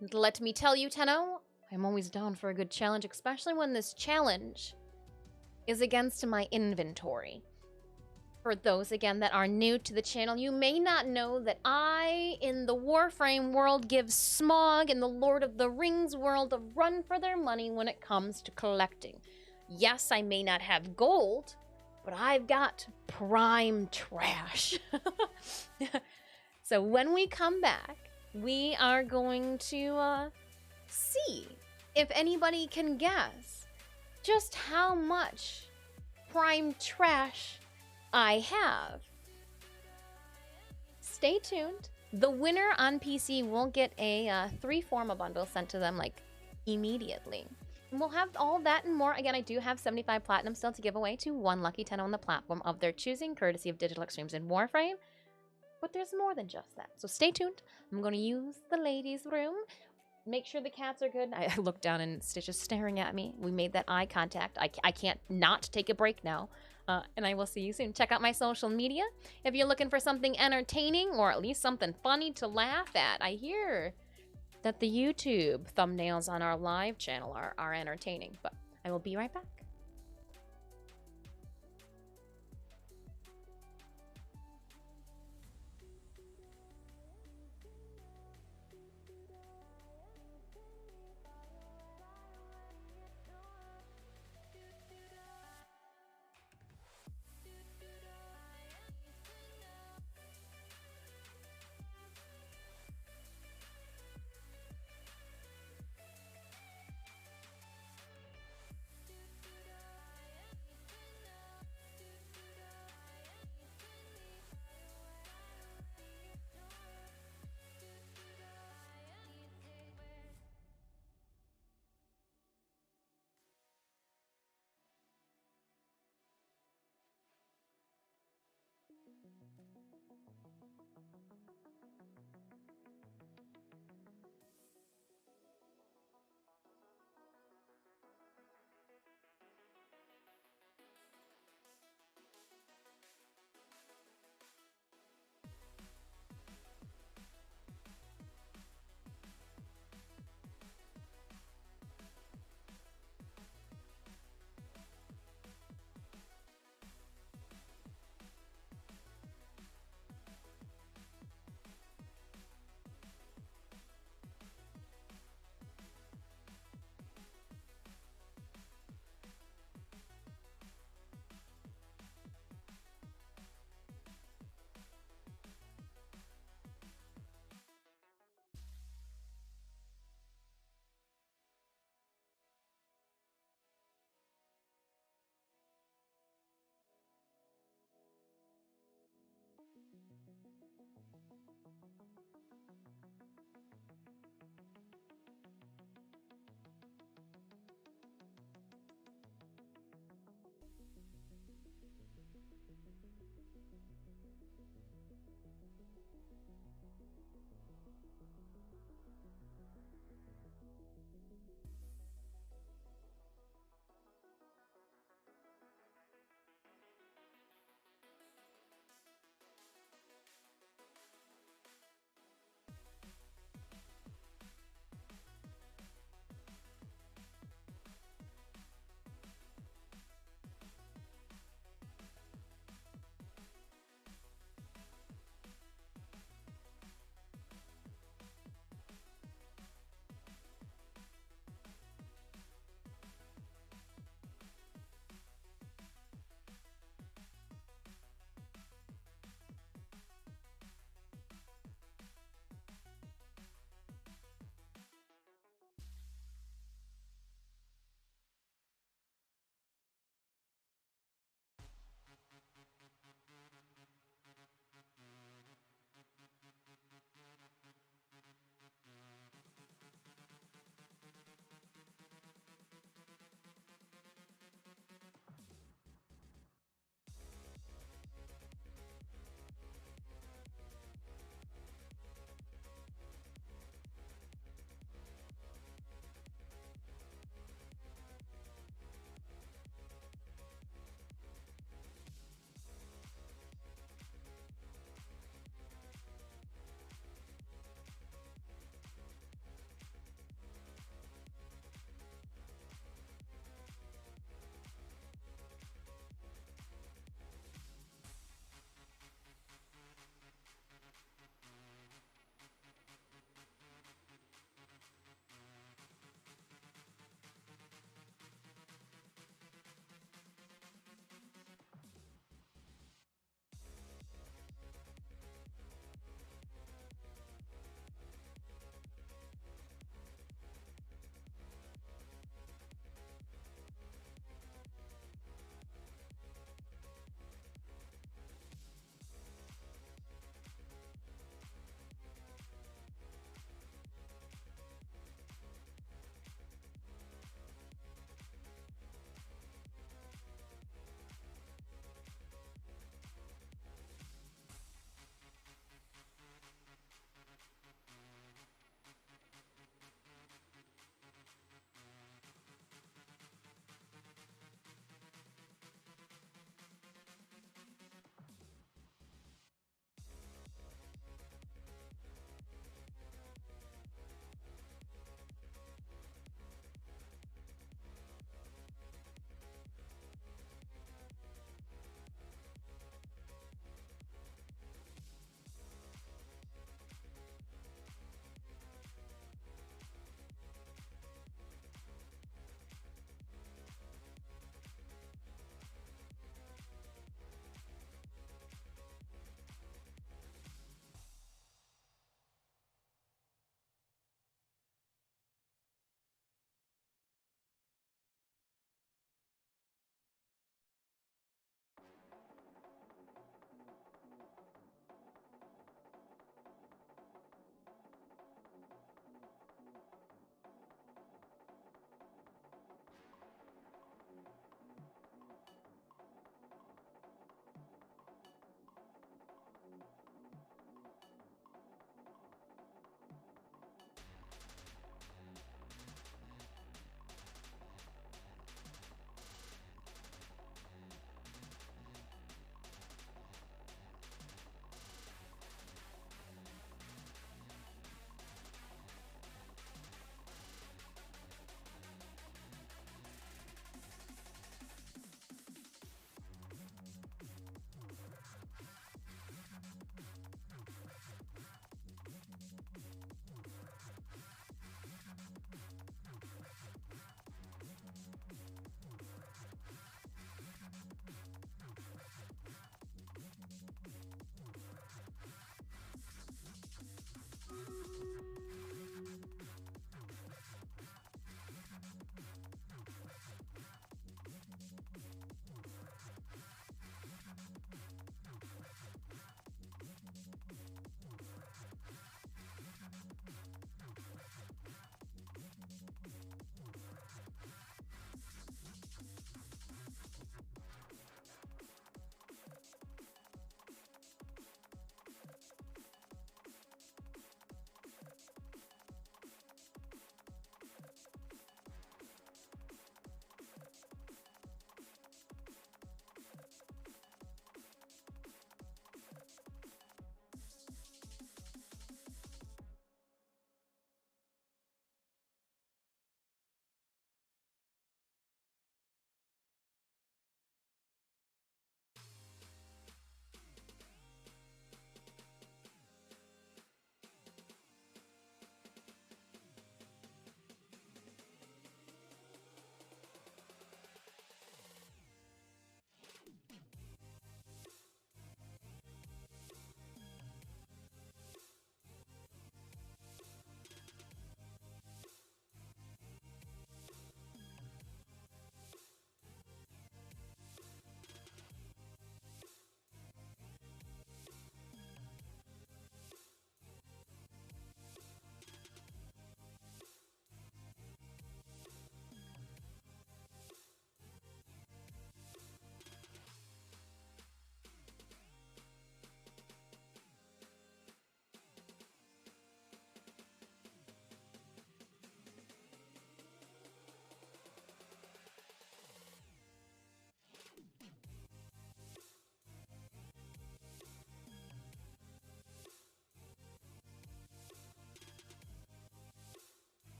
And let me tell you, Tenno, I'm always down for a good challenge, especially when this challenge is against my inventory. For those, again, that are new to the channel, you may not know that I, in the Warframe world, give Smog in the Lord of the Rings world a run for their money when it comes to collecting. Yes, I may not have gold, but I've got prime trash. So when we come back, we are going to see if anybody can guess just how much prime trash I have. Stay tuned. The winner on PC will get a 3 Forma bundle sent to them like immediately. And we'll have all that and more. Again, I do have 75 platinum still to give away to one lucky Tenno on the platform of their choosing, courtesy of Digital Extremes and Warframe. But there's more than just that. So stay tuned. I'm going to use the ladies' room. Make sure the cats are good. I look down and Stitch is staring at me. We made that eye contact. I can't not take a break now. And I will see you soon. Check out my social media. If you're looking for something entertaining or at least something funny to laugh at, I hear that the YouTube thumbnails on our live channel are entertaining. But I will be right back.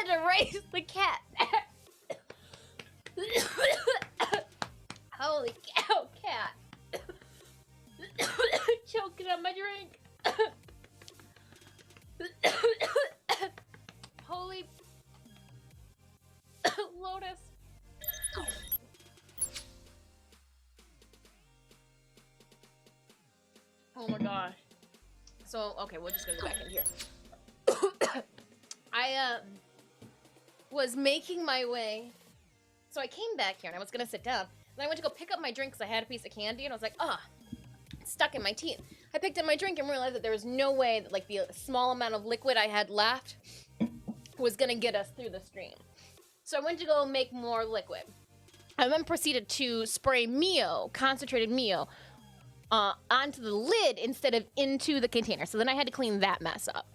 had to raise the cat. Holy cow, cat. Choking on my drink. Holy Lotus. Oh my gosh. So, okay, we're just gonna go back in here. I was making my way. So I came back here and I was gonna sit down. Then I went to go pick up my drink because I had a piece of candy and I was like, it's stuck in my teeth. I picked up my drink and realized that there was no way that like the small amount of liquid I had left was gonna get us through the stream. So I went to go make more liquid. I then proceeded to spray Mio, concentrated Mio, onto the lid instead of into the container. So then I had to clean that mess up.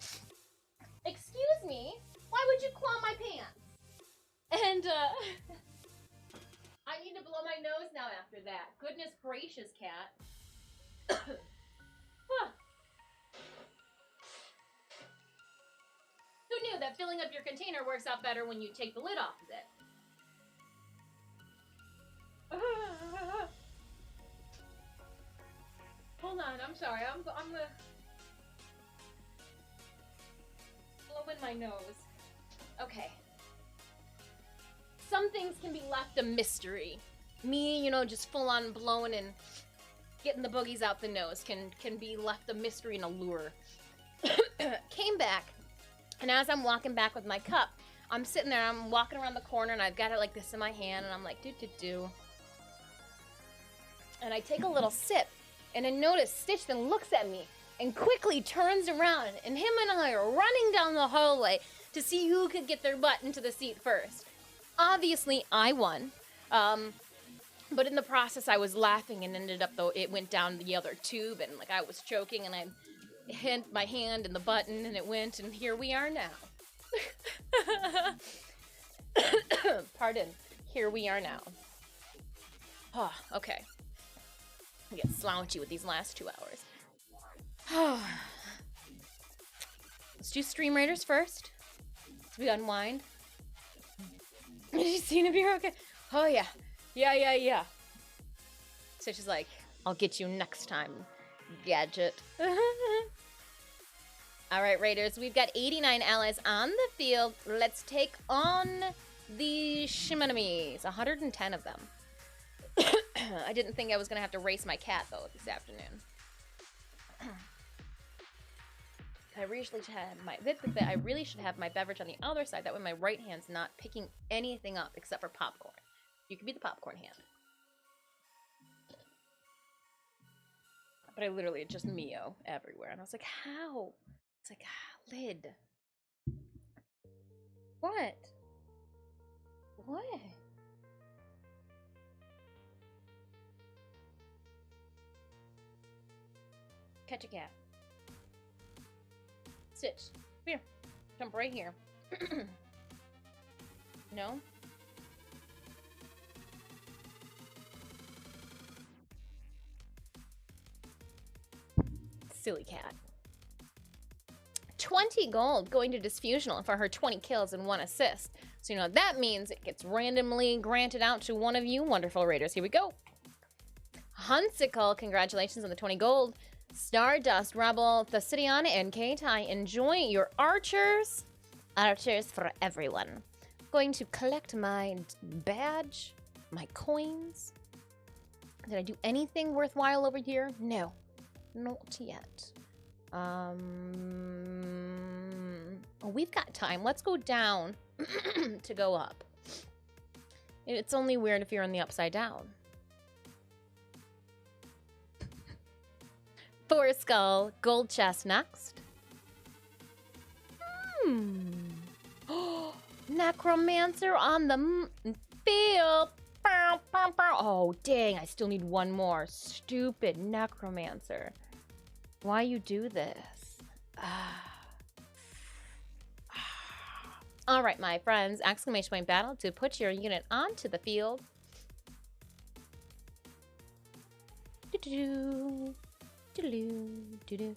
Excuse me, why would you claw my pants? And I need to blow my nose now after that. Goodness gracious, cat. Huh. Who knew that filling up your container works out better when you take the lid off of it? Hold on, I'm sorry. I'm gonna blow in my nose. Okay. Some things can be left a mystery. Me, you know, just full on blowing and getting the boogies out the nose can be left a mystery and a lure. Came back, and as I'm walking back with my cup, I'm sitting there, I'm walking around the corner, and I've got it like this in my hand, and I'm like, do. And I take a little sip, and I notice Stitch then looks at me and quickly turns around, and him and I are running down the hallway to see who could get their butt into the seat first. Obviously, I won. But in the process, I was laughing and ended up, though, it went down the other tube, and like I was choking, and I hit my hand in the button, and it went, and here we are now. Pardon. Here we are now. Oh, okay. I get slouchy with these last 2 hours. Let's do Stream Raiders first. As we unwind. Did you see if you're okay? Oh, yeah. Yeah. So she's like, I'll get you next time, gadget. All right, Raiders, we've got 89 allies on the field. Let's take on the Shimanamis, 110 of them. I didn't think I was going to have to race my cat, though, this afternoon. I really should have my beverage on the other side. That way my right hand's not picking anything up except for popcorn. You could be the popcorn hand. But I literally just Mio everywhere. And I was like, how? It's like, lid. What? What? Catch a cat. Stitch. Come here. Jump right here. No? Silly cat. 20 gold going to Disfusional for her 20 kills and 1 assist. So you know what that means. It gets randomly granted out to one of you wonderful raiders. Here we go. Hunsicle, congratulations on the 20 gold. Stardust, Rebel, Thesidion, and K-Tai, enjoy your archers. Archers for everyone. Going to collect my badge, my coins. Did I do anything worthwhile over here? No, not yet. Oh, we've got time. Let's go down to go up. It's only weird if you're in the upside down. Four skull, gold chest next. Necromancer on the field. Oh, dang, I still need one more. Stupid Necromancer. Why you do this? All right, my friends. Exclamation point battle to put your unit onto the field. Do-do-do. Do-do-do. Do-do.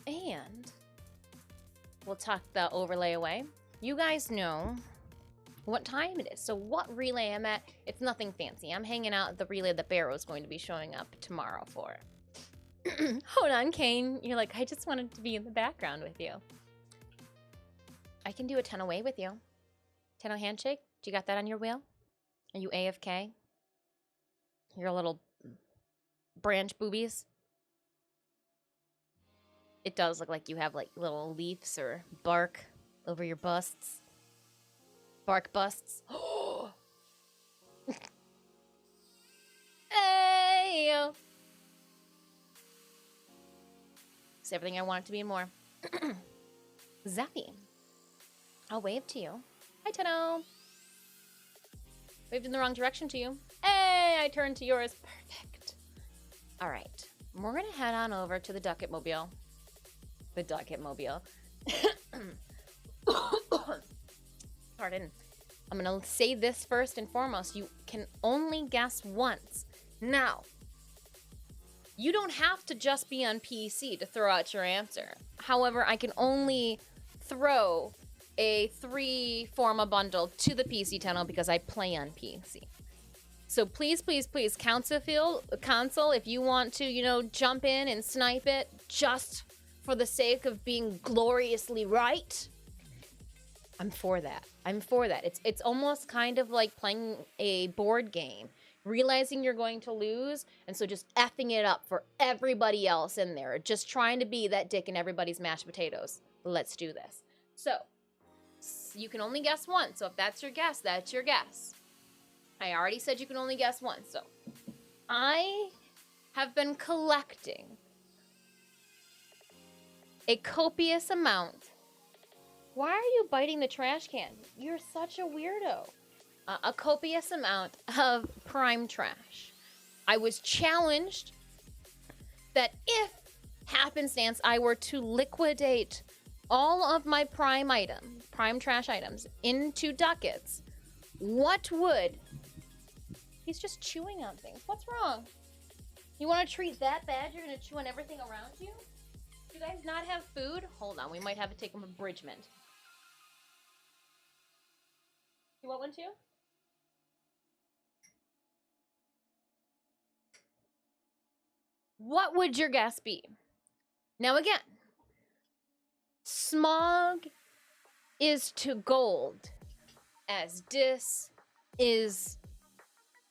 And We'll tuck the overlay away. You guys know what time it is. So what relay I'm at, it's nothing fancy. I'm hanging out at the relay that Barrow's going to be showing up tomorrow for. Hold on, Kane. You're like, I just wanted to be in the background with you. I can do a 10 away with you. 10 handshake? Do you got that on your wheel? Are you AFK? Your little branch boobies? It does look like you have like little leaves or bark over your busts. Bark busts. Hey yo. It's everything I want it to be and more. Zappy. I'll wave to you. Hi, Tenno. Waved in the wrong direction to you. Hey, I turned to yours. Perfect. All right. We're going to head on over to the Ducket Mobile. The Ducket Mobile. Pardon. I'm going to say this first and foremost. You can only guess once. Now, you don't have to just be on PC to throw out your answer. However, I can only throw a 3-forma bundle to the PC Tenno because I play on PC. So please, please, please, console, if you want to, you know, jump in and snipe it just for the sake of being gloriously right, I'm for that. I'm for that. It's almost kind of like playing a board game, realizing you're going to lose, and so just effing it up for everybody else in there, just trying to be that dick in everybody's mashed potatoes. Let's do this. So, you can only guess once, so if that's your guess, that's your guess. I already said you can only guess once, so I have been collecting a copious amount. Why are you biting the trash can? You're such a weirdo. A copious amount of Prime trash. I was challenged that if happenstance I were to liquidate all of my Prime trash items into ducats, what would... He's just chewing on things. What's wrong? You want to treat that bad? You're going to chew on everything around you? Do you guys not have food? Hold on, we might have to take him abridgment. You want one too? What would your guess be? Now again, smog is to gold as Dis is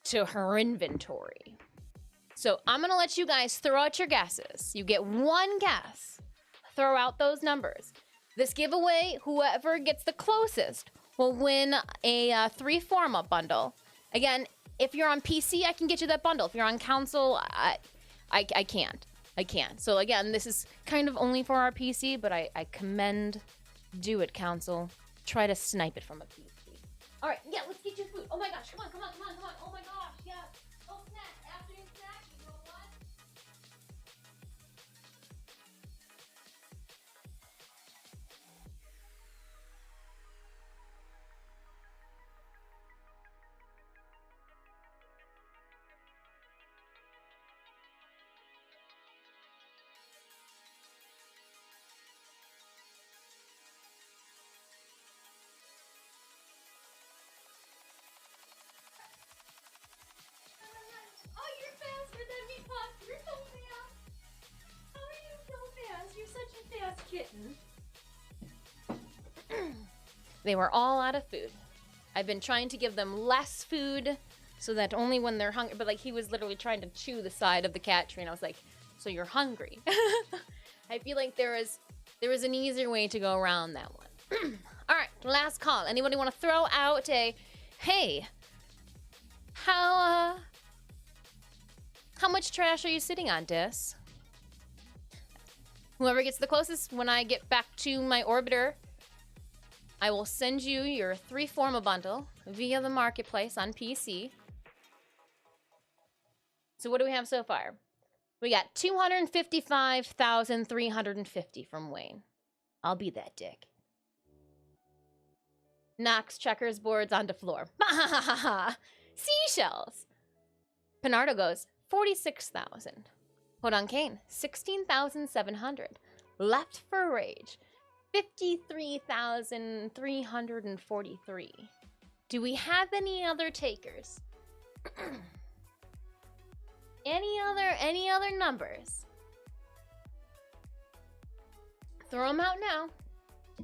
to her inventory. So I'm gonna let you guys throw out your guesses. You get one guess. Throw out those numbers. This giveaway, whoever gets the closest will win a 3-forma bundle. Again, if you're on PC, I can get you that bundle. If you're on console, I can't. I can't. So again, this is kind of only for our PC, but I commend do it, console. Try to snipe it from a PC. All right, yeah, let's get your food. Oh my gosh, come on, come on, come on, come on. Oh my gosh, yeah. Oh, snack, afternoon snack, you know what? Oh, you're faster than me, Puff. You're so fast. How are you so fast? You're such a fast kitten. They were all out of food. I've been trying to give them less food so that only when they're hungry, but like he was literally trying to chew the side of the cat tree and I was like, so you're hungry. I feel like there is an easier way to go around that one. All right, last call. Anybody want to throw out a, hey, how much trash are you sitting on, Dis? Whoever gets the closest, when I get back to my orbiter, I will send you your 3-forma bundle via the marketplace on PC. So what do we have so far? We got 255,350 from Wayne. I'll be that dick. Knocks checkers boards onto floor. Seashells. Pinardo goes 46,000. Hold on, Kane. 16,700. Left for rage. 53,343. Do we have any other takers? Any other numbers? Throw them out now.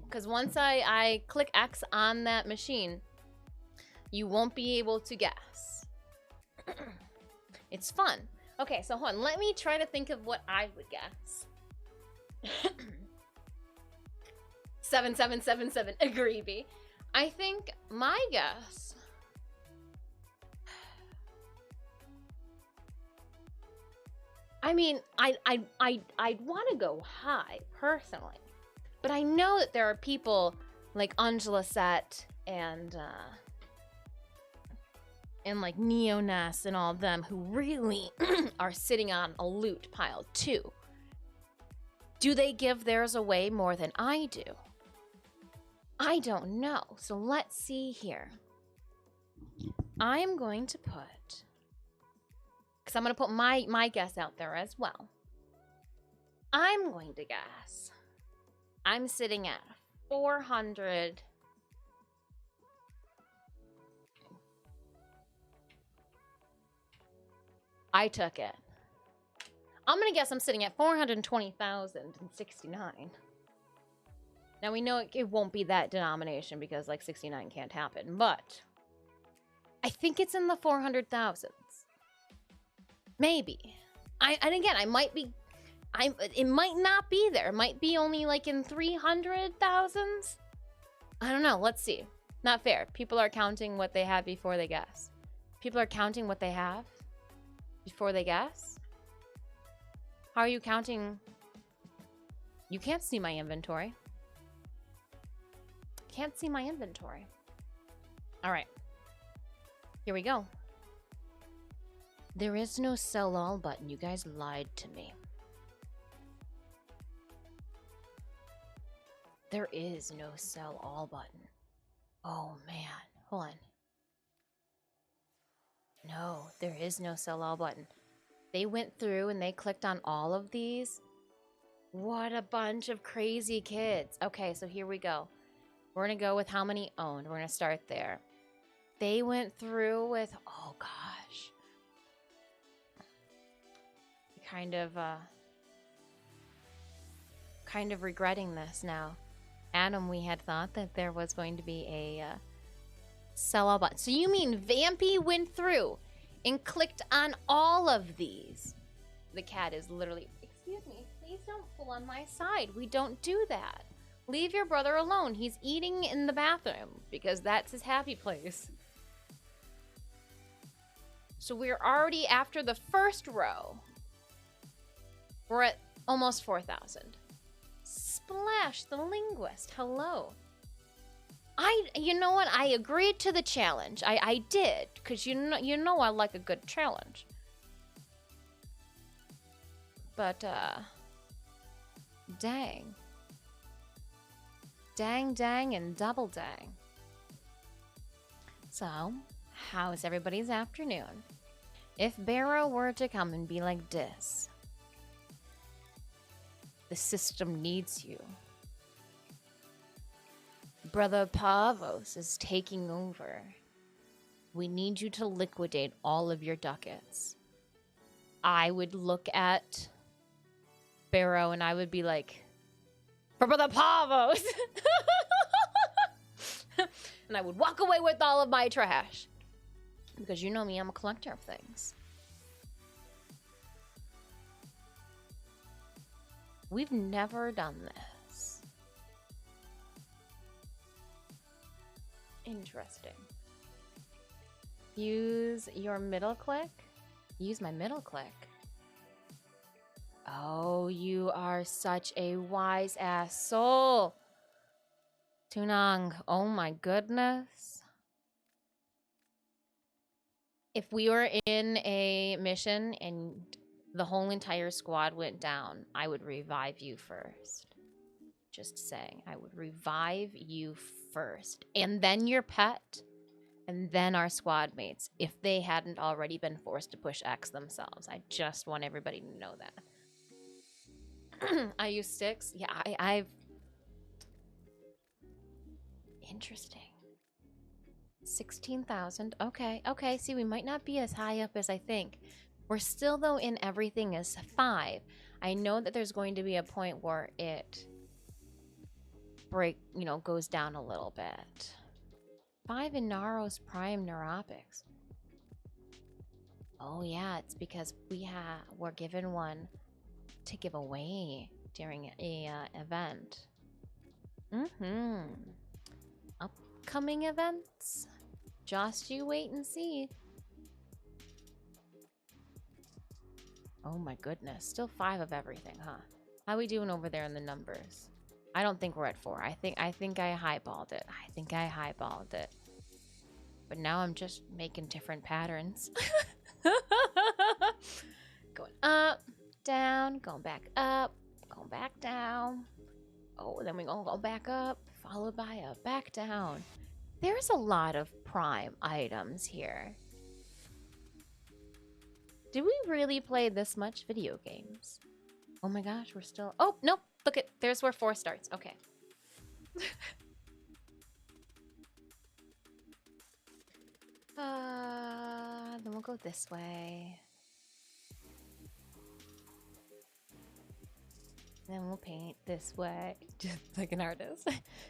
Because once I click X on that machine, you won't be able to guess. It's fun. Okay, so hold on. Let me try to think of what I would guess. 7777 Agreeby. I think my guess. I mean, I'd want to go high personally, but I know that there are people like Angela Set and like Neoness and all of them who really are sitting on a loot pile too. Do they give theirs away more than I do? I don't know. So let's see here. I'm going to put, because I'm going to put my guess out there as well. I'm going to guess. I'm sitting at 400. I took it. I'm going to guess I'm sitting at 420,069. Now we know it won't be that denomination because like 69 can't happen, but I think it's in the 400,000s. Maybe. And again, it might not be there. It might be only like in 300,000s. I don't know. Let's see. Not fair. People are counting what they have before they guess. People are counting what they have before they guess. How are you counting? You can't see my inventory. Can't see my inventory. All right. Here we go. There is no sell all button. You guys lied to me. There is no sell all button. Oh man. Hold on. No, there is no sell all button. They went through and they clicked on all of these. What a bunch of crazy kids. Okay, so here we go. We're going to go with how many owned. We're going to start there. They went through with, oh gosh. Kind of regretting this now. Adam, we had thought that there was going to be a sell all button. So you mean Vampy went through and clicked on all of these? The cat is literally, excuse me, please don't pull on my side. We don't do that. Leave your brother alone. He's eating in the bathroom because that's his happy place. So we're already after the first row. We're at almost 4,000. Splash the linguist. Hello. You know what? I agreed to the challenge. I did, because you know I like a good challenge. But dang. Dang, and double dang. So, how's everybody's afternoon? If Barrow were to come and be like this, the system needs you. Brother Pavos is taking over. We need you to liquidate all of your ducats. I would look at Barrow and I would be like, for Brother Pavos! And I would walk away with all of my trash. Because you know me, I'm a collector of things. We've never done this. Interesting. Use your middle click? Use my middle click. Oh, you are such a wise ass soul. Tunang, oh my goodness. If we were in a mission and the whole entire squad went down, I would revive you first. Just saying, I would revive you first. And then your pet, and then our squad mates, if they hadn't already been forced to push X themselves. I just want everybody to know that. I use sticks. Yeah, Interesting. 16,000. Okay, okay. See, we might not be as high up as I think. We're still, though, in everything is 5. I know that there's going to be a point where it goes down a little bit. 5 in Naro's Prime Neuropics. Oh yeah, it's because we're given one to give away during a event. Upcoming events. Just you wait and see. Oh my goodness, still 5 of everything, huh? How we doing over there in the numbers? I don't think we're at 4. I think I highballed it. I think I highballed it. But now I'm just making different patterns. Going up, down, going back up, going back down. Oh, then we're gonna go back up, followed by a back down. There's a lot of Prime items here. Do we really play this much video games? Oh my gosh, we're still... Oh, nope. Look at... There's where 4 starts. Okay. Then we'll go this way. Then we'll paint this way. Just like an artist.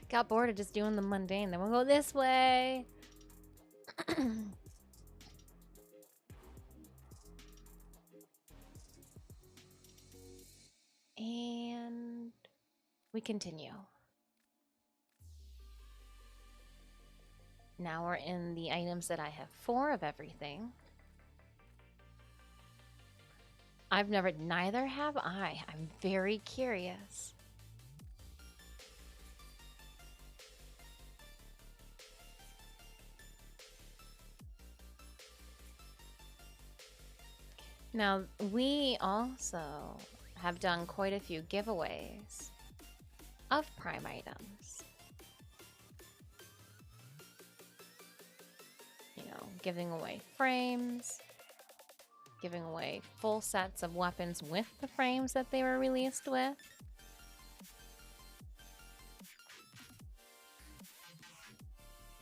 Got bored of just doing the mundane. Then we'll go this way. And we continue. Now we're in the items that I have 4 of everything. Neither have I. I'm very curious. Now, we also have done quite a few giveaways of Prime items. You know, giving away frames, giving away full sets of weapons with the frames that they were released with.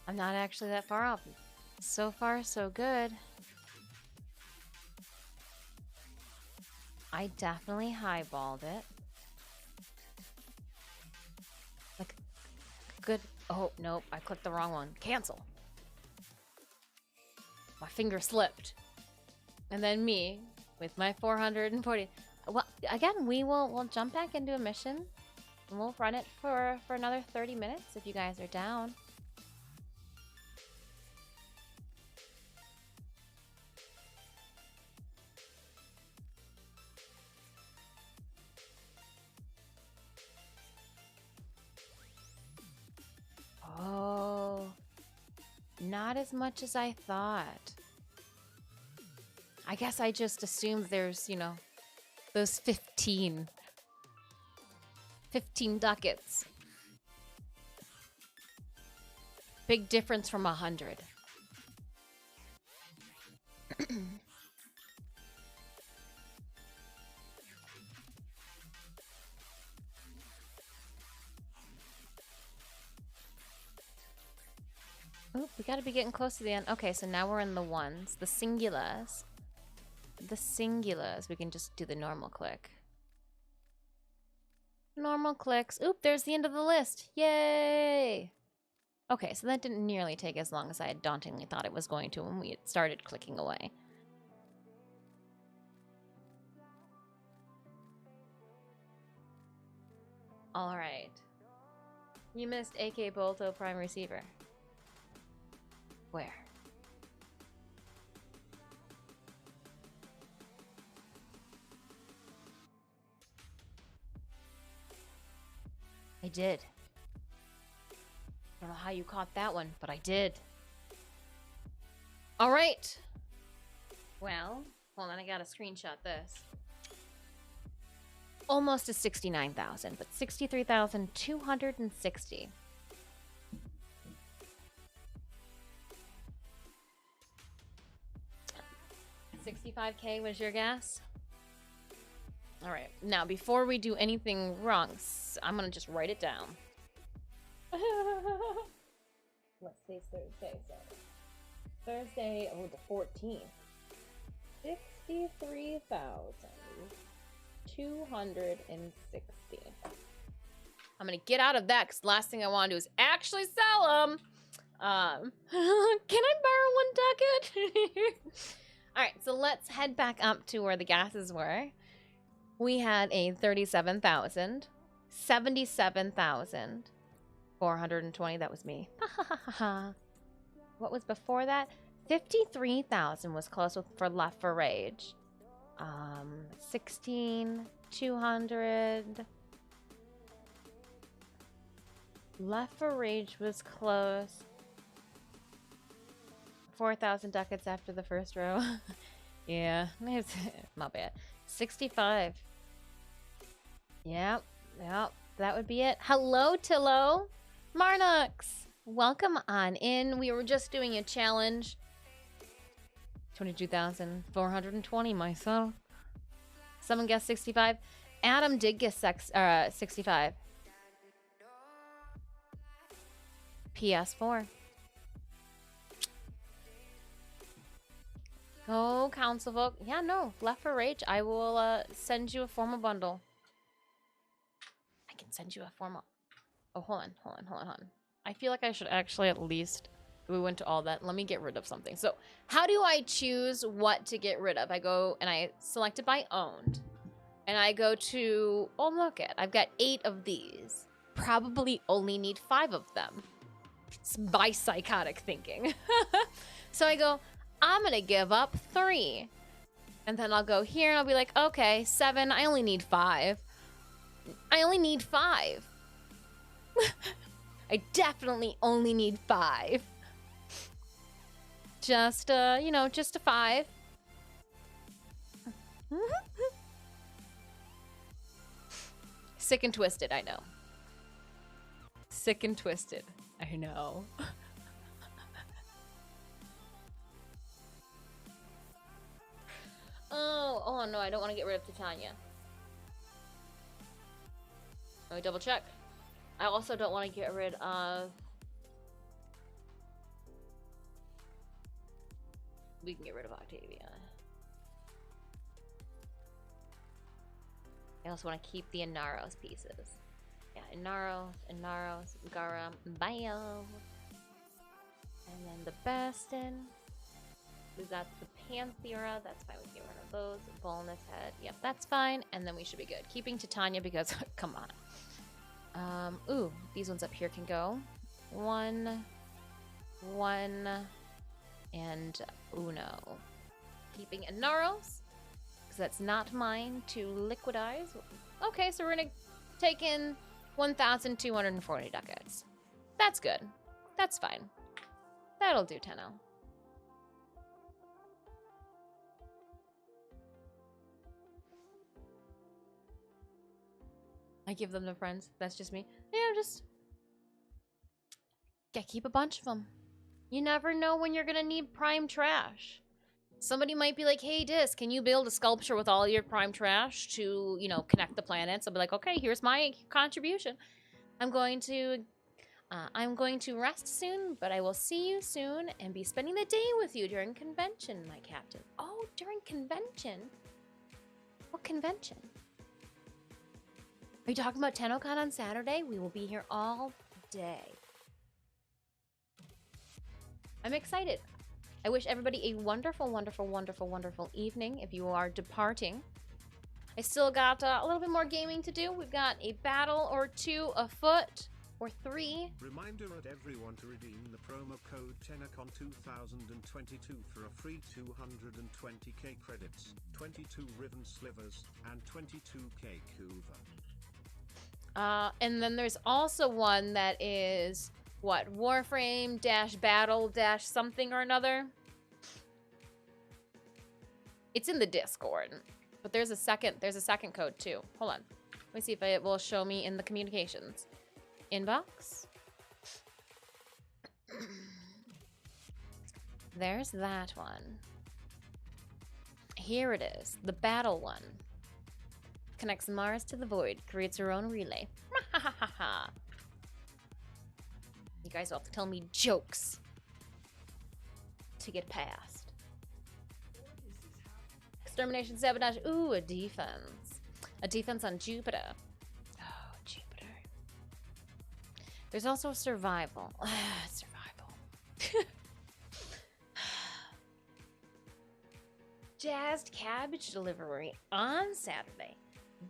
I'm not actually that far off. So far, so good. I definitely highballed it. Like, good. Oh, nope. I clicked the wrong one. Cancel. My finger slipped. And then me with my 440. Well, again, we'll jump back into a mission. And we'll run it for another 30 minutes if you guys are down. Oh, not as much as I thought. I guess I just assumed there's, you know, those 15 ducats. Big difference from 100. Oop, we gotta be getting close to the end. Okay, so now we're in the ones. The singulas. The singulas. We can just do the normal click. Normal clicks. Oop, there's the end of the list. Yay! Okay, so that didn't nearly take as long as I had dauntingly thought it was going to when we had started clicking away. Alright. You missed AK Bolto Prime Receiver. Where? I did. I don't know how you caught that one, but I did. All right. Well, hold on, I gotta screenshot this. Almost to 69,000, but 63,260. $65K was your guess? All right. Now, before we do anything wrong, I'm going to just write it down. Let's say Thursday, so Thursday, oh, the 14th. 63,260. I'm gonna get out of that because the last thing I want to do is actually sell them. Can I borrow one ducat? All right, so let's head back up to where the gases were. We had a 37,000, 77,000, 420. That was me. What was before that? 53,000 was close for Left for Rage. 16,200. Left for Rage was close. 4,000 ducats after the first row. Yeah, it's not bad. 65. Yep, that would be it. Hello, Tillo. Marnux, welcome on in. We were just doing a challenge. 22,420 myself. Someone guessed 65. Adam did guess 65. PS4. Go, Council Folk. Yeah, no. Left for Rage. I will send you a formal bundle. I can send you a formal... Oh, hold on. I feel like I should actually at least... We went to all that. Let me get rid of something. So, how do I choose what to get rid of? I go and I select it by owned. And I go to... Oh, look it. I've got 8 of these. Probably only need 5 of them. It's by psychotic thinking. So I go... I'm gonna give up 3. And then I'll go here and I'll be like, okay, 7, I only need 5. I only need 5. I definitely only need 5. Just, you know, just a 5. Sick and twisted, I know. Sick and twisted, I know. Oh no, I don't want to get rid of Titania. Let me double check. I also don't want to get rid of... We can get rid of Octavia. I also want to keep the Inaros pieces. Yeah, Inaros, Garam, Bio. And then the Bastin. We've got the Panthera. That's fine. We can get rid of those. Volnus head. Yep, that's fine. And then we should be good. Keeping Titania because, come on. Ooh, these ones up here can go. 1, and Uno. Keeping Inaros, because that's not mine to liquidize. Okay, so we're gonna take in 1,240 ducats. That's good. That's fine. That'll do, Tenno. I give them to friends. That's just me. Yeah, just... Yeah, keep a bunch of them. You never know when you're gonna need prime trash. Somebody might be like, hey, Dis, can you build a sculpture with all your prime trash to, you know, connect the planets? I'll be like, okay, here's my contribution. I'm going to rest soon, but I will see you soon and be spending the day with you during convention, my captain. Oh, during convention? What convention? Are you talking about TennoCon on Saturday? We will be here all day. I'm excited. I wish everybody a wonderful, wonderful, wonderful, wonderful evening if you are departing. I still got a little bit more gaming to do. We've got a battle or 2 afoot, or 3. Reminder at everyone to redeem the promo code TennoCon 2022 for a free 220k credits, 22 Riven Slivers, and 22k Kuva. And then there's also one that is, what, Warframe - battle - something or another. It's in the Discord, but there's a second code too. Hold on. Let me see if it will show me in the communications. Inbox. There's that one. Here it is, the battle one. Connects Mars to the void, creates her own relay. You guys will have to tell me jokes to get past. Extermination, sabotage. Ooh, a defense. A defense on Jupiter. Oh, Jupiter. There's also survival. Survival. Jazzed cabbage delivery on Saturday.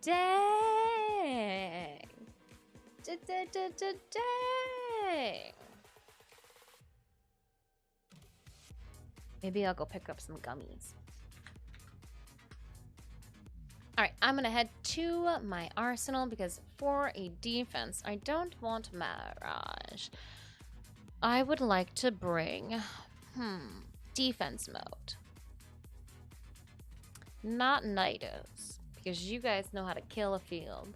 Dang. Dang. Maybe I'll go pick up some gummies. Alright, I'm gonna head to my arsenal because for a defense, I don't want Mirage. I would like to bring, defense mode. Not Nidos, because you guys know how to kill a field.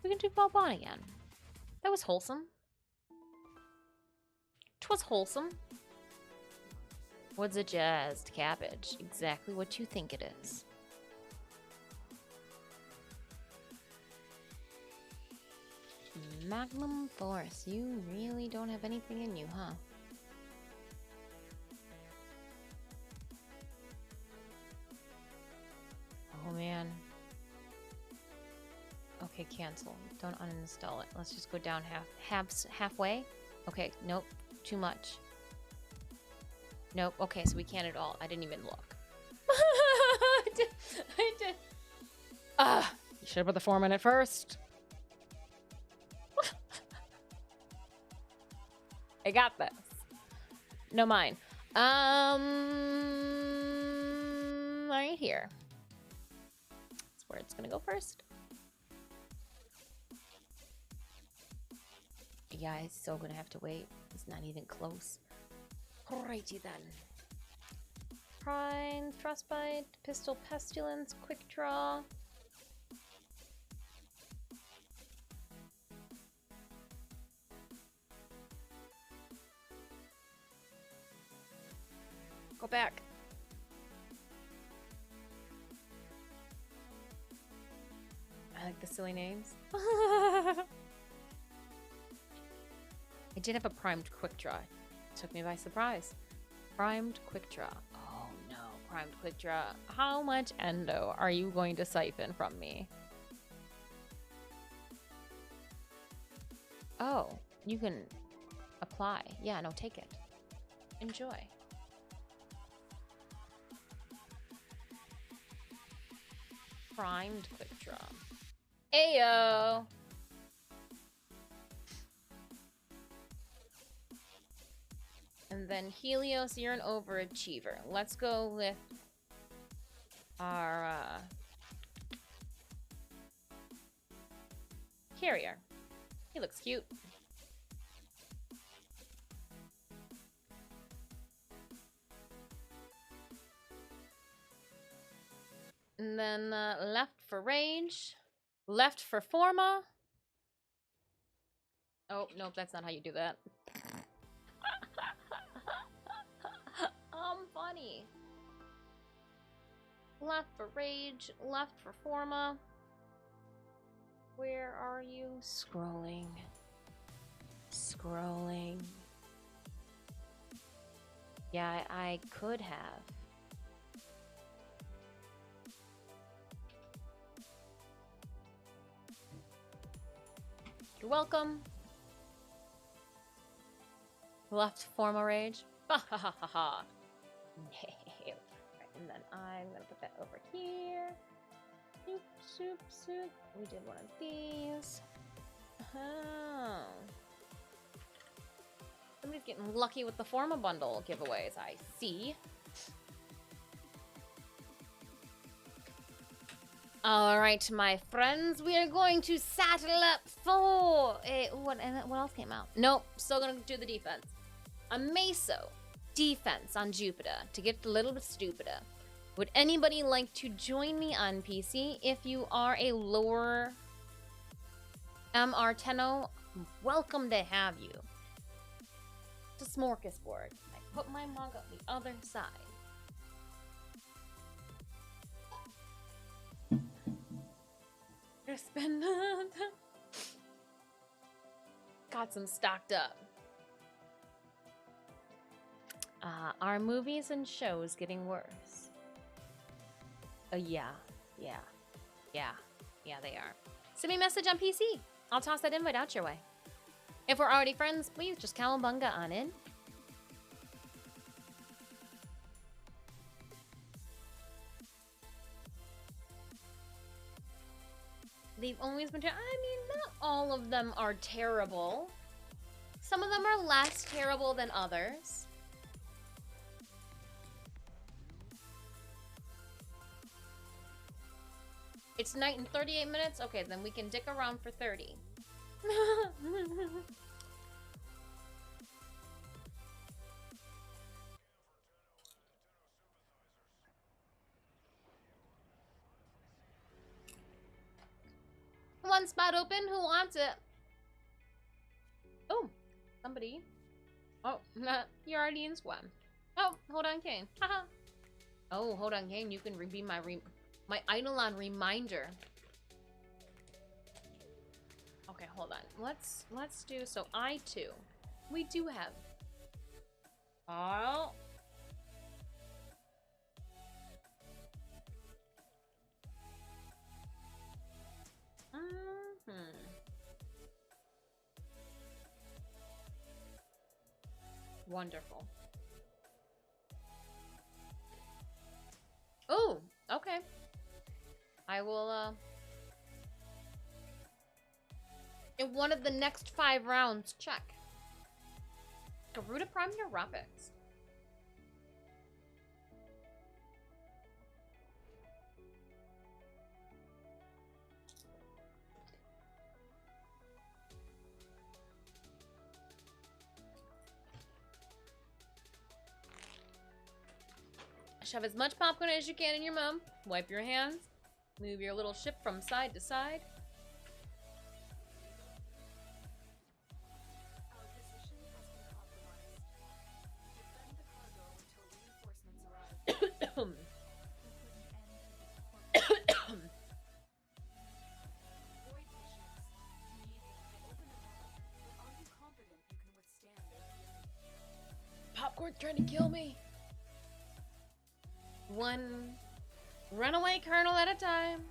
We can do Balbon again. That was wholesome. 'Twas wholesome. What's a jazzed cabbage? Exactly what you think it is. Magnum Force. You really don't have anything in you, huh? Oh, man. Okay, cancel. Don't uninstall it. Let's just go down halfway. Okay, nope. Too much. Nope. Okay, so we can't at all. I didn't even look. I did. You should have put the form in it first. I got this. No, mine. Right here. That's where it's gonna go first. Yeah, it's still gonna have to wait. It's not even close. Alrighty then. Prime, Frostbite, Pistol Pestilence, Quick Draw. Go back. I like the silly names. I did have a primed quick draw. Took me by surprise. Primed quick draw. Oh no, primed quick draw. How much endo are you going to siphon from me? Oh, you can apply. Yeah, no, take it. Enjoy. Primed quick draw. Ayo! And then Helios, you're an overachiever. Let's go with our carrier. He looks cute. And then left for rage, left for forma. Oh, nope, that's not how you do that. Funny. Left for rage, left for forma. Where are you? Scrolling. Scrolling. Yeah, I could have. You're welcome. Left forma rage. Ha ha ha ha ha. No. And then I'm gonna put that over here. Soup, soup, soup. We did one of these. Oh. Somebody's getting lucky with the Forma bundle giveaways, I see. Alright, my friends, we are going to saddle up for what else came out? Nope, still gonna do the defense. A Meso defense on Jupiter to get a little bit stupider. Would anybody like to join me on PC? If you are a lower MR Tenno, welcome to have you. It's a smorgasbord. I put my mug on the other side. Gonna spend got some stocked up. Are movies and shows getting worse? Yeah, they are. Send me a message on PC. I'll toss that invite out your way. If we're already friends, please just cowabunga on in. They've always been I mean, not all of them are terrible. Some of them are less terrible than others. It's night in 38 minutes? Okay, then we can dick around for 30. One spot open, who wants it? Oh, somebody. Oh, you're already in squad. Oh, hold on, Kane. Haha. Oh, hold on, Kane. You can be my Eidolon reminder. Okay, hold on. Let's do so. I2. We do have. Oh. Wonderful. Oh, okay. I will, in one of the next 5 rounds, check. Garuda Prime Neuropics. Shove as much popcorn as you can in your mouth. Wipe your hands. Move your little ship from side to side. Our position has been compromised. Defend the cargo until reinforcements arrive. Void missions. You need them to open them up. But are you confident you can withstand their fury? Popcorn's trying to kill me. One runaway colonel at a time.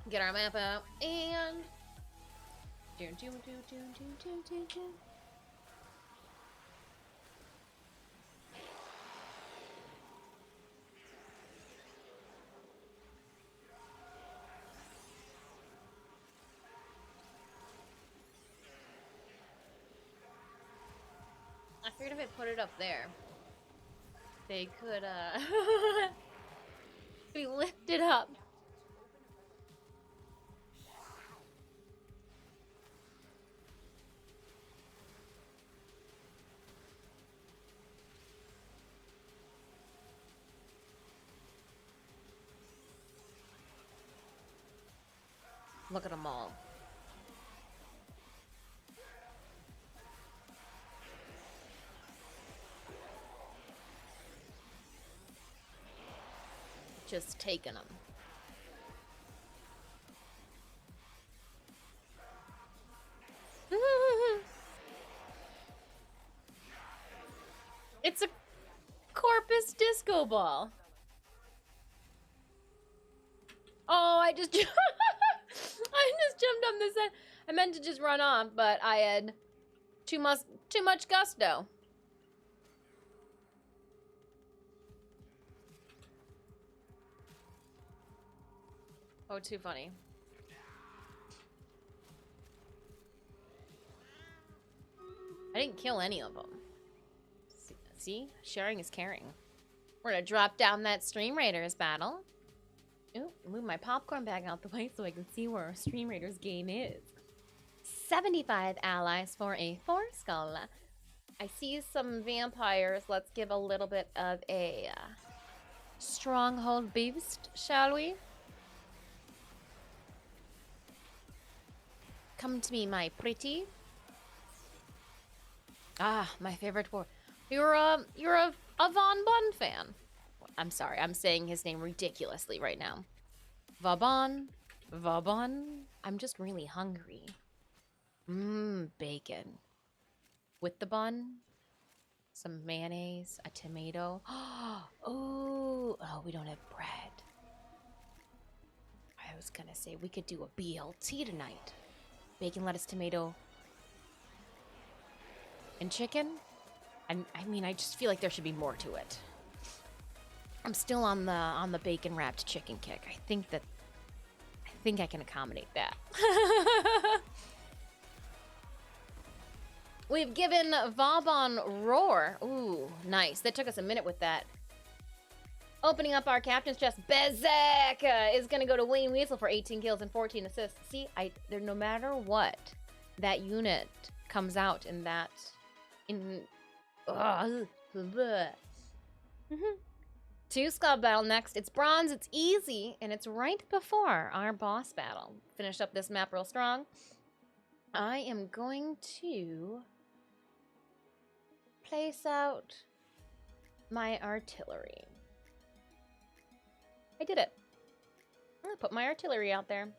Get our map out and I figured if I put it up there, they could, be lifted up. Look at them all. Just taking them. It's a Corpus Disco Ball. Oh, I just jumped on this end. I meant to just run off, but I had too much gusto. Oh, too funny. I didn't kill any of them. See? Sharing is caring. We're gonna drop down that Stream Raiders battle. Ooh, move my popcorn bag out the way so I can see where our Stream Raiders game is. 75 allies for a 4 skull. I see some vampires. Let's give a little bit of a stronghold boost, shall we? Come to me, my pretty. Ah, my favorite You're a Von Bun fan. I'm sorry, I'm saying his name ridiculously right now. Vabon. I'm just really hungry. Bacon. With the bun, some mayonnaise, a tomato. Oh, we don't have bread. I was gonna say we could do a BLT tonight. Bacon, lettuce, tomato, and chicken. I mean, I just feel like there should be more to it. I'm still on the bacon wrapped chicken kick. I think I can accommodate that. We've given Vauban Roar. Ooh, nice. That took us a minute with that. Opening up our captain's chest, Bezek is going to go to Wayne Weasel for 18 kills and 14 assists. See, no matter what, that unit comes out in that... Two squad battle next. It's bronze, it's easy, and it's right before our boss battle. Finish up this map real strong. I am going to place out my artillery. I did it. I'm gonna put my artillery out there.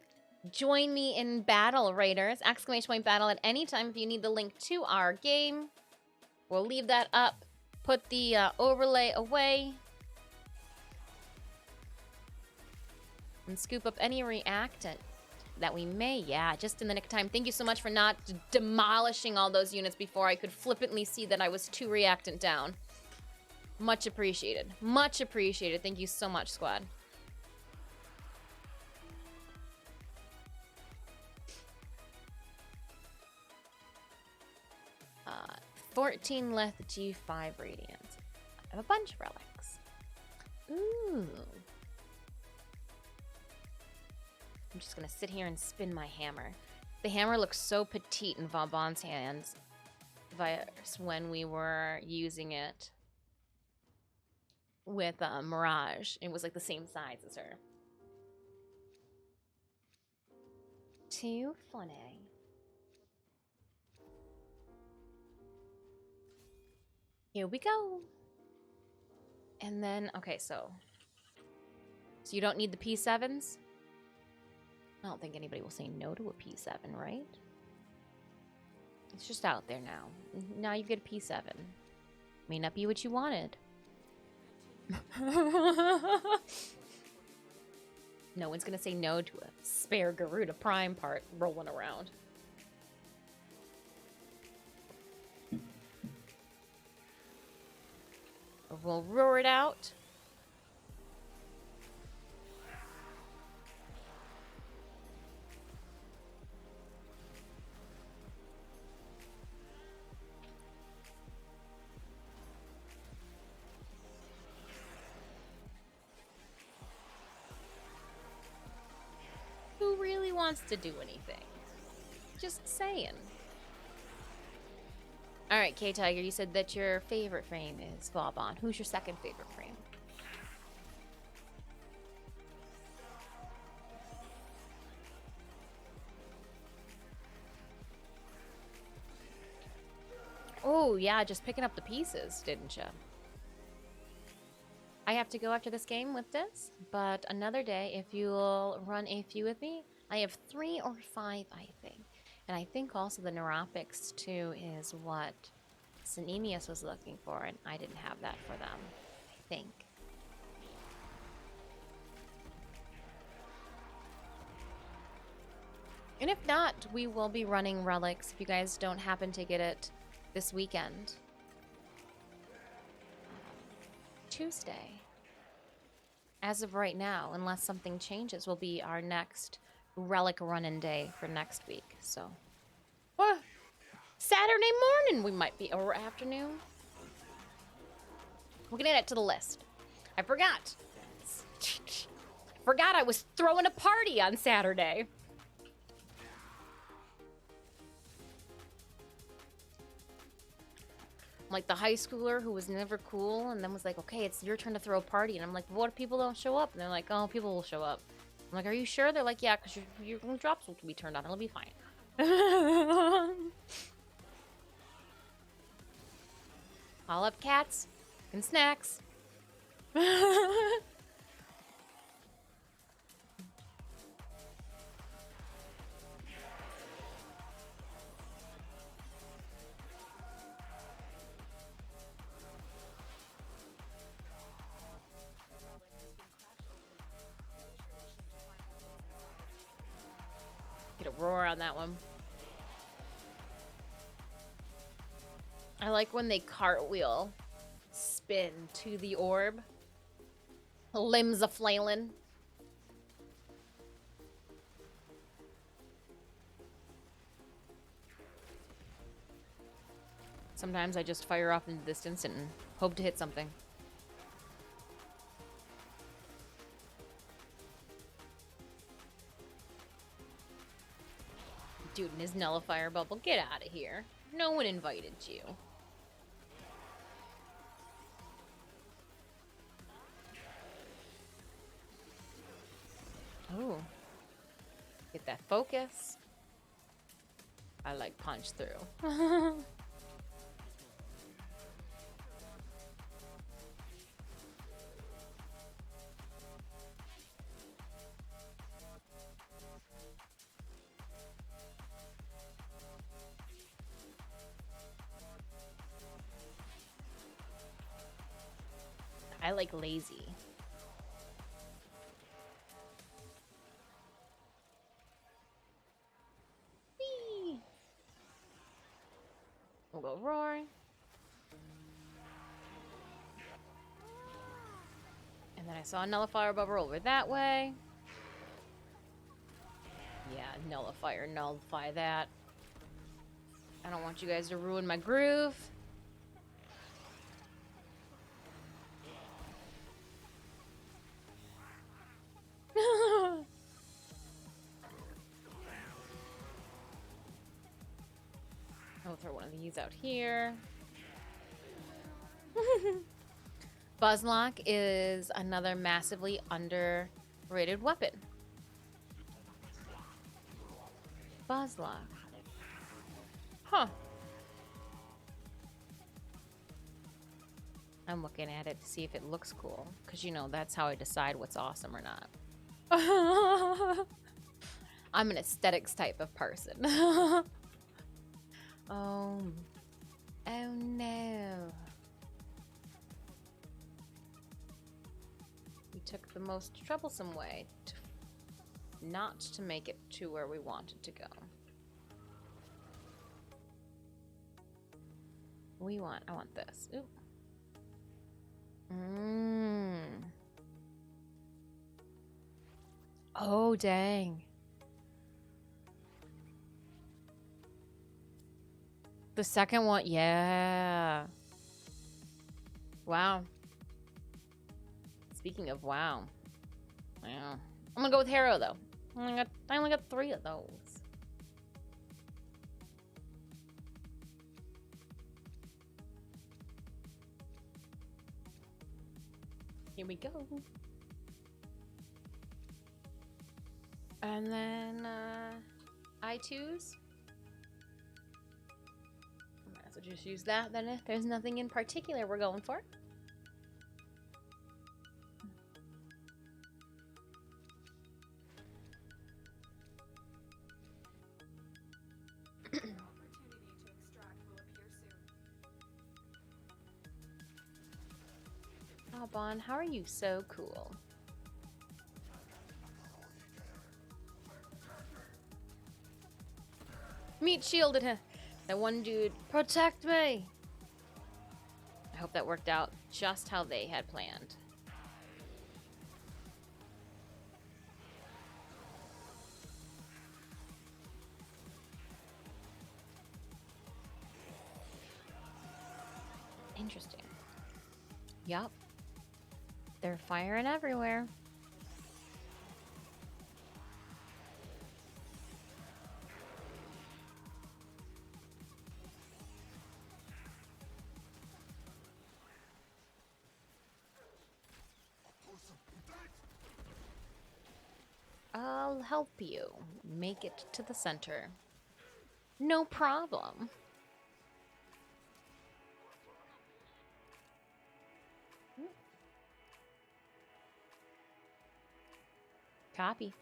Join me in battle, Raiders. Exclamation point battle at any time if you need the link to our game. We'll leave that up. Put the overlay away. And scoop up any reactant that we may. Yeah, just in the nick of time. Thank you so much for not demolishing all those units before I could flippantly see that I was 2 reactant down. Much appreciated. Much appreciated. Thank you so much, squad. 14 left G5 radiance. I have a bunch of relics. Ooh. I'm just gonna sit here and spin my hammer. The hammer looks so petite in Vauban's hands versus when we were using it with Mirage. It was like the same size as her. Too funny. Here we go. And then, okay, so you don't need the P7s? I don't think anybody will say no to a P7, right? It's just out there now. Now you get a P7. May not be what you wanted. No one's gonna say no to a spare Garuda Prime part rolling around. We'll roar it out. Who really wants to do anything? Just saying. Alright, K-Tiger, you said that your favorite frame is Vauban. Who's your second favorite frame? Oh, yeah, just picking up the pieces, didn't you? I have to go after this game with this, but another day, if you'll run a few with me, I have 3 or 5, I think. And I think also the Neuropics, too, is what Synemius was looking for, and I didn't have that for them, I think. And if not, we will be running Relics if you guys don't happen to get it this weekend. Tuesday. As of right now, unless something changes, will be our next Relic run-in day for next week, so. Well, Saturday morning we might be, or afternoon. We're gonna add it to the list. I forgot. Forgot I was throwing a party on Saturday. Like the high schooler who was never cool and then was like, okay, it's your turn to throw a party. And I'm like, what if people don't show up? And they're like, oh, people will show up. I'm like, are you sure? They're like, yeah, because your drops will be turned on. It'll be fine. All up, cats and snacks. Get a roar on that one. I like when they cartwheel, spin to the orb. Limbs a flailing. Sometimes I just fire off in the distance and hope to hit something. Dude and his nullifier bubble, get out of here. No one invited you. Oh. Get that focus. I like punch through. I like lazy. Whee! We'll go roar. And then I saw a nullifier bubble over that way. Yeah, nullifier, nullify that. I don't want you guys to ruin my groove. I'll throw one of these out here. Buzzlock is another massively underrated weapon. Buzzlock. Huh. I'm looking at it to see if it looks cool. Because, you know, that's how I decide what's awesome or not. I'm an aesthetics type of person. Oh no. We took the most troublesome way to not to make it to where we wanted to go. I want this. Ooh. Oh, dang. The second one, yeah. Wow. Speaking of wow. Yeah. I'm gonna go with Harrow, though. I only got 3 of those. Here we go. And then, I2s. Might as well just use that then if there's nothing in particular we're going for. Oh, Bon, how are you so cool? Meat shielded him. That one dude, protect me! I hope that worked out just how they had planned. Interesting. Yup. They're firing everywhere. I'll help you make it to the center. No problem. Copy.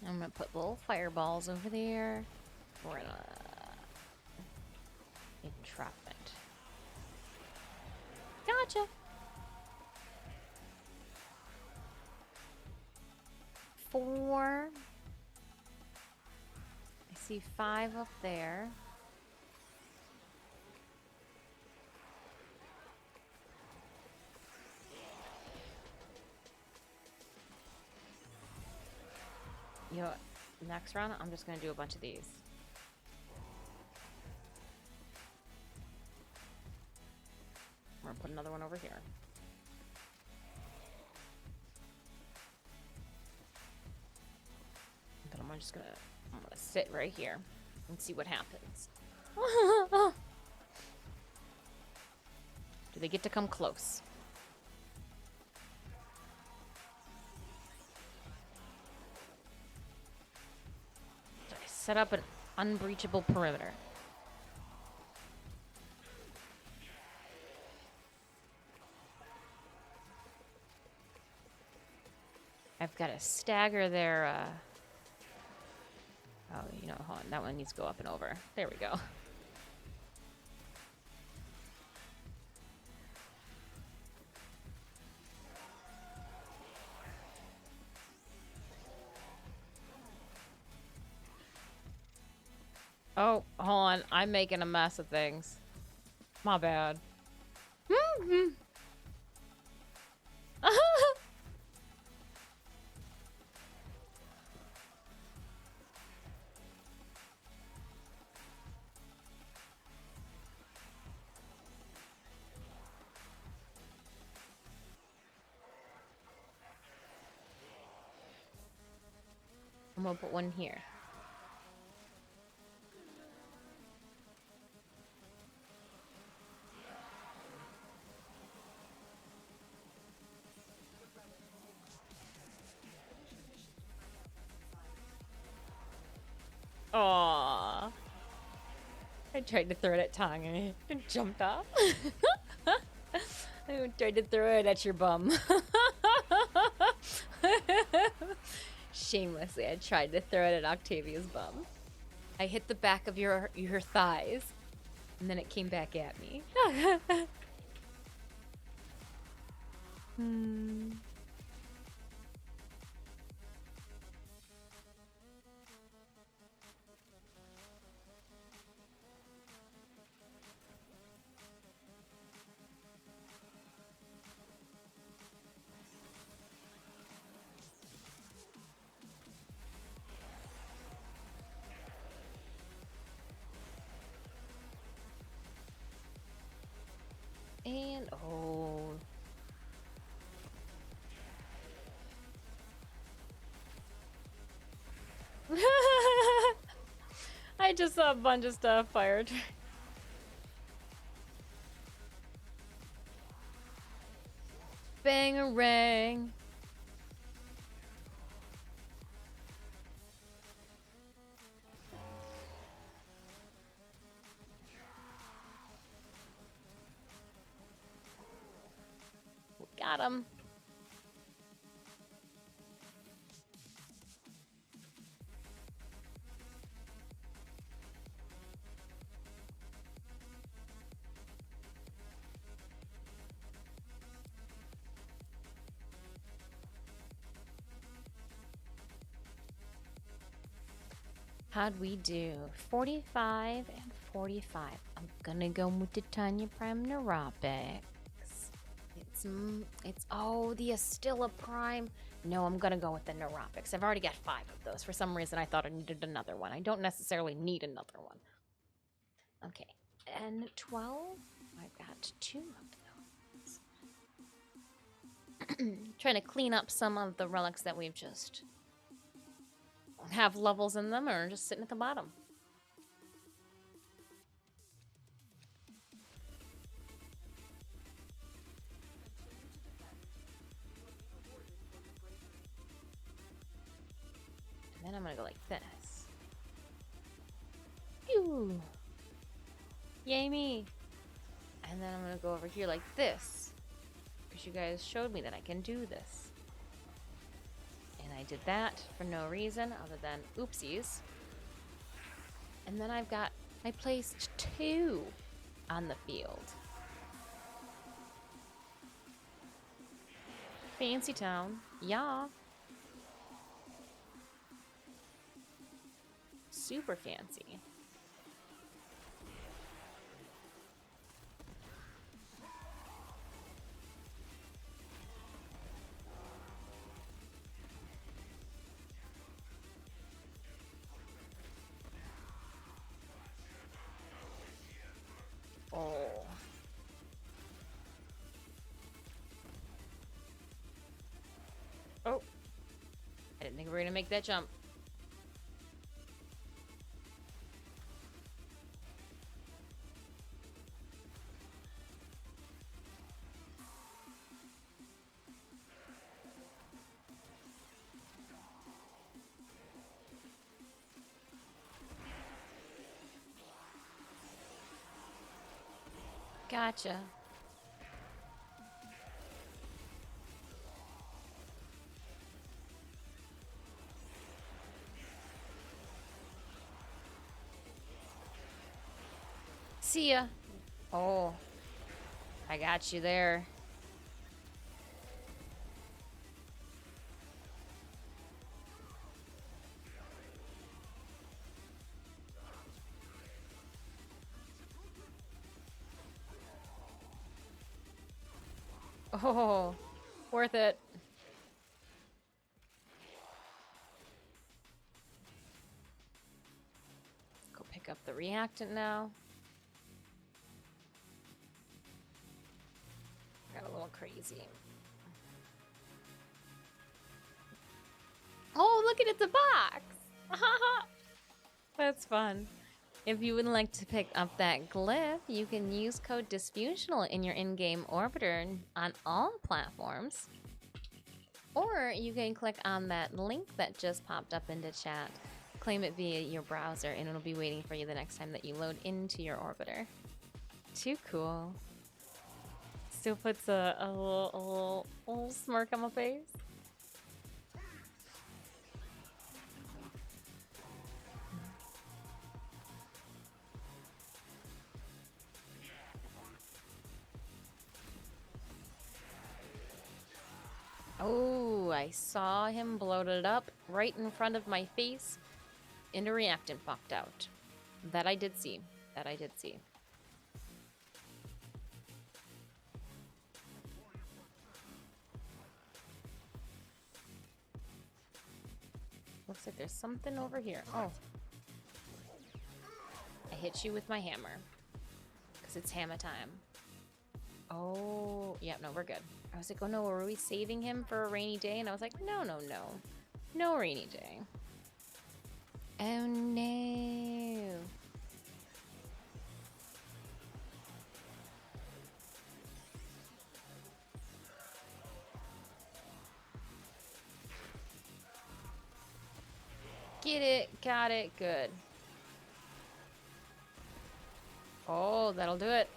I'm gonna put little fireballs over there. We're gonna entrapment. Gotcha. 4. I see 5 up there. You know what? Next round, I'm just gonna do a bunch of these. We're gonna put another one over here. But I'm just gonna sit right here and see what happens. Do they get to come close? So I set up an unbreachable perimeter. I've got to stagger their, oh, you know, hold on. That one needs to go up and over. There we go. Oh, hold on. I'm making a mess of things. My bad. I'm gonna put one here. Aww. I tried to throw it at Tong and it jumped off. I tried to throw it at your bum. Shamelessly, I tried to throw it at Octavia's bum. I hit the back of your thighs, and then it came back at me. And oh. I just saw a bunch of stuff fired. Bang-a-rang. Got him. How'd we do? 45 and 45. I'm gonna go with the Tanya Prime Neuropics. It's oh, the Astilla Prime. No, I'm gonna go with the Neuropics. I've already got 5 of those. For some reason, I thought I needed another one. I don't necessarily need another one. Okay, and 12. I've got 2 of those. Trying to clean up some of the relics that we've just have levels in them or are just sitting at the bottom. And then I'm gonna go like this. Ew. Yay me. And then I'm gonna go over here like this. Because you guys showed me that I can do this. And I did that for no reason other than oopsies. And then I placed 2 on the field. Fancy town. Yeah. Super fancy. Oh. Oh. I didn't think we were gonna make that jump. Gotcha. See ya. Oh. I got you there. Oh. Worth it. Go pick up the reactant now. Got a little crazy. Oh, look at it, the box! That's fun. If you would like to pick up that glyph, you can use code Disfusional in your in-game orbiter on all platforms. Or you can click on that link that just popped up into chat. Claim it via your browser and it'll be waiting for you the next time that you load into your orbiter. Too cool. Still puts a little smirk on my face. Oh, I saw him bloated up right in front of my face and a reactant popped out. That I did see. That I did see. Looks like there's something over here. Oh. I hit you with my hammer. Because it's hammer time. Oh. Yeah, no, we're good. I was like, oh no, were we saving him for a rainy day? And I was like, no, no, no. No rainy day. Oh no. Get it. Got it. Good. Oh, that'll do it.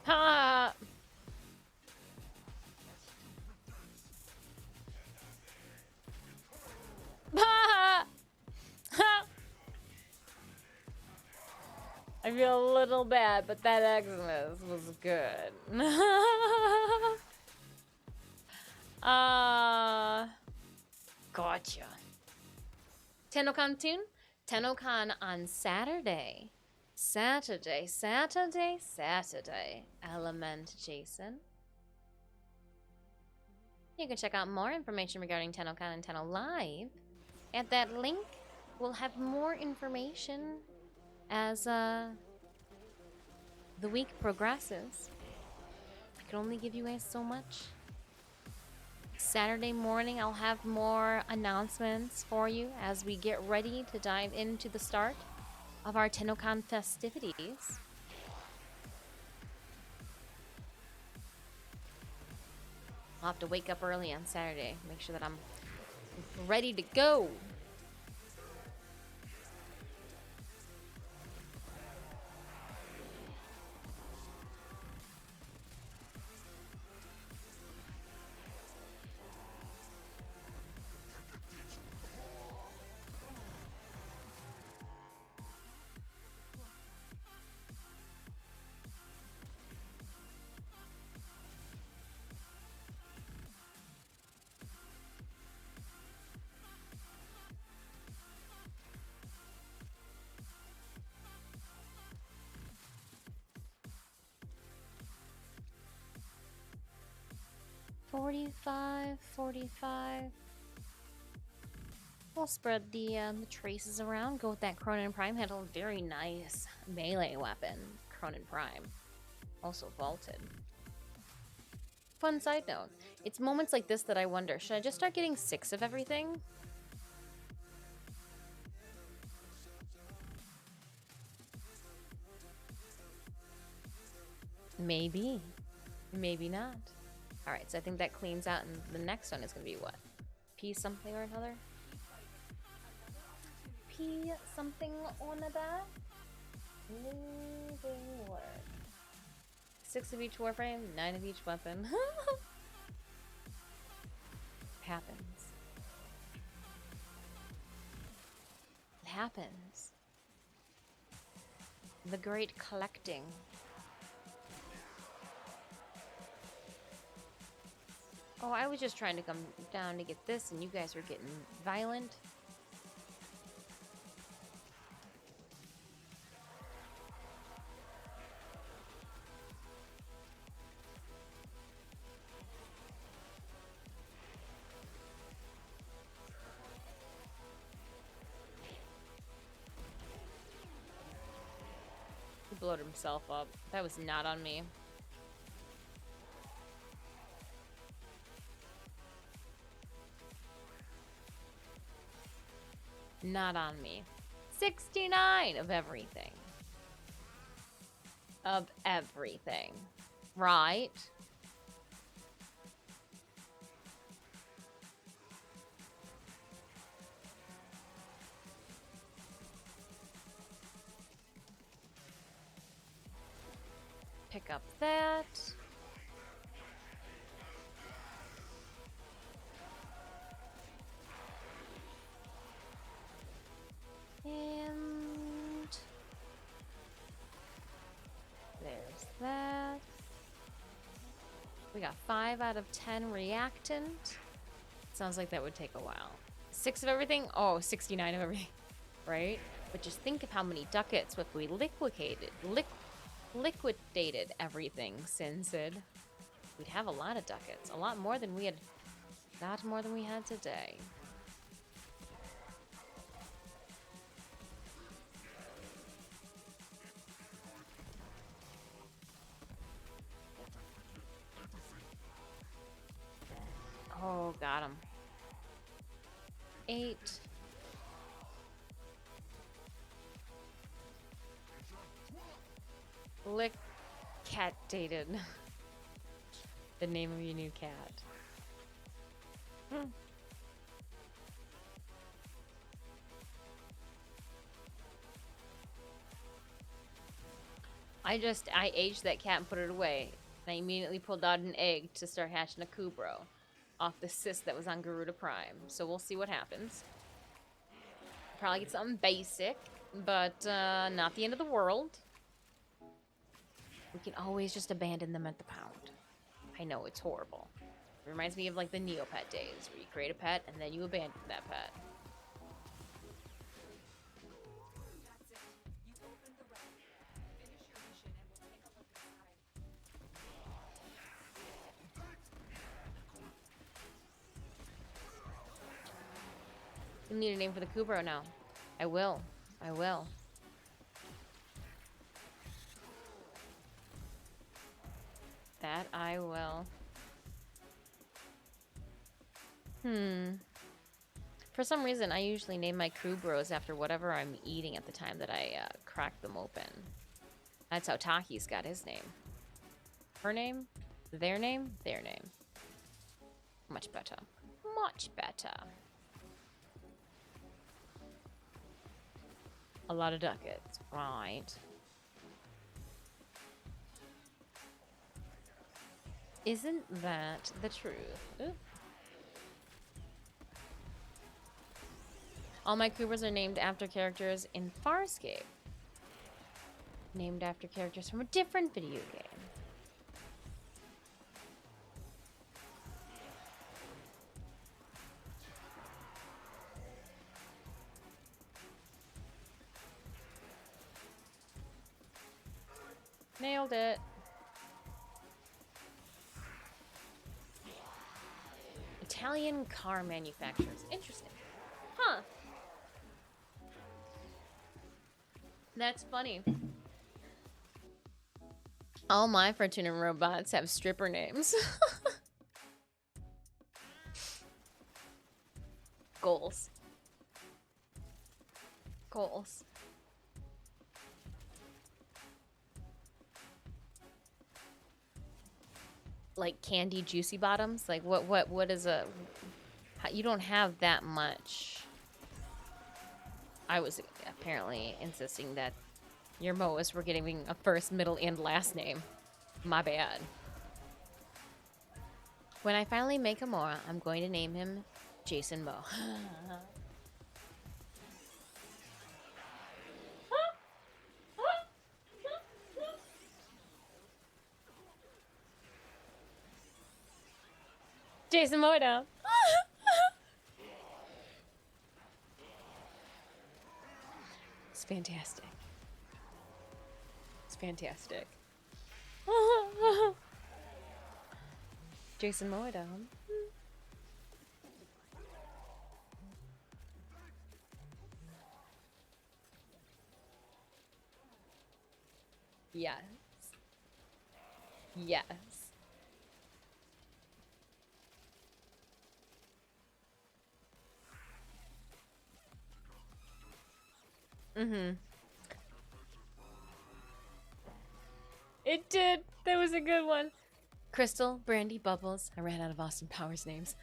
Ha! Ha! Ha! I feel a little bad, but that Xmas was good. Gotcha. TennoCon tune? TennoCon on Saturday. Saturday. Element Jason. You can check out more information regarding TennoCon and Tenno Live at that link. We'll have more information as the week progresses. I can only give you guys so much. Saturday morning, I'll have more announcements for you as we get ready to dive into the start of our TennoCon festivities. I'll have to wake up early on Saturday, make sure that I'm ready to go. $45. We'll spread the traces around. Go with that Cronin Prime handle. Very nice melee weapon. Cronin Prime. Also vaulted. Fun side note. It's moments like this that I wonder, should I just start getting 6 of everything? Maybe. Maybe not. Alright, so I think that cleans out, and the next one is going to be what? P something or another? P something or another? Moving word. 6 of each Warframe, 9 of each weapon. Happens. It happens. The great collecting. Oh, I was just trying to come down to get this, and you guys were getting violent. He blowed himself up. That was not on me. Not on me. 69 of everything. Of everything. Right? Pick up that. And there's that. We got 5 out of 10 reactant. Sounds like that would take a while. 6 of everything? Oh, 69 of everything. Right? But just think of how many ducats if we liquidated everything, Sinsid. We'd have a lot of ducats. A lot more than we had. Not more than we had today. Oh, got him. 8. Lick cat dated. The name of your new cat. I aged that cat and put it away. And I immediately pulled out an egg to start hatching a Kubro off the cyst that was on Garuda Prime. So we'll see what happens. Probably get something basic, but not the end of the world. We can always just abandon them at the pound. I know, it's horrible. It reminds me of like the Neopet days, where you create a pet and then you abandon that pet. You need a name for the Kubro now. I will. I will. That I will. For some reason, I usually name my crew bros after whatever I'm eating at the time that I crack them open. That's how Taki's got his name. Her name, their name, their name. Much better. Much better. A lot of ducats, right? Isn't that the truth? Ooh. All my Coopers are named after characters in Farscape. Named after characters from a different video game. Nailed it. Italian car manufacturers. Interesting. Huh. That's funny. All my Fortuna robots have stripper names. Goals. Goals. Like candy juicy bottoms? Like what is a... You don't have that much. I was apparently insisting that your Moas were getting a first, middle, and last name. My bad. When I finally make a Moa, I'm going to name him Jason Moe. Jason Moe. It's fantastic. It's fantastic. Jason Moe. Yes. Yes. Mm-hmm. It did. That was a good one. Crystal, Brandy, Bubbles. I ran out of Austin Powers names.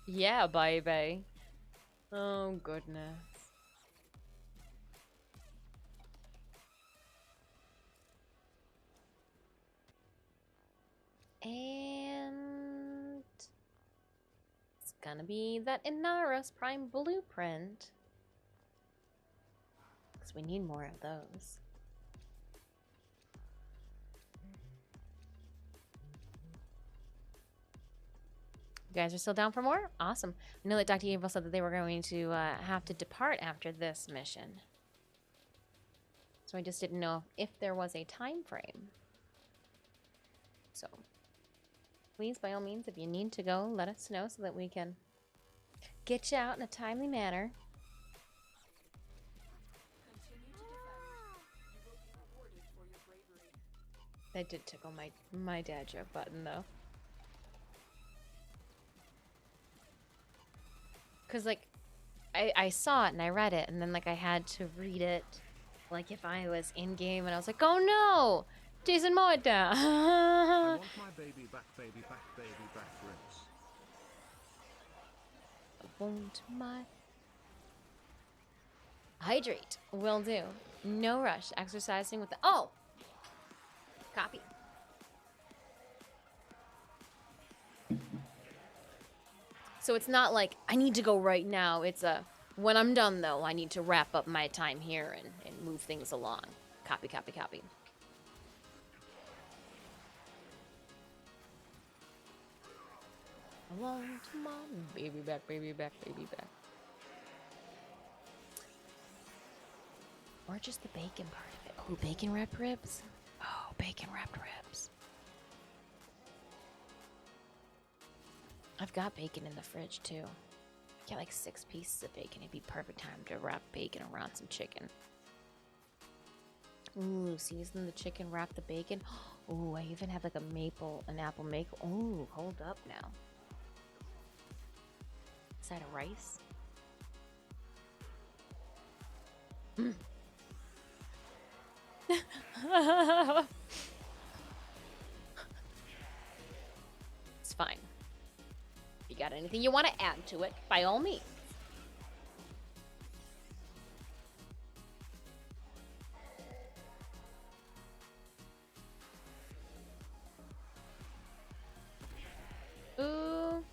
Yeah, baby. Oh, goodness. And it's gonna be that Inaros Prime blueprint. Because we need more of those. You guys are still down for more? Awesome. I know that Dr. Gabriel said that they were going to have to depart after this mission. So I just didn't know if there was a time frame. So please, by all means, if you need to go, let us know so that we can get you out in a timely manner. Continue to defend. You will be rewarded for your bravery. That did tickle my dad joke button, though. Because, like, I saw it and I read it, and then, like, I had to read it, like, if I was in-game, and I was like, oh, no! Jason Moita! I want my baby back ribs. I want my... Hydrate. Will do. No rush. Exercising with the... Oh! Copy. So it's not like, I need to go right now. It's a, when I'm done, though, I need to wrap up my time here and move things along. Copy, copy, copy. I want my baby back, baby back, baby back. Or just the bacon part of it. Oh, bacon wrapped ribs? Oh, bacon wrapped ribs. I've got bacon in the fridge too. Get like 6 pieces of bacon. It'd be perfect time to wrap bacon around some chicken. Ooh, season the chicken, wrap the bacon. Ooh, I even have like an apple maple. Ooh, hold up now. Side of rice. It's fine. If you got anything you want to add to it, by all means. Ooh.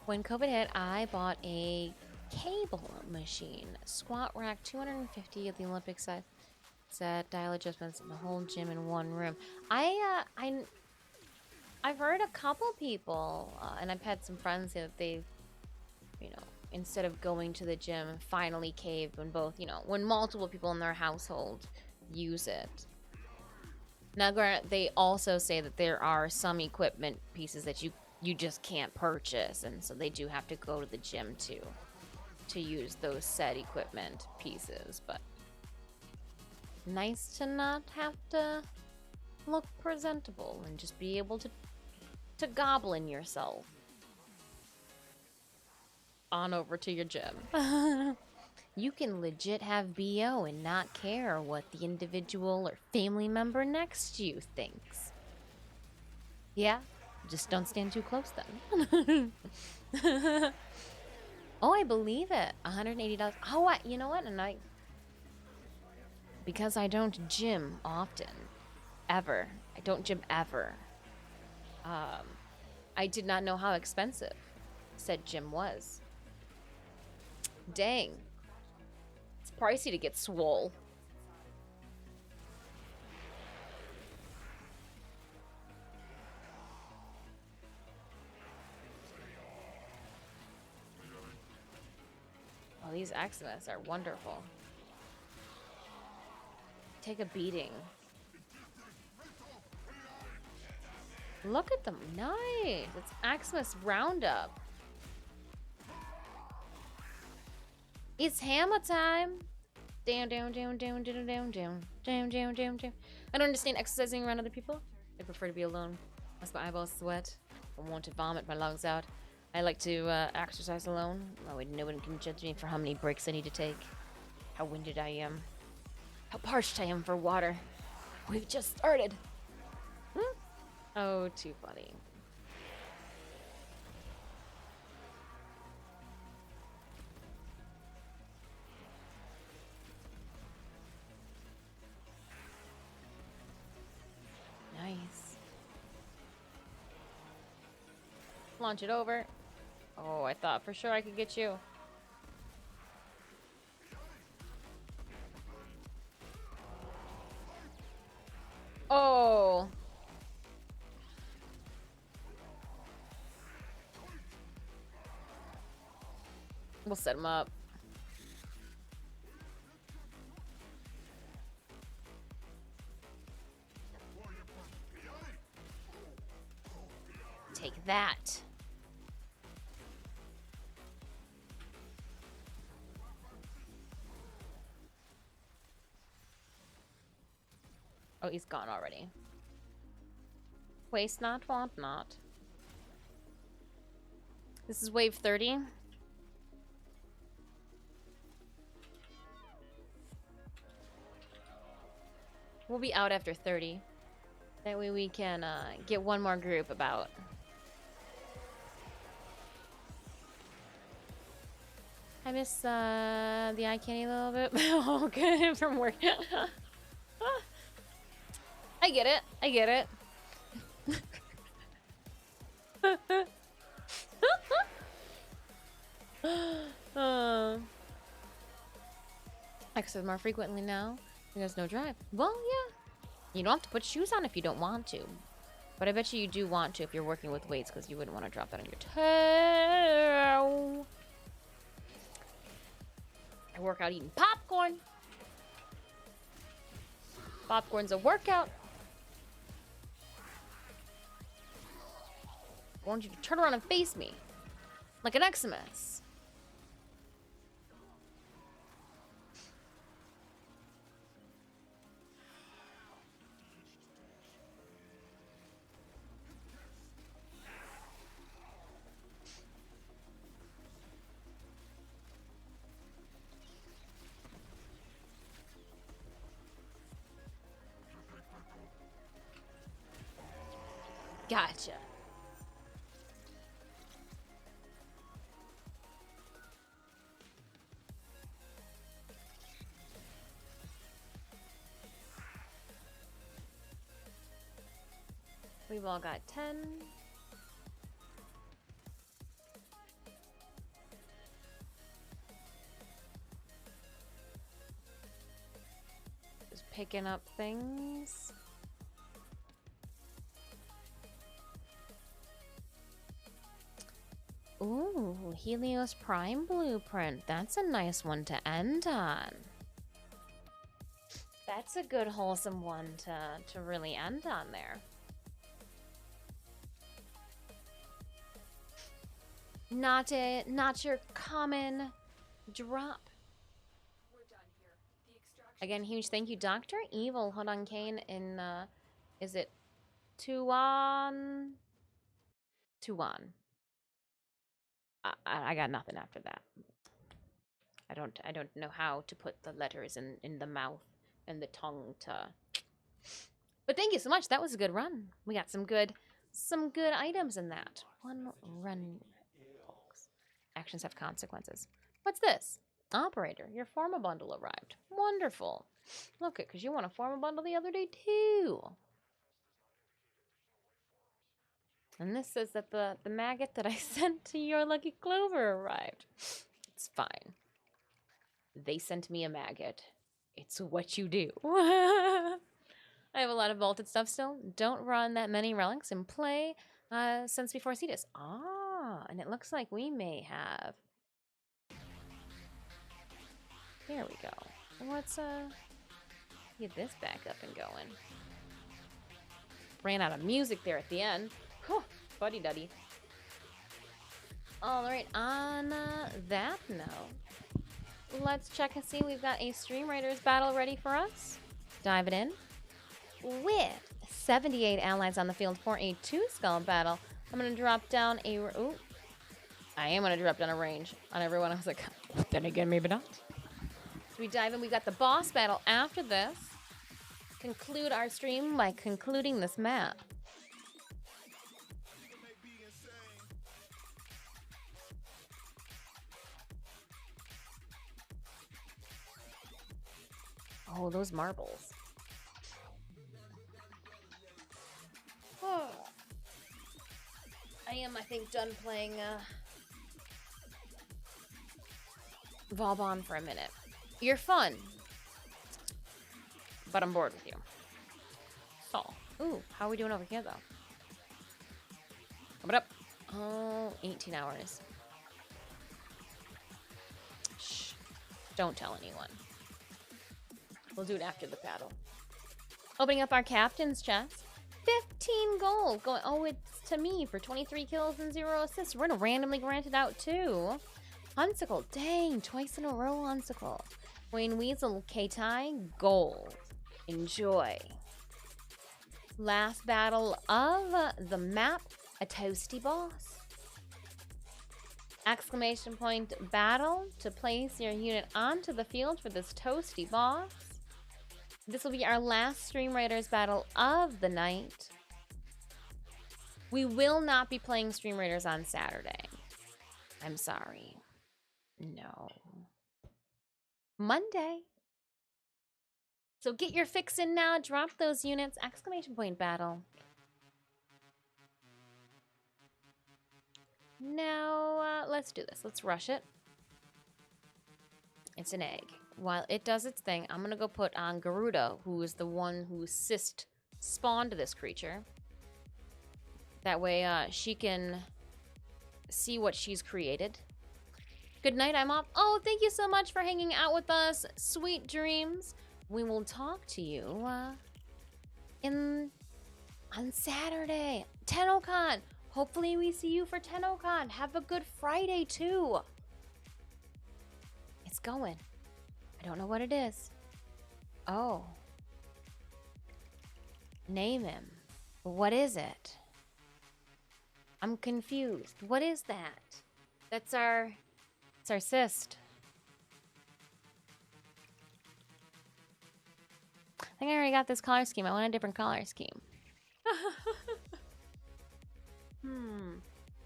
When COVID hit, I bought a cable machine. Squat rack, 250 at the Olympic size. Set, dial adjustments, and the whole gym in one room. I've heard a couple people, and I've had some friends that they've, you know, instead of going to the gym, finally caved when both, you know, when multiple people in their household use it. Now, granted, they also say that there are some equipment pieces that you just can't purchase, and so they do have to go to the gym to use those said equipment pieces, but nice to not have to look presentable and just be able to goblin yourself on over to your gym. You can legit have BO and not care what the individual or family member next to you thinks. Yeah, just don't stand too close then. Oh, I believe it. $180. Oh, you know what? And because I don't gym often, ever. I don't gym ever. I did not know how expensive said gym was. Dang. It's pricey to get swole. Oh, these Xmas are wonderful. Take a beating. Look at them. Nice. It's Xmas Roundup. It's hammer time. Down, down, down, down, down, down, down, down, down, down, down. I don't understand exercising around other people. I prefer to be alone. Unless my eyeballs sweat. I want to vomit my lungs out. I like to exercise alone. That way no one can judge me for how many breaks I need to take. How winded I am. How parched I am for water. We've just started. Oh, too funny. Nice. Launch it over. Oh, I thought for sure I could get you. Oh. We'll set him up. Take that. Oh, he's gone already. Waste not, want not. This is wave 30. We'll be out after 30. That way we can get one more group about. I miss the eye candy a little bit. Oh, good from work. I get it. I get it. Exercise more frequently now. There's no drive. Well, yeah. You don't have to put shoes on if you don't want to. But I bet you do want to if you're working with weights, because you wouldn't want to drop that on your toe. I work out eating popcorn. Popcorn's a workout. I want you to turn around and face me. Like an Xmas. Gotcha. We've all got 10. Just picking up things. Ooh, Helios Prime Blueprint. That's a nice one to end on. That's a good wholesome one to really end on there. Not your common drop. We're done here. The extraction. Again, huge thank you, Dr. Evil. Hold on, Kane. In is it Tuan? Tuan. I got nothing after that. I don't know how to put the letters in the mouth and the tongue to. But thank you so much. That was a good run. We got some good items in that. One run. Folks. Actions have consequences. What's this? Operator, your forma bundle arrived. Wonderful. Look it, because you won a forma bundle the other day too. And this says that the maggot that I sent to your lucky clover arrived. It's fine. They sent me a maggot. It's what you do. I have a lot of vaulted stuff still. Don't run that many relics and play since before Cetus. Ah, and it looks like we may have. There we go. Let's get this back up and going. Ran out of music there at the end. Whew, fuddy-duddy. Alright, on that note, let's check and see. We've got a Stream Raiders battle ready for us. Dive it in. With 78 allies on the field for a 2-skull battle, I'm going to drop down a... Ooh. I am going to drop down a range on everyone. I was like, then again, maybe not. So we dive in. We've got the boss battle after this. Conclude our stream by concluding this map. Oh, those marbles. Oh. I am, I think, done playing Vauban for a minute. You're fun, but I'm bored with you. So, ooh, how are we doing over here, though? Coming up. Oh, 18 hours. Shh. Don't tell anyone. We'll do it after the battle. Opening up our captain's chest. 15 gold. Going, oh, it's to me for 23 kills and 0 assists. We're going to randomly grant it out, too. Hunsicle. Dang, twice in a row, Hunsicle. Wayne Weasel, K-Tai, gold. Enjoy. Last battle of the map, a toasty boss. Exclamation point battle to place your unit onto the field for this toasty boss. This will be our last Stream Raiders battle of the night. We will not be playing Stream Raiders on Saturday. I'm sorry. No. Monday. So get your fix in now. Drop those units. Exclamation point battle. Now, let's do this. Let's rush it. It's an egg. While it does its thing, I'm going to go put on Garuda, who is the one who spawned this creature. That way, she can see what she's created. Good night, I'm off. Oh, thank you so much for hanging out with us. Sweet dreams. we will talk to you on Saturday. TennoCon. Hopefully we see you for TennoCon. Have a good Friday too. It's going. I don't know what it is. Oh. Name him. What is it? I'm confused. What is that? It's our cyst. I think I already got this color scheme. I want a different color scheme.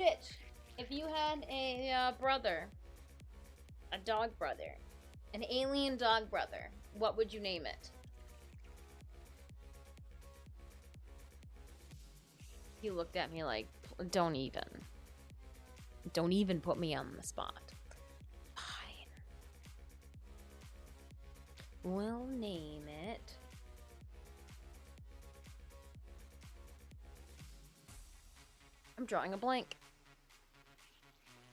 Bitch, if you had a brother, a dog brother, an alien dog brother, what would you name it? He looked at me like, don't even put me on the spot. Fine. We'll name it. I'm drawing a blank.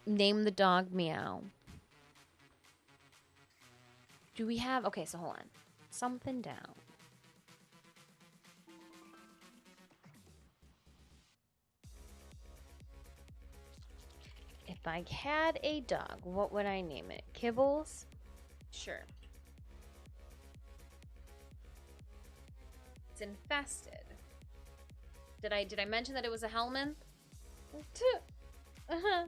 Name the dog Meow. Do we have... Okay, so hold on. Something down. If I had a dog, what would I name it? Kibbles? Sure. It's infested. Did I mention that it was a Hellman? Uh-huh.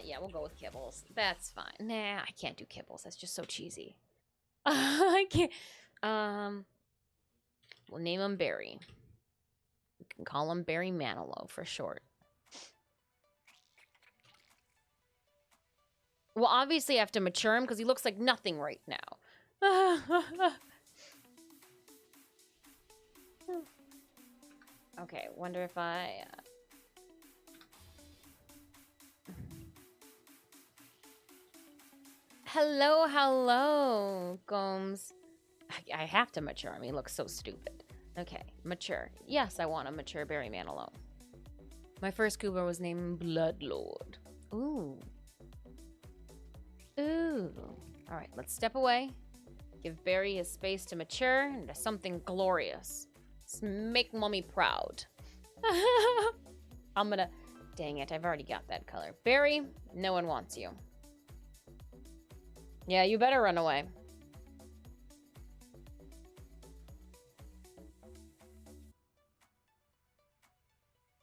Yeah, we'll go with Kibbles. That's fine. Nah, I can't do Kibbles. That's just so cheesy. I can't. We'll name him Barry. We can call him Barry Manilow for short. Well, obviously I have to mature him because he looks like nothing right now. Okay, wonder if I... Hello, Gomes. I have to mature him. He looks so stupid. Okay, mature. Yes, I want a mature Barry Manilow. My first Cooper was named Bloodlord. Ooh. Ooh. All right, let's step away. Give Barry his space to mature into something glorious. Let's make Mommy proud. I'm gonna... Dang it, I've already got that color. Barry, no one wants you. Yeah, you better run away.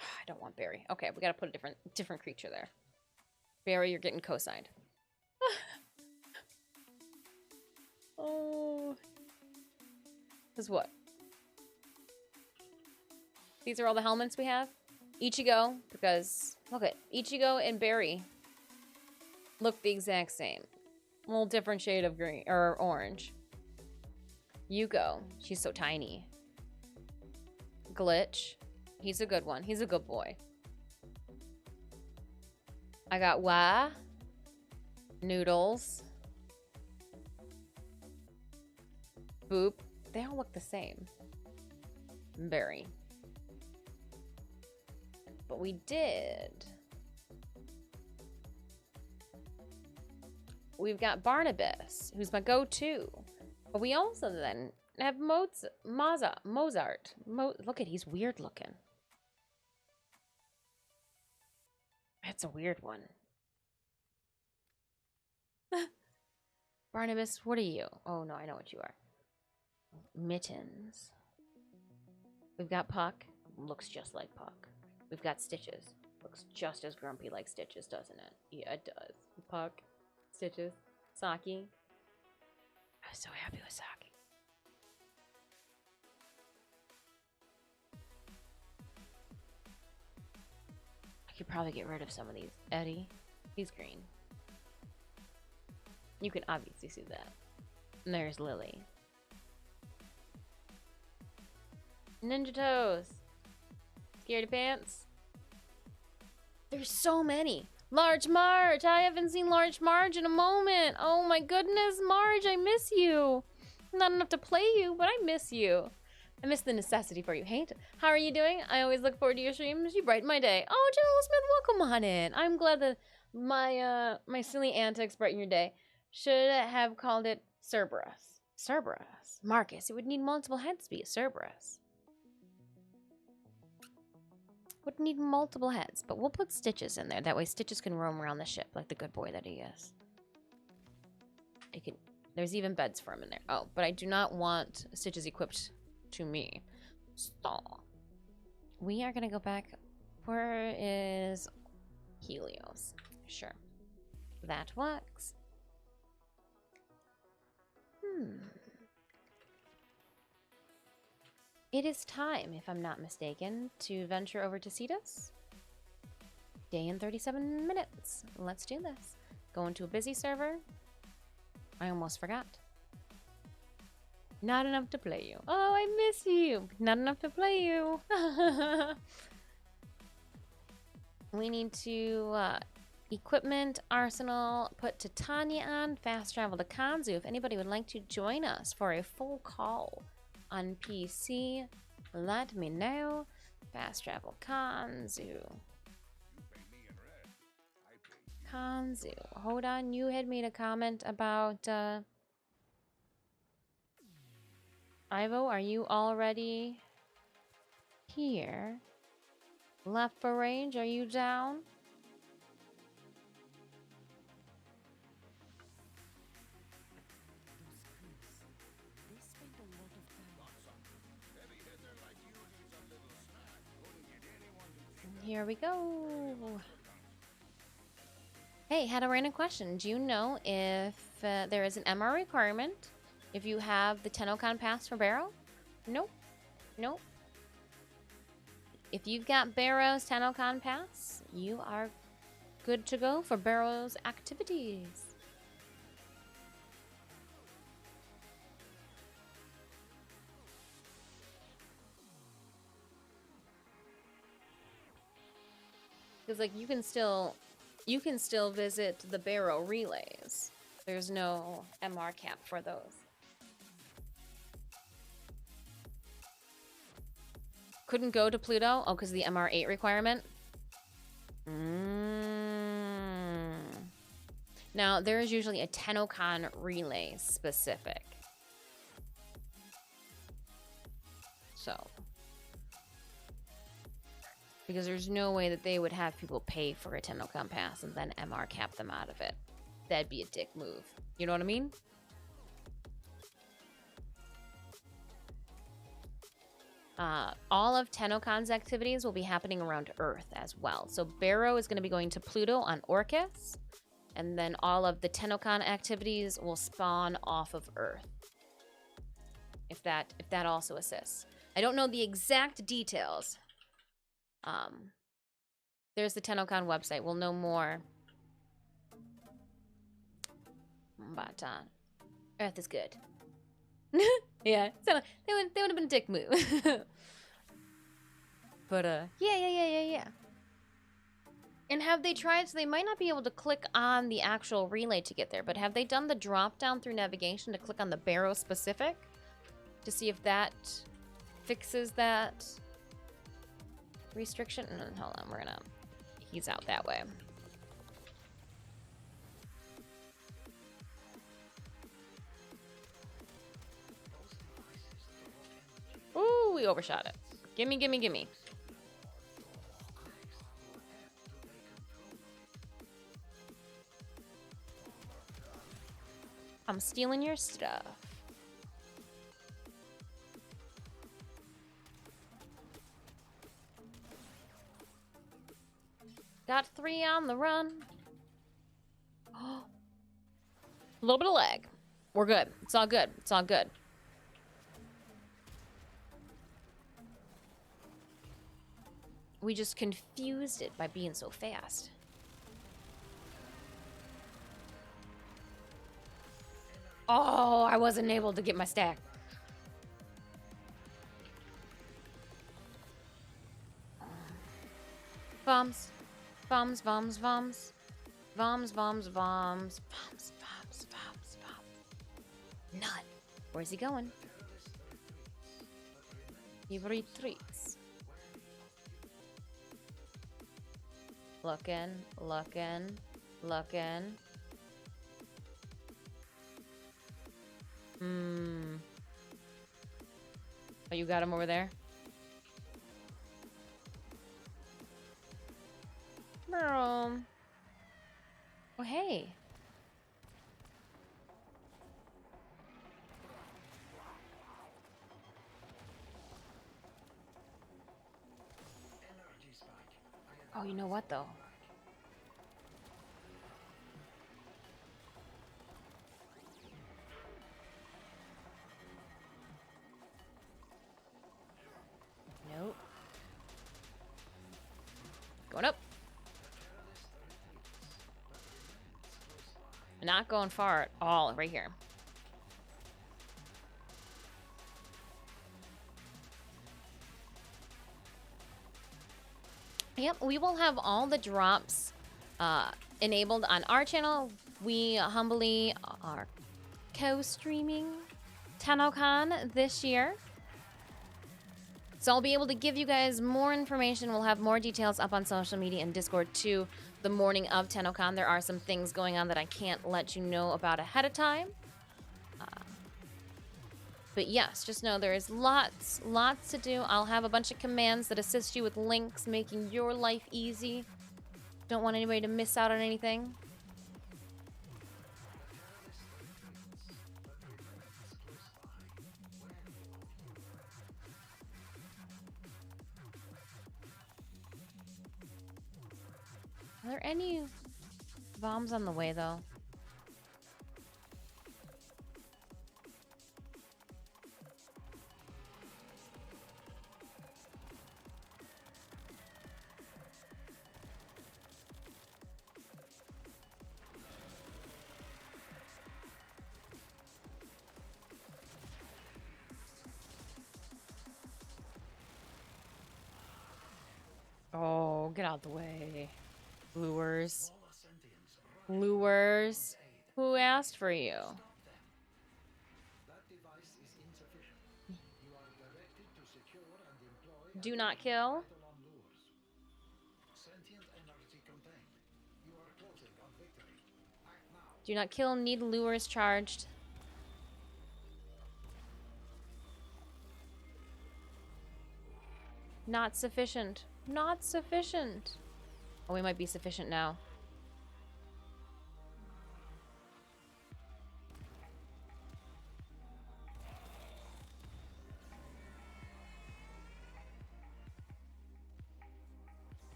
I don't want Barry. Okay, we gotta put a different creature there. Barry, you're getting co-signed. Oh. This is what? These are all the helmets we have? Ichigo, because look at Ichigo and Barry look the exact same. A little different shade of green or orange. Yuko, she's so tiny. Glitch, he's a good one. He's a good boy. I got Wa, Noodles, Boop. They all look the same. Barry. But we did. We've got Barnabas, who's my go-to. But we also then have Mozart. Look at, he's weird looking. That's a weird one. Barnabas, what are you? Oh no, I know what you are. Mittens. We've got Puck. Looks just like Puck. We've got Stitches. Looks just as grumpy like Stitches, doesn't it? Yeah, it does. Puck. Stitches. Saki. I was so happy with Saki. I could probably get rid of some of these. Eddie. He's green. You can obviously see that. And there's Lily. Ninja Toes. Scaredy Pants. There's so many. Large Marge. I haven't seen Large Marge in a moment. Oh my goodness, Marge, I miss you. Not enough to play you, but I miss you. I miss the necessity for you. Hey, how are you doing? I always look forward to your streams. You brighten my day. Oh, General Smith, welcome on in. I'm glad that my silly antics brighten your day. Should have called it Cerberus. Cerberus. Marcus, it would need multiple heads to be a Cerberus. Would need multiple heads, but we'll put Stitches in there. That way Stitches can roam around the ship like the good boy that he is. It can. There's even beds for him in there. Oh, but I do not want Stitches equipped to me. So, we are gonna go back. Where is Helios? Sure. That works. It is time, if I'm not mistaken, to venture over to Cetus. Day and 37 minutes. Let's do this. Go into a busy server. I almost forgot. Not enough to play you. Oh, I miss you. Not enough to play you. We need to equipment, arsenal, put Titania on, fast travel to Kanzu. If anybody would like to join us for a full call on PC, let me know. Fast travel Kanzu. Kanzu. Hold on, you had made a comment about Ivo, are you already here? Left for range, are you down? Here we go. Hey, had a random question. Do you know if there is an MR requirement if you have the TennoCon pass for Barrow? Nope. Nope. If you've got Barrow's TennoCon pass, you are good to go for Barrow's activities. Because like you can still visit the Barrow relays. There's no MR cap for those. Couldn't go to Pluto? Oh, because of the MR8 requirement? Now, there is usually a TennoCon relay specific. So. Because there's no way that they would have people pay for a TennoCon pass and then MR cap them out of it. That'd be a dick move. You know what I mean? All of TennoCon's activities will be happening around Earth as well. So Barrow is going to be going to Pluto on Orcus, and then all of the TennoCon activities will spawn off of Earth. If that also assists. I don't know the exact details. There's the TennoCon website. We'll know more. But Earth is good. Yeah, so they would have been a dick move. But yeah. And have they tried? So they might not be able to click on the actual relay to get there, but have they done the drop down through navigation to click on the Barrow specific to see if that fixes that restriction? Hold on, we're gonna. He's out that way. Ooh, we overshot it. Gimme, gimme, gimme. I'm stealing your stuff. Got 3 on the run. A little bit of lag. We're good. It's all good. It's all good. We just confused it by being so fast. Oh, I wasn't able to get my stack. Bombs. Bombs, bombs, bombs. Bombs, bombs, bombs. Bombs, bombs, bombs, bombs. None. Where's he going? He retreats. Looking, looking, looking. Oh, you got him over there? Oh, hey. Oh, you know what, though? Nope. Going up. Not going far at all, right here. Yep, we will have all the drops enabled on our channel. We humbly are co-streaming TennoCon this year. So I'll be able to give you guys more information. We'll have more details up on social media and Discord too the morning of TennoCon. There are some things going on that I can't let you know about ahead of time. But yes, just know there is lots to do. I'll have a bunch of commands that assist you with links, making your life easy. Don't want anybody to miss out on anything. Are there any bombs on the way, though? Oh, get out the way. Lures. Lures. Who asked for you? Do not kill. Do not kill. Need lures charged. Not sufficient. Not sufficient. Oh, we might be sufficient now.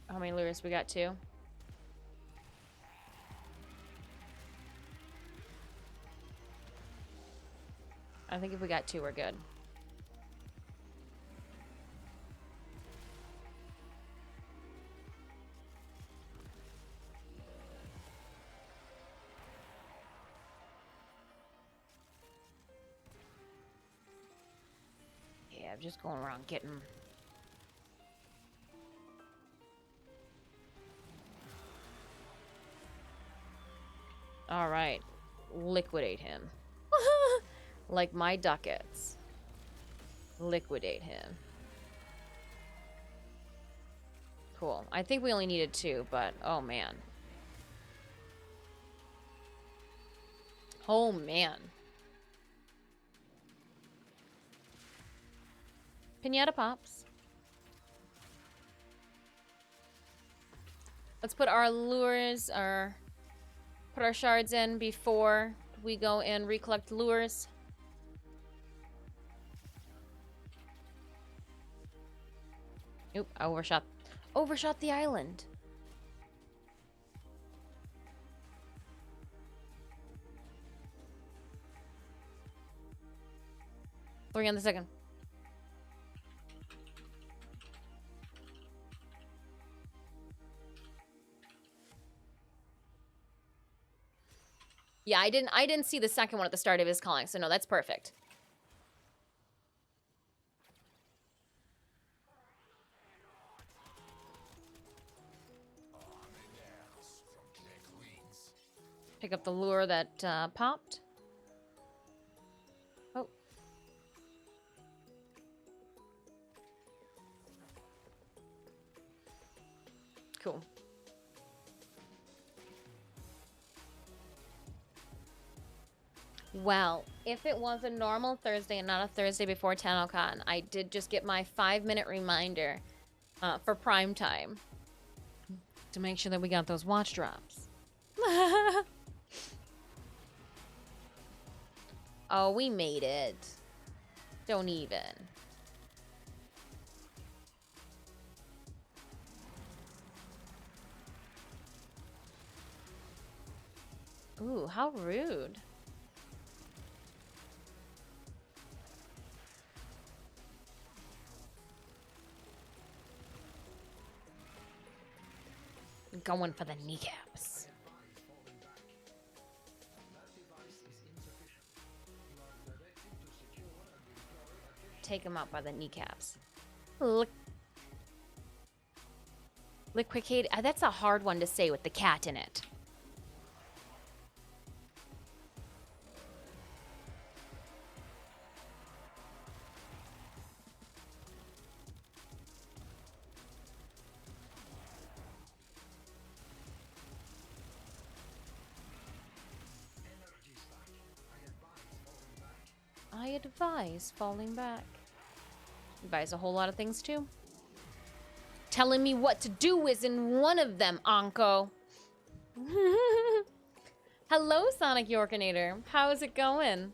How many lures we got? 2. I think if we got 2, we're good. Yeah, I'm just going around getting... All right, liquidate him. Like my ducats. Liquidate him. Cool. I think we only needed 2, but oh man. Oh man. Pinata pops. Let's put our lures, put our shards in before we go and recollect lures. Oop, I overshot the island. Three on the second. Yeah, I didn't see the second one at the start of his calling, so no, that's perfect. Pick up the lure that popped. Oh. Well, if it was a normal Thursday and not a Thursday before TennoCon, I did just get my 5-minute reminder for prime time to make sure that we got those watch drops. Oh, we made it. Don't even. Ooh, how rude. Going for the kneecaps. Take him out by the kneecaps. Liquicate. That's a hard one to say with the cat in it. I advise falling back. Advise a whole lot of things too. Telling me what to do isn't one of them, Anko. Hello, Sonic Yorkinator. How's it going?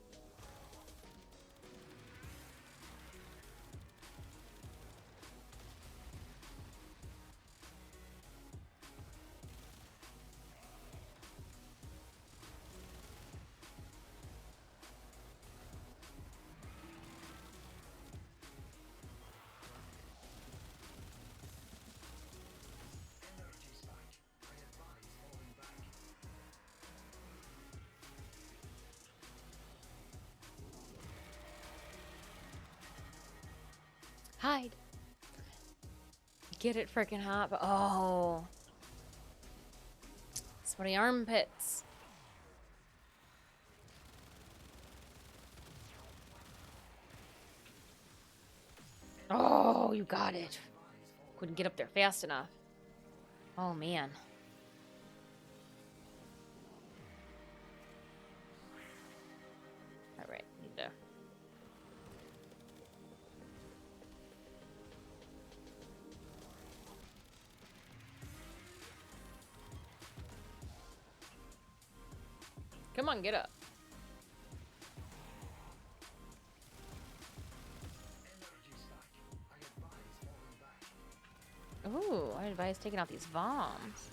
Hide. Get it freaking hot, but oh. Sweaty armpits. Oh, you got it. Couldn't get up there fast enough. Oh, man. All right, need to... Come on, get up. Ooh, I advise taking out these bombs.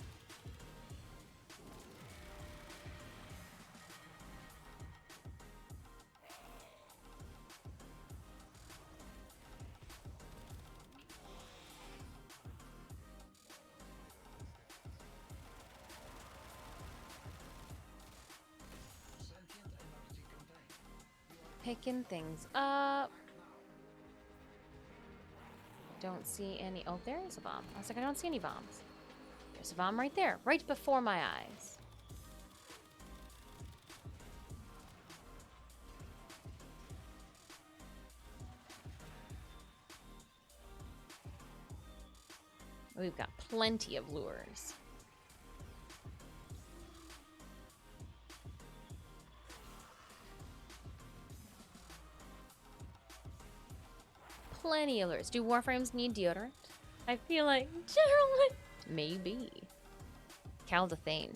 Picking things up. Don't see any. Oh, there is a bomb. I was like, I don't see any bombs. There's a bomb right there, right before my eyes. We've got plenty of lures. Plenty of lures. Do Warframes need deodorant? I feel like Geraldine. Maybe. Caldathane.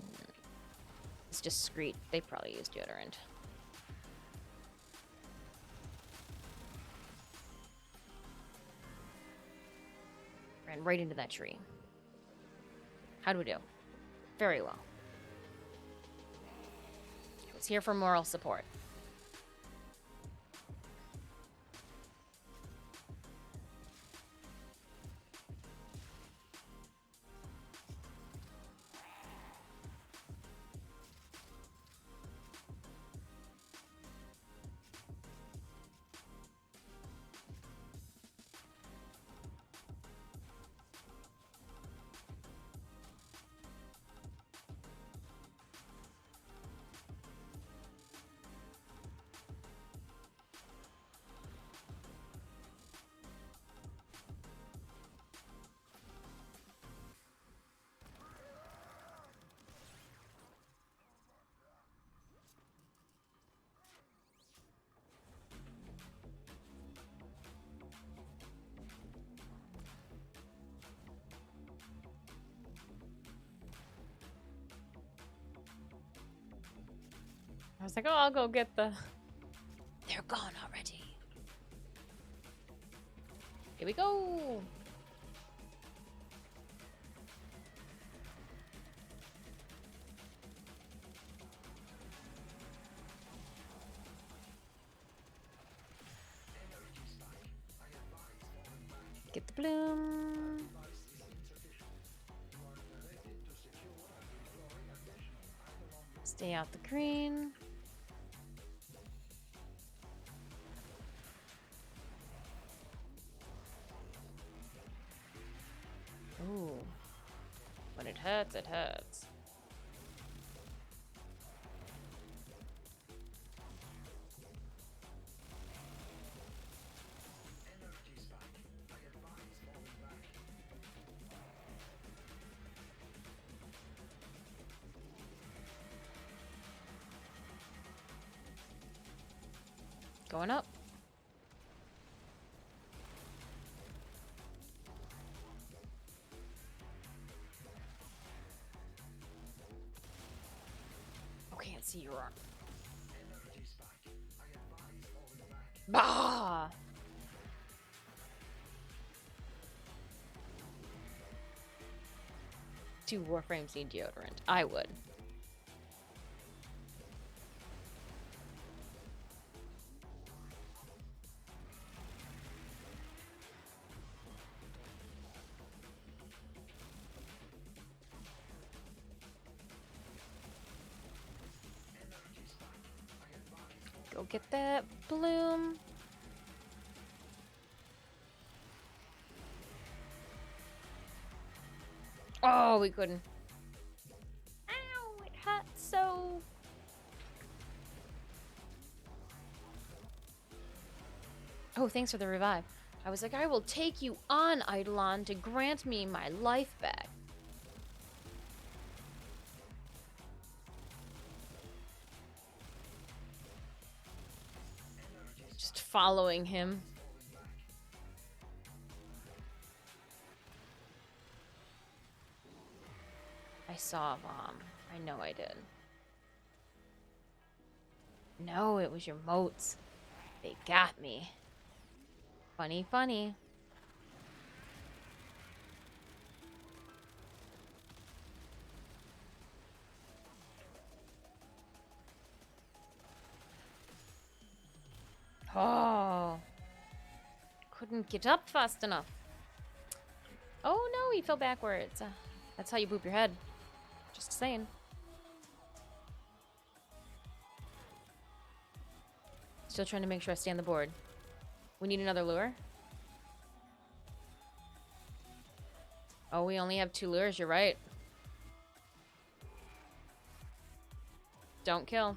It's discreet. They probably use deodorant. Ran right into that tree. How do we do? Very well. I was here for moral support. I was like, oh, I'll go get the... They're gone already. Here we go. Get the bloom. Stay out the green. Ooh. When it hurts, it hurts. Going up. Oh, can't see your arm. Bah! Do Warframes need deodorant? I would. Go get that bloom. Oh, we couldn't. Ow, it hurts so. Oh, thanks for the revive. I was like, I will take you on, Eidolon, to grant me my life back. Just following him. I saw a bomb. I know I did. No, it was your moats. They got me. Funny, funny. Oh. Couldn't get up fast enough. Oh no, he fell backwards. That's how you boop your head. Just saying. Still trying to make sure I stay on the board. We need another lure. Oh, we only have 2 lures. You're right. Don't kill.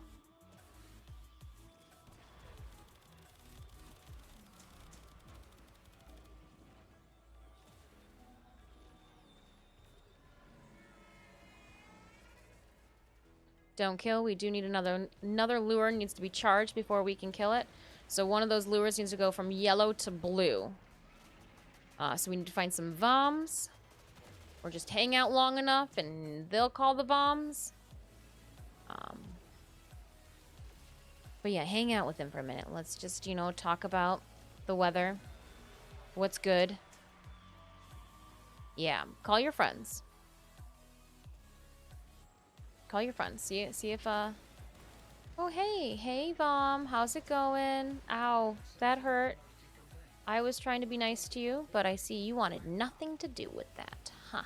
Don't kill. We do need another lure needs to be charged before we can kill it. So one of those lures needs to go from yellow to blue. So we need to find some bombs. Or just hang out long enough and they'll call the bombs. But yeah, hang out with them for a minute. Let's just, you know, talk about the weather. What's good. Yeah, call your friends. Call your friends. See if oh hey Vom, how's it going? Ow, that hurt. I was trying to be nice to you, but I see you wanted nothing to do with that, huh?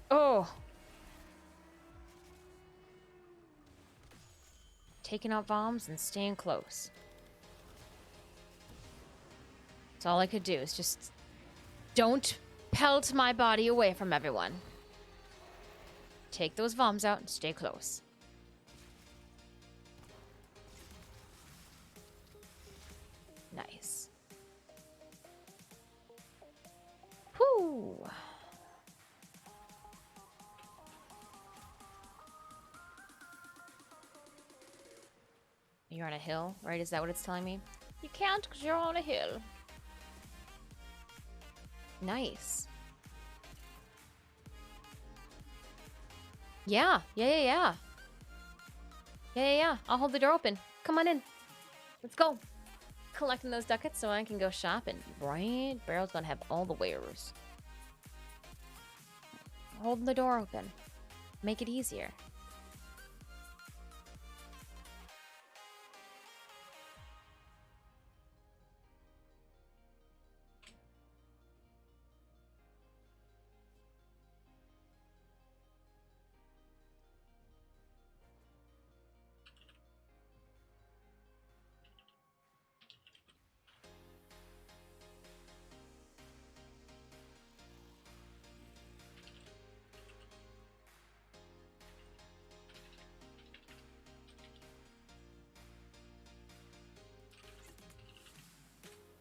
Oh. Taking out bombs and staying close. That's all I could do is just don't pelt my body away from everyone. Take those bombs out and stay close. Nice. Whoo! You're on a hill, right? Is that what it's telling me? You can't because you're on a hill. Nice. Yeah. I'll hold the door open. Come on in. Let's go. Collecting those ducats so I can go shopping. Right? Barrel's gonna have all the wares. Holding the door open. Make it easier.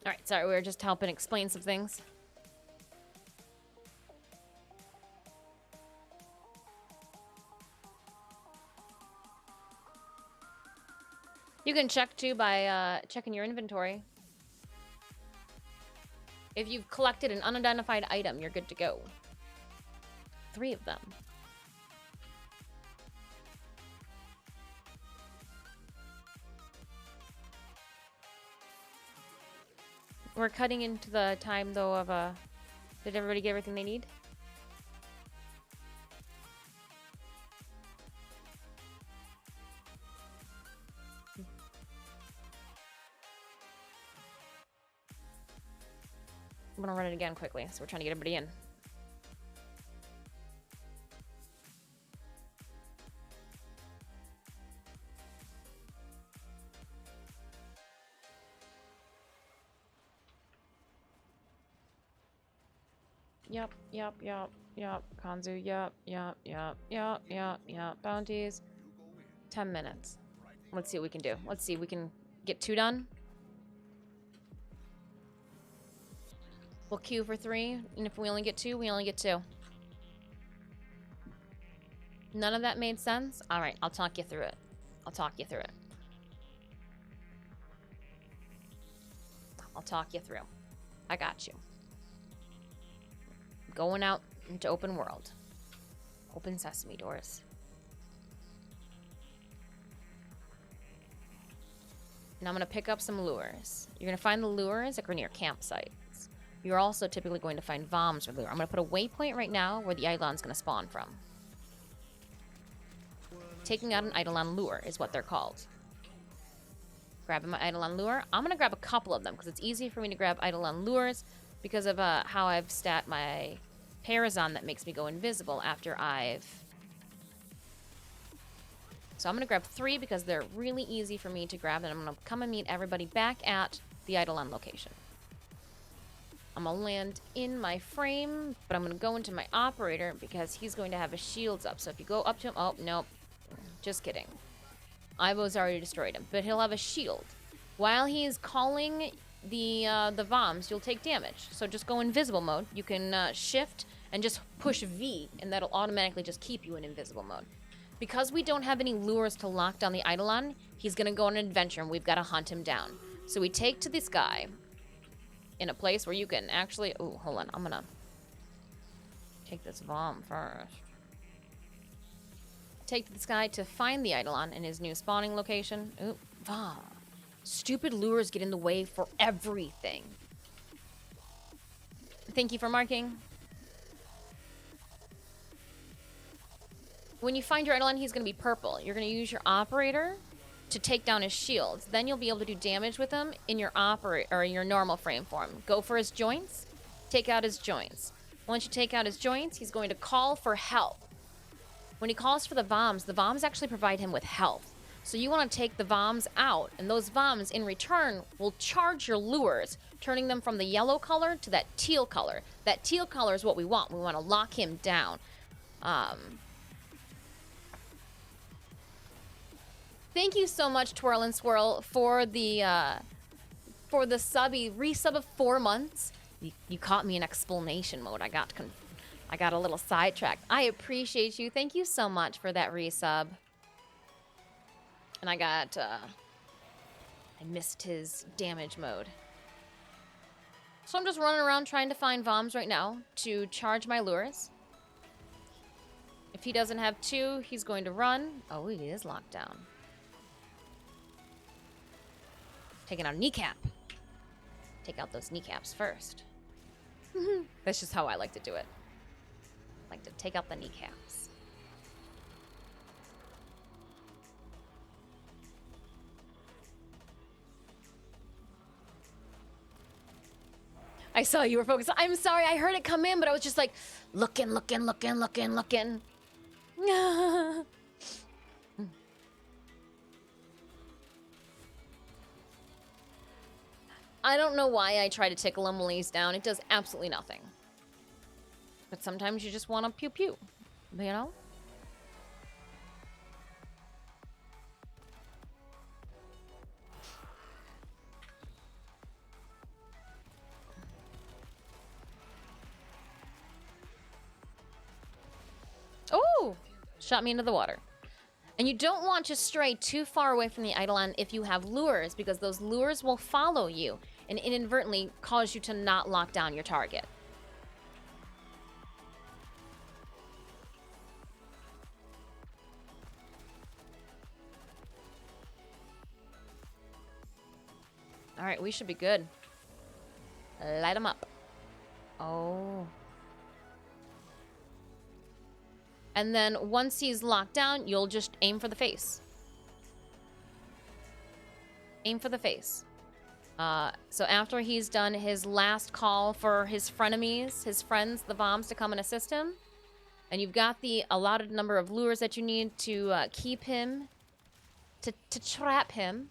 Alright, sorry, we were just helping explain some things. You can check too by checking your inventory. If you've collected an unidentified item, you're good to go. 3 of them. We're cutting into the time though of did everybody get everything they need? I'm gonna run it again quickly, so we're trying to get everybody in. Yep. Kanzu, yep. Bounties. 10 minutes. Let's see what we can do. Let's see if we can get 2 done. We'll queue for 3, and if we only get 2, we only get 2. None of that made sense? Alright, I'll talk you through it. I'll talk you through. I got you. Going out into open world. Open sesame doors. And I'm going to pick up some lures. You're going to find the lures that are near campsites. You're also typically going to find VOMs or lure. I'm going to put a waypoint right now where the Eidolon's going to spawn from. Taking out an Eidolon lure is what they're called. Grabbing my Eidolon lure. I'm going to grab a couple of them because it's easy for me to grab Eidolon lures because of how I've stat my Parazon that makes me go invisible after I've... So I'm going to grab 3 because they're really easy for me to grab, and I'm going to come and meet everybody back at the Eidolon location. I'm going to land in my frame, but I'm going to go into my operator because he's going to have his shields up. So if you go up to him... Oh, nope. Just kidding. Ivo's already destroyed him, but he'll have a shield. While he is calling the VOMs, you'll take damage. So just go invisible mode. You can shift and just push V, and that'll automatically just keep you in invisible mode. Because we don't have any lures to lock down the Eidolon, he's going to go on an adventure, and we've got to hunt him down. So we take to this guy in a place where you can actually... Oh, hold on. I'm going to take this VOM first. Take this guy to find the Eidolon in his new spawning location. Ooh, VOM. Stupid lures get in the way for everything. Thank you for marking. When you find your Eidolon, he's going to be purple. You're going to use your operator to take down his shields. Then you'll be able to do damage with him in your your normal frame form. Go for his joints. Take out his joints. Once you take out his joints, he's going to call for help. When he calls for the VOMs actually provide him with health. So you want to take the VOMs out, and those VOMs in return will charge your lures, turning them from the yellow color to that teal color. That teal color is what we want. We want to lock him down. Thank you so much, Twirl and Swirl, for the resub of 4 months. You caught me in explanation mode. I got a little sidetracked. I appreciate you. Thank you so much for that resub. And I got I missed his damage mode. So I'm just running around trying to find Voms right now to charge my lures. If he doesn't have 2, he's going to run. Oh, he is locked down. Taking out a kneecap. Take out those kneecaps first. That's just how I like to do it. I like to take out the kneecaps. I saw you were focused. I'm sorry, I heard it come in, but I was just like, looking. I don't know why I try to tickle him while he's down. It does absolutely nothing. But sometimes you just want to pew-pew, you know? Oh! Shot me into the water. And you don't want to stray too far away from the Eidolon if you have lures, because those lures will follow you and inadvertently cause you to not lock down your target. All right, we should be good. Light them up. Oh. And then once he's locked down, you'll just aim for the face. Aim for the face. So after he's done his last call for his frenemies, his friends, the Voms, to come and assist him, and you've got the allotted number of lures that you need to keep him, to trap him,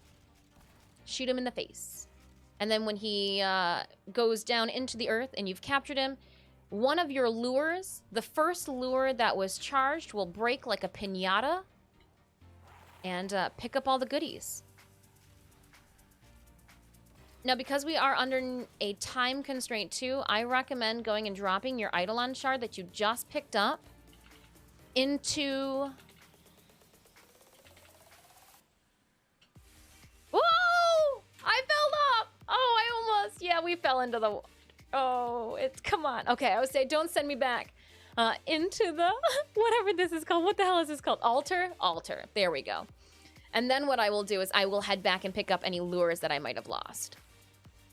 shoot him in the face. And then when he goes down into the earth and you've captured him, one of your lures, the first lure that was charged, will break like a piñata and pick up all the goodies. Now, because we are under a time constraint too, I recommend going and dropping your Eidolon shard that you just picked up into... Whoa! I fell off! Oh, I almost... Yeah, we fell into the... Oh, it's... Come on. Okay, I would say don't send me back into the... whatever this is called. What the hell is this called? Altar? Altar. There we go. And then what I will do is I will head back and pick up any lures that I might have lost.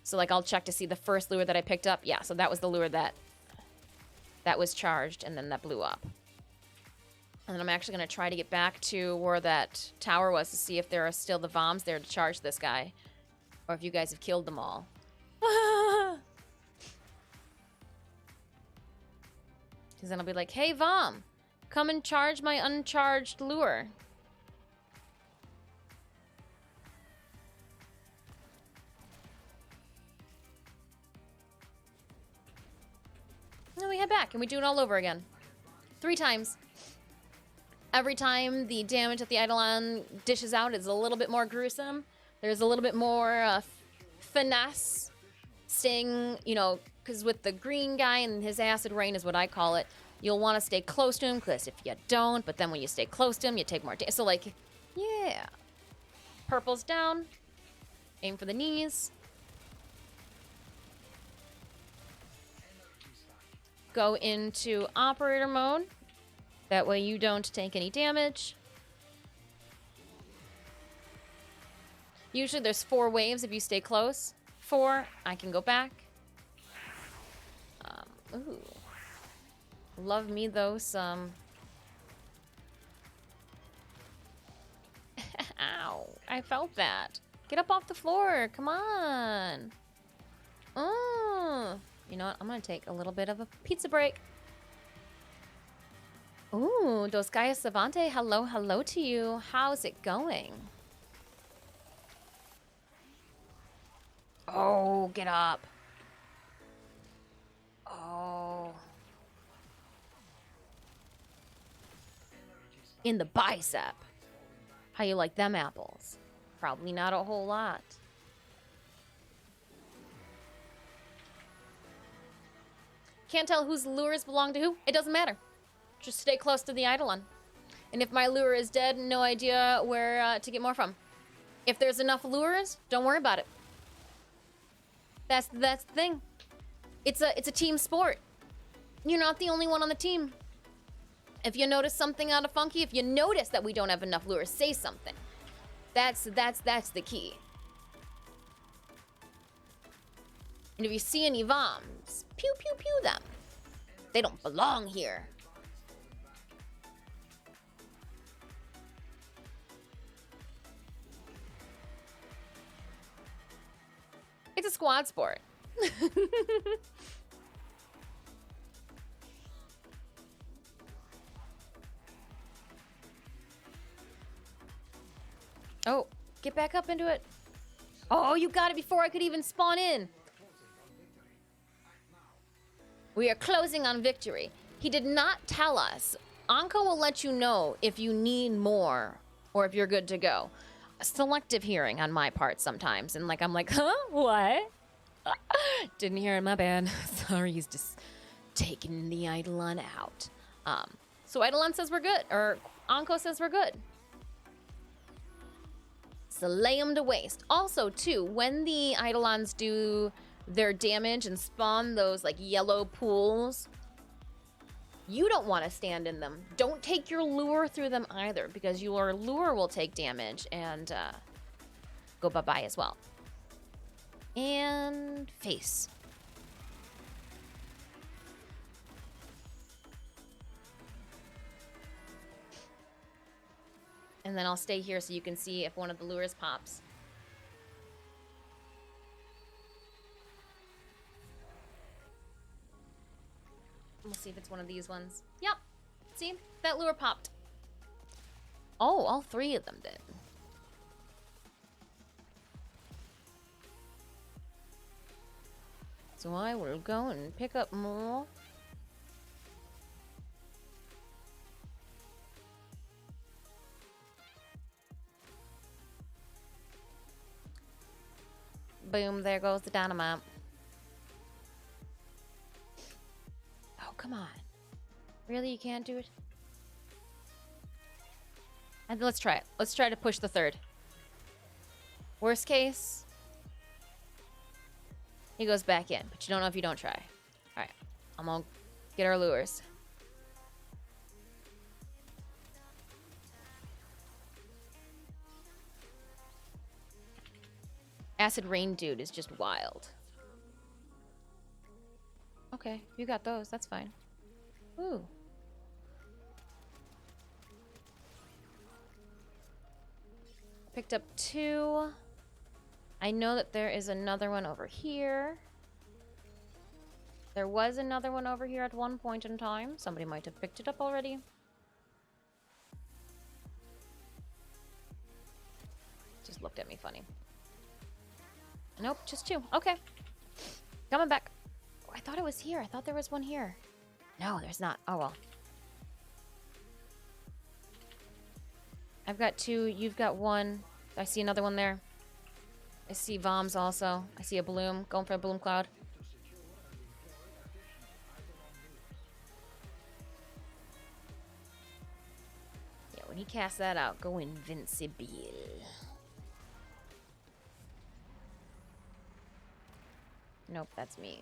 So, like, I'll check to see the first lure that I picked up. Yeah, so that was the lure that was charged, and then that blew up. And then I'm actually going to try to get back to where that tower was to see if there are still the Voms there to charge this guy. Or if you guys have killed them all. Because then I'll be like, hey, Vom, come and charge my uncharged lure. And we head back, and we do it all over again. 3 times. Every time the damage that the Eidolon dishes out is a little bit more gruesome. There's a little bit more finesse. Staying, you know, because with the green guy and his acid rain is what I call it, you'll want to stay close to him, because if you don't, but then when you stay close to him, you take more damage. So, like, yeah. Purple's down. Aim for the knees. Go into operator mode. That way you don't take any damage. Usually there's 4 waves if you stay close. 4, I can go back. Ooh. Love me though some... Ow, I felt that. Get up off the floor, come on. Oh. You know what, I'm gonna take a little bit of a pizza break. Ooh, Dos Gaias Savante, hello, hello to you. How's it going? Oh, get up. Oh. In the bicep. How you like them apples? Probably not a whole lot. Can't tell whose lures belong to who. It doesn't matter. Just stay close to the Eidolon. And if my lure is dead, no idea where to get more from. If there's enough lures, don't worry about it. That's the thing. It's a team sport. You're not the only one on the team. If you notice something out of funky, if you notice that we don't have enough lures, say something. That's the key. And if you see any VOMs, pew pew pew them. They don't belong here. It's a squad sport. Oh, get back up into it. Oh, you got it before I could even spawn in. We are closing on victory. He did not tell us. Anko will let you know if you need more or if you're good to go. Selective hearing on my part sometimes. And like, I'm like, huh? What? Didn't hear it, my bad. Sorry, he's just taking the Eidolon out. So Eidolon says we're good, or Anko says we're good. So lay them to waste. Also, too, when the Eidolons do their damage and spawn those like yellow pools, you don't want to stand in them. Don't take your lure through them either, because your lure will take damage and go bye-bye as well. And face. And then I'll stay here so you can see if one of the lures pops. We'll see if it's one of these ones. Yep. See? That lure popped. Oh, all three of them did. So I will go and pick up more. Boom, there goes the dynamite. Oh, come on. Really, you can't do it? And let's try it. Let's try to push the third. Worst case, he goes back in, but you don't know if you don't try. All right, I'm gonna get our lures. Acid Rain Dude is just wild. Okay, you got those. That's fine. Ooh. Picked up 2. I know that there is another one over here. There was another one over here at one point in time. Somebody might have picked it up already. Just looked at me funny. Nope, just 2. Okay. Coming back. Oh, I thought it was here. I thought there was one here. No, there's not. Oh, well. I've got 2. You've got 1. I see another one there. I see Voms also. I see a bloom. Going for a bloom cloud. Yeah, when he casts that out, go invincible. Nope, that's me.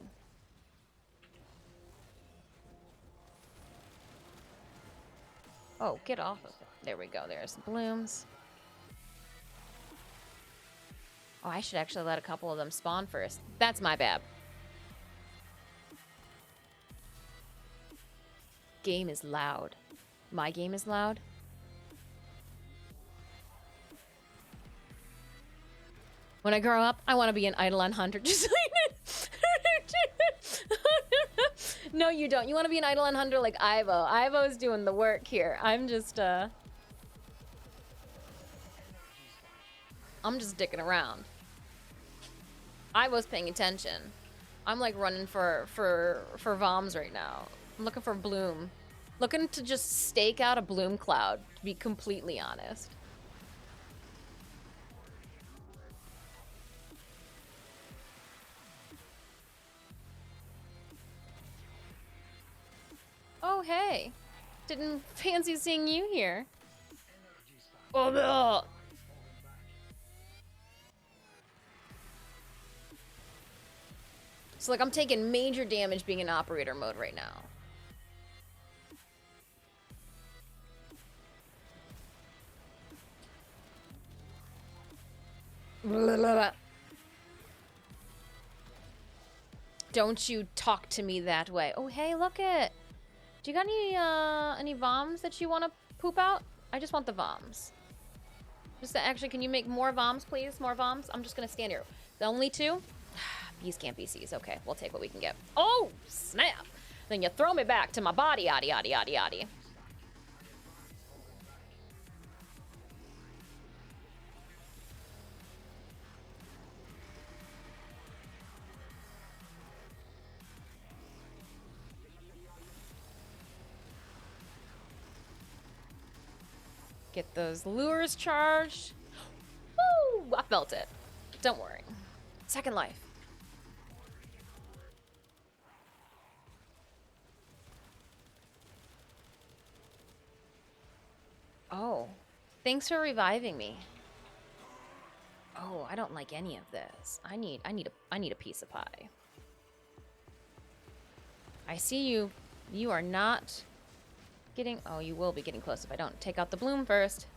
Oh, get off of it. There we go. There's the blooms. Oh, I should actually let a couple of them spawn first. That's my bad. Game is loud. My game is loud. When I grow up, I want to be an Eidolon hunter. Just No, you don't. You want to be an Eidolon hunter like Ivo. Ivo's doing the work here. I'm just dicking around. Ivo's paying attention. I'm like running for Voms right now. I'm looking for Bloom. Looking to just stake out a Bloom cloud, to be completely honest. Oh, hey. Didn't fancy seeing you here. Oh, no. So, like, I'm taking major damage being in operator mode right now. Don't you talk to me that way. Oh, hey, look it. Do you got any voms that you want to poop out? I just want the voms. Just actually, can you make more voms, please? More voms? I'm just gonna stand here. The only two? B's can't be C's. Okay, we'll take what we can get. Oh, snap! Then you throw me back to my body, yaddy, yaddy, yaddy, yaddy. Get those lures charged. Woo! I felt it. Don't worry. Second life. Oh. Thanks for reviving me. Oh, I don't like any of this. I need a piece of pie. I see you. You are not getting... Oh, you will be getting close if I don't take out the bloom first.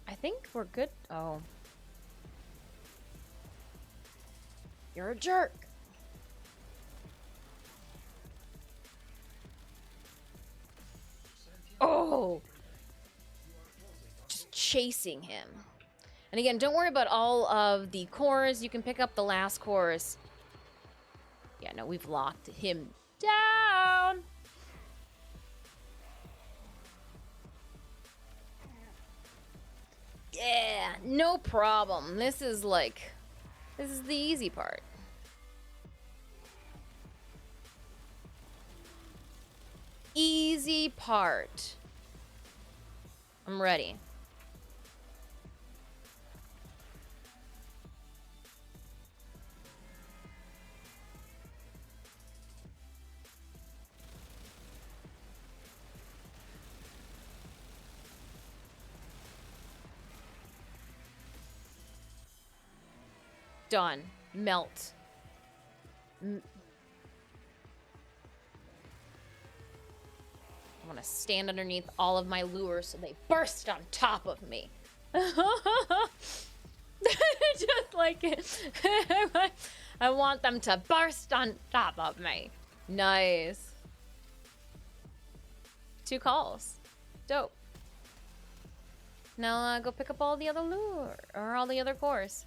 I think we're good. Oh. You're a jerk. Oh! Just chasing him. And again, don't worry about all of the cores. You can pick up the last cores. Yeah, no, we've locked him down. Yeah, no problem. This is the easy part. Easy part. I'm ready. Done. Melt. I want to stand underneath all of my lures so they burst on top of me. Just like it. I want them to burst on top of me. Nice. 2 calls. Dope. Now go pick up all the other lure or all the other cores.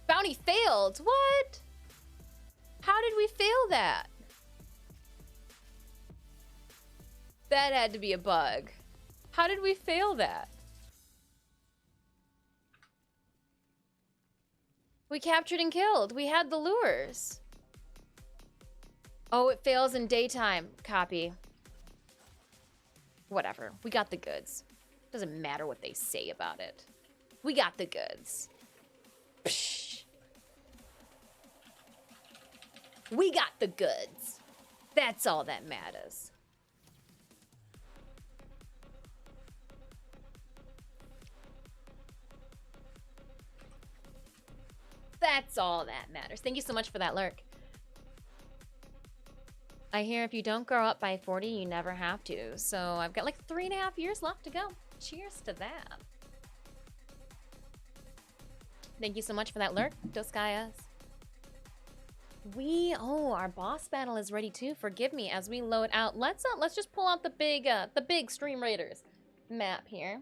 Bounty failed. What? How did we fail that? That had to be a bug. How did we fail that? We captured and killed. We had the lures. Oh, it fails in daytime. Copy. Whatever. We got the goods. Doesn't matter what they say about it. We got the goods. Psh. We got the goods. That's all that matters. That's all that matters. Thank you so much for that lurk. I hear if you don't grow up by 40, you never have to. So I've got like 3.5 years left to go. Cheers to that. Thank you so much for that lurk, Doskayas. Our boss battle is ready too. Forgive me as we load out. Let's just pull out the big Stream Raiders map here.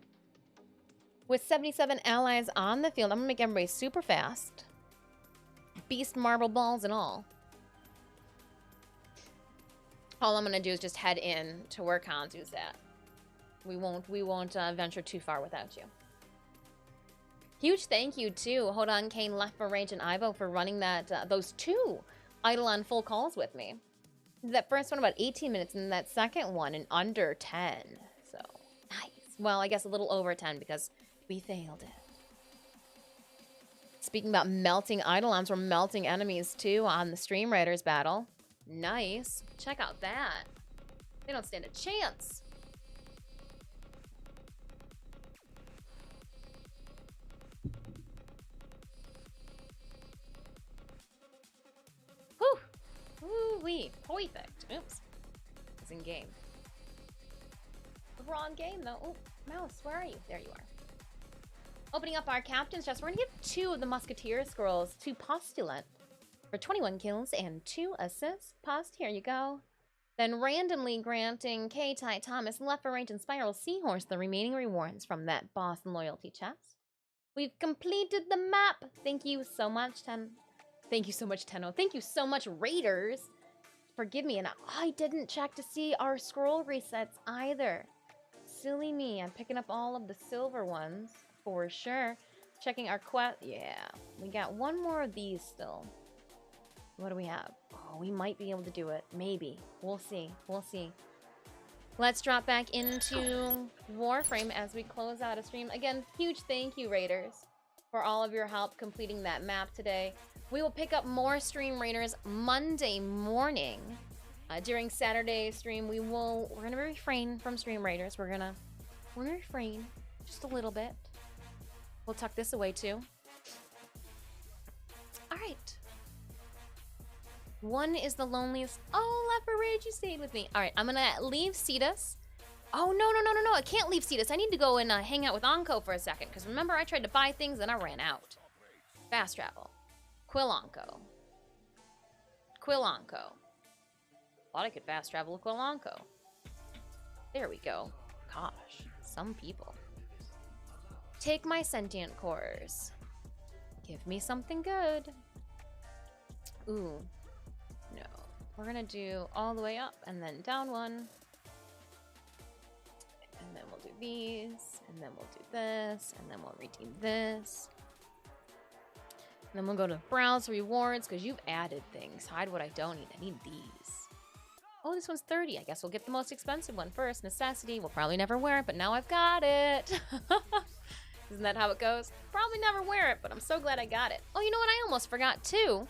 With 77 allies on the field, I'm gonna make everybody super fast. Beast marble balls and all. All I'm gonna do is just head in to where Kanzu's at. We won't venture too far without you. Huge thank you to Hold On, Kane, Left for Rage, and Ivo for running that those 2 Idle on full calls with me. That first one about 18 minutes, and that second one in under 10. So, nice. Well, I guess a little over 10 because we failed it. Speaking about melting eidolons, we're melting enemies too on the Stream Raiders battle. Nice. Check out that. They don't stand a chance. Whew. Woo-wee. Perfect. Oops. It's in game. The wrong game, though. Oh, mouse, where are you? There you are. Opening up our captain's chest. We're going to give 2 of the Musketeer scrolls to Postulant for 21 kills and 2 assists. Post, here you go. Then randomly granting K-Ty Thomas, Left for Range, and Spiral Seahorse the remaining rewards from that boss loyalty chest. We've completed the map. Thank you so much, Thank you so much, Tenno. Thank you so much, Raiders. Forgive me, and I didn't check to see our scroll resets either. Silly me. I'm picking up all of the silver ones for sure. Checking our quest. Yeah, we got 1 more of these still. What do we have? Oh, we might be able to do it. Maybe. We'll see. We'll see. Let's drop back into Warframe as we close out a stream. Again, huge thank you, Raiders, for all of your help completing that map today. We will pick up more Stream Raiders Monday morning. During Saturday's stream, we're gonna refrain from Stream Raiders. We're gonna refrain just a little bit. We'll tuck this away too. All right. 1 is the loneliest. Oh, Left for Rage, you stayed with me. All right, I'm gonna leave Cetus. Oh, no. I can't leave Cetus. I need to go and hang out with Onko for a second. Because remember, I tried to buy things and I ran out. Fast travel. Quilonko. Thought I could fast travel to Quilonko. There we go. Gosh, some people. Take my sentient cores. Give me something good. Ooh. No. We're gonna do all the way up and then down 1. And then we'll do these. And then we'll do this. And then we'll redeem this. And then we'll go to browse rewards because you've added things. Hide what I don't need. I need these. Oh, this one's 30. I guess we'll get the most expensive one first. Necessity. We'll probably never wear it, but now I've got it. Isn't that how it goes? Probably never wear it, but I'm so glad I got it. Oh, you know what? I almost forgot too.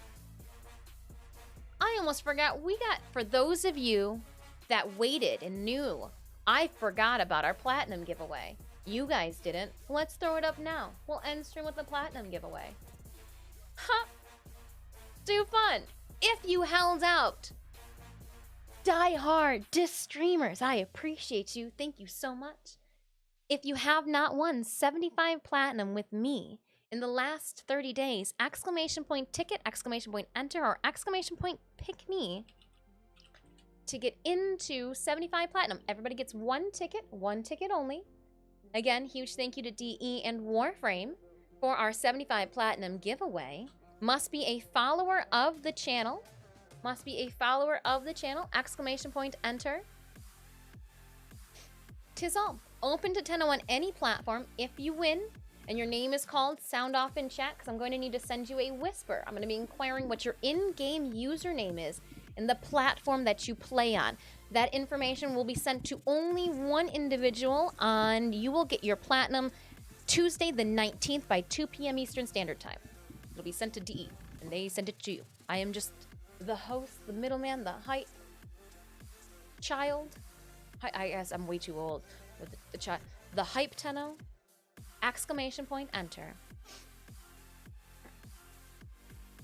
We got, for those of you that waited and knew, I forgot about our platinum giveaway. You guys didn't. Let's throw it up now. We'll end stream with the platinum giveaway. Ha! Too fun. If you held out. Die hard, streamers. I appreciate you. Thank you so much. If you have not won 75 platinum with me in the last 30 days, exclamation point ticket, exclamation point enter, or exclamation point pick me to get into 75 platinum. Everybody gets 1 ticket only. Again, huge thank you to DE and Warframe for our 75 platinum giveaway. Must be a follower of the channel. Exclamation point enter. 'Tis all. Open to Tenno on any platform. If you win and your name is called, sound off in chat because I'm going to need to send you a whisper. I'm going to be inquiring what your in-game username is and the platform that you play on. That information will be sent to only 1 individual, and you will get your platinum Tuesday the 19th by 2 p.m. Eastern Standard Time. It'll be sent to DE, and they send it to you. I am just the host, the middleman, the hype child. I guess I'm way too old with the child. The hype Tenno. Exclamation point enter.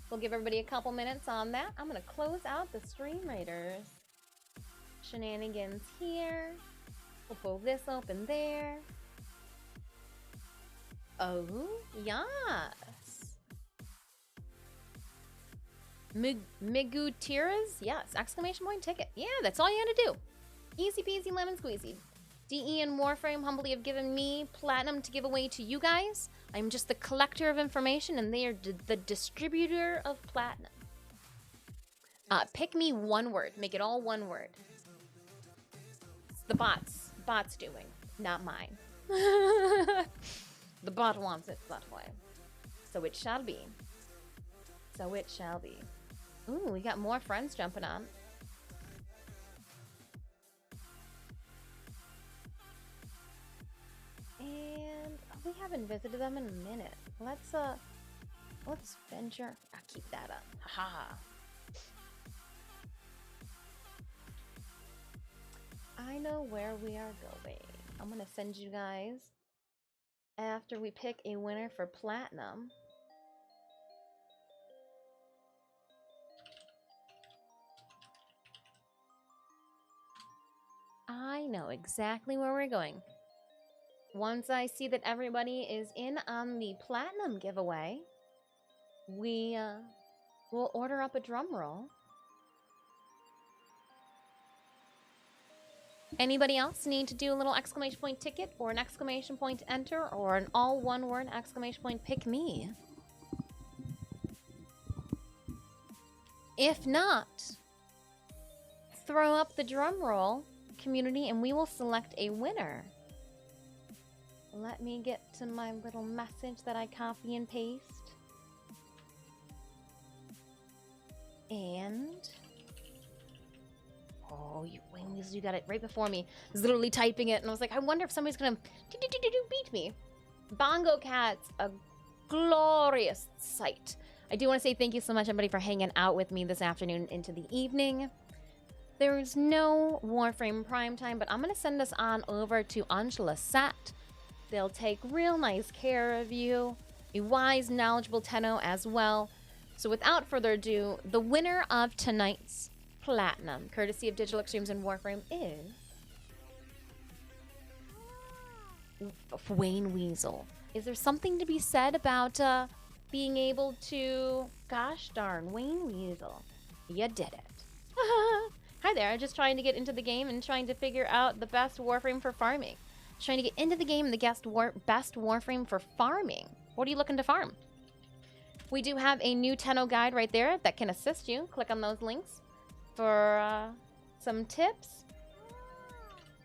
We'll give everybody a couple minutes on that. I'm gonna close out the Stream Raiders. Shenanigans here. We'll pull this open there. Oh, yes. Migutiras? Yes. Exclamation point ticket. Yeah, that's all you had to do. Easy peasy lemon squeezy. DE and Warframe humbly have given me platinum to give away to you guys. I'm just the collector of information, and they are the distributor of platinum. Pick me 1 word. Make it all 1 word. It's the bot's doing, not mine. The bot wants it that way. So it shall be. Ooh, we got more friends jumping on. And we haven't visited them in a minute. Let's venture. I'll keep that up. Haha. I know where we are going. I'm gonna send you guys after we pick a winner for platinum. I know exactly where we're going. Once I see that everybody is in on the platinum giveaway, we will order up a drum roll. Anybody else need to do a little exclamation point ticket or an exclamation point enter or an all one word exclamation point pick me? If not, throw up the drum roll, community, and we will select a winner. Let me get to my little message that I copy and paste. And oh, you wings, you got it right before me. I was literally typing it and I was like, I wonder if somebody's gonna beat me. Bongo Cat's a glorious sight. I do want to say thank you so much, everybody, for hanging out with me this afternoon into the evening. There's no Warframe prime time, but I'm gonna send us on over to Angela Sat. They'll take real nice care of you. A wise, knowledgeable Tenno as well. So without further ado, the winner of tonight's platinum, courtesy of Digital Extremes and Warframe, is Wayne Weasel. Is there something to be said about being able to... Gosh darn, Wayne Weasel. You did it. Hi there, just trying to get into the game and trying to figure out the best Warframe for farming. Trying to get into the game and the best Warframe for farming. What are you looking to farm? We do have a new Tenno guide right there that can assist you. Click on those links for some tips.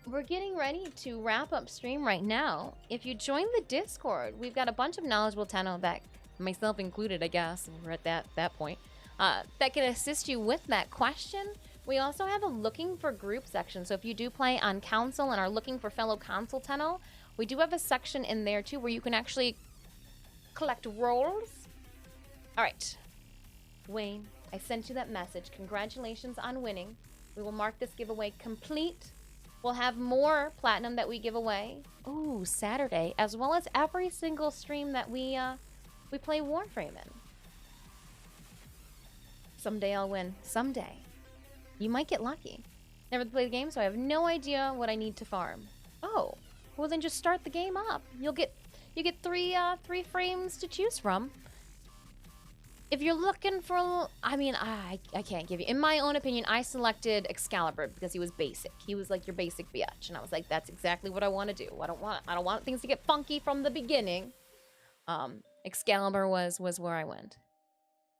We're getting ready to wrap up stream right now. If you join the Discord, we've got a bunch of knowledgeable Tenno that, myself included, I guess, we're at that point, that can assist you with that question. We also have a looking for group section. So if you do play on console and are looking for fellow console Tenno, we do have a section in there too where you can actually collect roles. All right, Wayne, I sent you that message. Congratulations on winning. We will mark this giveaway complete. We'll have more platinum that we give away. Ooh, Saturday, as well as every single stream that we play Warframe in. Someday I'll win. Someday. You might get lucky. Never played the game, so I have no idea what I need to farm. Oh, well then just start the game up. You get three frames to choose from. If you're looking for, I mean, I can't give you. In my own opinion, I selected Excalibur because he was basic. He was like your basic bitch, and I was like, that's exactly what I want to do. I don't want things to get funky from the beginning. Excalibur was where I went.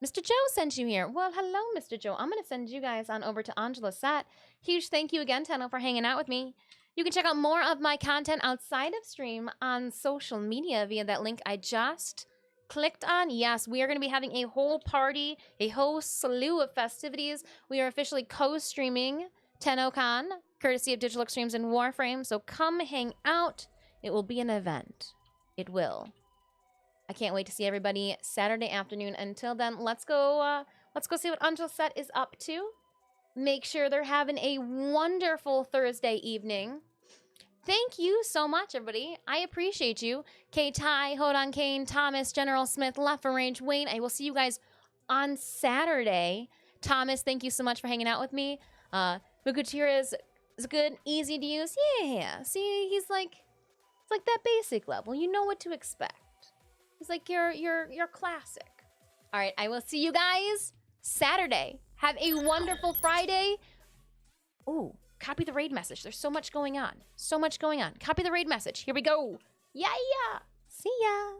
Mr. Joe sent you here. Well, hello, Mr. Joe. I'm going to send you guys on over to Angela Sat. Huge thank you again, Tenno, for hanging out with me. You can check out more of my content outside of stream on social media via that link I just clicked on. Yes, we are going to be having a whole party, a whole slew of festivities. We are officially co-streaming TennoCon, courtesy of Digital Extremes and Warframe. So come hang out. It will be an event. It will. I can't wait to see everybody Saturday afternoon. Until then, let's go see what Angela Set is up to. Make sure they're having a wonderful Thursday evening. Thank you so much, everybody. I appreciate you. K-Ty, Hodon Kane, Thomas, General Smith, Left for Range, Wayne. I will see you guys on Saturday. Thomas, thank you so much for hanging out with me. Mugutira is good, easy to use. Yeah, see, it's like that basic level. You know what to expect. He's like your classic. All right, I will see you guys Saturday. Have a wonderful Friday. Ooh, copy the raid message. There's so much going on. So much going on. Copy the raid message. Here we go. Yeah. See ya.